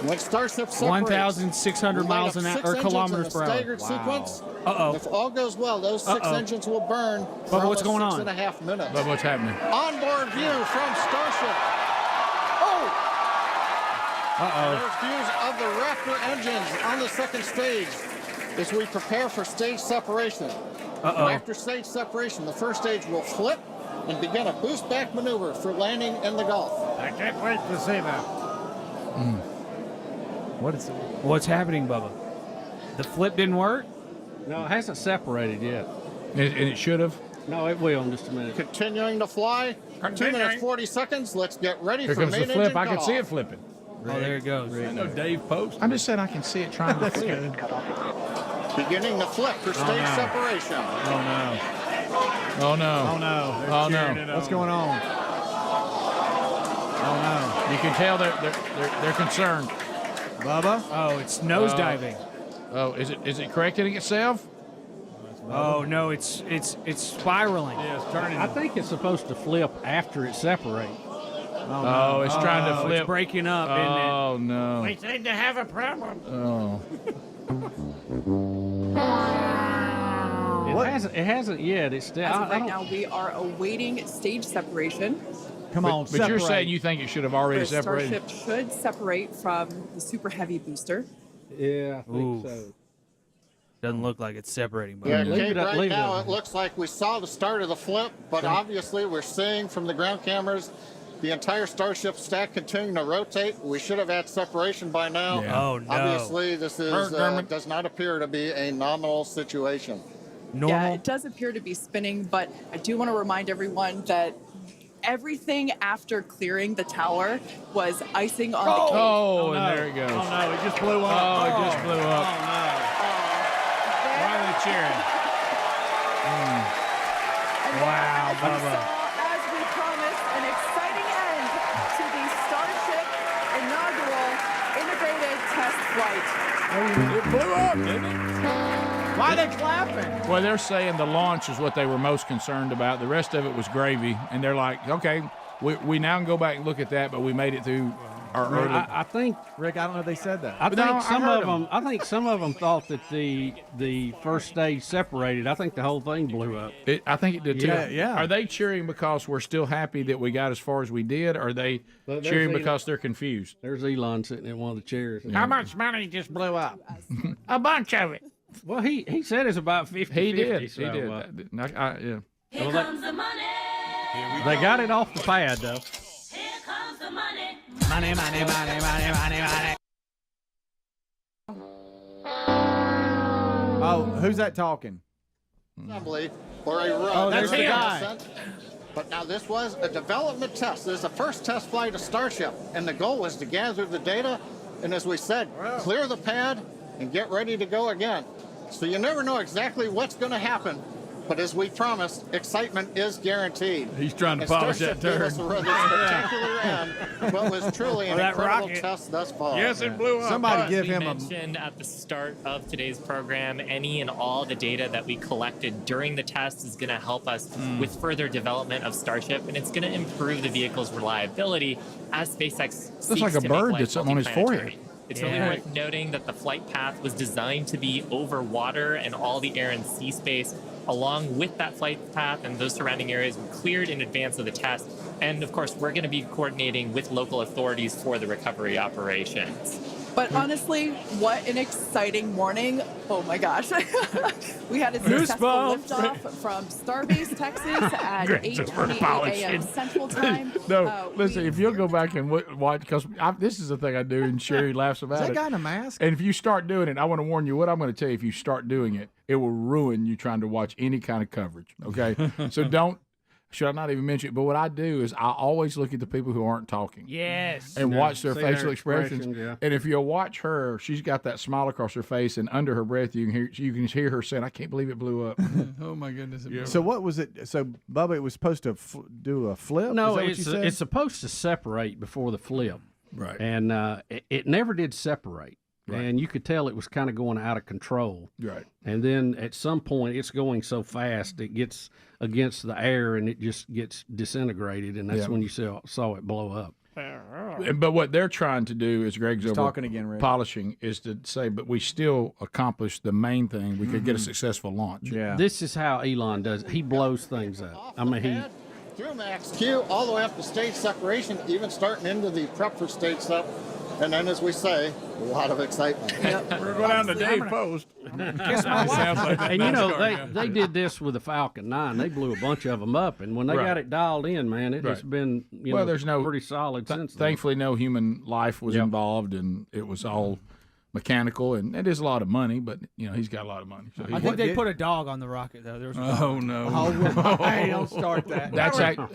When Starship separates, 1,600 miles an hour or kilometers per hour. Staggered sequence. Uh-oh. If all goes well, those 6 engines will burn for Bubba, what's almost going on? 6.5 minutes. Bubba, what's happening? Onboard view from Starship. There's views of the Raptor engines on the second stage as we prepare for stage separation. After stage separation, the first stage will flip and begin a boost back maneuver for landing in the Gulf. I can't wait to see that. What's happening, Bubba? The flip didn't work? No, it hasn't separated yet. And it should have. No, it will in just a minute. Continuing to fly. 2 minutes 40 seconds. Let's get ready Here for comes main the flip. engine I can see it cutoff. flipping. Oh, there it goes. I know Dave Post. I'm just saying I can see it trying to flip. Beginning to flip for stage separation. Oh no. Oh no. Oh no. Oh no. What's going on? Oh no. You can tell they're concerned. Bubba? Oh, it's nosediving. Oh, is it correcting itself? Oh no, it's spiraling. Yeah, it's turning. I think it's supposed to flip after it separates. Oh, it's trying to flip. It's breaking up, isn't it? Oh no. We seem to have a problem. Oh. It hasn't yet. It's still. As of right now, we are awaiting stage separation. Come on, But you're saying you think it should have already The separated? Starship should separate from the Super Heavy booster. Yeah, I think Oof. so. Doesn't look like it's separating. But Yeah, Leave Kate, it up, right leave it now up. it looks like we saw the start of the flip, but obviously we're seeing from the ground cameras the entire Starship stack continuing to rotate. We should have had separation by now. Yeah. Oh, no. Obviously, this is does not appear to be a nominal situation. normal. Yeah, it does appear to be spinning, but I do want to remind everyone that everything after clearing the tower was icing on the cake. Oh, and there it goes. Oh no, it just blew up. Oh, it just blew up. Oh no. Why are they cheering? Wow, As we Bubba. saw, as we promised, an exciting end to the Starship inaugural integrated test flight. It blew up, didn't it? Why are they clapping? Well, they're saying the launch is what they were most concerned about. The rest of it was gravy, and they're like, okay, we now can go back and look at that, but we made it through our early. I think, Rick, I don't know if they said that. I But think no, I some heard of them. I think some of them thought that the first stage separated. I think the whole thing blew up. I think it did too. Yeah. Are they cheering because we're still happy that we got as far as we did, or are they Well, there's cheering Elon. because they're confused? There's Elon sitting in one of the chairs. How much money just blew up? A bunch of it. Well, he said it's about 50. He did. So, He did. Yeah. Here comes the money. They got it off the pad though. Here comes the money. Money, money, money, money, money, money. Oh, who's that talking? Assembly or a run. Oh, there's That's the him. guy. But now this was a development test. This is the first test flight of Starship, and the goal was to gather the data, and as we said, clear the pad and get ready to go again. So you never know exactly what's going to happen, but as we promised, excitement is guaranteed. He's trying to And polish Starship that gave turd. us a rather spectacular end, but was truly an That incredible rocket. test thus far. Yes, it blew up. Somebody But give we him a. mentioned at the start of today's program, any and all the data that we collected during the test is going to help us with further development of Starship, and it's going to improve the vehicle's reliability as SpaceX seeks like a to bird make life that's on his multiplanetary. forehead. It's really worth noting that the flight path was designed to be over water and all the air and sea space. Along with that flight path and those surrounding areas were cleared in advance of the test. And of course, we're going to be coordinating with local authorities for the recovery operations. But honestly, what an exciting morning. Oh my gosh. We had a successful liftoff from Starbase, Texas at 8:28 a.m. Central Time. No, listen, if you'll go back and watch, because this is the thing I do, and Sherry laughs about it. Is that guy in a mask? And if you start doing it, I want to warn you, what I'm going to tell you, if you start doing it, it will ruin you trying to watch any kind of coverage, okay? So should I not even mention it? But what I do is I always look at the people who aren't talking. Yes. And watch their See facial their expressions. yeah. And if you'll watch her, she's got that smile across her face, and under her breath, you can hear her saying, "I can't believe it blew up." Oh my goodness! So what was it? So Bubba, it was supposed to do a flip? No, Is that what you said? it's supposed to separate before the flip. Right. And it never did separate. Right. And you could tell it was kind of going out of control. Right. And then at some point, it's going so fast, it gets against the air and it just gets disintegrated. And that's when you saw it blow up. But what they're trying to do is, Greg's over talking again, Rick. polishing, is to say, but we still accomplished the main thing. We could get a successful launch. Yeah. This is how Elon does it. He blows things up. I mean, Through Max Q, all the way up to stage separation, even starting into the prep for stage sep. And then, as we say, a lot of excitement. We're going down to Dave Post. Kiss my wife. And you know, they did this with the Falcon 9. They blew a bunch of them up, and when they got it dialed in, man, it has been there's pretty solid since then. Thankfully, no human life was involved, and it was all mechanical, and it is a lot of money, but he's got a lot of money. So I think they put a dog on the rocket though. There was Oh no! Hey, don't start that.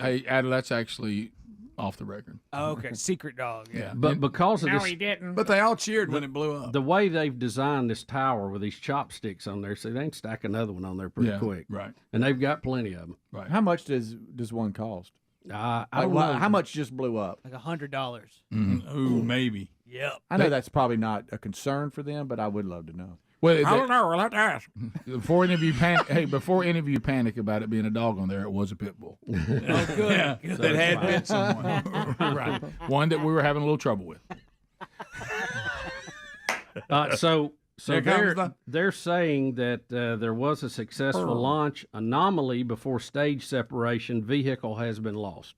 Hey, Adel, that's actually off the record. Oh, okay, secret dog. Yeah. But because of No, this, he didn't. But they all cheered when it blew up. the way they've designed this tower with these chopsticks on there, so they can stack another one on there pretty quick. Right. And they've got plenty of them. Right. How much does one cost? I don't know. How much just blew up? Like $100. Ooh, maybe. Yep. I know that's probably not a concern for them, but I would love to know. Well, I don't know. We'll have to ask. Before any of you panic about it being a dog on there, it was a pit bull. Oh, good. Yeah, that had bit someone. Right. One that we were having a little trouble with. So Here comes they're saying that there was a successful launch anomaly before stage separation. Vehicle has been lost.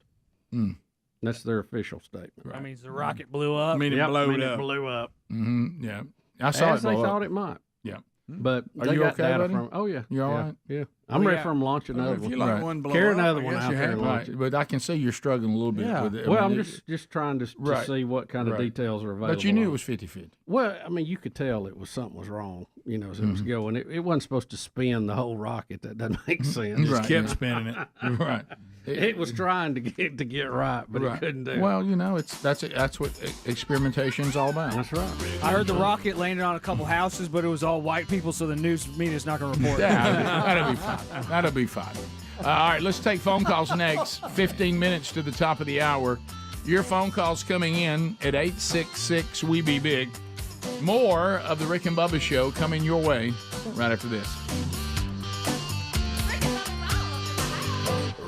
That's their official statement. That means the rocket blew up. I mean, it blew up. It blew up. Mm-hmm. Yeah. I saw As it they blow thought up. it might. Yeah. But Are they you got okay, data buddy? from. Oh yeah, You all yeah, right? Yeah, I'm ready for them to launch another If you one. like Right. one blow Carry up, another I one guess out you there have and to. launch Right. But I can see you're struggling a little bit with it. Well, I mean, I'm just trying to Right. see what kind of Right. details are available. But you knew it on was 50-50. Well, I mean, you could tell it was something was wrong. As it was going. It wasn't supposed to spin the whole rocket. That doesn't make sense. Just kept spinning it. Right. It was trying to get right, but it couldn't do. Well, that's what experimentation's all about. That's right. I heard the rocket landed on a couple houses, but it was all white people, so the news media's not going to report it. Yeah, that'll be fine. That'll be fine. All right, let's take phone calls next. 15 minutes to the top of the hour. Your phone calls coming in at 866 We Be Big. More of the Rick and Bubba Show coming your way right after this.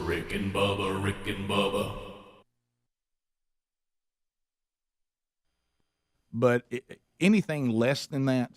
Rick and Bubba, Rick and Bubba. But anything less than that,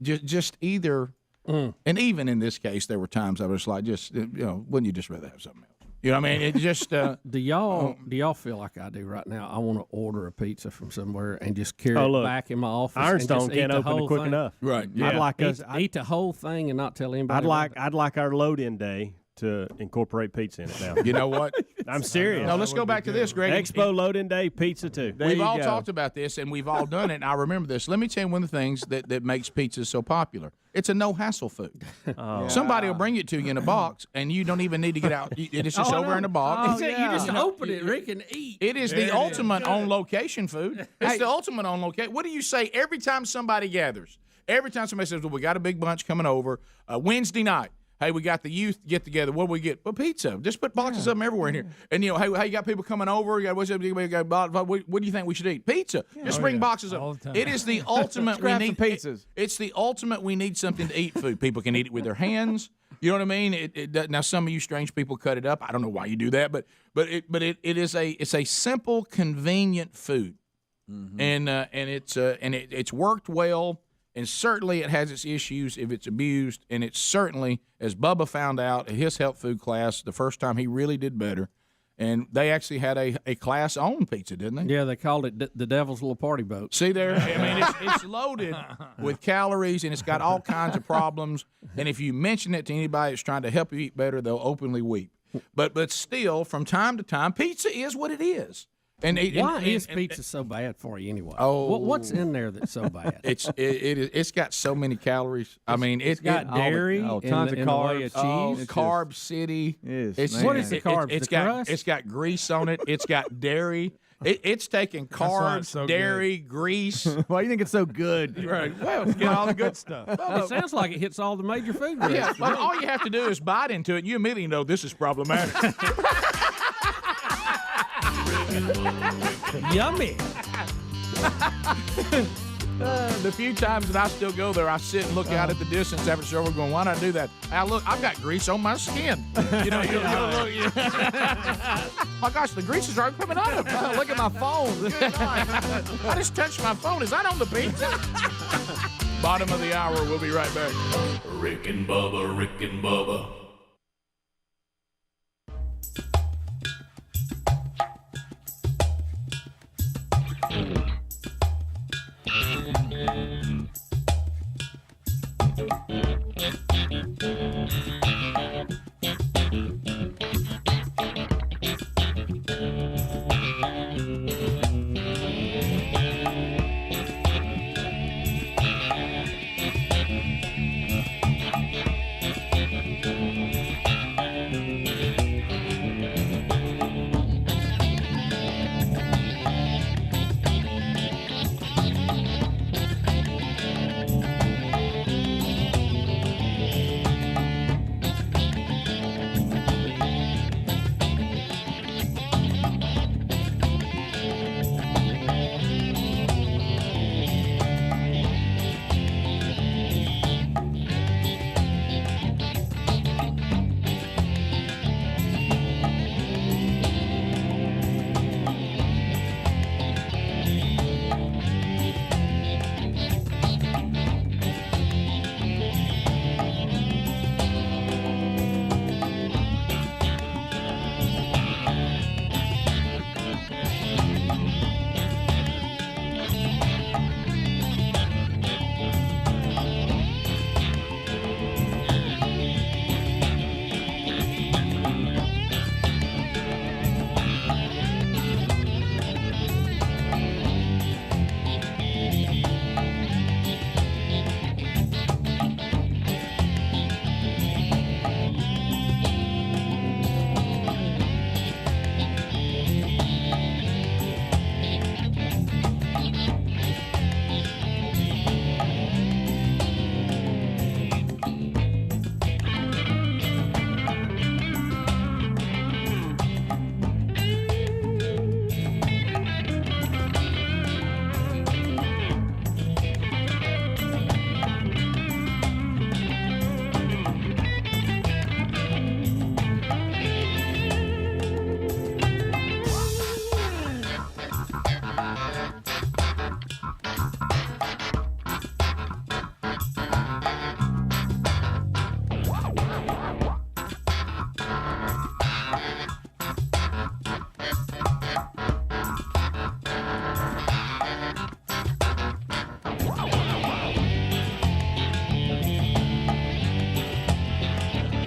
just either, and even in this case, there were times I was like, wouldn't you just rather have something else? You know what I mean? It just. Do y'all feel like I do right now? I want to order a pizza from somewhere and just carry it look, back in my office. Ironstone and just eat can't the open it whole quick thing. enough. Right. Yeah. I'd like eat the whole thing and not tell anybody. I'd like our load-in day to incorporate pizza in it now. You know what? I'm serious. No, let's go back to this, Greg. Expo load-in day pizza too. We've all talked about this, and we've all done it, and I remember this. Let me tell you one of the things that makes pizza so popular. It's a no-hassle food. Somebody will bring it to you in a box, and you don't even need to get out. It's just over in a box. You just open it, Rick, and eat. It is the ultimate on-location food. It's the ultimate on-location. What do you say every time somebody gathers? Every time somebody says, well, we got a big bunch coming over Wednesday night. Hey, we got the youth get together. What do we get? Well, pizza. Just put boxes of them everywhere in here. And, hey, you got people coming over. You got, what do you think we should eat? Pizza. Just bring boxes of them. It is the ultimate. We need pizzas. It's the ultimate. We need something to eat food. People can eat it with their hands. You know what I mean? Now, some of you strange people cut it up. I don't know why you do that, but it's a simple, convenient food, and it's worked well. And certainly it has its issues if it's abused. And it's certainly, as Bubba found out at his health food class the first time he really did better, And they actually had a class-owned pizza, didn't they? Yeah, they called it the Devil's Little Party Boat. See there? I mean, it's loaded with calories, and it's got all kinds of problems. And if you mention it to anybody that's trying to help you eat better, they'll openly weep. But still, from time to time, pizza is what it is. And why is pizza so bad for you anyway? Oh, what's in there that's so bad? It's got so many calories. I mean, it's got dairy, tons of carbs, cheese, carb city. What is the carbs? It's got grease on it. It's got dairy. It's taking carbs, dairy, grease. Why do you think it's so good? Right. Well, it's got all the good stuff. It sounds like it hits all the major food groups. Yeah, but all you have to do is bite into it, and you immediately know this is problematic. Yummy. The few times that I still go there, I sit and look out at the distance after the show. We're going, why did I do that? Look, I've got grease on my skin. You know, my gosh, the grease is already coming out of it. Look at my phone. I just touched my phone. Is that on the pizza? Bottom of the hour. We'll be right back. Rick and Bubba, Rick and Bubba.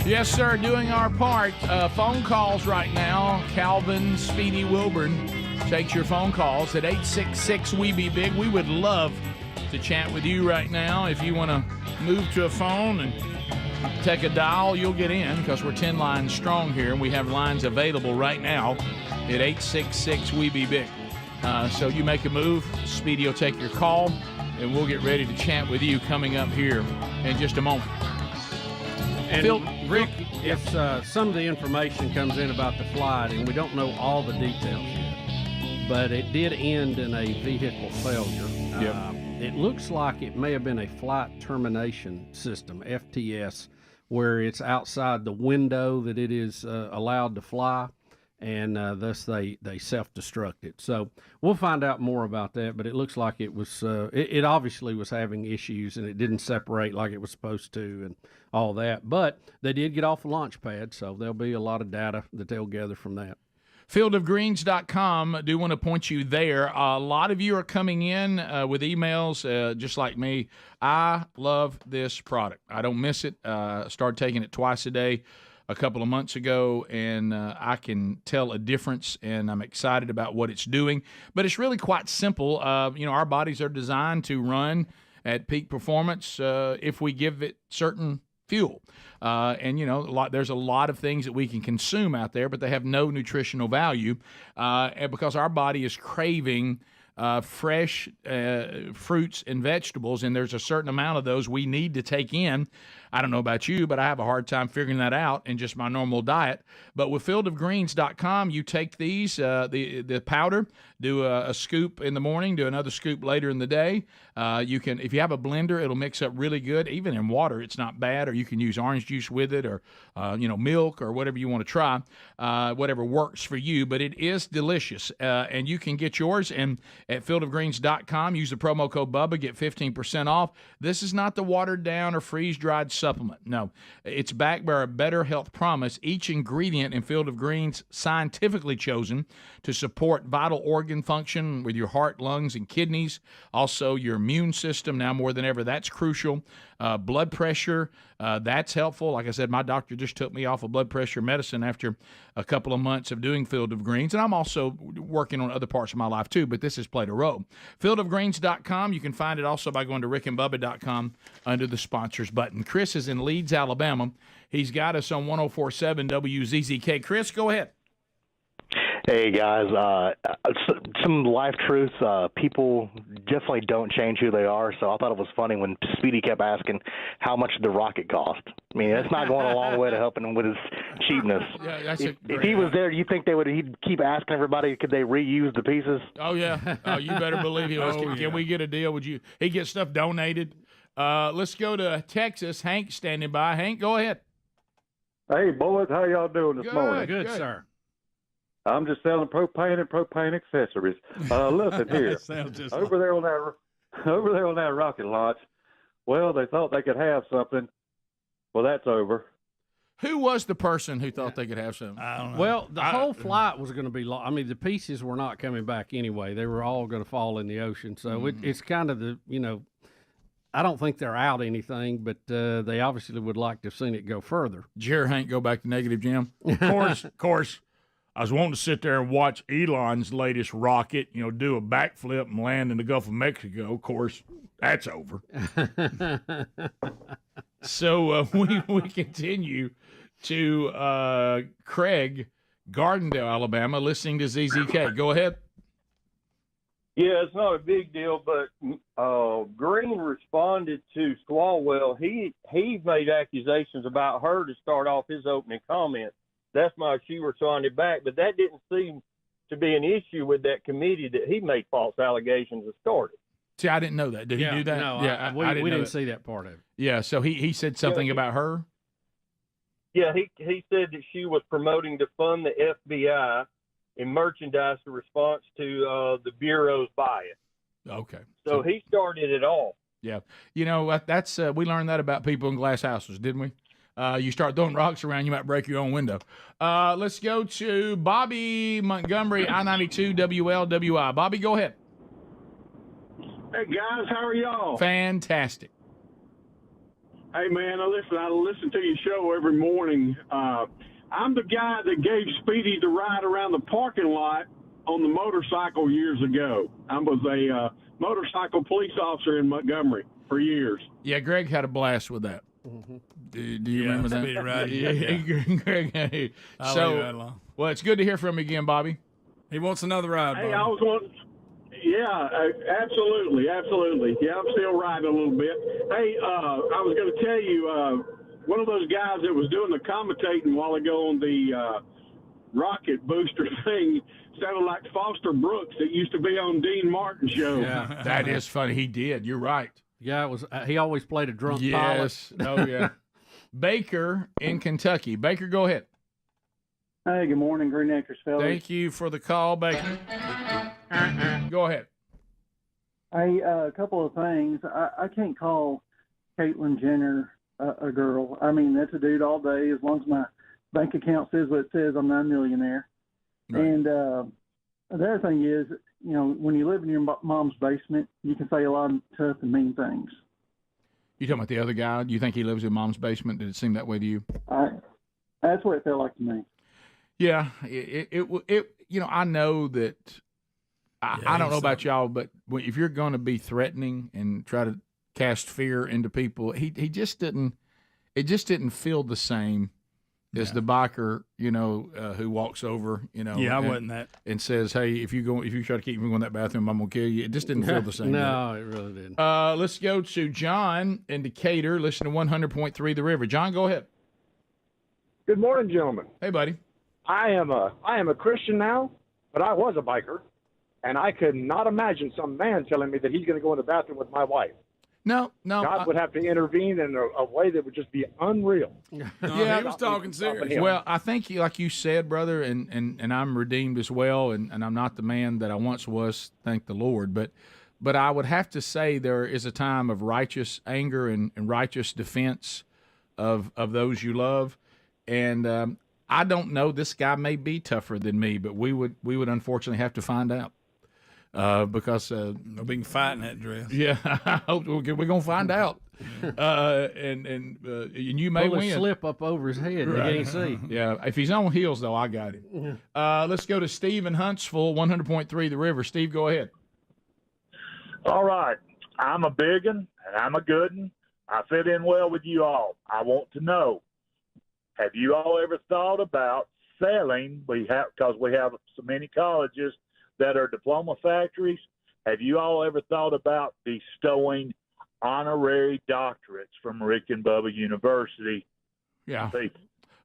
Yes, sir, doing our part. Phone calls right now. Calvin Speedy Wilburn takes your phone calls at 866-WE-BE-BIG. We would love to chat with you right now. If you want to move to a phone and take a dial, you'll get in because we're 10 lines strong here, and we have lines available right now at 866-WE-BE-BIG. So you make a move, Speedy will take your call, and we'll get ready to chat with you coming up here in just a moment. And Phil, Rick, if some of the information comes in about the flight, and we don't know all the details yet, but it did end in a vehicle failure. Yep. It looks like it may have been a flight termination system, FTS, where it's outside the window that it is allowed to fly, and thus they self-destructed. So we'll find out more about that, but it looks like it was it obviously was having issues, and it didn't separate like it was supposed to and all that. But they did get off the launch pad, so there'll be a lot of data that they'll gather from that. Fieldofgreens.com. I do want to point you there. A lot of you are coming in with emails, just like me. I love this product. I don't miss it. Started taking it twice a day a couple of months ago, and I can tell a difference, and I'm excited about what it's doing. But it's really quite simple. Our bodies are designed to run at peak performance if we give it certain fuel. There's a lot of things that we can consume out there, but they have no nutritional value because our body is craving fresh fruits and vegetables, and there's a certain amount of those we need to take in. I don't know about you, but I have a hard time figuring that out in just my normal diet. But with fieldofgreens.com, you take these, the powder, do a scoop in the morning, do another scoop later in the day. You can, if you have a blender, it'll mix up really good. Even in water, it's not bad. Or you can use orange juice with it, or milk, or whatever you want to try, whatever works for you. But it is delicious, and you can get yours and at fieldofgreens.com. Use the promo code Bubba, get 15% off. This is not the watered down or freeze dried supplement. No, it's backed by a better health promise. Each ingredient in Field of Greens scientifically chosen to support vital organ function with your heart, lungs, and kidneys. Also, your immune system now more than ever. That's crucial. Blood pressure, that's helpful. Like I said, my doctor just took me off of blood pressure medicine after a couple of months of doing Field of Greens, and I'm also working on other parts of my life too, but this has played a role. Fieldofgreens.com. You can find it also by going to rickandbubba.com under the sponsors button. Chris is in Leeds, Alabama. He's got us on 104.7 WZZK. Chris, go ahead. Hey, guys. Some life truths. People definitely don't change who they are, so I thought it was funny when Speedy kept asking how much the rocket cost. I mean, that's not going a long way to helping him with his cheapness. Yeah, if he was there, you think he'd keep asking everybody, could they reuse the pieces? Oh, yeah. Oh, you better believe he was. Can we get a deal? Would you? He get stuff donated. Let's go to Texas. Hank standing by. Hank, go ahead. Hey, boys. How y'all doing this morning? Good, sir. I'm just selling propane and propane accessories. Listen here, over there on that rocket launch. Well, they thought they could have something. Well, that's over. Who was the person who thought they could have something? I don't know. Well, the whole flight was going to be I mean, the pieces were not coming back anyway. They were all going to fall in the ocean. So it's kind of I don't think they're out anything, but they obviously would like to have seen it go further. Did you hear Hank go back to negative, Jim? Of course. I was wanting to sit there and watch Elon's latest rocket, do a backflip and land in the Gulf of Mexico. Of course, that's over. So we continue to Craig, Gardendale, Alabama, listening to ZZK. Go ahead. Yeah, it's not a big deal, but Greene responded to Swalwell. He made accusations about her to start off his opening comment. That's why she responded back, but that didn't seem to be an issue with that committee that he made false allegations and started. See, I didn't know that. Did he do that? No, yeah, we didn't see that part of it. Yeah, so he said something about her? Yeah, he said that she was promoting to fund the FBI in merchandise in response to the Bureau's bias. Okay. So he started it all. Yeah. That's we learned that about people in glass houses, didn't we? You start throwing rocks around, you might break your own window. Let's go to Bobby Montgomery, I-92 WLWI. Bobby, go ahead. Hey, guys, how are y'all? Fantastic. Hey, man, I listen to your show every morning. I'm the guy that gave Speedy the ride around the parking lot on the motorcycle years ago. I was a motorcycle police officer in Montgomery for years. Yeah, Greg had a blast with that. Mm-hmm. Do you remember that? Speedy ride. Yeah. Greg. Well, it's good to hear from you again, Bobby. He wants another ride, Bobby. Hey, I was going. Yeah, absolutely. Yeah, I'm still riding a little bit. Hey, I was going to tell you, one of those guys that was doing the commentating a while ago on the rocket booster thing sounded like Foster Brooks that used to be on Dean Martin's show. Yeah, that is funny. He did. You're right. Yeah, it was. He always played a drunk Yes. pilot. Oh, yeah. Baker in Kentucky. Baker, go ahead. Hey, good morning, Green Acres fellas. Thank you for the call, Baker. Go ahead. Hey, a couple of things. I can't call Caitlyn Jenner a girl. I mean, that's a dude all day. As long as my bank account says what it says, I'm not a millionaire. Right. And the other thing is, when you live in your mom's basement, you can say a lot of tough and mean things. You talking about the other guy? Do you think he lives in mom's basement? Did it seem that way to you? That's what it felt like to me. Yeah, I know that. I don't know about y'all, but if you're going to be threatening and try to cast fear into people, he just didn't. It just didn't feel the same as the biker, who walks over, I wasn't that, and says, "Hey, if you try to keep me going to that bathroom, I'm gonna kill you." It just didn't feel the same. No, it really didn't. Let's go to John in Decatur. Listen to 100.3 The River. John, go ahead. Good morning, gentlemen. Hey, buddy. I am a Christian now, but I was a biker, and I could not imagine some man telling me that he's going to go in the bathroom with my wife. No. God would have to intervene in a way that would just be unreal. Yeah, he was talking serious. Well, I think, like you said, brother, and I'm redeemed as well, and I'm not the man that I once was, thank the Lord. But I would have to say there is a time of righteous anger and righteous defense of those you love. And I don't know, this guy may be tougher than me, but we would unfortunately have to find out. Because we can fight in that dress. Yeah, I hope we're going to find out. And you may Pull win. a slip up over his head. Right. You can't see. Yeah, if he's on heels, though, I got it. Let's go to Steve in Huntsville, 100.3 The River. Steve, go ahead. All right. I'm a big one, and I'm a good one. I fit in well with you all. I want to know, have you all ever thought about selling? Because we have so many colleges that are diploma factories. Have you all ever thought about bestowing honorary doctorates from Rick and Bubba University? Yeah. People?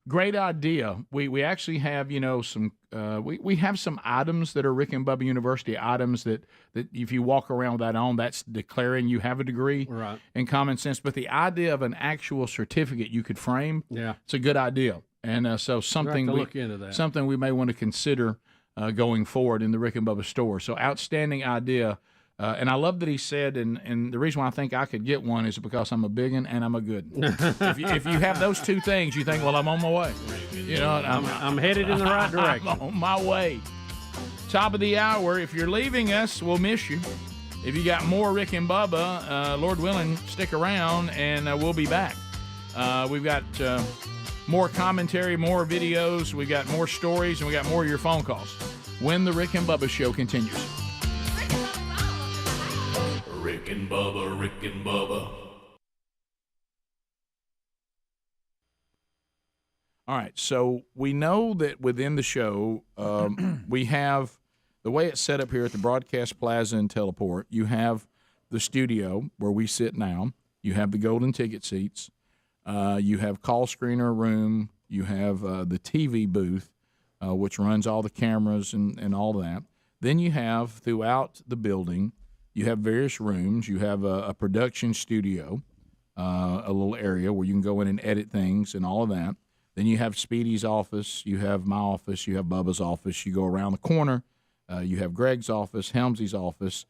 Great idea. We actually have, some we have some items that are Rick and Bubba University items that if you walk around with that on, that's declaring you have a degree in common sense. But the idea of an actual certificate you could frame, it's a good idea. And so something look into that. Something we may want to consider going forward in the Rick and Bubba store. So outstanding idea. And I love that he said, and the reason why I think I could get one is because I'm a big one and I'm a good one. if you have those two things, you think, well, I'm on my way. I'm headed in the right direction. I'm on my way. Top of the hour. If you're leaving us, we'll miss you. If you got more Rick and Bubba, Lord willing, stick around and we'll be back. We've got more commentary, more videos. We got more stories, and we got more of your phone calls when the Rick and Bubba show continues. Rick and Bubba, Rick and Bubba. All right, so we know that within the show, we have the way it's set up here at the Broadcast Plaza and Teleport. You have the studio where we sit now. You have the golden ticket seats. You have call screener room. You have the TV booth, which runs all the cameras and all that. Then you have throughout the building, you have various rooms. You have a production studio, a little area where you can go in and edit things and all of that. Then you have Speedy's office. You have my office. You have Bubba's office. You go around the corner. You have Greg's office, Helmsley's office.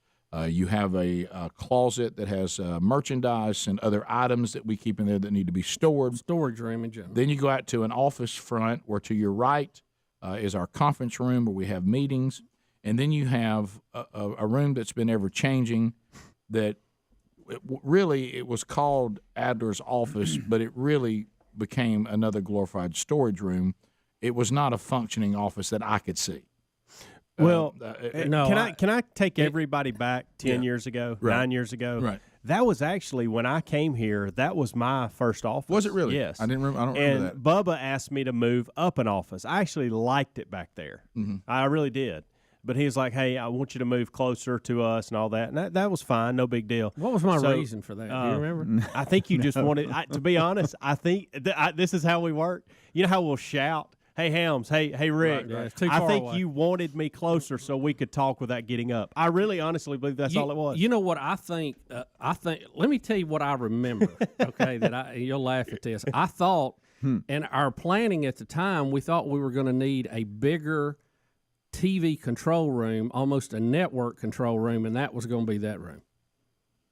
You have a closet that has merchandise and other items that we keep in there that need to be stored. Storage room in general. Then you go out to an office front where to your right is our conference room where we have meetings. And then you have a room that's been ever changing that it was called Adler's office, but it really became another glorified storage room. It was not a functioning office that I could see. Well, can I take everybody back 10 years ago, 9 years ago? Right. That was actually when I came here. That was my first office. Was it really? Yes. I don't remember that. And Bubba asked me to move up an office. I actually liked it back there. Mm-hmm. I really did. But he was like, "Hey, I want you to move closer to us and all that." And that was fine, no big deal. What was my reason for that? Do you remember? I think you just wanted. To be honest, I think this is how we work. You know how we'll shout, "Hey, Helms! Hey, Rick!" Right. It's too I far think away. you wanted me closer so we could talk without getting up. I really, honestly believe that's all it was. You know what I think? Let me tell you what I remember. Okay, you'll laugh at this. I thought, in our planning at the time, we thought we were going to need a bigger TV control room, almost a network control room, and that was going to be that room.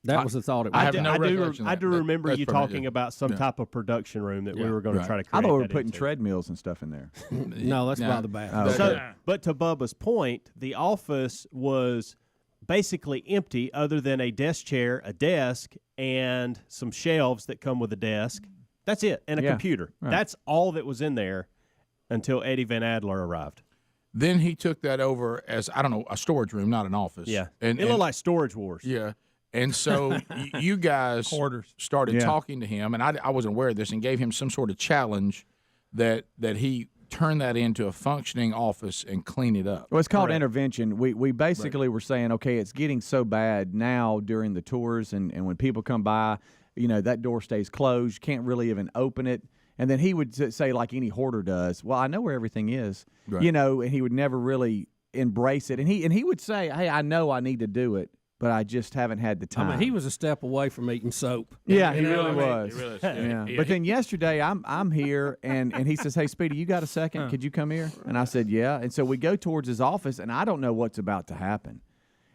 That was the thought. It was. I do remember you talking about some type of production room that we were going to try to create. I thought we were that putting into. treadmills and stuff in there. No, that's by the bathroom. Oh, okay. But to Bubba's point, the office was basically empty other than a desk chair, a desk, and some shelves that come with a desk. That's it, and a computer. Right. That's all that was in there until Eddie Van Adler arrived. Then he took that over as, I don't know, a storage room, not an office. Yeah. And It looked like Storage Wars. Yeah. And so you guys started talking to him, and I wasn't aware of this, and gave him some sort of challenge that he turn that into a functioning office and clean it up. Well, it's called intervention. We basically were saying, okay, it's getting so bad now during the tours and when people come by, that door stays closed. You can't really even open it. And then he would say, like any hoarder does, well, I know where everything is, and he would never really embrace it. And he would say, hey, I know I need to do it, but I just haven't had the time. I mean, he was a step away from eating soap. Yeah, he really was. He really is. Yeah. But then yesterday, I'm here, and he says, hey, Speedy, you got a second? Could you come here? And I said, yeah. And so we go towards his office, and I don't know what's about to happen.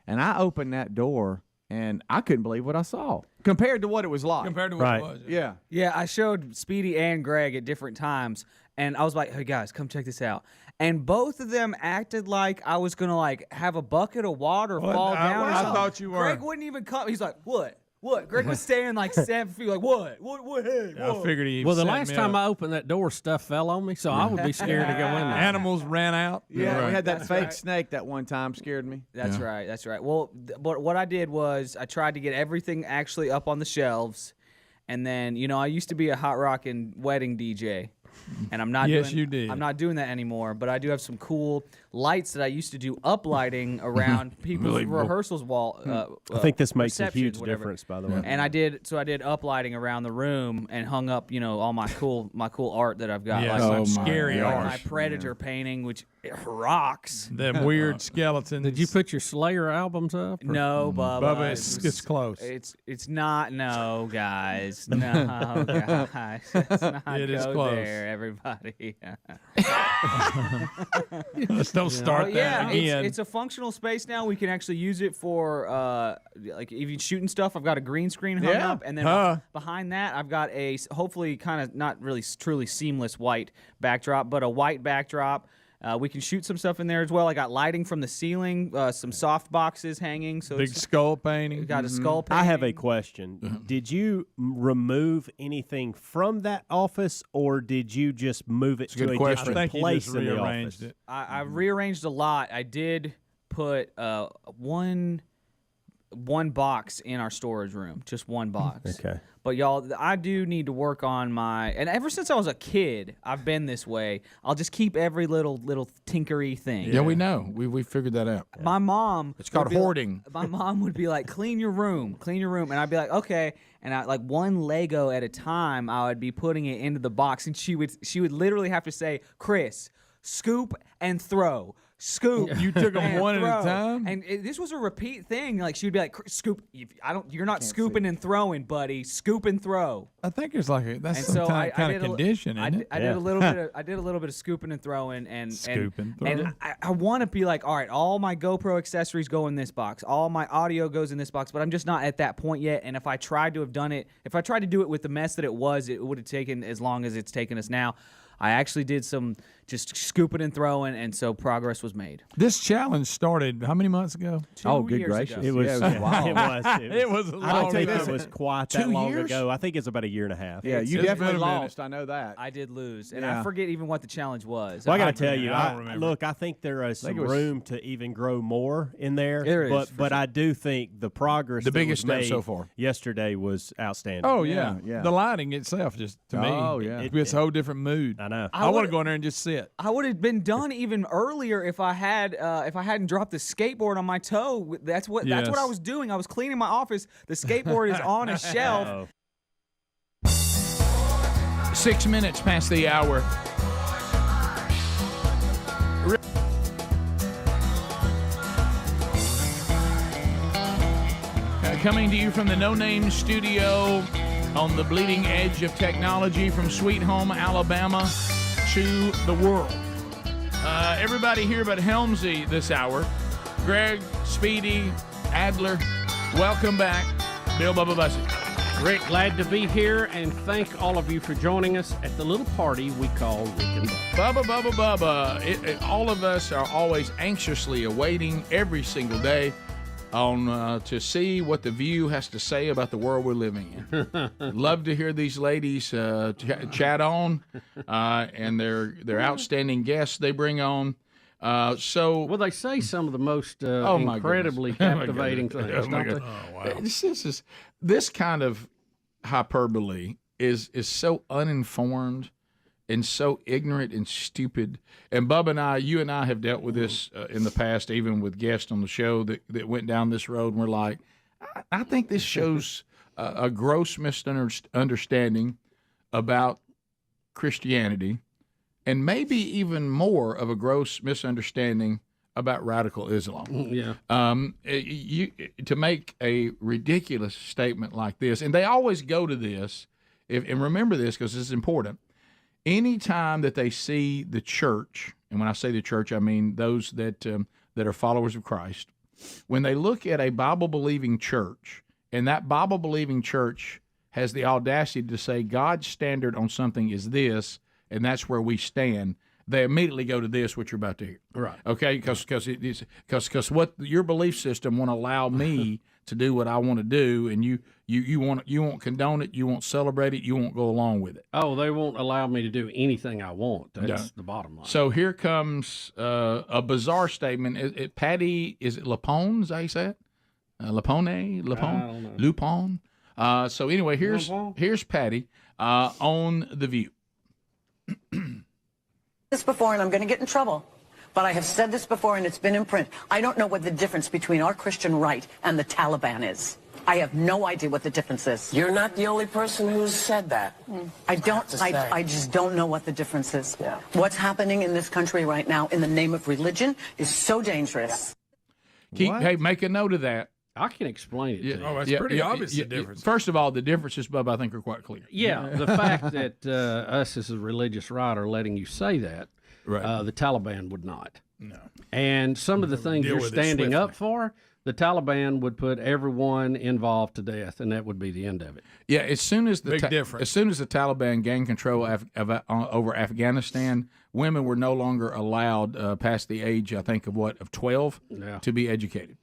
And I opened that door, and I couldn't believe what I saw compared to what it was like. Compared to what it was. Yeah. Yeah, I showed Speedy and Greg at different times, and I was like, hey, guys, come check this out. And both of them acted like I was going to, have a bucket of water fall down or something. I thought you were. Greg wouldn't even come. He's like, what? What? Greg was staying 7 feet, like, what? What? Hey, I figured he Well, the set last me time up. I opened that door, stuff fell on me, so I would be scared to go in there. Animals ran out. Yeah, we had that fake snake that one time, scared me. That's right. That's right. Well, but what I did was I tried to get everything actually up on the shelves, and then I used to be a hot rock and wedding DJ, and I'm not. Yes, doing, you did. I'm not doing that anymore. But I do have some cool lights that I used to do uplighting around people's rehearsals wall. I think this makes a receptions, huge whatever. difference, by the way. And I did uplighting around the room and hung up, all my cool art that I've got, Yes. like Scary art. my Predator painting, which rocks. Them weird skeletons. Did you put your Slayer albums up? or- No, Bubba. Bubba, it's close. It's not. No, guys. No, guys. Let's not It is go close. there, everybody. Let's don't start that again. It's a functional space now. We can actually use it for even shooting stuff. I've got a green screen hung up, and then behind that, I've got a hopefully kind of not really truly seamless white backdrop, but a white backdrop. We can shoot some stuff in there as well. I got lighting from the ceiling, some soft boxes hanging. So Big skull painting. We got a skull painting. I have a question. Did you remove anything from that office, or did you just move it to a different I think place you just in the rearranged office? it. I rearranged a lot. I did put one box in our storage room, just one box. Okay. But y'all, I do need to work on and ever since I was a kid, I've been this way. I'll just keep every little tinkery thing. Yeah, we know. We figured that out. My mom. It's called would be hoarding. my mom would be like, clean your room. And I'd be like, okay. And I one Lego at a time, I would be putting it into the box, and she would literally have to say, Chris, scoop and throw. Scoop. You took them and one at a throw. time? And this was a repeat thing. Like she would be like, "Scoop, you're not scooping and throwing, buddy. Scoop and throw." I think it's like that's And some so kind of did a- condition, isn't it? I did a little bit. I did a little bit of scooping and throwing, and Scoop and throw. And I want to be like, all right, all my GoPro accessories go in this box, all my audio goes in this box, but I'm just not at that point yet. And if I tried to have done it, if I tried to do it with the mess that it would have taken as long as it's taken us now. I actually did some just scooping and throwing, and so progress was made. This challenge started how many months ago? 2 years ago. It was wild. It was a I long don't think time. it was quite that 2 long years? ago. I think it's about a year and a half. Yeah, you It's definitely been a minute. lost. I know that. I did lose, and Yeah. I forget even what the challenge was. Well, I got to tell you, I don't remember. look, I think there is some it was- room to even grow more in there. There is, for but sure. I do think the progress The that biggest was step made so far. yesterday was outstanding. Oh yeah. Yeah. The lighting itself, just to me, Oh, yeah. it's a whole different mood. I know. I want to go in there and just sit. I would have been done even earlier if I hadn't dropped the skateboard on my toe. That's what Yes. I was doing. I was cleaning my office. The skateboard is on a shelf. 6 minutes past the hour. Coming to you from the No Name Studio on the bleeding edge of technology from Sweet Home, Alabama to the world. Everybody here but Helmsy this hour. Greg, Speedy, Adler, welcome back. Bill Bubba Bussey. Rick, glad to be here, and thank all of you for joining us at the little party we call Rick and Bubba. Bubba. All of us are always anxiously awaiting every single day on to see what The View has to say about the world we're living in. Love to hear these ladies chat on, and their outstanding guests they bring on. Well, they say some of the most incredibly captivating things, don't they? Wow. This kind of hyperbole is so uninformed and so ignorant and stupid. And Bubba and you and I have dealt with this in the past, even with guests on the show that went down this road, and we're like, I think this shows a gross misunderstanding about Christianity, and maybe even more of a gross misunderstanding about radical Islam. Yeah. To make a ridiculous statement like this, and they always go to this, and remember this because this is important. Anytime that they see the church, and when I say the church, I mean those that are followers of Christ, when they look at a Bible-believing church, and that Bible-believing church has the audacity to say God's standard on something is this, and that's where we stand, they immediately go to this, what you're about to hear. Right. Okay? Because what your belief system won't allow me to do what I want to do, and you won't condone it, you won't celebrate it, you won't go along with it. Oh, they won't allow me to do anything I want. That's the bottom line. So here comes a bizarre statement. Patty, is it Lapone? Is that how you say it? Lapone? I don't know. Lupone? So anyway, here's Patty on The View. This before, and I'm going to get in trouble, but I have said this before, and it's been in print. I don't know what the difference between our Christian right and the Taliban is. I have no idea what the difference is. You're not the only person who's said that. I just don't know what the difference is. Yeah. What's happening in this country right now in the name of religion is so dangerous. Hey, make a note of that. I can explain it to you. Oh, it's pretty obvious the difference. First of all, the differences, Bub, I think are quite clear. Yeah, the fact that us as a religious right are letting you say that, the Taliban would not. No. And some of the things you're standing up for, the Taliban would put everyone involved to death, and that would be the end of it. Yeah, as soon as the difference. As soon as the Taliban gained control over Afghanistan, women were no longer allowed past the age, I think, of 12 to be educated.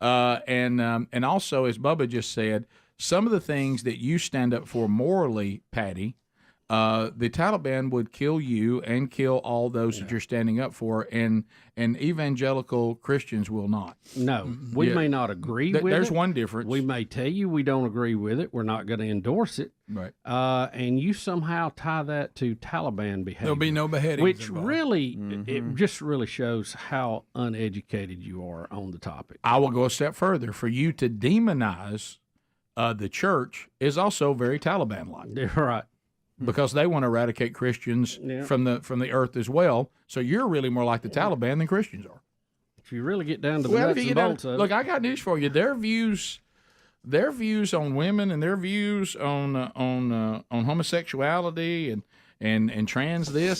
And also, as Bubba just said, some of the things that you stand up for morally, Patty, the Taliban would kill you and kill all those that you're standing up for, and evangelical Christians will not. No, we may not agree with it. There's one difference. We may tell you we don't agree with it. We're not going to endorse it. Right. And you somehow tie that to Taliban behavior. There'll be no beheadings Which involved. really, it just really shows how uneducated you are on the topic. I will go a step further. For you to demonize the church is also very Taliban-like. Right. Because they want to eradicate Christians from the earth as well. So you're really more like the Taliban than Christians are. If you really get down to the nuts and bolts of it. Look, I got news for you. Their views on women and their views on homosexuality and trans a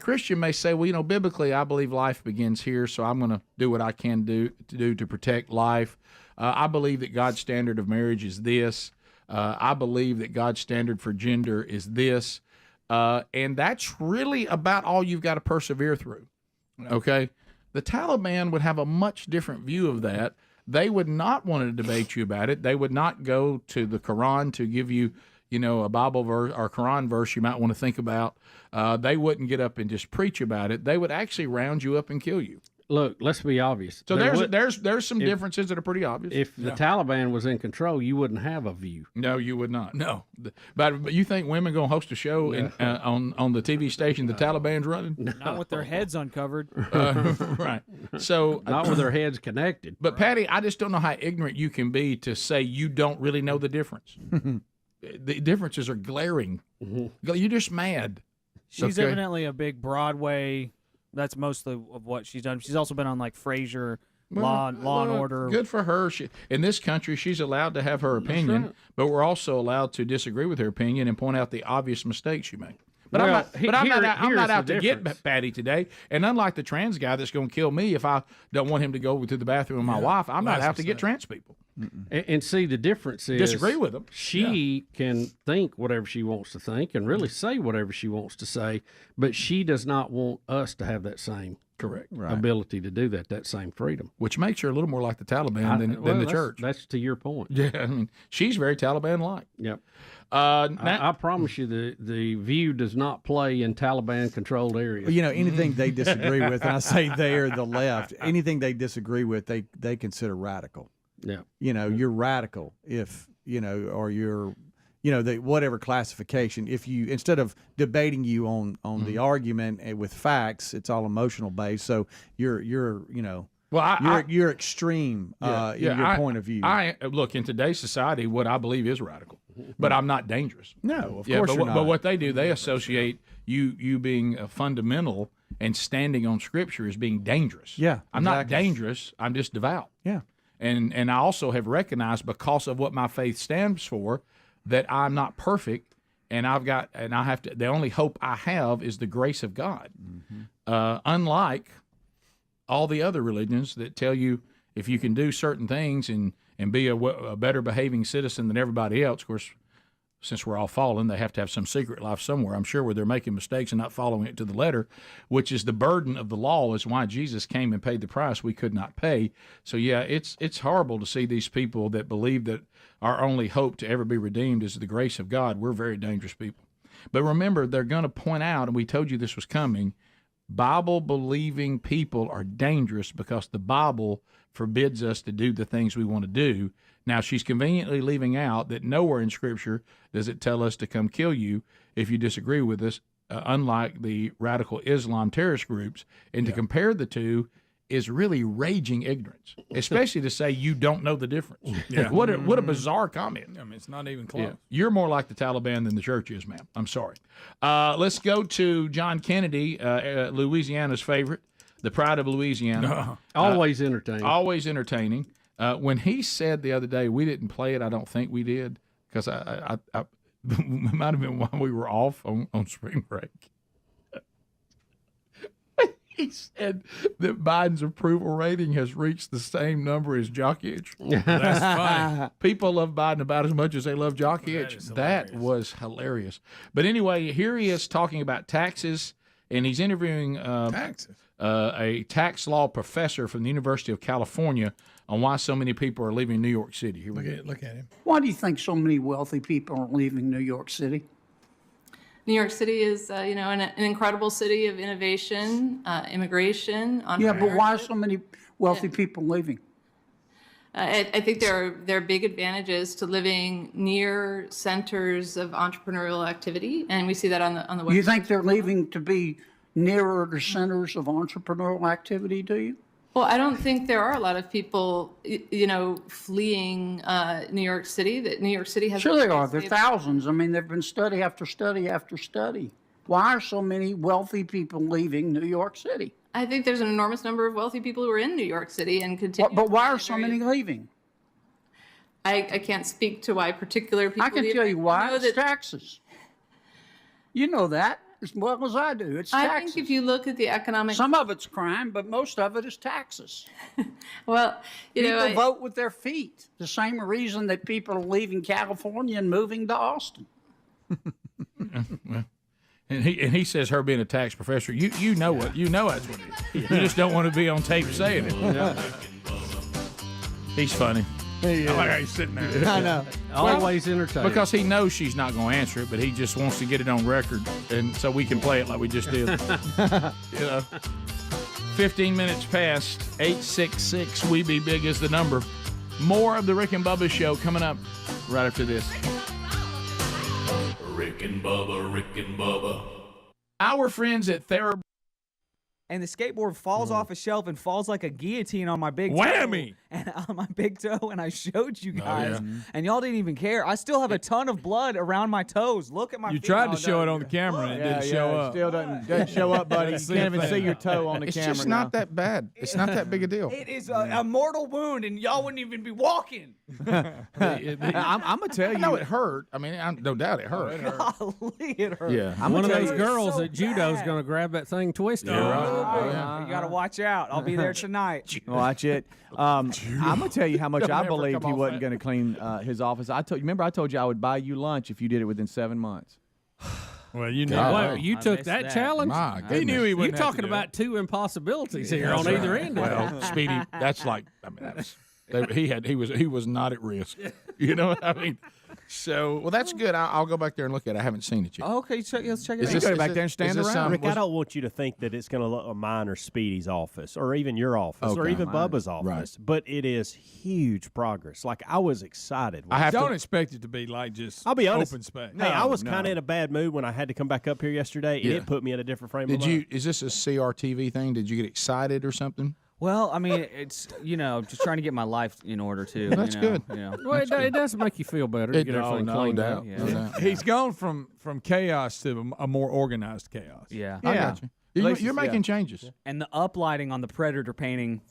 Christian may say, well, biblically, I believe life begins here, so I'm going to do what I can do to protect life. I believe that God's standard of marriage is this. I believe that God's standard for gender is this. And that's really about all you've got to persevere through. Okay? The Taliban would have a much different view of that. They would not want to debate you about it. They would not go to the Quran to give you, a Bible verse or Quran verse you might want to think about. They wouldn't get up and just preach about it. They would actually round you up and kill you. Look, let's be obvious. So there's some differences that are pretty obvious. If the Taliban was in control, you wouldn't have a view. No, you would not. No, but you think women going to host a show on the TV station the Taliban's running? Not with their heads uncovered. Right. So not with their heads connected. But Patty, I just don't know how ignorant you can be to say you don't really know the difference. The differences are glaring. You're just mad. She's evidently a big Broadway. That's mostly of what she's done. She's also been on like Frasier, Law and Order. Good for her. In this country, she's allowed to have her opinion, but we're also allowed to disagree with her opinion and point out the obvious mistakes she made. But I'm not out to get Patty today. And unlike the trans guy that's going to kill me if I don't want him to go to the bathroom with my wife, I'm not out to get trans people. And see, the difference is Disagree with them. She can think whatever she wants to think and really say whatever she wants to say, but she does not want us to have that same ability to do that same freedom. Which makes her a little more like the Taliban than the church. That's to your point. Yeah, I mean, she's very Taliban-like. Yep. I promise you, the View does not play in Taliban-controlled areas. Well, anything they disagree with, and I say they are the left, anything they disagree with, they consider radical. Yeah. You're radical if, or you're, whatever classification. If you, instead of debating you on the argument with facts, it's all emotional based. So you're you're extreme in your point of view. I look, in today's society, what I believe is radical, but I'm not dangerous. No, of course you're not. But what they do, they associate you being fundamental and standing on Scripture as being dangerous. Yeah, I'm not dangerous. I'm just devout. Yeah. And I also have recognized, because of what my faith stands for, that I'm not perfect, and I have to. The only hope I have is the grace of God. Unlike all the other religions that tell you if you can do certain things and be a better behaving citizen than everybody else. Of course, since we're all fallen, they have to have some secret life somewhere, I'm sure, where they're making mistakes and not following it to the letter, which is the burden of the law, is why Jesus came and paid the price we could not pay. So, yeah, it's horrible to see these people that believe that our only hope to ever be redeemed is the grace of God. We're very dangerous people. But remember, they're going to point out, and we told you this was coming, Bible-believing people are dangerous because the Bible forbids us to do the things we want to do. Now, she's conveniently leaving out that nowhere in Scripture does it tell us to come kill you if you disagree with us, unlike the radical Islam terrorist groups. And to compare the two is really raging ignorance, especially to say you don't know the difference. Yeah. What a bizarre comment. I mean, it's not even close. Yeah. You're more like the Taliban than the church is, ma'am. I'm sorry. Let's go to John Kennedy, Louisiana's favorite, the pride of Louisiana. Always entertaining. Always entertaining. When he said the other day, we didn't play it, I don't think we did, because it might have been while we were off on spring break. He said that Biden's approval rating has reached the same number as Jock Itch. That's funny. People love Biden about as much as they love Jock Itch. That was hilarious. But anyway, here he is talking about taxes, and he's interviewing a tax law professor from the University of California on why so many people are leaving New York City. Here we go. Look at him. Why do you think so many wealthy people are leaving New York City? New York City is, an incredible city of innovation, immigration, entrepreneurship. Yeah, but why are so many wealthy people leaving? I think there are big advantages to living near centers of entrepreneurial activity, and we see that on the website. You think they're leaving to be nearer to centers of entrepreneurial activity, do you? Well, I don't think there are a lot of people, fleeing New York City. That New York City has. Sure, they are. There are thousands. I mean, there've been study after study after study. Why are so many wealthy people leaving New York City? I think there's an enormous number of wealthy people who are in New York City and continue. But why are so many leaving? I can't speak to why particular people. I can tell you why. It's taxes. You know that as well as I do. It's taxes. I think if you look at the economic... Some of it's crime, but most of it is taxes. Well, people vote with their feet. The same reason that people are leaving California and moving to Austin. And he says her being a tax professor, you know what, that's what it is. You just don't want to be on tape saying it. Yeah. He's funny. I like how he's sitting there. I know. Always entertaining. Because he knows she's not going to answer it, but he just wants to get it on record, and so we can play it like we just did. 15 minutes past 866. We Be Big is the number. More of the Rick and Bubba Show coming up right after this. Rick and Bubba, Rick and Bubba. Our friends at Therapy. And the skateboard falls off a shelf and falls like a guillotine on my big toe. Whammy! And on my big toe, and I showed you guys, yeah. and y'all didn't even care. I still have a ton of blood around my toes. Look at my You feet. tried to show it on the camera, and it didn't show up. Still doesn't show up, buddy. You can't even see your toe on the camera. It's just not that bad. It's not that big a deal. It is a mortal wound, and y'all wouldn't even be walking. I'm gonna tell you. No, it hurt. I mean, no doubt it hurt. Golly, it hurt. Yeah, One of those you, girls so at judo is bad. going to grab that thing twisted. Yeah, right. You got to watch out. I'll be there tonight. Watch it. I'm gonna tell you how much They'll I never believed come he off wasn't that. going to clean his office. I told you I would buy you lunch if you did it within 7 months. Well, you knew. Well, you took that challenge. My He knew he You're wouldn't have to talking do about two impossibilities here That's on right. either end. of it. Well, Speedy, that's like, I mean, he was not at risk. You know what I mean? So, well, that's good. I'll go back there and look at it. I haven't seen it yet. Okay, let's check it Is out. this- Go is back it- there and stand is this, around. Rick, I was- don't want you to think that it's going to look like mine or Speedy's office or even your office or Okay. even Mine. Bubba's office, Right. but it is huge progress. Like, I was excited. I have Don't to. expect it to be like just I'll be honest. open space. Hey, I was No. kind of in a bad mood when I had to come back up here yesterday, and Yeah. it put me in a different frame of Did mind. you? Is this a CRTV thing? Did you get excited or something? Well, I mean, it's just trying to get my life in order too. Well, that's you know, good. You know. Well, it does make you feel better to get everything no cleaned doubt. up. Yeah. No doubt. He's gone from chaos to a more organized chaos. Yeah. I Yeah. got you. You're making changes. And the uplighting on the Predator painting,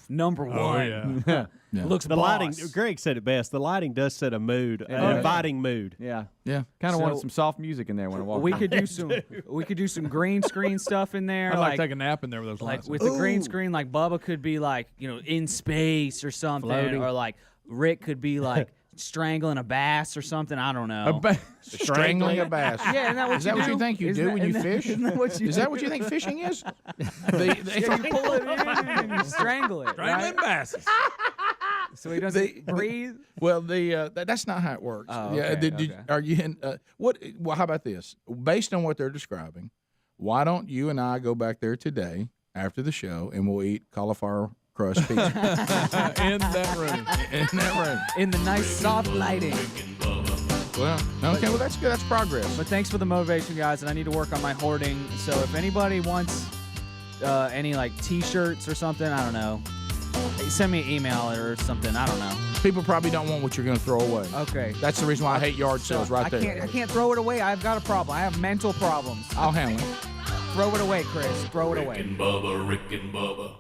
number one. Oh, yeah. Yeah. Looks The boss. lighting, Greg said it best. The lighting does set a mood, an does. inviting mood. Yeah. Yeah. Kind of So- wanted some soft music in there when I walked. We in. could do some green screen stuff in there. I'd like to take a nap in there with those like lights. with the green screen, like Bubba could be like, in space or something, Floating. or like Rick could be like strangling a bass or something. I don't know. Strangling a bass. Yeah, isn't that what Is you that what do? you think you Isn't do that- when you isn't that- fish? isn't that what you Is do? that what you think fishing is? Yeah, you pull it in and you strangle it. Strangling Right? basses. So he doesn't breathe. Well, that's not how it works. Oh, Yeah, okay, did you, okay. are you in what? Well, how about this? Based on what they're describing, why don't you and I go back there today after the show and we'll eat cauliflower crust pizza In that room. in that room? In the nice soft lighting. Well, okay, well that's good. That's progress. But thanks for the motivation, guys. And I need to work on my hoarding. So if anybody wants any like T-shirts or something, I don't know. Send me an email or something. I don't know. People probably don't want what you're going to throw away. Okay. That's the reason why I hate yard sales right there. I can't throw it away. I've got a problem. I have mental problems. I'll handle it. Throw it away, Chris. Throw it Rick away. and Bubba, Rick and Bubba.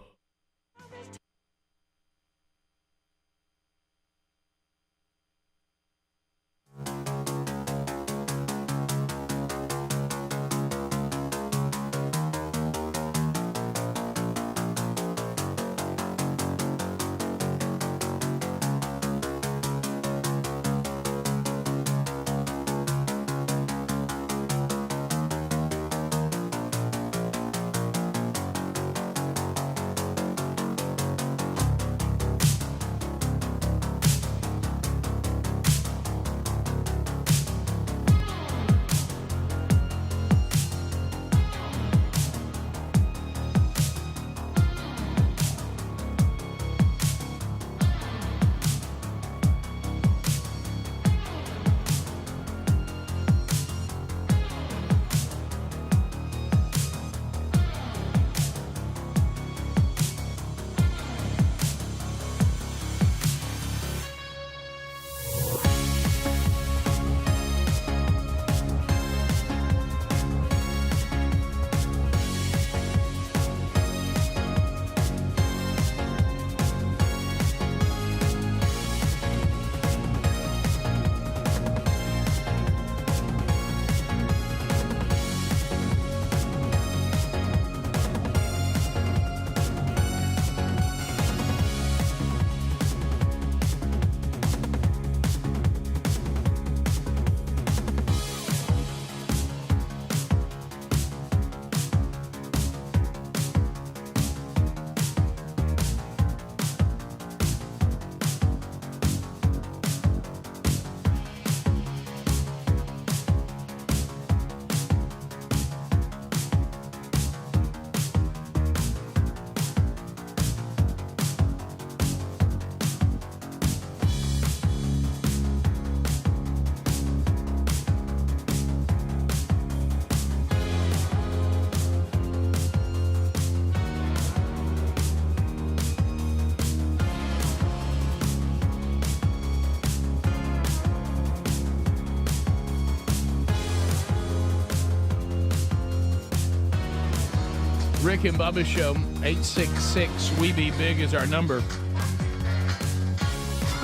Rick and Bubba Show, 866 We Be Big is our number.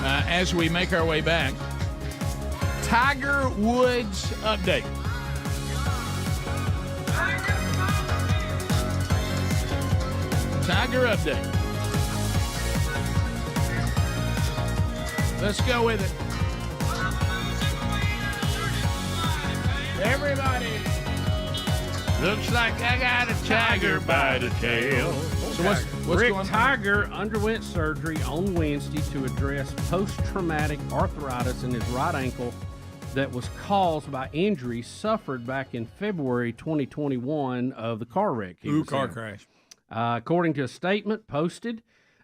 As we make our way back, Tiger Woods update. Tiger update. Let's go with it. Everybody. Looks like I got a tiger by the tail. So what's Rick going on? Tiger underwent surgery on Wednesday to address post-traumatic arthritis in his right ankle that was caused by injuries suffered back in February 2021 of the car wreck. Car crash. According to a statement posted,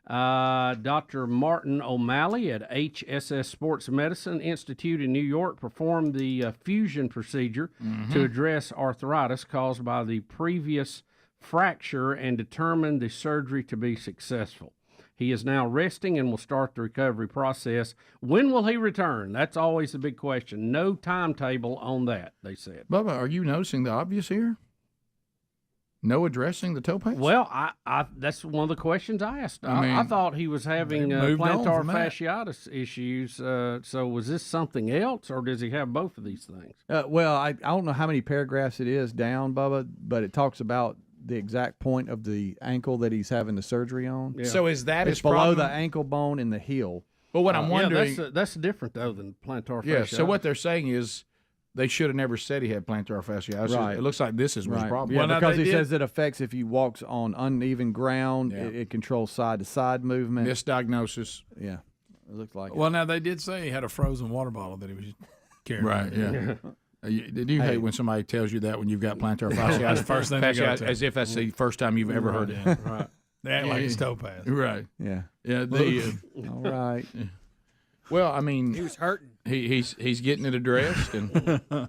Dr. Martin O'Malley at HSS Sports Medicine Institute in New York performed the fusion procedure to address arthritis caused by the previous fracture and determined the surgery to be successful. He is now resting and will start the recovery process. When will he return? That's always the big question. No timetable on that, they said. Bubba, are you noticing the obvious here? No addressing the toe pain? Well, I that's one of the questions I asked. I mean, I thought he was having moved on plantar from that. fasciitis issues. So was this something else, or does he have both of these things? Well, I don't know how many paragraphs it is down, Bubba, but it talks about the exact point of the ankle that he's having the surgery on. Yeah. So is that it's his below problem? the ankle bone in the heel? But what I'm wondering, that's different though than plantar fasciitis. yeah. So what they're saying is they should have never said he had plantar fasciitis. Right. It looks like this is what's problem. Yeah, because he says it affects if he walks on uneven ground. Yeah. It controls side to side movement. Misdiagnosis. Yeah, it looked like. Well, now they did say he had a frozen water bottle that he was carrying. Right. Yeah. Did you hate when somebody tells you that when you've got plantar fasciitis? That's the first thing they go to. As if that's the first time you've ever heard it. Right. They act like it's topaz. Right. Yeah. Yeah. All right. Well, I mean, He was hurting. He's getting it addressed and a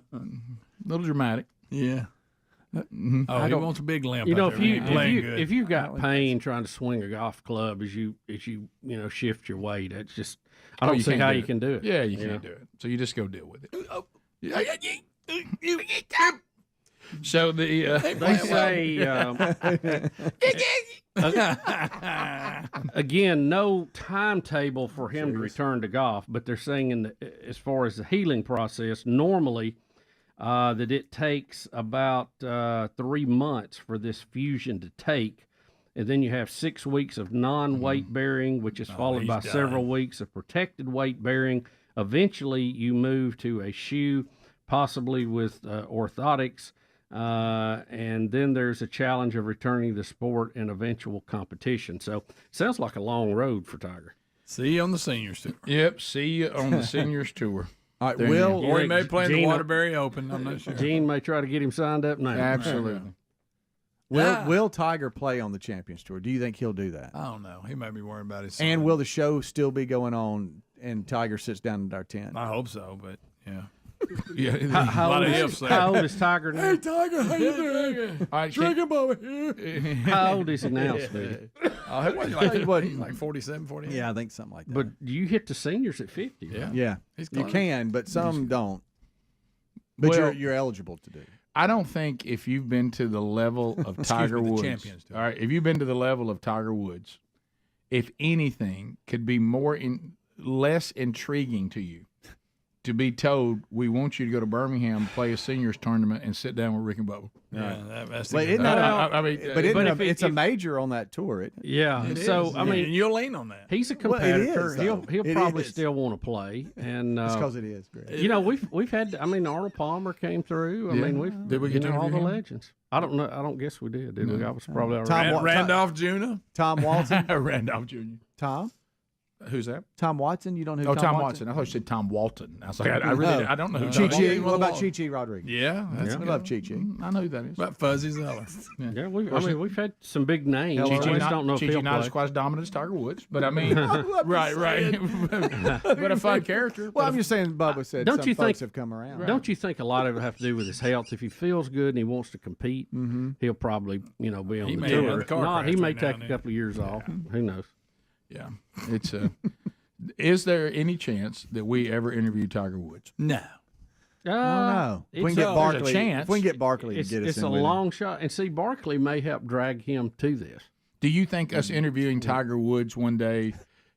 little dramatic. Yeah. Oh, he wants a big limp. You know, out there. He ain't playing good. if you've got pain trying to swing a golf club as you shift your weight, it's just I don't see how you can do it. Yeah, you can't do it. So you just go deal with it. So the they say again, no timetable for him to return to golf, but they're saying as far as the healing process, normally that it takes about 3 months for this fusion to take. And then you have 6 weeks of non-weight bearing, which is followed by several weeks of protected weight bearing. Eventually, you move to a shoe, possibly with orthotics. And then there's a challenge of returning to the sport and eventual competition. So sounds like a long road for Tiger. See you on the seniors tour. Yep, see you on the seniors tour. All right, Will, or he may play in the Waterbury Open. I'm not sure. Gene may try to get him signed up now. Absolutely. Will Tiger play on the Champions Tour? Do you think he'll do that? I don't know. He may be worried about his. And will the show still be going on and Tiger sits down in our tent? I hope so, but yeah. Yeah, How old is Tiger now? Hey, Tiger, how you doing? All right, Drinking over here. How old is he now, Speedy? Like 47, 48. Yeah, I think something like that. But you hit the seniors at 50. Yeah. Right? Yeah, He's you close. can, but some don't. But Well- you're eligible to do. I don't think if you've been to the level of Tiger me, the Woods, Champions Tour. all right, if you've been to the level of Tiger Woods, if anything could be less intriguing to you, to be told we want you to go to Birmingham, play a seniors tournament, and sit down with Rick and Bubba. Yeah, that's But isn't that I mean, it's a major on that tour. Yeah. It So is. I mean, and you'll lean on that. he's a Well, it is, competitor. though. he'll It probably is. still want to play, and It's because it is, Greg. you know we've had. I mean, Arnold Palmer came through. I Yeah. mean, Did we get to all the interview him? legends. I don't know. I don't guess we did. Did we? I was probably already. Tom Wa- Randolph Jr. Tom Watson. Randolph Jr. Tom. Who's that? Tom Watson. You don't know who Oh, Tom Watson? Watson. I thought you said Tom Walton. I was like, I really, I don't know who Chi Tom Chi. Walton. What about Chi Chi Rodriguez? Yeah, that's We good. love Chi Chi. I know who that is. About Fuzzy Zeller. Yeah, we've had some big names. Hello. I Chi-Chi just don't know if Chi-Chi he'll not as play. quite as dominant as Tiger Woods, but I mean, right. But a fun character. Well, I'm just saying. Bubba said Don't some you folks think- have come around. Don't you think a lot of it have to do with his health? If he feels good and he wants to compete, he'll probably be on He the may tour. have a If car not, he crash may every now take and a then. couple of years off. Who knows? Yeah, it's is there any chance that we ever interview Tiger Woods? No. No. If we can It's get a- Barkley. there's a chance. If we can get Barkley to It's, get us it's in a with him. long shot, and see, Barkley may help drag him to this. Do you think us interviewing Tiger Woods one day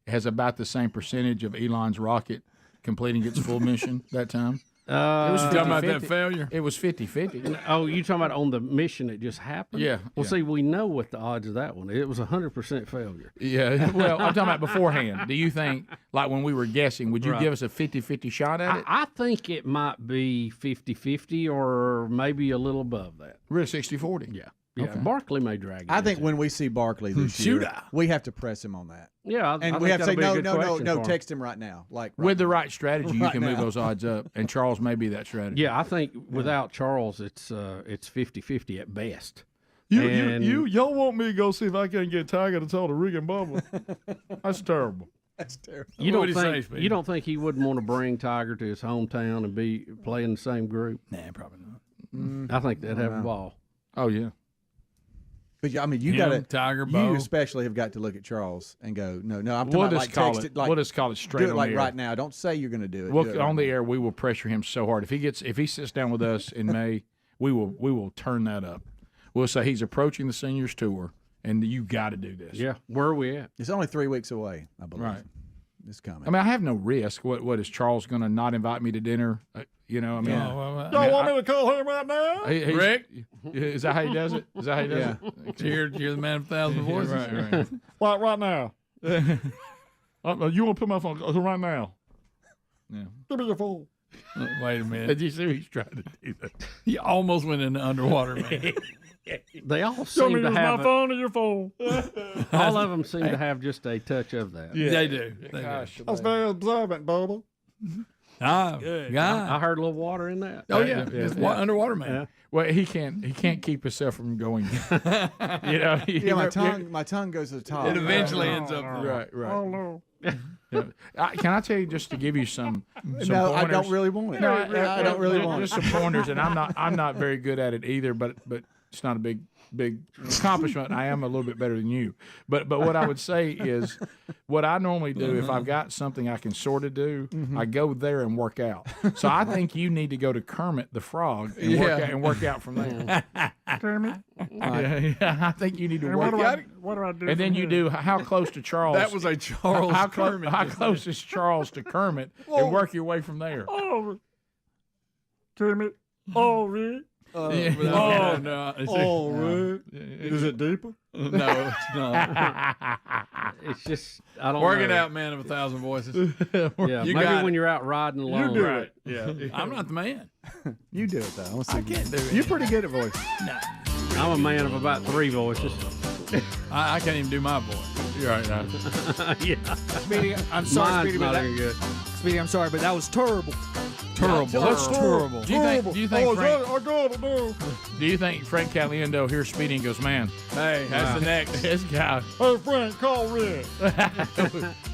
has about the same percentage of Elon's rocket completing its full mission that time? It was talking about that 50-50. failure. It was 50-50. Oh, you talking about on the mission that just happened? Yeah, Well, yeah. see, we know what the odds of that one. It was 100% failure. Yeah. Well, I'm talking about beforehand. Do you think, like when we were guessing, would you Right. give us a 50-50 shot at it? I think it might be 50-50 or maybe a little above that. Really, 60-40? Yeah. Yeah, Okay. Barkley may drag it. I think when we see Barkley this year, Shootout. we have to press him on that. Yeah, and I we think have to say that'll be a no, good no, question for him. text him right now. Like With the right strategy, you Right can move now. those odds up, and Charles may be that strategy. Yeah, I think without Charles, it's 50-50 at best. Y'all want me to go see if I can get Tiger to talk to Rick and Bubba? That's terrible. That's terrible. You don't think he wouldn't want to bring Tiger to his hometown and be play in the same group? Nah, probably not. I think they'd have a ball. Oh yeah. But I mean, you Him, got to Tiger, Bo. You especially have got to look at Charles and go, no. I'm talking We'll about just like call text it. like, We'll just call it straight do it on like the air. right now. Don't say you're going to do it. Well, Do it on right the air, we will pressure him so hard. If he sits down with us in May, we will turn that up. We'll say he's approaching the seniors tour, and you got to do this. Yeah, where are we at? It's only 3 weeks away, I believe. Right. It's coming. I mean, I have no risk. What is Charles going to not invite me to dinner? You know, I mean, Y'all want me to call him right now? Rick? Is that how he does it? Is that how he does it? You're the man of 1,000 voices. Right. Right now. You want to put my phone right now? Yeah. Give me your phone. Wait a minute. Did you see what he's trying to do that? You almost went into underwater, man. They all Show seem me to use have my phone or your phone. all of them seem to have just a touch of that. Yeah. They do. That's very observant, Bubba. Ah, Good. yeah. I heard a little water in that. Oh yeah, it's underwater, man. Yeah. Well, he can't keep himself from going. You know. My tongue goes to the top. It eventually ends up Right. Oh, no. Yeah. Can I tell you just to give you some No, pointers? I don't really want it. No, I don't really want it. just some pointers, and I'm not very good at it either. But it's not a big accomplishment. I am a little bit better than you. But what I would say is, what I normally do if I've got something I can sort of do, I go there and work out. So I think you need to go to Kermit the Frog and work out from there. Kermit? Yeah, I think you need to work out. What do I do? And then from you here? do how close to Charles? That was a Charles Kermit. How close is Charles to Kermit, and work your way from there. Oh, Kermit. Oh, Rick. No. Oh, Rick. Is it deeper? No, it's not. It's just I don't Work know. it out, man of 1,000 voices. Yeah, You maybe got when it. you're out riding alone. do right. it. Yeah, I'm not the man. You do it though. I can't do it. You're pretty good at voice. I'm a man of about 3 voices. I can't even do my voice. You're right now. Yeah. Speedy, I'm sorry, Mine's Speedy, but not that, any good. Speedy, I'm sorry, but that was terrible. Terrible. That's terrible. Do you think Frank? I got it now. Do you think Frank Caliendo hears Speedy and goes, man? Hey, that's the next. This guy. Hey, Frank, call Rick.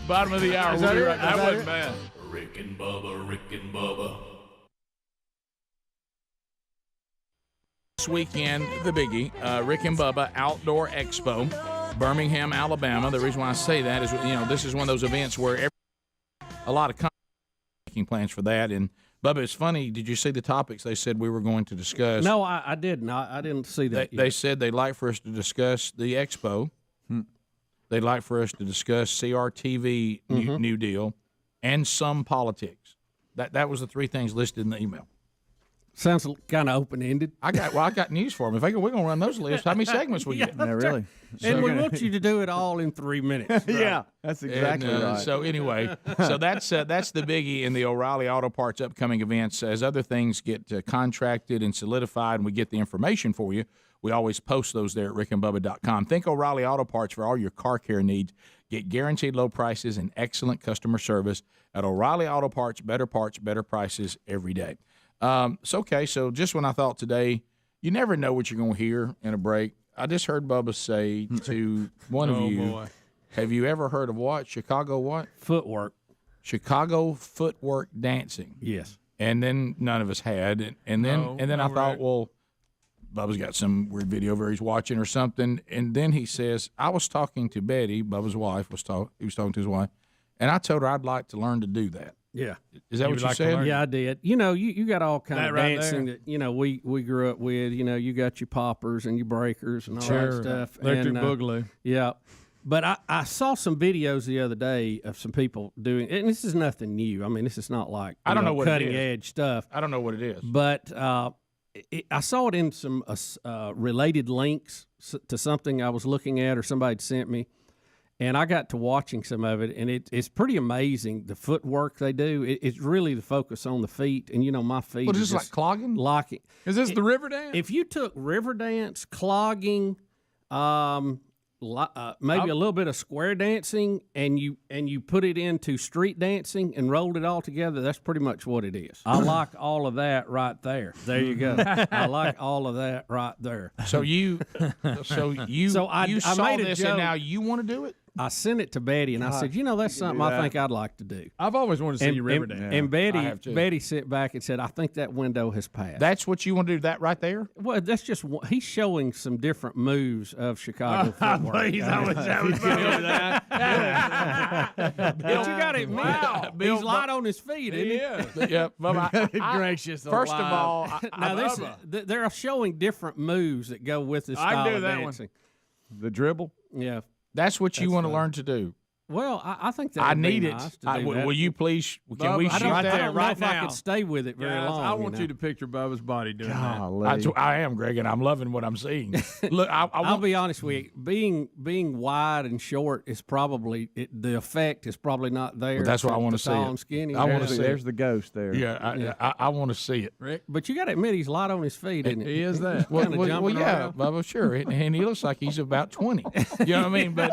Bottom of the hour. We'll be right back. That wasn't bad. Rick and Bubba, Rick and Bubba. This weekend, the biggie, Rick and Bubba Outdoor Expo, Birmingham, Alabama. The reason why I say that is, this is one of those events where a lot of companies are making plans for that. And Bubba, it's funny. Did you see the topics they said we were going to discuss? No, I didn't. I didn't see that. They said they'd like for us to discuss the expo. They'd like for us to discuss CRTV New Deal and some politics. That was the 3 things listed in the email. Sounds kind of open ended. I got news for them. If we're gonna run those lists, how many segments we get? Yeah, really. And we want you to do it all in 3 minutes. Yeah, that's exactly right. So anyway, that's the biggie in the O'Reilly Auto Parts upcoming events. As other things get contracted and solidified, and we get the information for you, we always post those there at rickandbubba.com. Think O'Reilly Auto Parts for all your car care needs. Get guaranteed low prices and excellent customer service at O'Reilly Auto Parts. Better parts, better prices every day. So just when I thought today, you never know what you're going to hear in a break. I just heard Bubba say to one of you, boy. Have you ever heard of what? Chicago what? Footwork. Chicago footwork dancing. Yes. And then none of us had. And then I thought, well, Bubba's got some weird video where he's watching or something. And then he says, I was talking to Betty, Bubba's wife, he was talking to his wife, and I told her I'd like to learn to do that. Yeah. Is that what you said? Yeah, I did. You got all kind That of right dancing there. that, we grew up with. You got your poppers and your breakers and all that stuff. Electric and, boogaloo. Yeah. But I saw some videos the other day of some people doing, and this is nothing new. I mean, this is not like I don't know what cutting it is. edge stuff. I don't know what it is. But I saw it in some related links to something I was looking at or somebody sent me, and I got to watching some of it, and it's pretty amazing the footwork they do. It's really the focus on the feet, and my feet. What are is this, like clogging? Locking. Is this the river dance? If you took river dance, clogging, maybe a little bit of square dancing, and you put it into street dancing and rolled it all together, that's pretty much what it is. I like all of that right there. There you go. I like all of that right there. So you saw this and now you want to do it? I sent it to Betty, and I said, that's something I think I'd like to do. I've always wanted to see you river dance. And Betty sent back and said, I think that window has passed. That's what you want to do, that right there? Well, that's just he's showing some different moves of Chicago footwork. Please, I wish I was doing that. But you got it, man. He's light on his feet, isn't he? Yeah, Bubba, gracious. First of all, now they're showing different moves that go with this style of dancing. The dribble? Yeah. That's what you want to learn to do. Well, I think that I would need be it. nice to do that. Will you please? Can we I shoot don't that know if I could stay with it very long. I want you to picture Bubba's body doing I am, Greg, and I'm loving what I'm seeing. Look, I'll be honest with you. Being wide and short is probably the effect is probably not there. Well, that's what I want to see. Tall and skinny. I want to see. There's the ghost there. Yeah, I want to see it. Rick, but you got to admit he's light on his feet, isn't he? He is that. Well, jumping yeah, around. Bubba, sure, and he looks like he's about 20. You know what I mean? But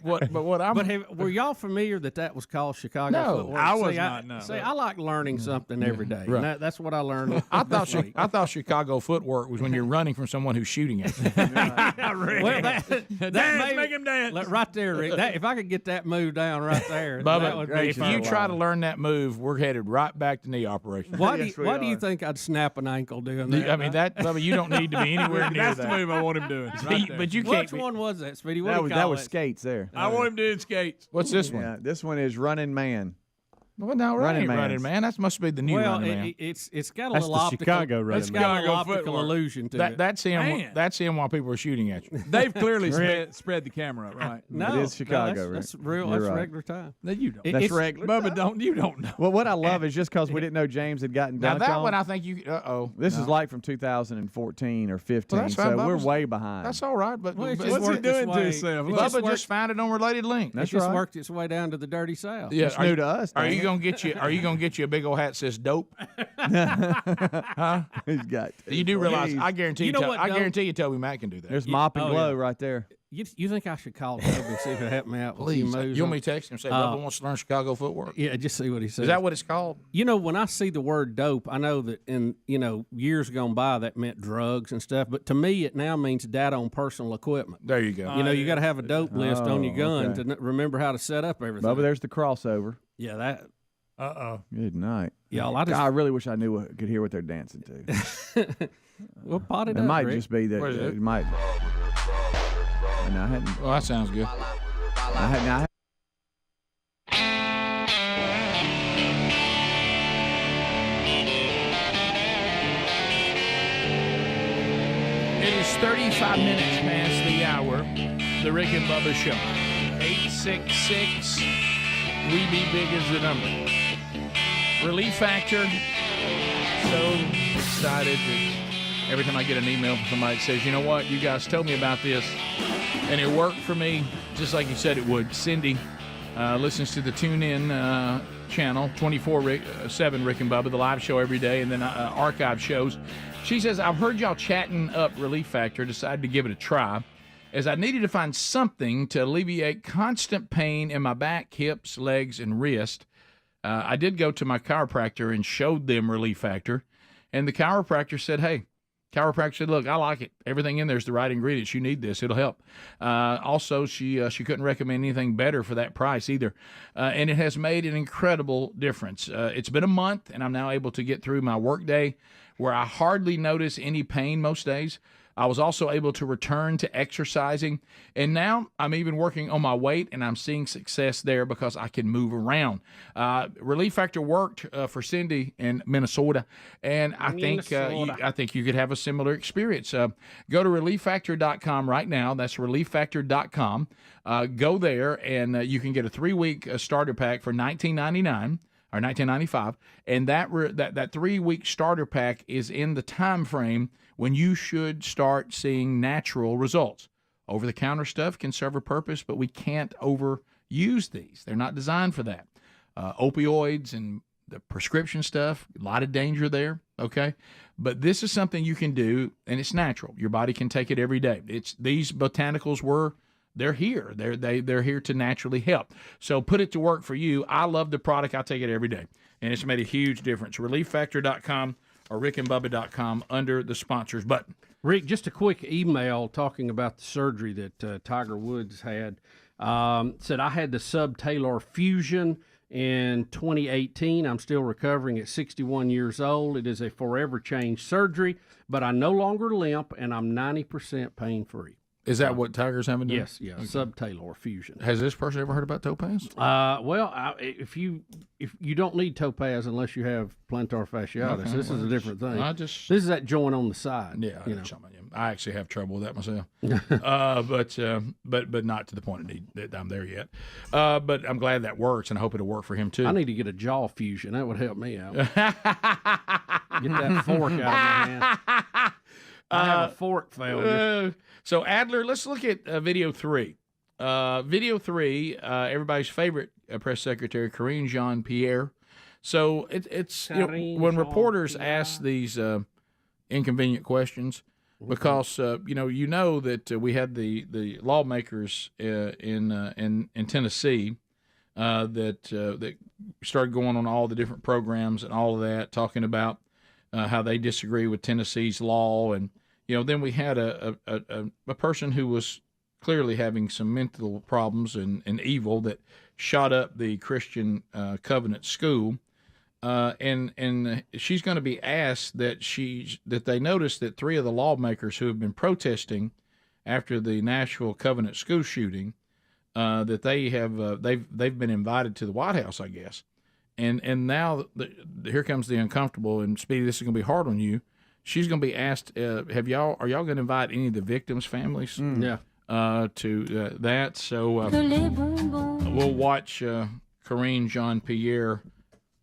what I'm. But were y'all familiar that was called Chicago No, footwork? I was not. No. See, I like learning something every day. Right. And that's what I learned. I thought Chicago footwork was when you're running from someone who's shooting at you. Well, that make him dance. right there, Rick. If I could get that move down right there, that Bubba, would if be you try to learn that move, we're headed right back to knee operation. Why do you think I'd snap an ankle doing that? I mean, Bubba, you don't need to be anywhere near That's that. the move I want him doing. But you can't. Which one was that, Speedy? What That was skates there. I want him doing skates. What's this one? Yeah, this one is Running Man. Well, no, Running running man. That must be the new Well, Running Man. it's got a That's little the optical. Chicago Running It's Man. got a little Chicago optical footwork. illusion to it. That's him. Man. That's him while people are shooting at you. They've clearly spread the camera up, right? No, It is Chicago, no, that's Rick. real. You're That's right. regular time. No, you don't. That's It's- regular. Bubba, you don't know. Well, what I love is just because we didn't know James had gotten Now dunked that on. one, I think you. This is like from 2014 or 15, Well, that's fine, so we're Bubba's- way behind. That's all right, but Well, it's but- just What's he worked its doing to way- himself? it Bubba worked- just found it on related link. It just worked its way down to the dirty south. Yeah, It's new to us. Are dang you it. gonna get you? Are you gonna get you a big old hat that says dope? Huh? He's got. You do realize? Please. I guarantee You know what, I Dope? guarantee you, Toby Mac can do that. There's Mop and oh, Glow yeah. right there. You think I should call Toby and see if he'll help me out with a few Please, moves? you on- want me to text him and say Bubba wants to learn Chicago footwork? Yeah, just see what he says. Is that what it's called? When I see the word dope, I know that in years gone by that meant drugs and stuff. But to me, it now means data on personal equipment. There you go. You got to have a dope list on your gun okay. to remember how to set up everything. Bubba, there's the crossover. Yeah, that. Good night. Y'all, God, I really wish I could hear what they're dancing to. Well, pot it It up, might Rick. just be that What is it? it might. And I hadn't. Well, that sounds good. I hadn't. It is 35 minutes past the hour. The Rick and Bubba Show. 866. We Be Big is the number. Relief Factor. So excited that every time I get an email from somebody that says, you know what, you guys told me about this, and it worked for me, just like you said it would. Cindy listens to the TuneIn channel, 24/7 Rick and Bubba, the live show every day, and then archive shows. She says, I've heard y'all chatting up Relief Factor, decided to give it a try, as I needed to find something to alleviate constant pain in my back, hips, legs, and wrist. I did go to my chiropractor and showed them Relief Factor, and the chiropractor said, hey, look, I like it. Everything in there is the right ingredients. You need this. It'll help. Also, she couldn't recommend anything better for that price either. And it has made an incredible difference. It's been a month, and I'm now able to get through my work day where I hardly notice any pain most days. I was also able to return to exercising, and now I'm even working on my weight, and I'm seeing success there because I can move around. Relief Factor worked for Cindy in Minnesota, and I think you could have a similar experience. Go to ReliefFactor.com right now. That's ReliefFactor.com. Go there, and you can get a 3-week starter pack for $19.99. Or $19.95, and that 3-week starter pack is in the time frame when you should start seeing natural results. Over-the-counter stuff can serve a purpose, but we can't overuse these. They're not designed for that. Opioids and the prescription stuff, a lot of danger there, okay? But this is something you can do, and it's natural. Your body can take it every day. These botanicals they're here. They're here to naturally help. So put it to work for you. I love the product. I take it every day, and it's made a huge difference. ReliefFactor.com or rickandbubba.com under the sponsors button. Rick, just a quick email talking about the surgery that Tiger Woods had. Said, I had the subtalar fusion in 2018. I'm still recovering at 61 years old. It is a forever change surgery, but I no longer limp, and I'm 90% pain-free. Is that what Tiger's having done? Yes, okay. Subtalar fusion. Has this person ever heard about topaz? If you don't need topaz unless you have plantar fasciitis. Okay, this is a different thing. This is that joint on the side. Yeah, I actually have trouble with that myself, but not to the point that I'm there yet. But I'm glad that works, and I hope it'll work for him too. I need to get a jaw fusion. That would help me out. Get that fork out of my hand. I have a fork failure. So, Adler, let's look at video 3. Video 3, everybody's favorite press secretary, Karine Jean-Pierre. So, it's when reporters ask these inconvenient questions, because you know that we had the lawmakers in Tennessee that started going on all the different programs and all of that, talking about how they disagree with Tennessee's law. And then we had a person who was clearly having some mental problems and evil that shot up the Christian Covenant School, and she's going to be asked that they noticed that 3 of the lawmakers who have been protesting after the Nashville Covenant School shooting, that they've been invited to the White House, I guess, and now here comes the uncomfortable. And Speedy, this is going to be hard on you. She's going to be asked, are y'all going to invite any of the victims' families? To that. So we'll watch Karine Jean-Pierre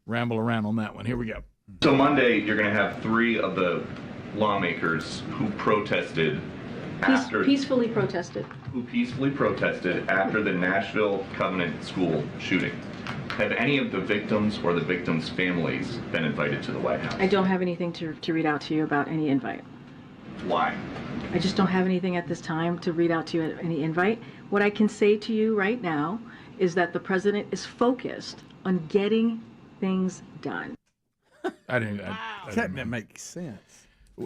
ramble around on that one. Here we go. So Monday, you're going to have 3 of the lawmakers who protested peacefully protested after the Nashville Covenant School shooting. Have any of the victims or the victims' families been invited to the White House? I don't have anything to read out to you about any invite. Why? I just don't have anything at this time to read out to you any invite. What I can say to you right now is that the president is focused on getting things done. That makes sense.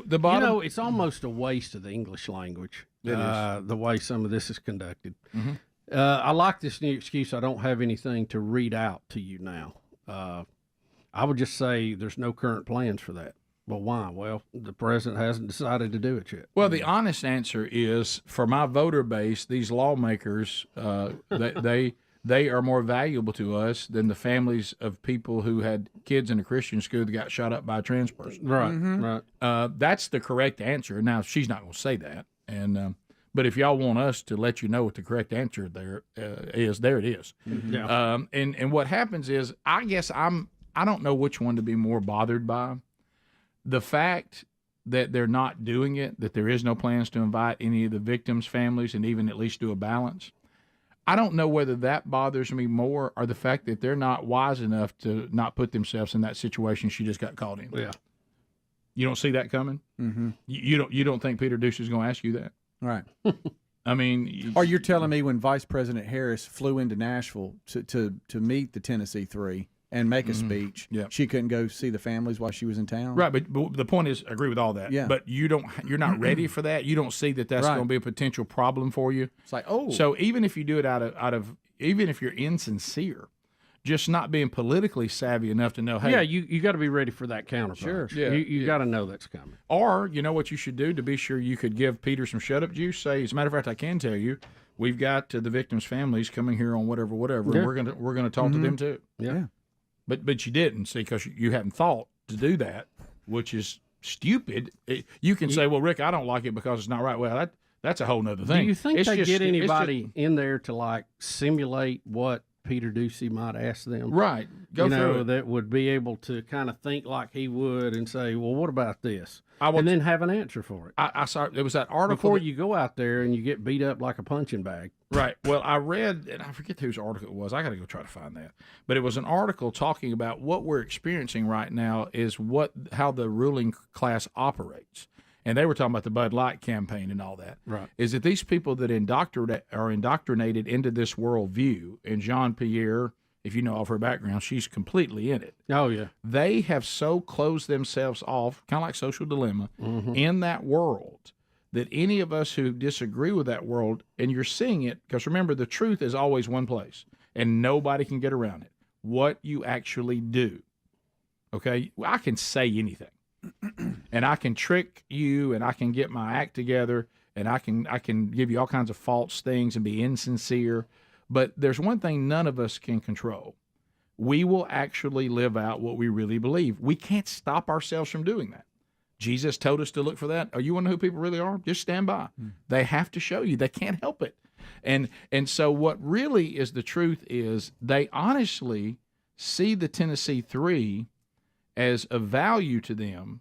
The bottom, it's almost a waste of the English language, It is. the way some of this is conducted. Mm-hmm. I like this new excuse. I don't have anything to read out to you now. I would just say there's no current plans for that. Well, why? Well, the president hasn't decided to do it yet. Well, the honest answer is, for my voter base, these lawmakers, they are more valuable to us than the families of people who had kids in a Christian school that got shot up by a trans person. Right, right. That's the correct answer. Now, she's not going to say that, and but if y'all want us to let you know what the correct answer there is, there it is. Mm-hmm. Yeah. And what happens is, I guess I don't know which one to be more bothered by. The fact that they're not doing it, that there is no plans to invite any of the victims' families and even at least do a balance. I don't know whether that bothers me more, or the fact that they're not wise enough to not put themselves in that situation she just got caught in. Yeah. You don't see that coming? Mm-hmm. You don't think Peter Duce is going to ask you that? Right. I mean, or you're telling me when Vice President Harris flew into Nashville to meet the Tennessee 3 and make a speech, she couldn't go see the families while she was in town? Right, but the point is, I agree with all that. Yeah. But you're not ready for that. You don't see that that's Right. going to be a potential problem for you. It's like, So even if you do it out of even if you're insincere, just not being politically savvy enough to know, hey. Yeah, you got to be ready for that counterpunch. Yeah, You got to know that's coming. Or, you know what you should do to be sure you could give Peter some shut-up juice? Say, as a matter of fact, I can tell you, we've got the victims' families coming here on whatever, Yeah. and we're gonna talk to them too. Yeah. But you didn't, see, because you hadn't thought to do that, which is stupid. You can say, well, Rick, I don't like it because it's not right. Well, that's a whole nother thing. Do you think they get anybody just, in there to like simulate what Peter Ducey might ask them? Right. Go through it. That would be able to kind of think like he would and say, well, what about this? And then have an answer for it. I saw there was that article before you go out there and you get beat up like a punching bag. Right. Well, I read, and I forget whose article it was. I got to go try to find that. But it was an article talking about what we're experiencing right now is how the ruling class operates. And they were talking about the Bud Light campaign and all that. Right. Is that these people that are indoctrinated into this worldview, and Jean-Pierre, if you know of her background, she's completely in it. Oh, yeah. They have so closed themselves off, kind of like Social Dilemma, in that world that any of us who disagree with that world, and you're seeing it, because remember, the truth is always one place, and nobody can get around it. What you actually do. Okay? Well, I can say anything. And I can trick you, and I can get my act together, and I can give you all kinds of false things and be insincere. But there's one thing none of us can control. We will actually live out what we really believe. We can't stop ourselves from doing that. Jesus told us to look for that. Oh, you want to know who people really are? Just stand by. They have to show you. They can't help it. And so what really is the truth is they honestly see the Tennessee Three as of value to them.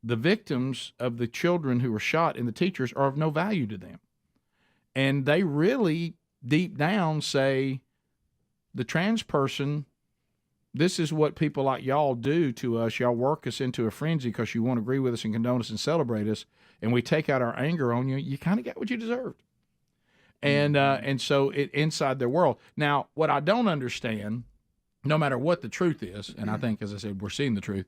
The victims of the children who were shot and the teachers are of no value to them. And they really, deep down, say, the trans person, this is what people like y'all do to us. Y'all work us into a frenzy because you won't agree with us and condone us and celebrate us, and we take out our anger on you. You kind of got what you deserved. And so it inside their world. Now, what I don't understand, no matter what the truth is, and I think, as I said, we're seeing the truth,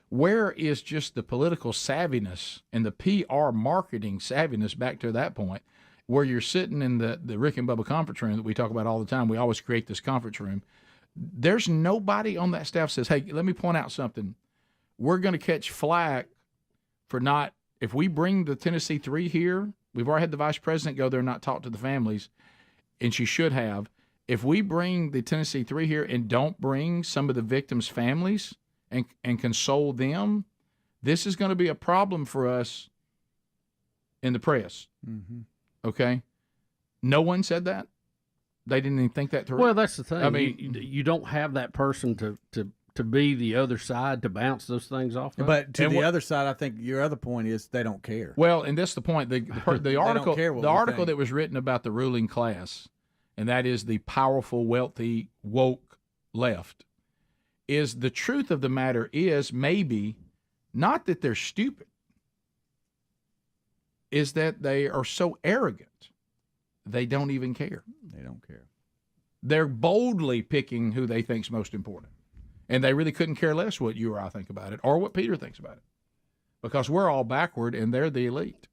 where is just the political savviness and the PR marketing savviness back to that point where you're sitting in the Rick and Bubba conference room that we talk about all the time? We always create this conference room. There's nobody on that staff says, hey, let me point out something. We're going to catch flack for not, if we bring the Tennessee Three here, we've already had the vice president go there and not talk to the families, and she should have. If we bring the Tennessee Three here and don't bring some of the victims' families and console them, this is going to be a problem for us in the press. Okay? No one said that. They didn't even think that through. Well, that's the thing. I mean, you don't have that person to be the other side to bounce those things off of. But to the other side, I think your other point is they don't care. Well, and that's the point. The article, care what the we article think. that was written about the ruling class, and that is the powerful, wealthy, woke left, is the truth of the matter is maybe not that they're stupid, is that they are so arrogant they don't even care. They don't care. They're boldly picking who they think's most important. And they really couldn't care less what you or I think about it or what Peter thinks about it. Because we're all backward and they're the elite.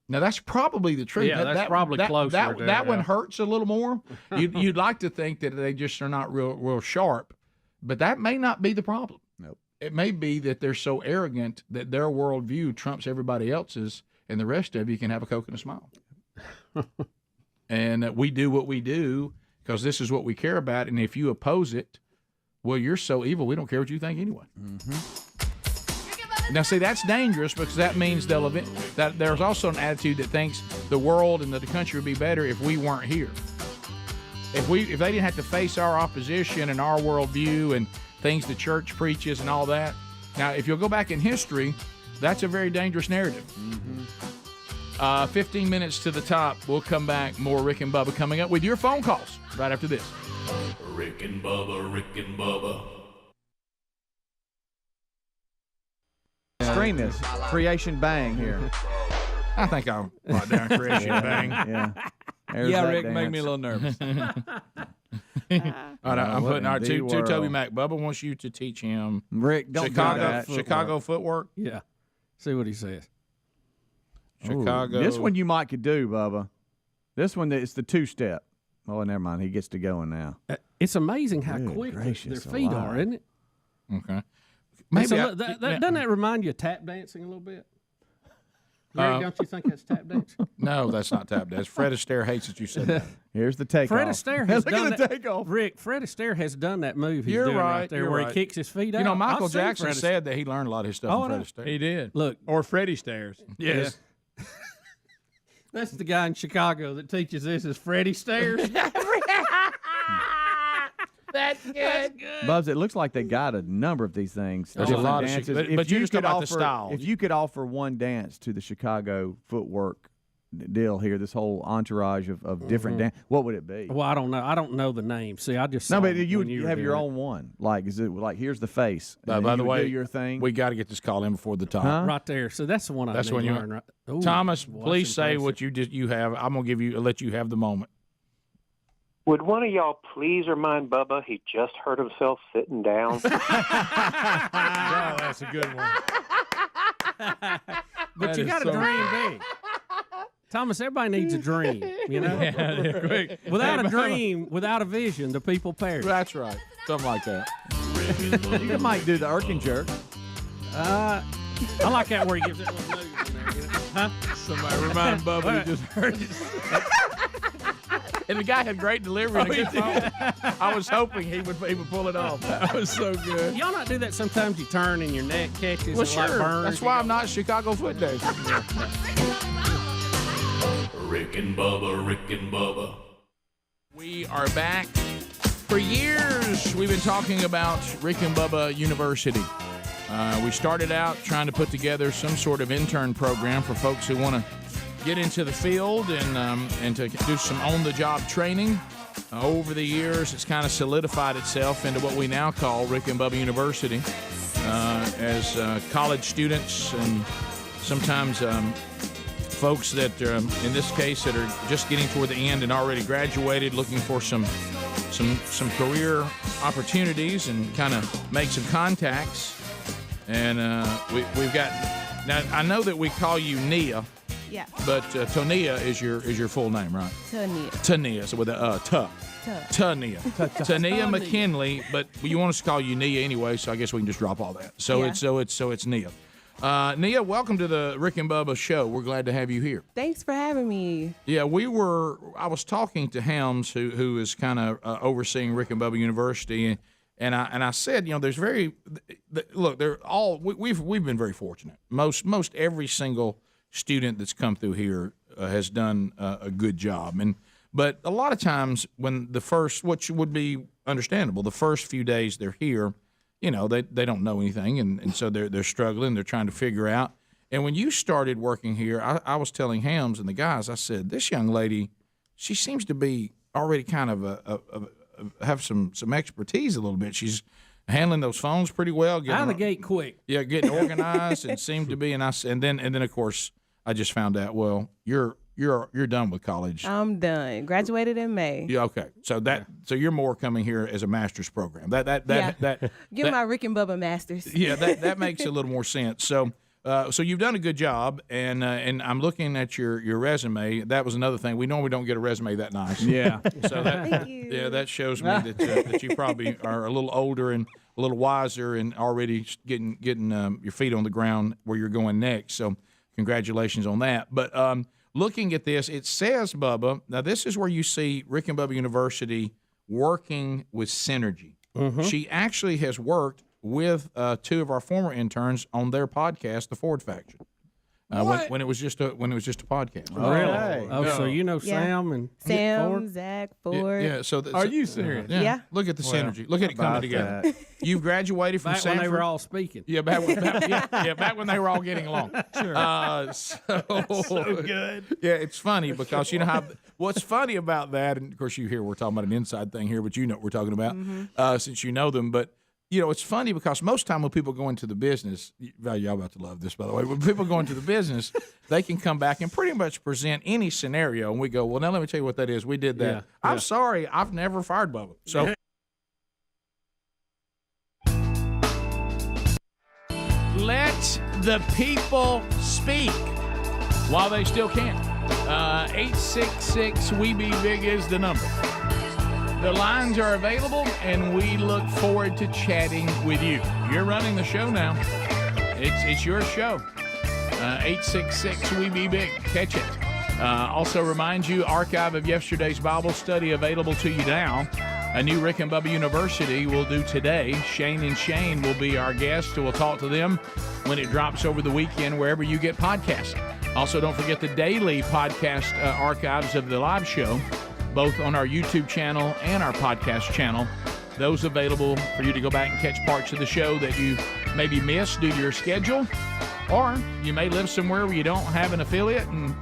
Now, that's probably the truth. Yeah, that's probably closer. That one hurts a little more. You'd like to think that they just are not real sharp, but that may not be the problem. Nope. It may be that they're so arrogant that their worldview trumps everybody else's, and the rest of you can have a Coke and a smile. And we do what we do because this is what we care about, and if you oppose it, well, you're so evil, we don't care what you think anyway. Now, see, that's dangerous because that means that there's also an attitude that thinks the world and the country would be better if we weren't here. If they didn't have to face our opposition and our worldview and things the church preaches and all that. Now, if you'll go back in history, that's a very dangerous narrative. 15 minutes to the top. We'll come back. More Rick and Bubba coming up with your phone calls right after this. Rick and Bubba, Rick and Bubba. Screen this. Creation Bang here. I think I'll write down Creation Bang. Yeah. Yeah, Rick, make me a little nervous. All right, I'm putting our to Toby Mac. Bubba wants you to teach him Rick, don't Chicago footwork. Yeah. See what he says. Chicago. Ooh, this one you might could do, Bubba. This one, it's the two-step. Oh, never mind. He gets to going now. It's amazing how Good quick gracious their feet alive. are, isn't it? Okay. Maybe doesn't that remind you of tap dancing a little bit? Greg, don't you think that's tap dancing? No, that's not tap dance. Fred Astaire hates that you said that. Here's the takeoff. Fred Astaire has Look done at the that. takeoff. Rick, Fred Astaire has done that move he's You're doing right. there You're where right. he kicks his feet out. You know, Michael I've seen Jackson Fred said that he learned a lot of his stuff Oh, from I Fred know. Astaire. He did. Look. Or Freddie Stairs. Yes. That's the guy in Chicago that teaches this is Freddie Stairs. That's good. Bubs, it looks like they got a number of these things. There's a different lot of dances. but If you just talk could about the offer- style. If you could offer one dance to the Chicago footwork deal here, this whole entourage of different dance, what would it be? Well, I don't know. I don't know the name. See, I just No, saw but them you when would were have your doing own one. Like, is it like here's the face? and By then the you would way, do your thing. we got to get this call in before the time. Huh? right there. So that's the one I That's need when to you learn. Right? Ooh, Thomas, well, please that's say impressive. what you have. I'm gonna let you have the moment. Would one of y'all please remind Bubba he just hurt himself sitting down? Oh, that's a good one. But That you is got to so dream big. Thomas, everybody needs a dream, you know? Yeah, quick. Without Hey, a Bubba. dream, without a vision, the people perish. That's right. Something like that. You might do the Erkin jerk. I like that where he gives that little move in there, you know? Huh? Somebody remind Bubba he just heard it. And the guy had great delivery and a Oh, he good phone. I was hoping he would pull it off. That was so good. Y'all not do that sometimes? You turn and your neck catches Well, and like sure. burns. That's why I'm not Chicago Foot Day. Rick and Bubba, Rick and Bubba. We are back. For years, we've been talking about Rick and Bubba University. We started out trying to put together some sort of intern program for folks who want to get into the field and to do some on-the-job training. Over the years, it's kind of solidified itself into what we now call Rick and Bubba University. As college students and sometimes folks that, in this case, that are just getting toward the end and already graduated, looking for some career opportunities and kind of make some contacts. And we've got now. I know that we call you Nia. Yeah. But Tonia is your full name, right? Tania, so with a Tania. Tania McKinley, but you want us to call you Nia anyway, so I guess we can just drop all that. So Yeah. it's Nia. Nia, welcome to the Rick and Bubba show. We're glad to have you here. Thanks for having me. Yeah, I was talking to Helms, who is kind of overseeing Rick and Bubba University, and I said, there's look, they're all we've been very fortunate. Most every single student that's come through here has done a good job, but a lot of times when which would be understandable, the first few days they're here, they don't know anything, and so they're struggling, they're trying to figure out. And when you started working here, I was telling Helms and the guys, I said, this young lady, she seems to be already kind of have some expertise a little bit. She's handling those phones pretty well. Out of the gate quick. Yeah, getting organized and seemed to be. And then of course I just found out. Well, you're done with college. I'm done. Graduated in May. Yeah. Okay. So you're more coming here as a master's program. Get my Rick and Bubba masters. Yeah. That makes a little more sense. So you've done a good job, and I'm looking at your resume. That was another thing. We normally don't get a resume that nice. Yeah. So that shows me that you probably are a little older and a little wiser and already getting your feet on the ground where you're going next. So congratulations on that. But looking at this, it says, Bubba, now this is where you see Rick and Bubba University working with Synergy. Mm-hmm. She actually has worked with two of our former interns on their podcast, The Ford Faction. When it was just a podcast. Oh, really? Oh, so you know Sam and Ford? Zach, Ford. Yeah. So Are you serious? Yeah. Look at the synergy. Look at it coming together. You've graduated from Back Sanford. when they were all speaking. Yeah, back when they were all getting along. Sure. So good. Yeah, it's funny because what's funny about that, and of course we're talking about an inside thing here, but you know what we're talking about since you know them, but. It's funny because most time when people go into the business, y'all about to love this, by the way. When people go into the business, they can come back and pretty much present any scenario, and we go, well, now let me tell you what that is. We did that. Yeah, I'm sorry, I've never fired Bubba. So let the people speak while they still can. 866-WE-BE-BIG is the number. The lines are available, and we look forward to chatting with you. You're running the show now. It's your show. 866-WE-BE-BIG. Catch it. Also remind you, archive of yesterday's Bible study available to you now. A new Rick and Bubba University will do today. Shane and Shane will be our guests. We'll talk to them when it drops over the weekend, wherever you get podcasts. Also, don't forget the daily podcast archives of the live show, both on our YouTube channel and our podcast channel. Those available for you to go back and catch parts of the show that you maybe missed due to your schedule, or you may live somewhere where you don't have an affiliate and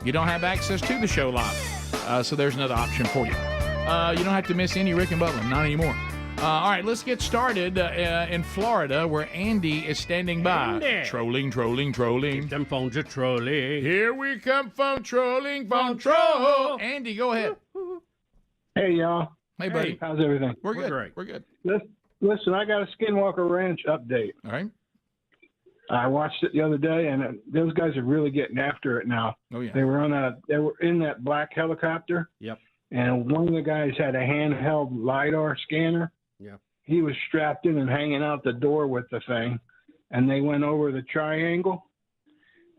you don't have access to the show live. So there's another option for you. You don't have to miss any Rick and Bubba, not anymore. All right, let's get started in Florida, where Andy is standing by. Andy. Trolling. Keep them phones a trolling. Here we come, phone trolling, phone troll. Andy, go ahead. Hey, y'all. Hey, buddy. How's everything? We're good. great. We're good. Listen, I got a Skinwalker Ranch update. All right. I watched it the other day, and those guys are really getting after it now. Oh, yeah. They were in that black helicopter. Yep. And one of the guys had a handheld LiDAR scanner. Yep. He was strapped in and hanging out the door with the thing. And they went over the triangle.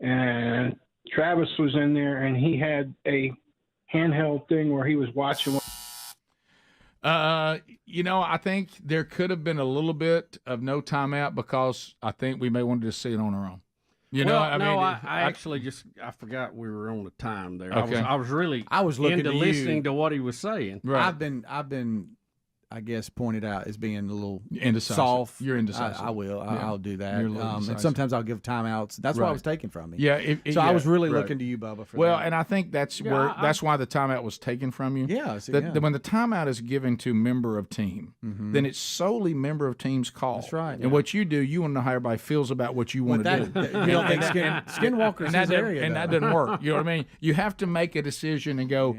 And Travis was in there, and he had a handheld thing where he was watching. I think there could have been a little bit of no timeout because I think we may want to just see it on our own. I forgot we were on the time there. Okay. I was looking into to listening to what he was saying. Right. I've been, I guess, pointed out as being a little indecisive. soft. You're indecisive. I will. Yeah. I'll do that. You're a little And indecisive. sometimes I'll give timeouts. That's what I was taken from me. Yeah. I was really right. looking to you, Bubba, for Well, that. and I think that's that's why the timeout was taken from you. Yeah. When the timeout is given to member of team, then it's solely member of team's call. That's right. And what you do, you want to know how everybody feels about what you want to do. You don't think Skinwalker's his area, and that though. doesn't work. You know what I mean? You have to make a decision and go,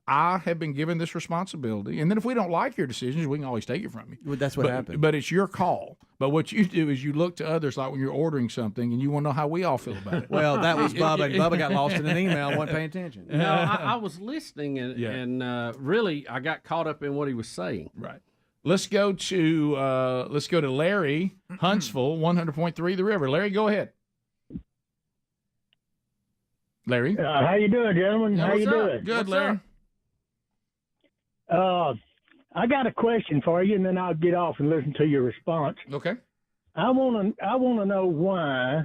I have been given this responsibility. And then if we don't like your decisions, we can always take it from you. Well, that's what happened. But it's your call. But what you do is you look to others, like when you're ordering something, and you want to know how we all feel about it. Well, that was Bubba. And Bubba got lost in an email and wasn't paying attention. No, I was listening, and really I got caught up in what he was saying. Right. Let's go to Larry, Huntsville, 100.3 The River. Larry, go ahead. Larry. How you doing, gentlemen? How you doing? Good, Larry. I got a question for you, and then I'll get off and listen to your response. Okay. I want to know why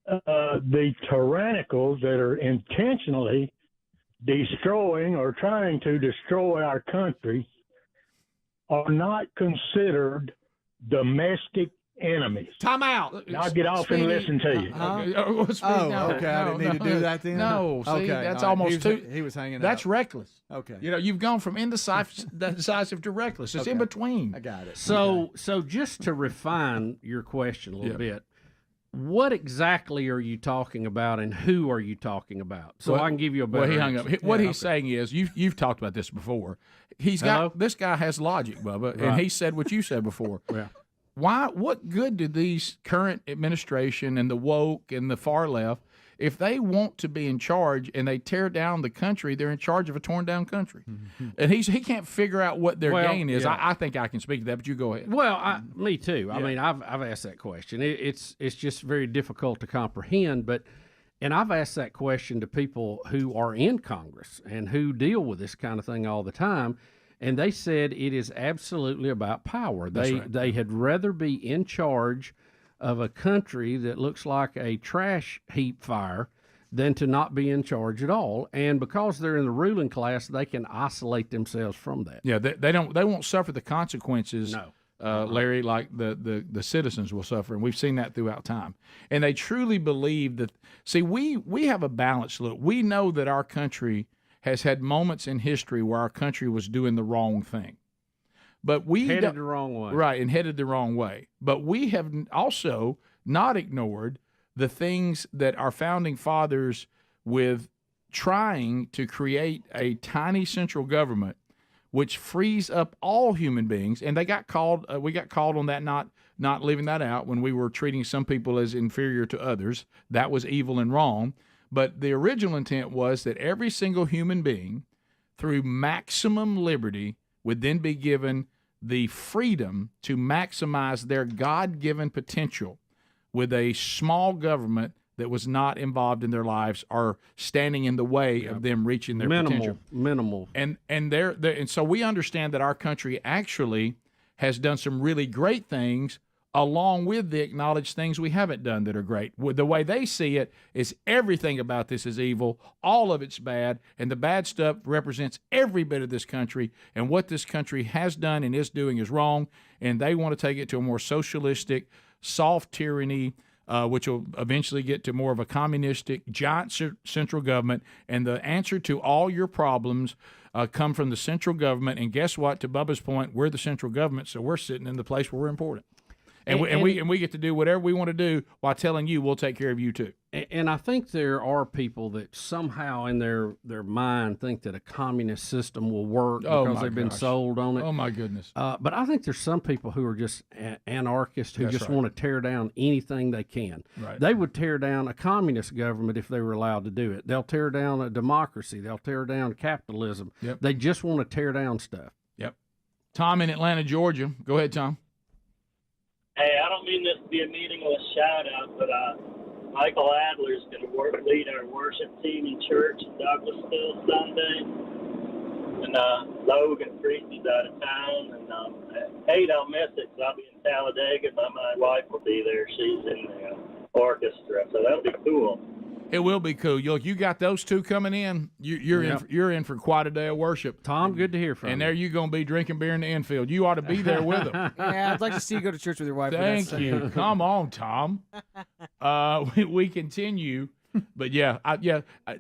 the tyrannicals that are intentionally destroying or trying to destroy our country are not considered domestic enemies. Time out. Now I'll get off and listen to you. Okay. I didn't need to do that then. No. See, okay. that's all right. almost too. He was hanging out. That's reckless. Okay. You've gone from indecisive to reckless. It's in between. I got it. So just to refine your question a little bit, what exactly are you talking about, and who are you talking about? So I can give you a better. Well, he hung up. answer. What he's saying is, you've talked about this before. This guy has logic, Bubba, and he said what you said before. Yeah. What good do these current administration and the woke and the far left, if they want to be in charge and they tear down the country, they're in charge of a torn down country. And he can't figure out what their gain is. Yeah. I think I can speak to that, but you go ahead. Well, me too. I mean, I've asked that question. It's just very difficult to comprehend, and I've asked that question to people who are in Congress and who deal with this kind of thing all the time. And they said it is absolutely about power. They had rather be in charge of a country that looks like a trash heap fire than to not be in charge at all. And because they're in the ruling class, they can isolate themselves from that. Yeah, they won't suffer the consequences. No. Larry, like the citizens will suffer, and we've seen that throughout time. And they truly believe that. See, we have a balanced look. We know that our country has had moments in history where our country was doing the wrong thing. But we headed the wrong way. Right, and headed the wrong way. But we have also not ignored the things that our founding fathers, with trying to create a tiny central government which frees up all human beings, and they got called. We got called on that, not leaving that out when we were treating some people as inferior to others. That was evil and wrong. But the original intent was that every single human being, through maximum liberty, would then be given the freedom to maximize their God-given potential with a small government that was not involved in their lives or standing in the way of them reaching their potential. Minimal. And so we understand that our country actually has done some really great things along with the acknowledged things we haven't done that are great. The way they see it is everything about this is evil, all of it's bad, and the bad stuff represents every bit of this country, and what this country has done and is doing is wrong, and they want to take it to a more socialistic, soft tyranny, which will eventually get to more of a communistic, giant central government, and the answer to all your problems come from the central government, and guess what? To Bubba's point, we're the central government, so we're sitting in the place where we're important. And we get to do whatever we want to do while telling you we'll take care of you too. And I think there are people that somehow in their mind think that a communist system will work because they've been sold on it. Oh, my goodness. But I think there's some people who are just anarchists who just want to tear down anything they can. Right. They would tear down a communist government if they were allowed to do it. They'll tear down a democracy. They'll tear down capitalism. Yep. They just want to tear down stuff. Yep. Tom in Atlanta, Georgia. Go ahead, Tom. Hey, I don't mean this to be a meaningless shout-out, but Michael Adler's going to lead our worship team in church in Douglasville Sunday. And Logan Priestley's out of town. And I hate I'll miss it because I'll be in Talladega, but my wife will be there. She's in the orchestra, so that'll be cool. It will be cool. You got those two coming in. You're in for quite a day of worship. Tom, good to hear from you. And there you're going to be drinking beer in the infield. You ought to be there with them. Yeah, I'd like to see you go to church with your wife. Thank you. Come on, Tom. We continue. But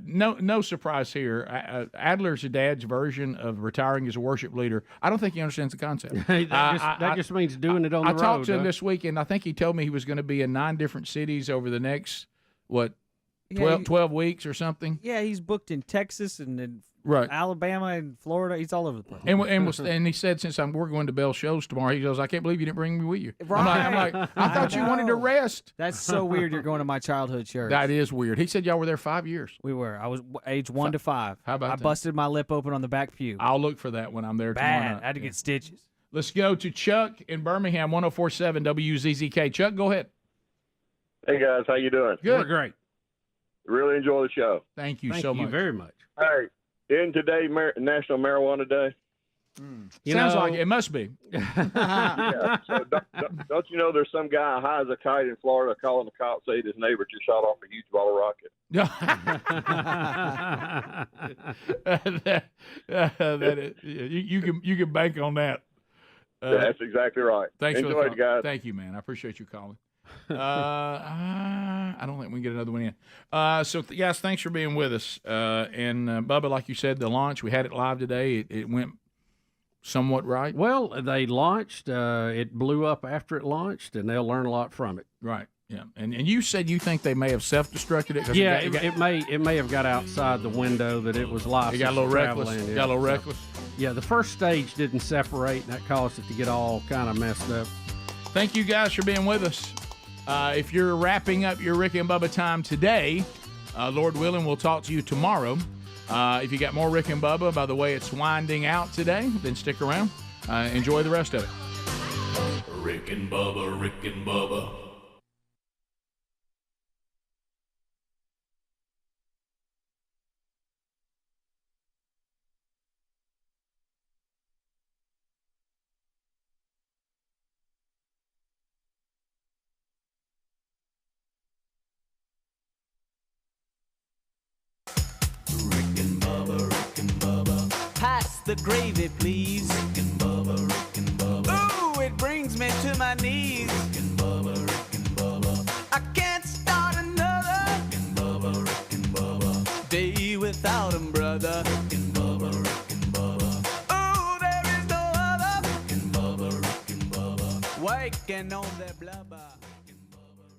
no surprise here. Adler's dad's version of retiring as a worship leader, I don't think he understands the concept. That just means doing it on the road. I talked to him this week, and I think he told me he was going to be in 9 different cities over the next, 12 weeks or something. Yeah, he's booked in Texas and in Right. Alabama and Florida. He's all over the place. And he said, since we're going to Bell shows tomorrow, he goes, I can't believe you didn't bring me with you. Right. I'm like, I thought you wanted to rest. That's so weird. You're going to my childhood church. That is weird. He said y'all were there 5 years. We were. I was age 1 to 5. How about I that? busted my lip open on the back pew. I'll look for that when I'm there tomorrow Bad. night. I had to get stitches. Let's go to Chuck in Birmingham, 104.7 WZZK. Chuck, go ahead. Hey, guys. How you doing? Good. We're great. Really enjoy the show. Thank you Thank so you much. very much. Hey, isn't today National Marijuana Day? Sounds like it must be. Yeah. So don't you know there's some guy high as a kite in Florida calling the cops saying his neighbor just shot off a huge bottle rocket? You can bank on that. That's exactly right. Thanks Enjoy for the it, guys. Thank you, man. I appreciate you calling. I don't think we can get another one in. So, guys, thanks for being with us. And Bubba, like you said, the launch, we had it live today. It went somewhat right. Well, they launched. It blew up after it launched, and they'll learn a lot from it. Right. Yeah. And you said you think they may have self-destructed it? Yeah, it may have got outside the window that it was licensed. It got a little to reckless. travel in, yeah. Got a little reckless. Yeah, the first stage didn't separate, and that caused it to get all kind of messed up. Thank you guys for being with us. If you're wrapping up your Rick and Bubba time today, Lord willing, we'll talk to you tomorrow. If you got more Rick and Bubba, by the way, it's winding out today, then stick around. Enjoy the rest of it. Rick and Bubba, Rick and Bubba. Pass the gravy, please. Rick and Bubba, Rick and Bubba. Ooh, it brings me to my knees. Rick and Bubba, Rick and Bubba. I can't start another. Rick and Bubba, Rick and Bubba. Day without 'em, brother. Rick and Bubba, Rick and Bubba. Ooh, there is no other. Rick and Bubba, Rick and Bubba. Waking on their blubber.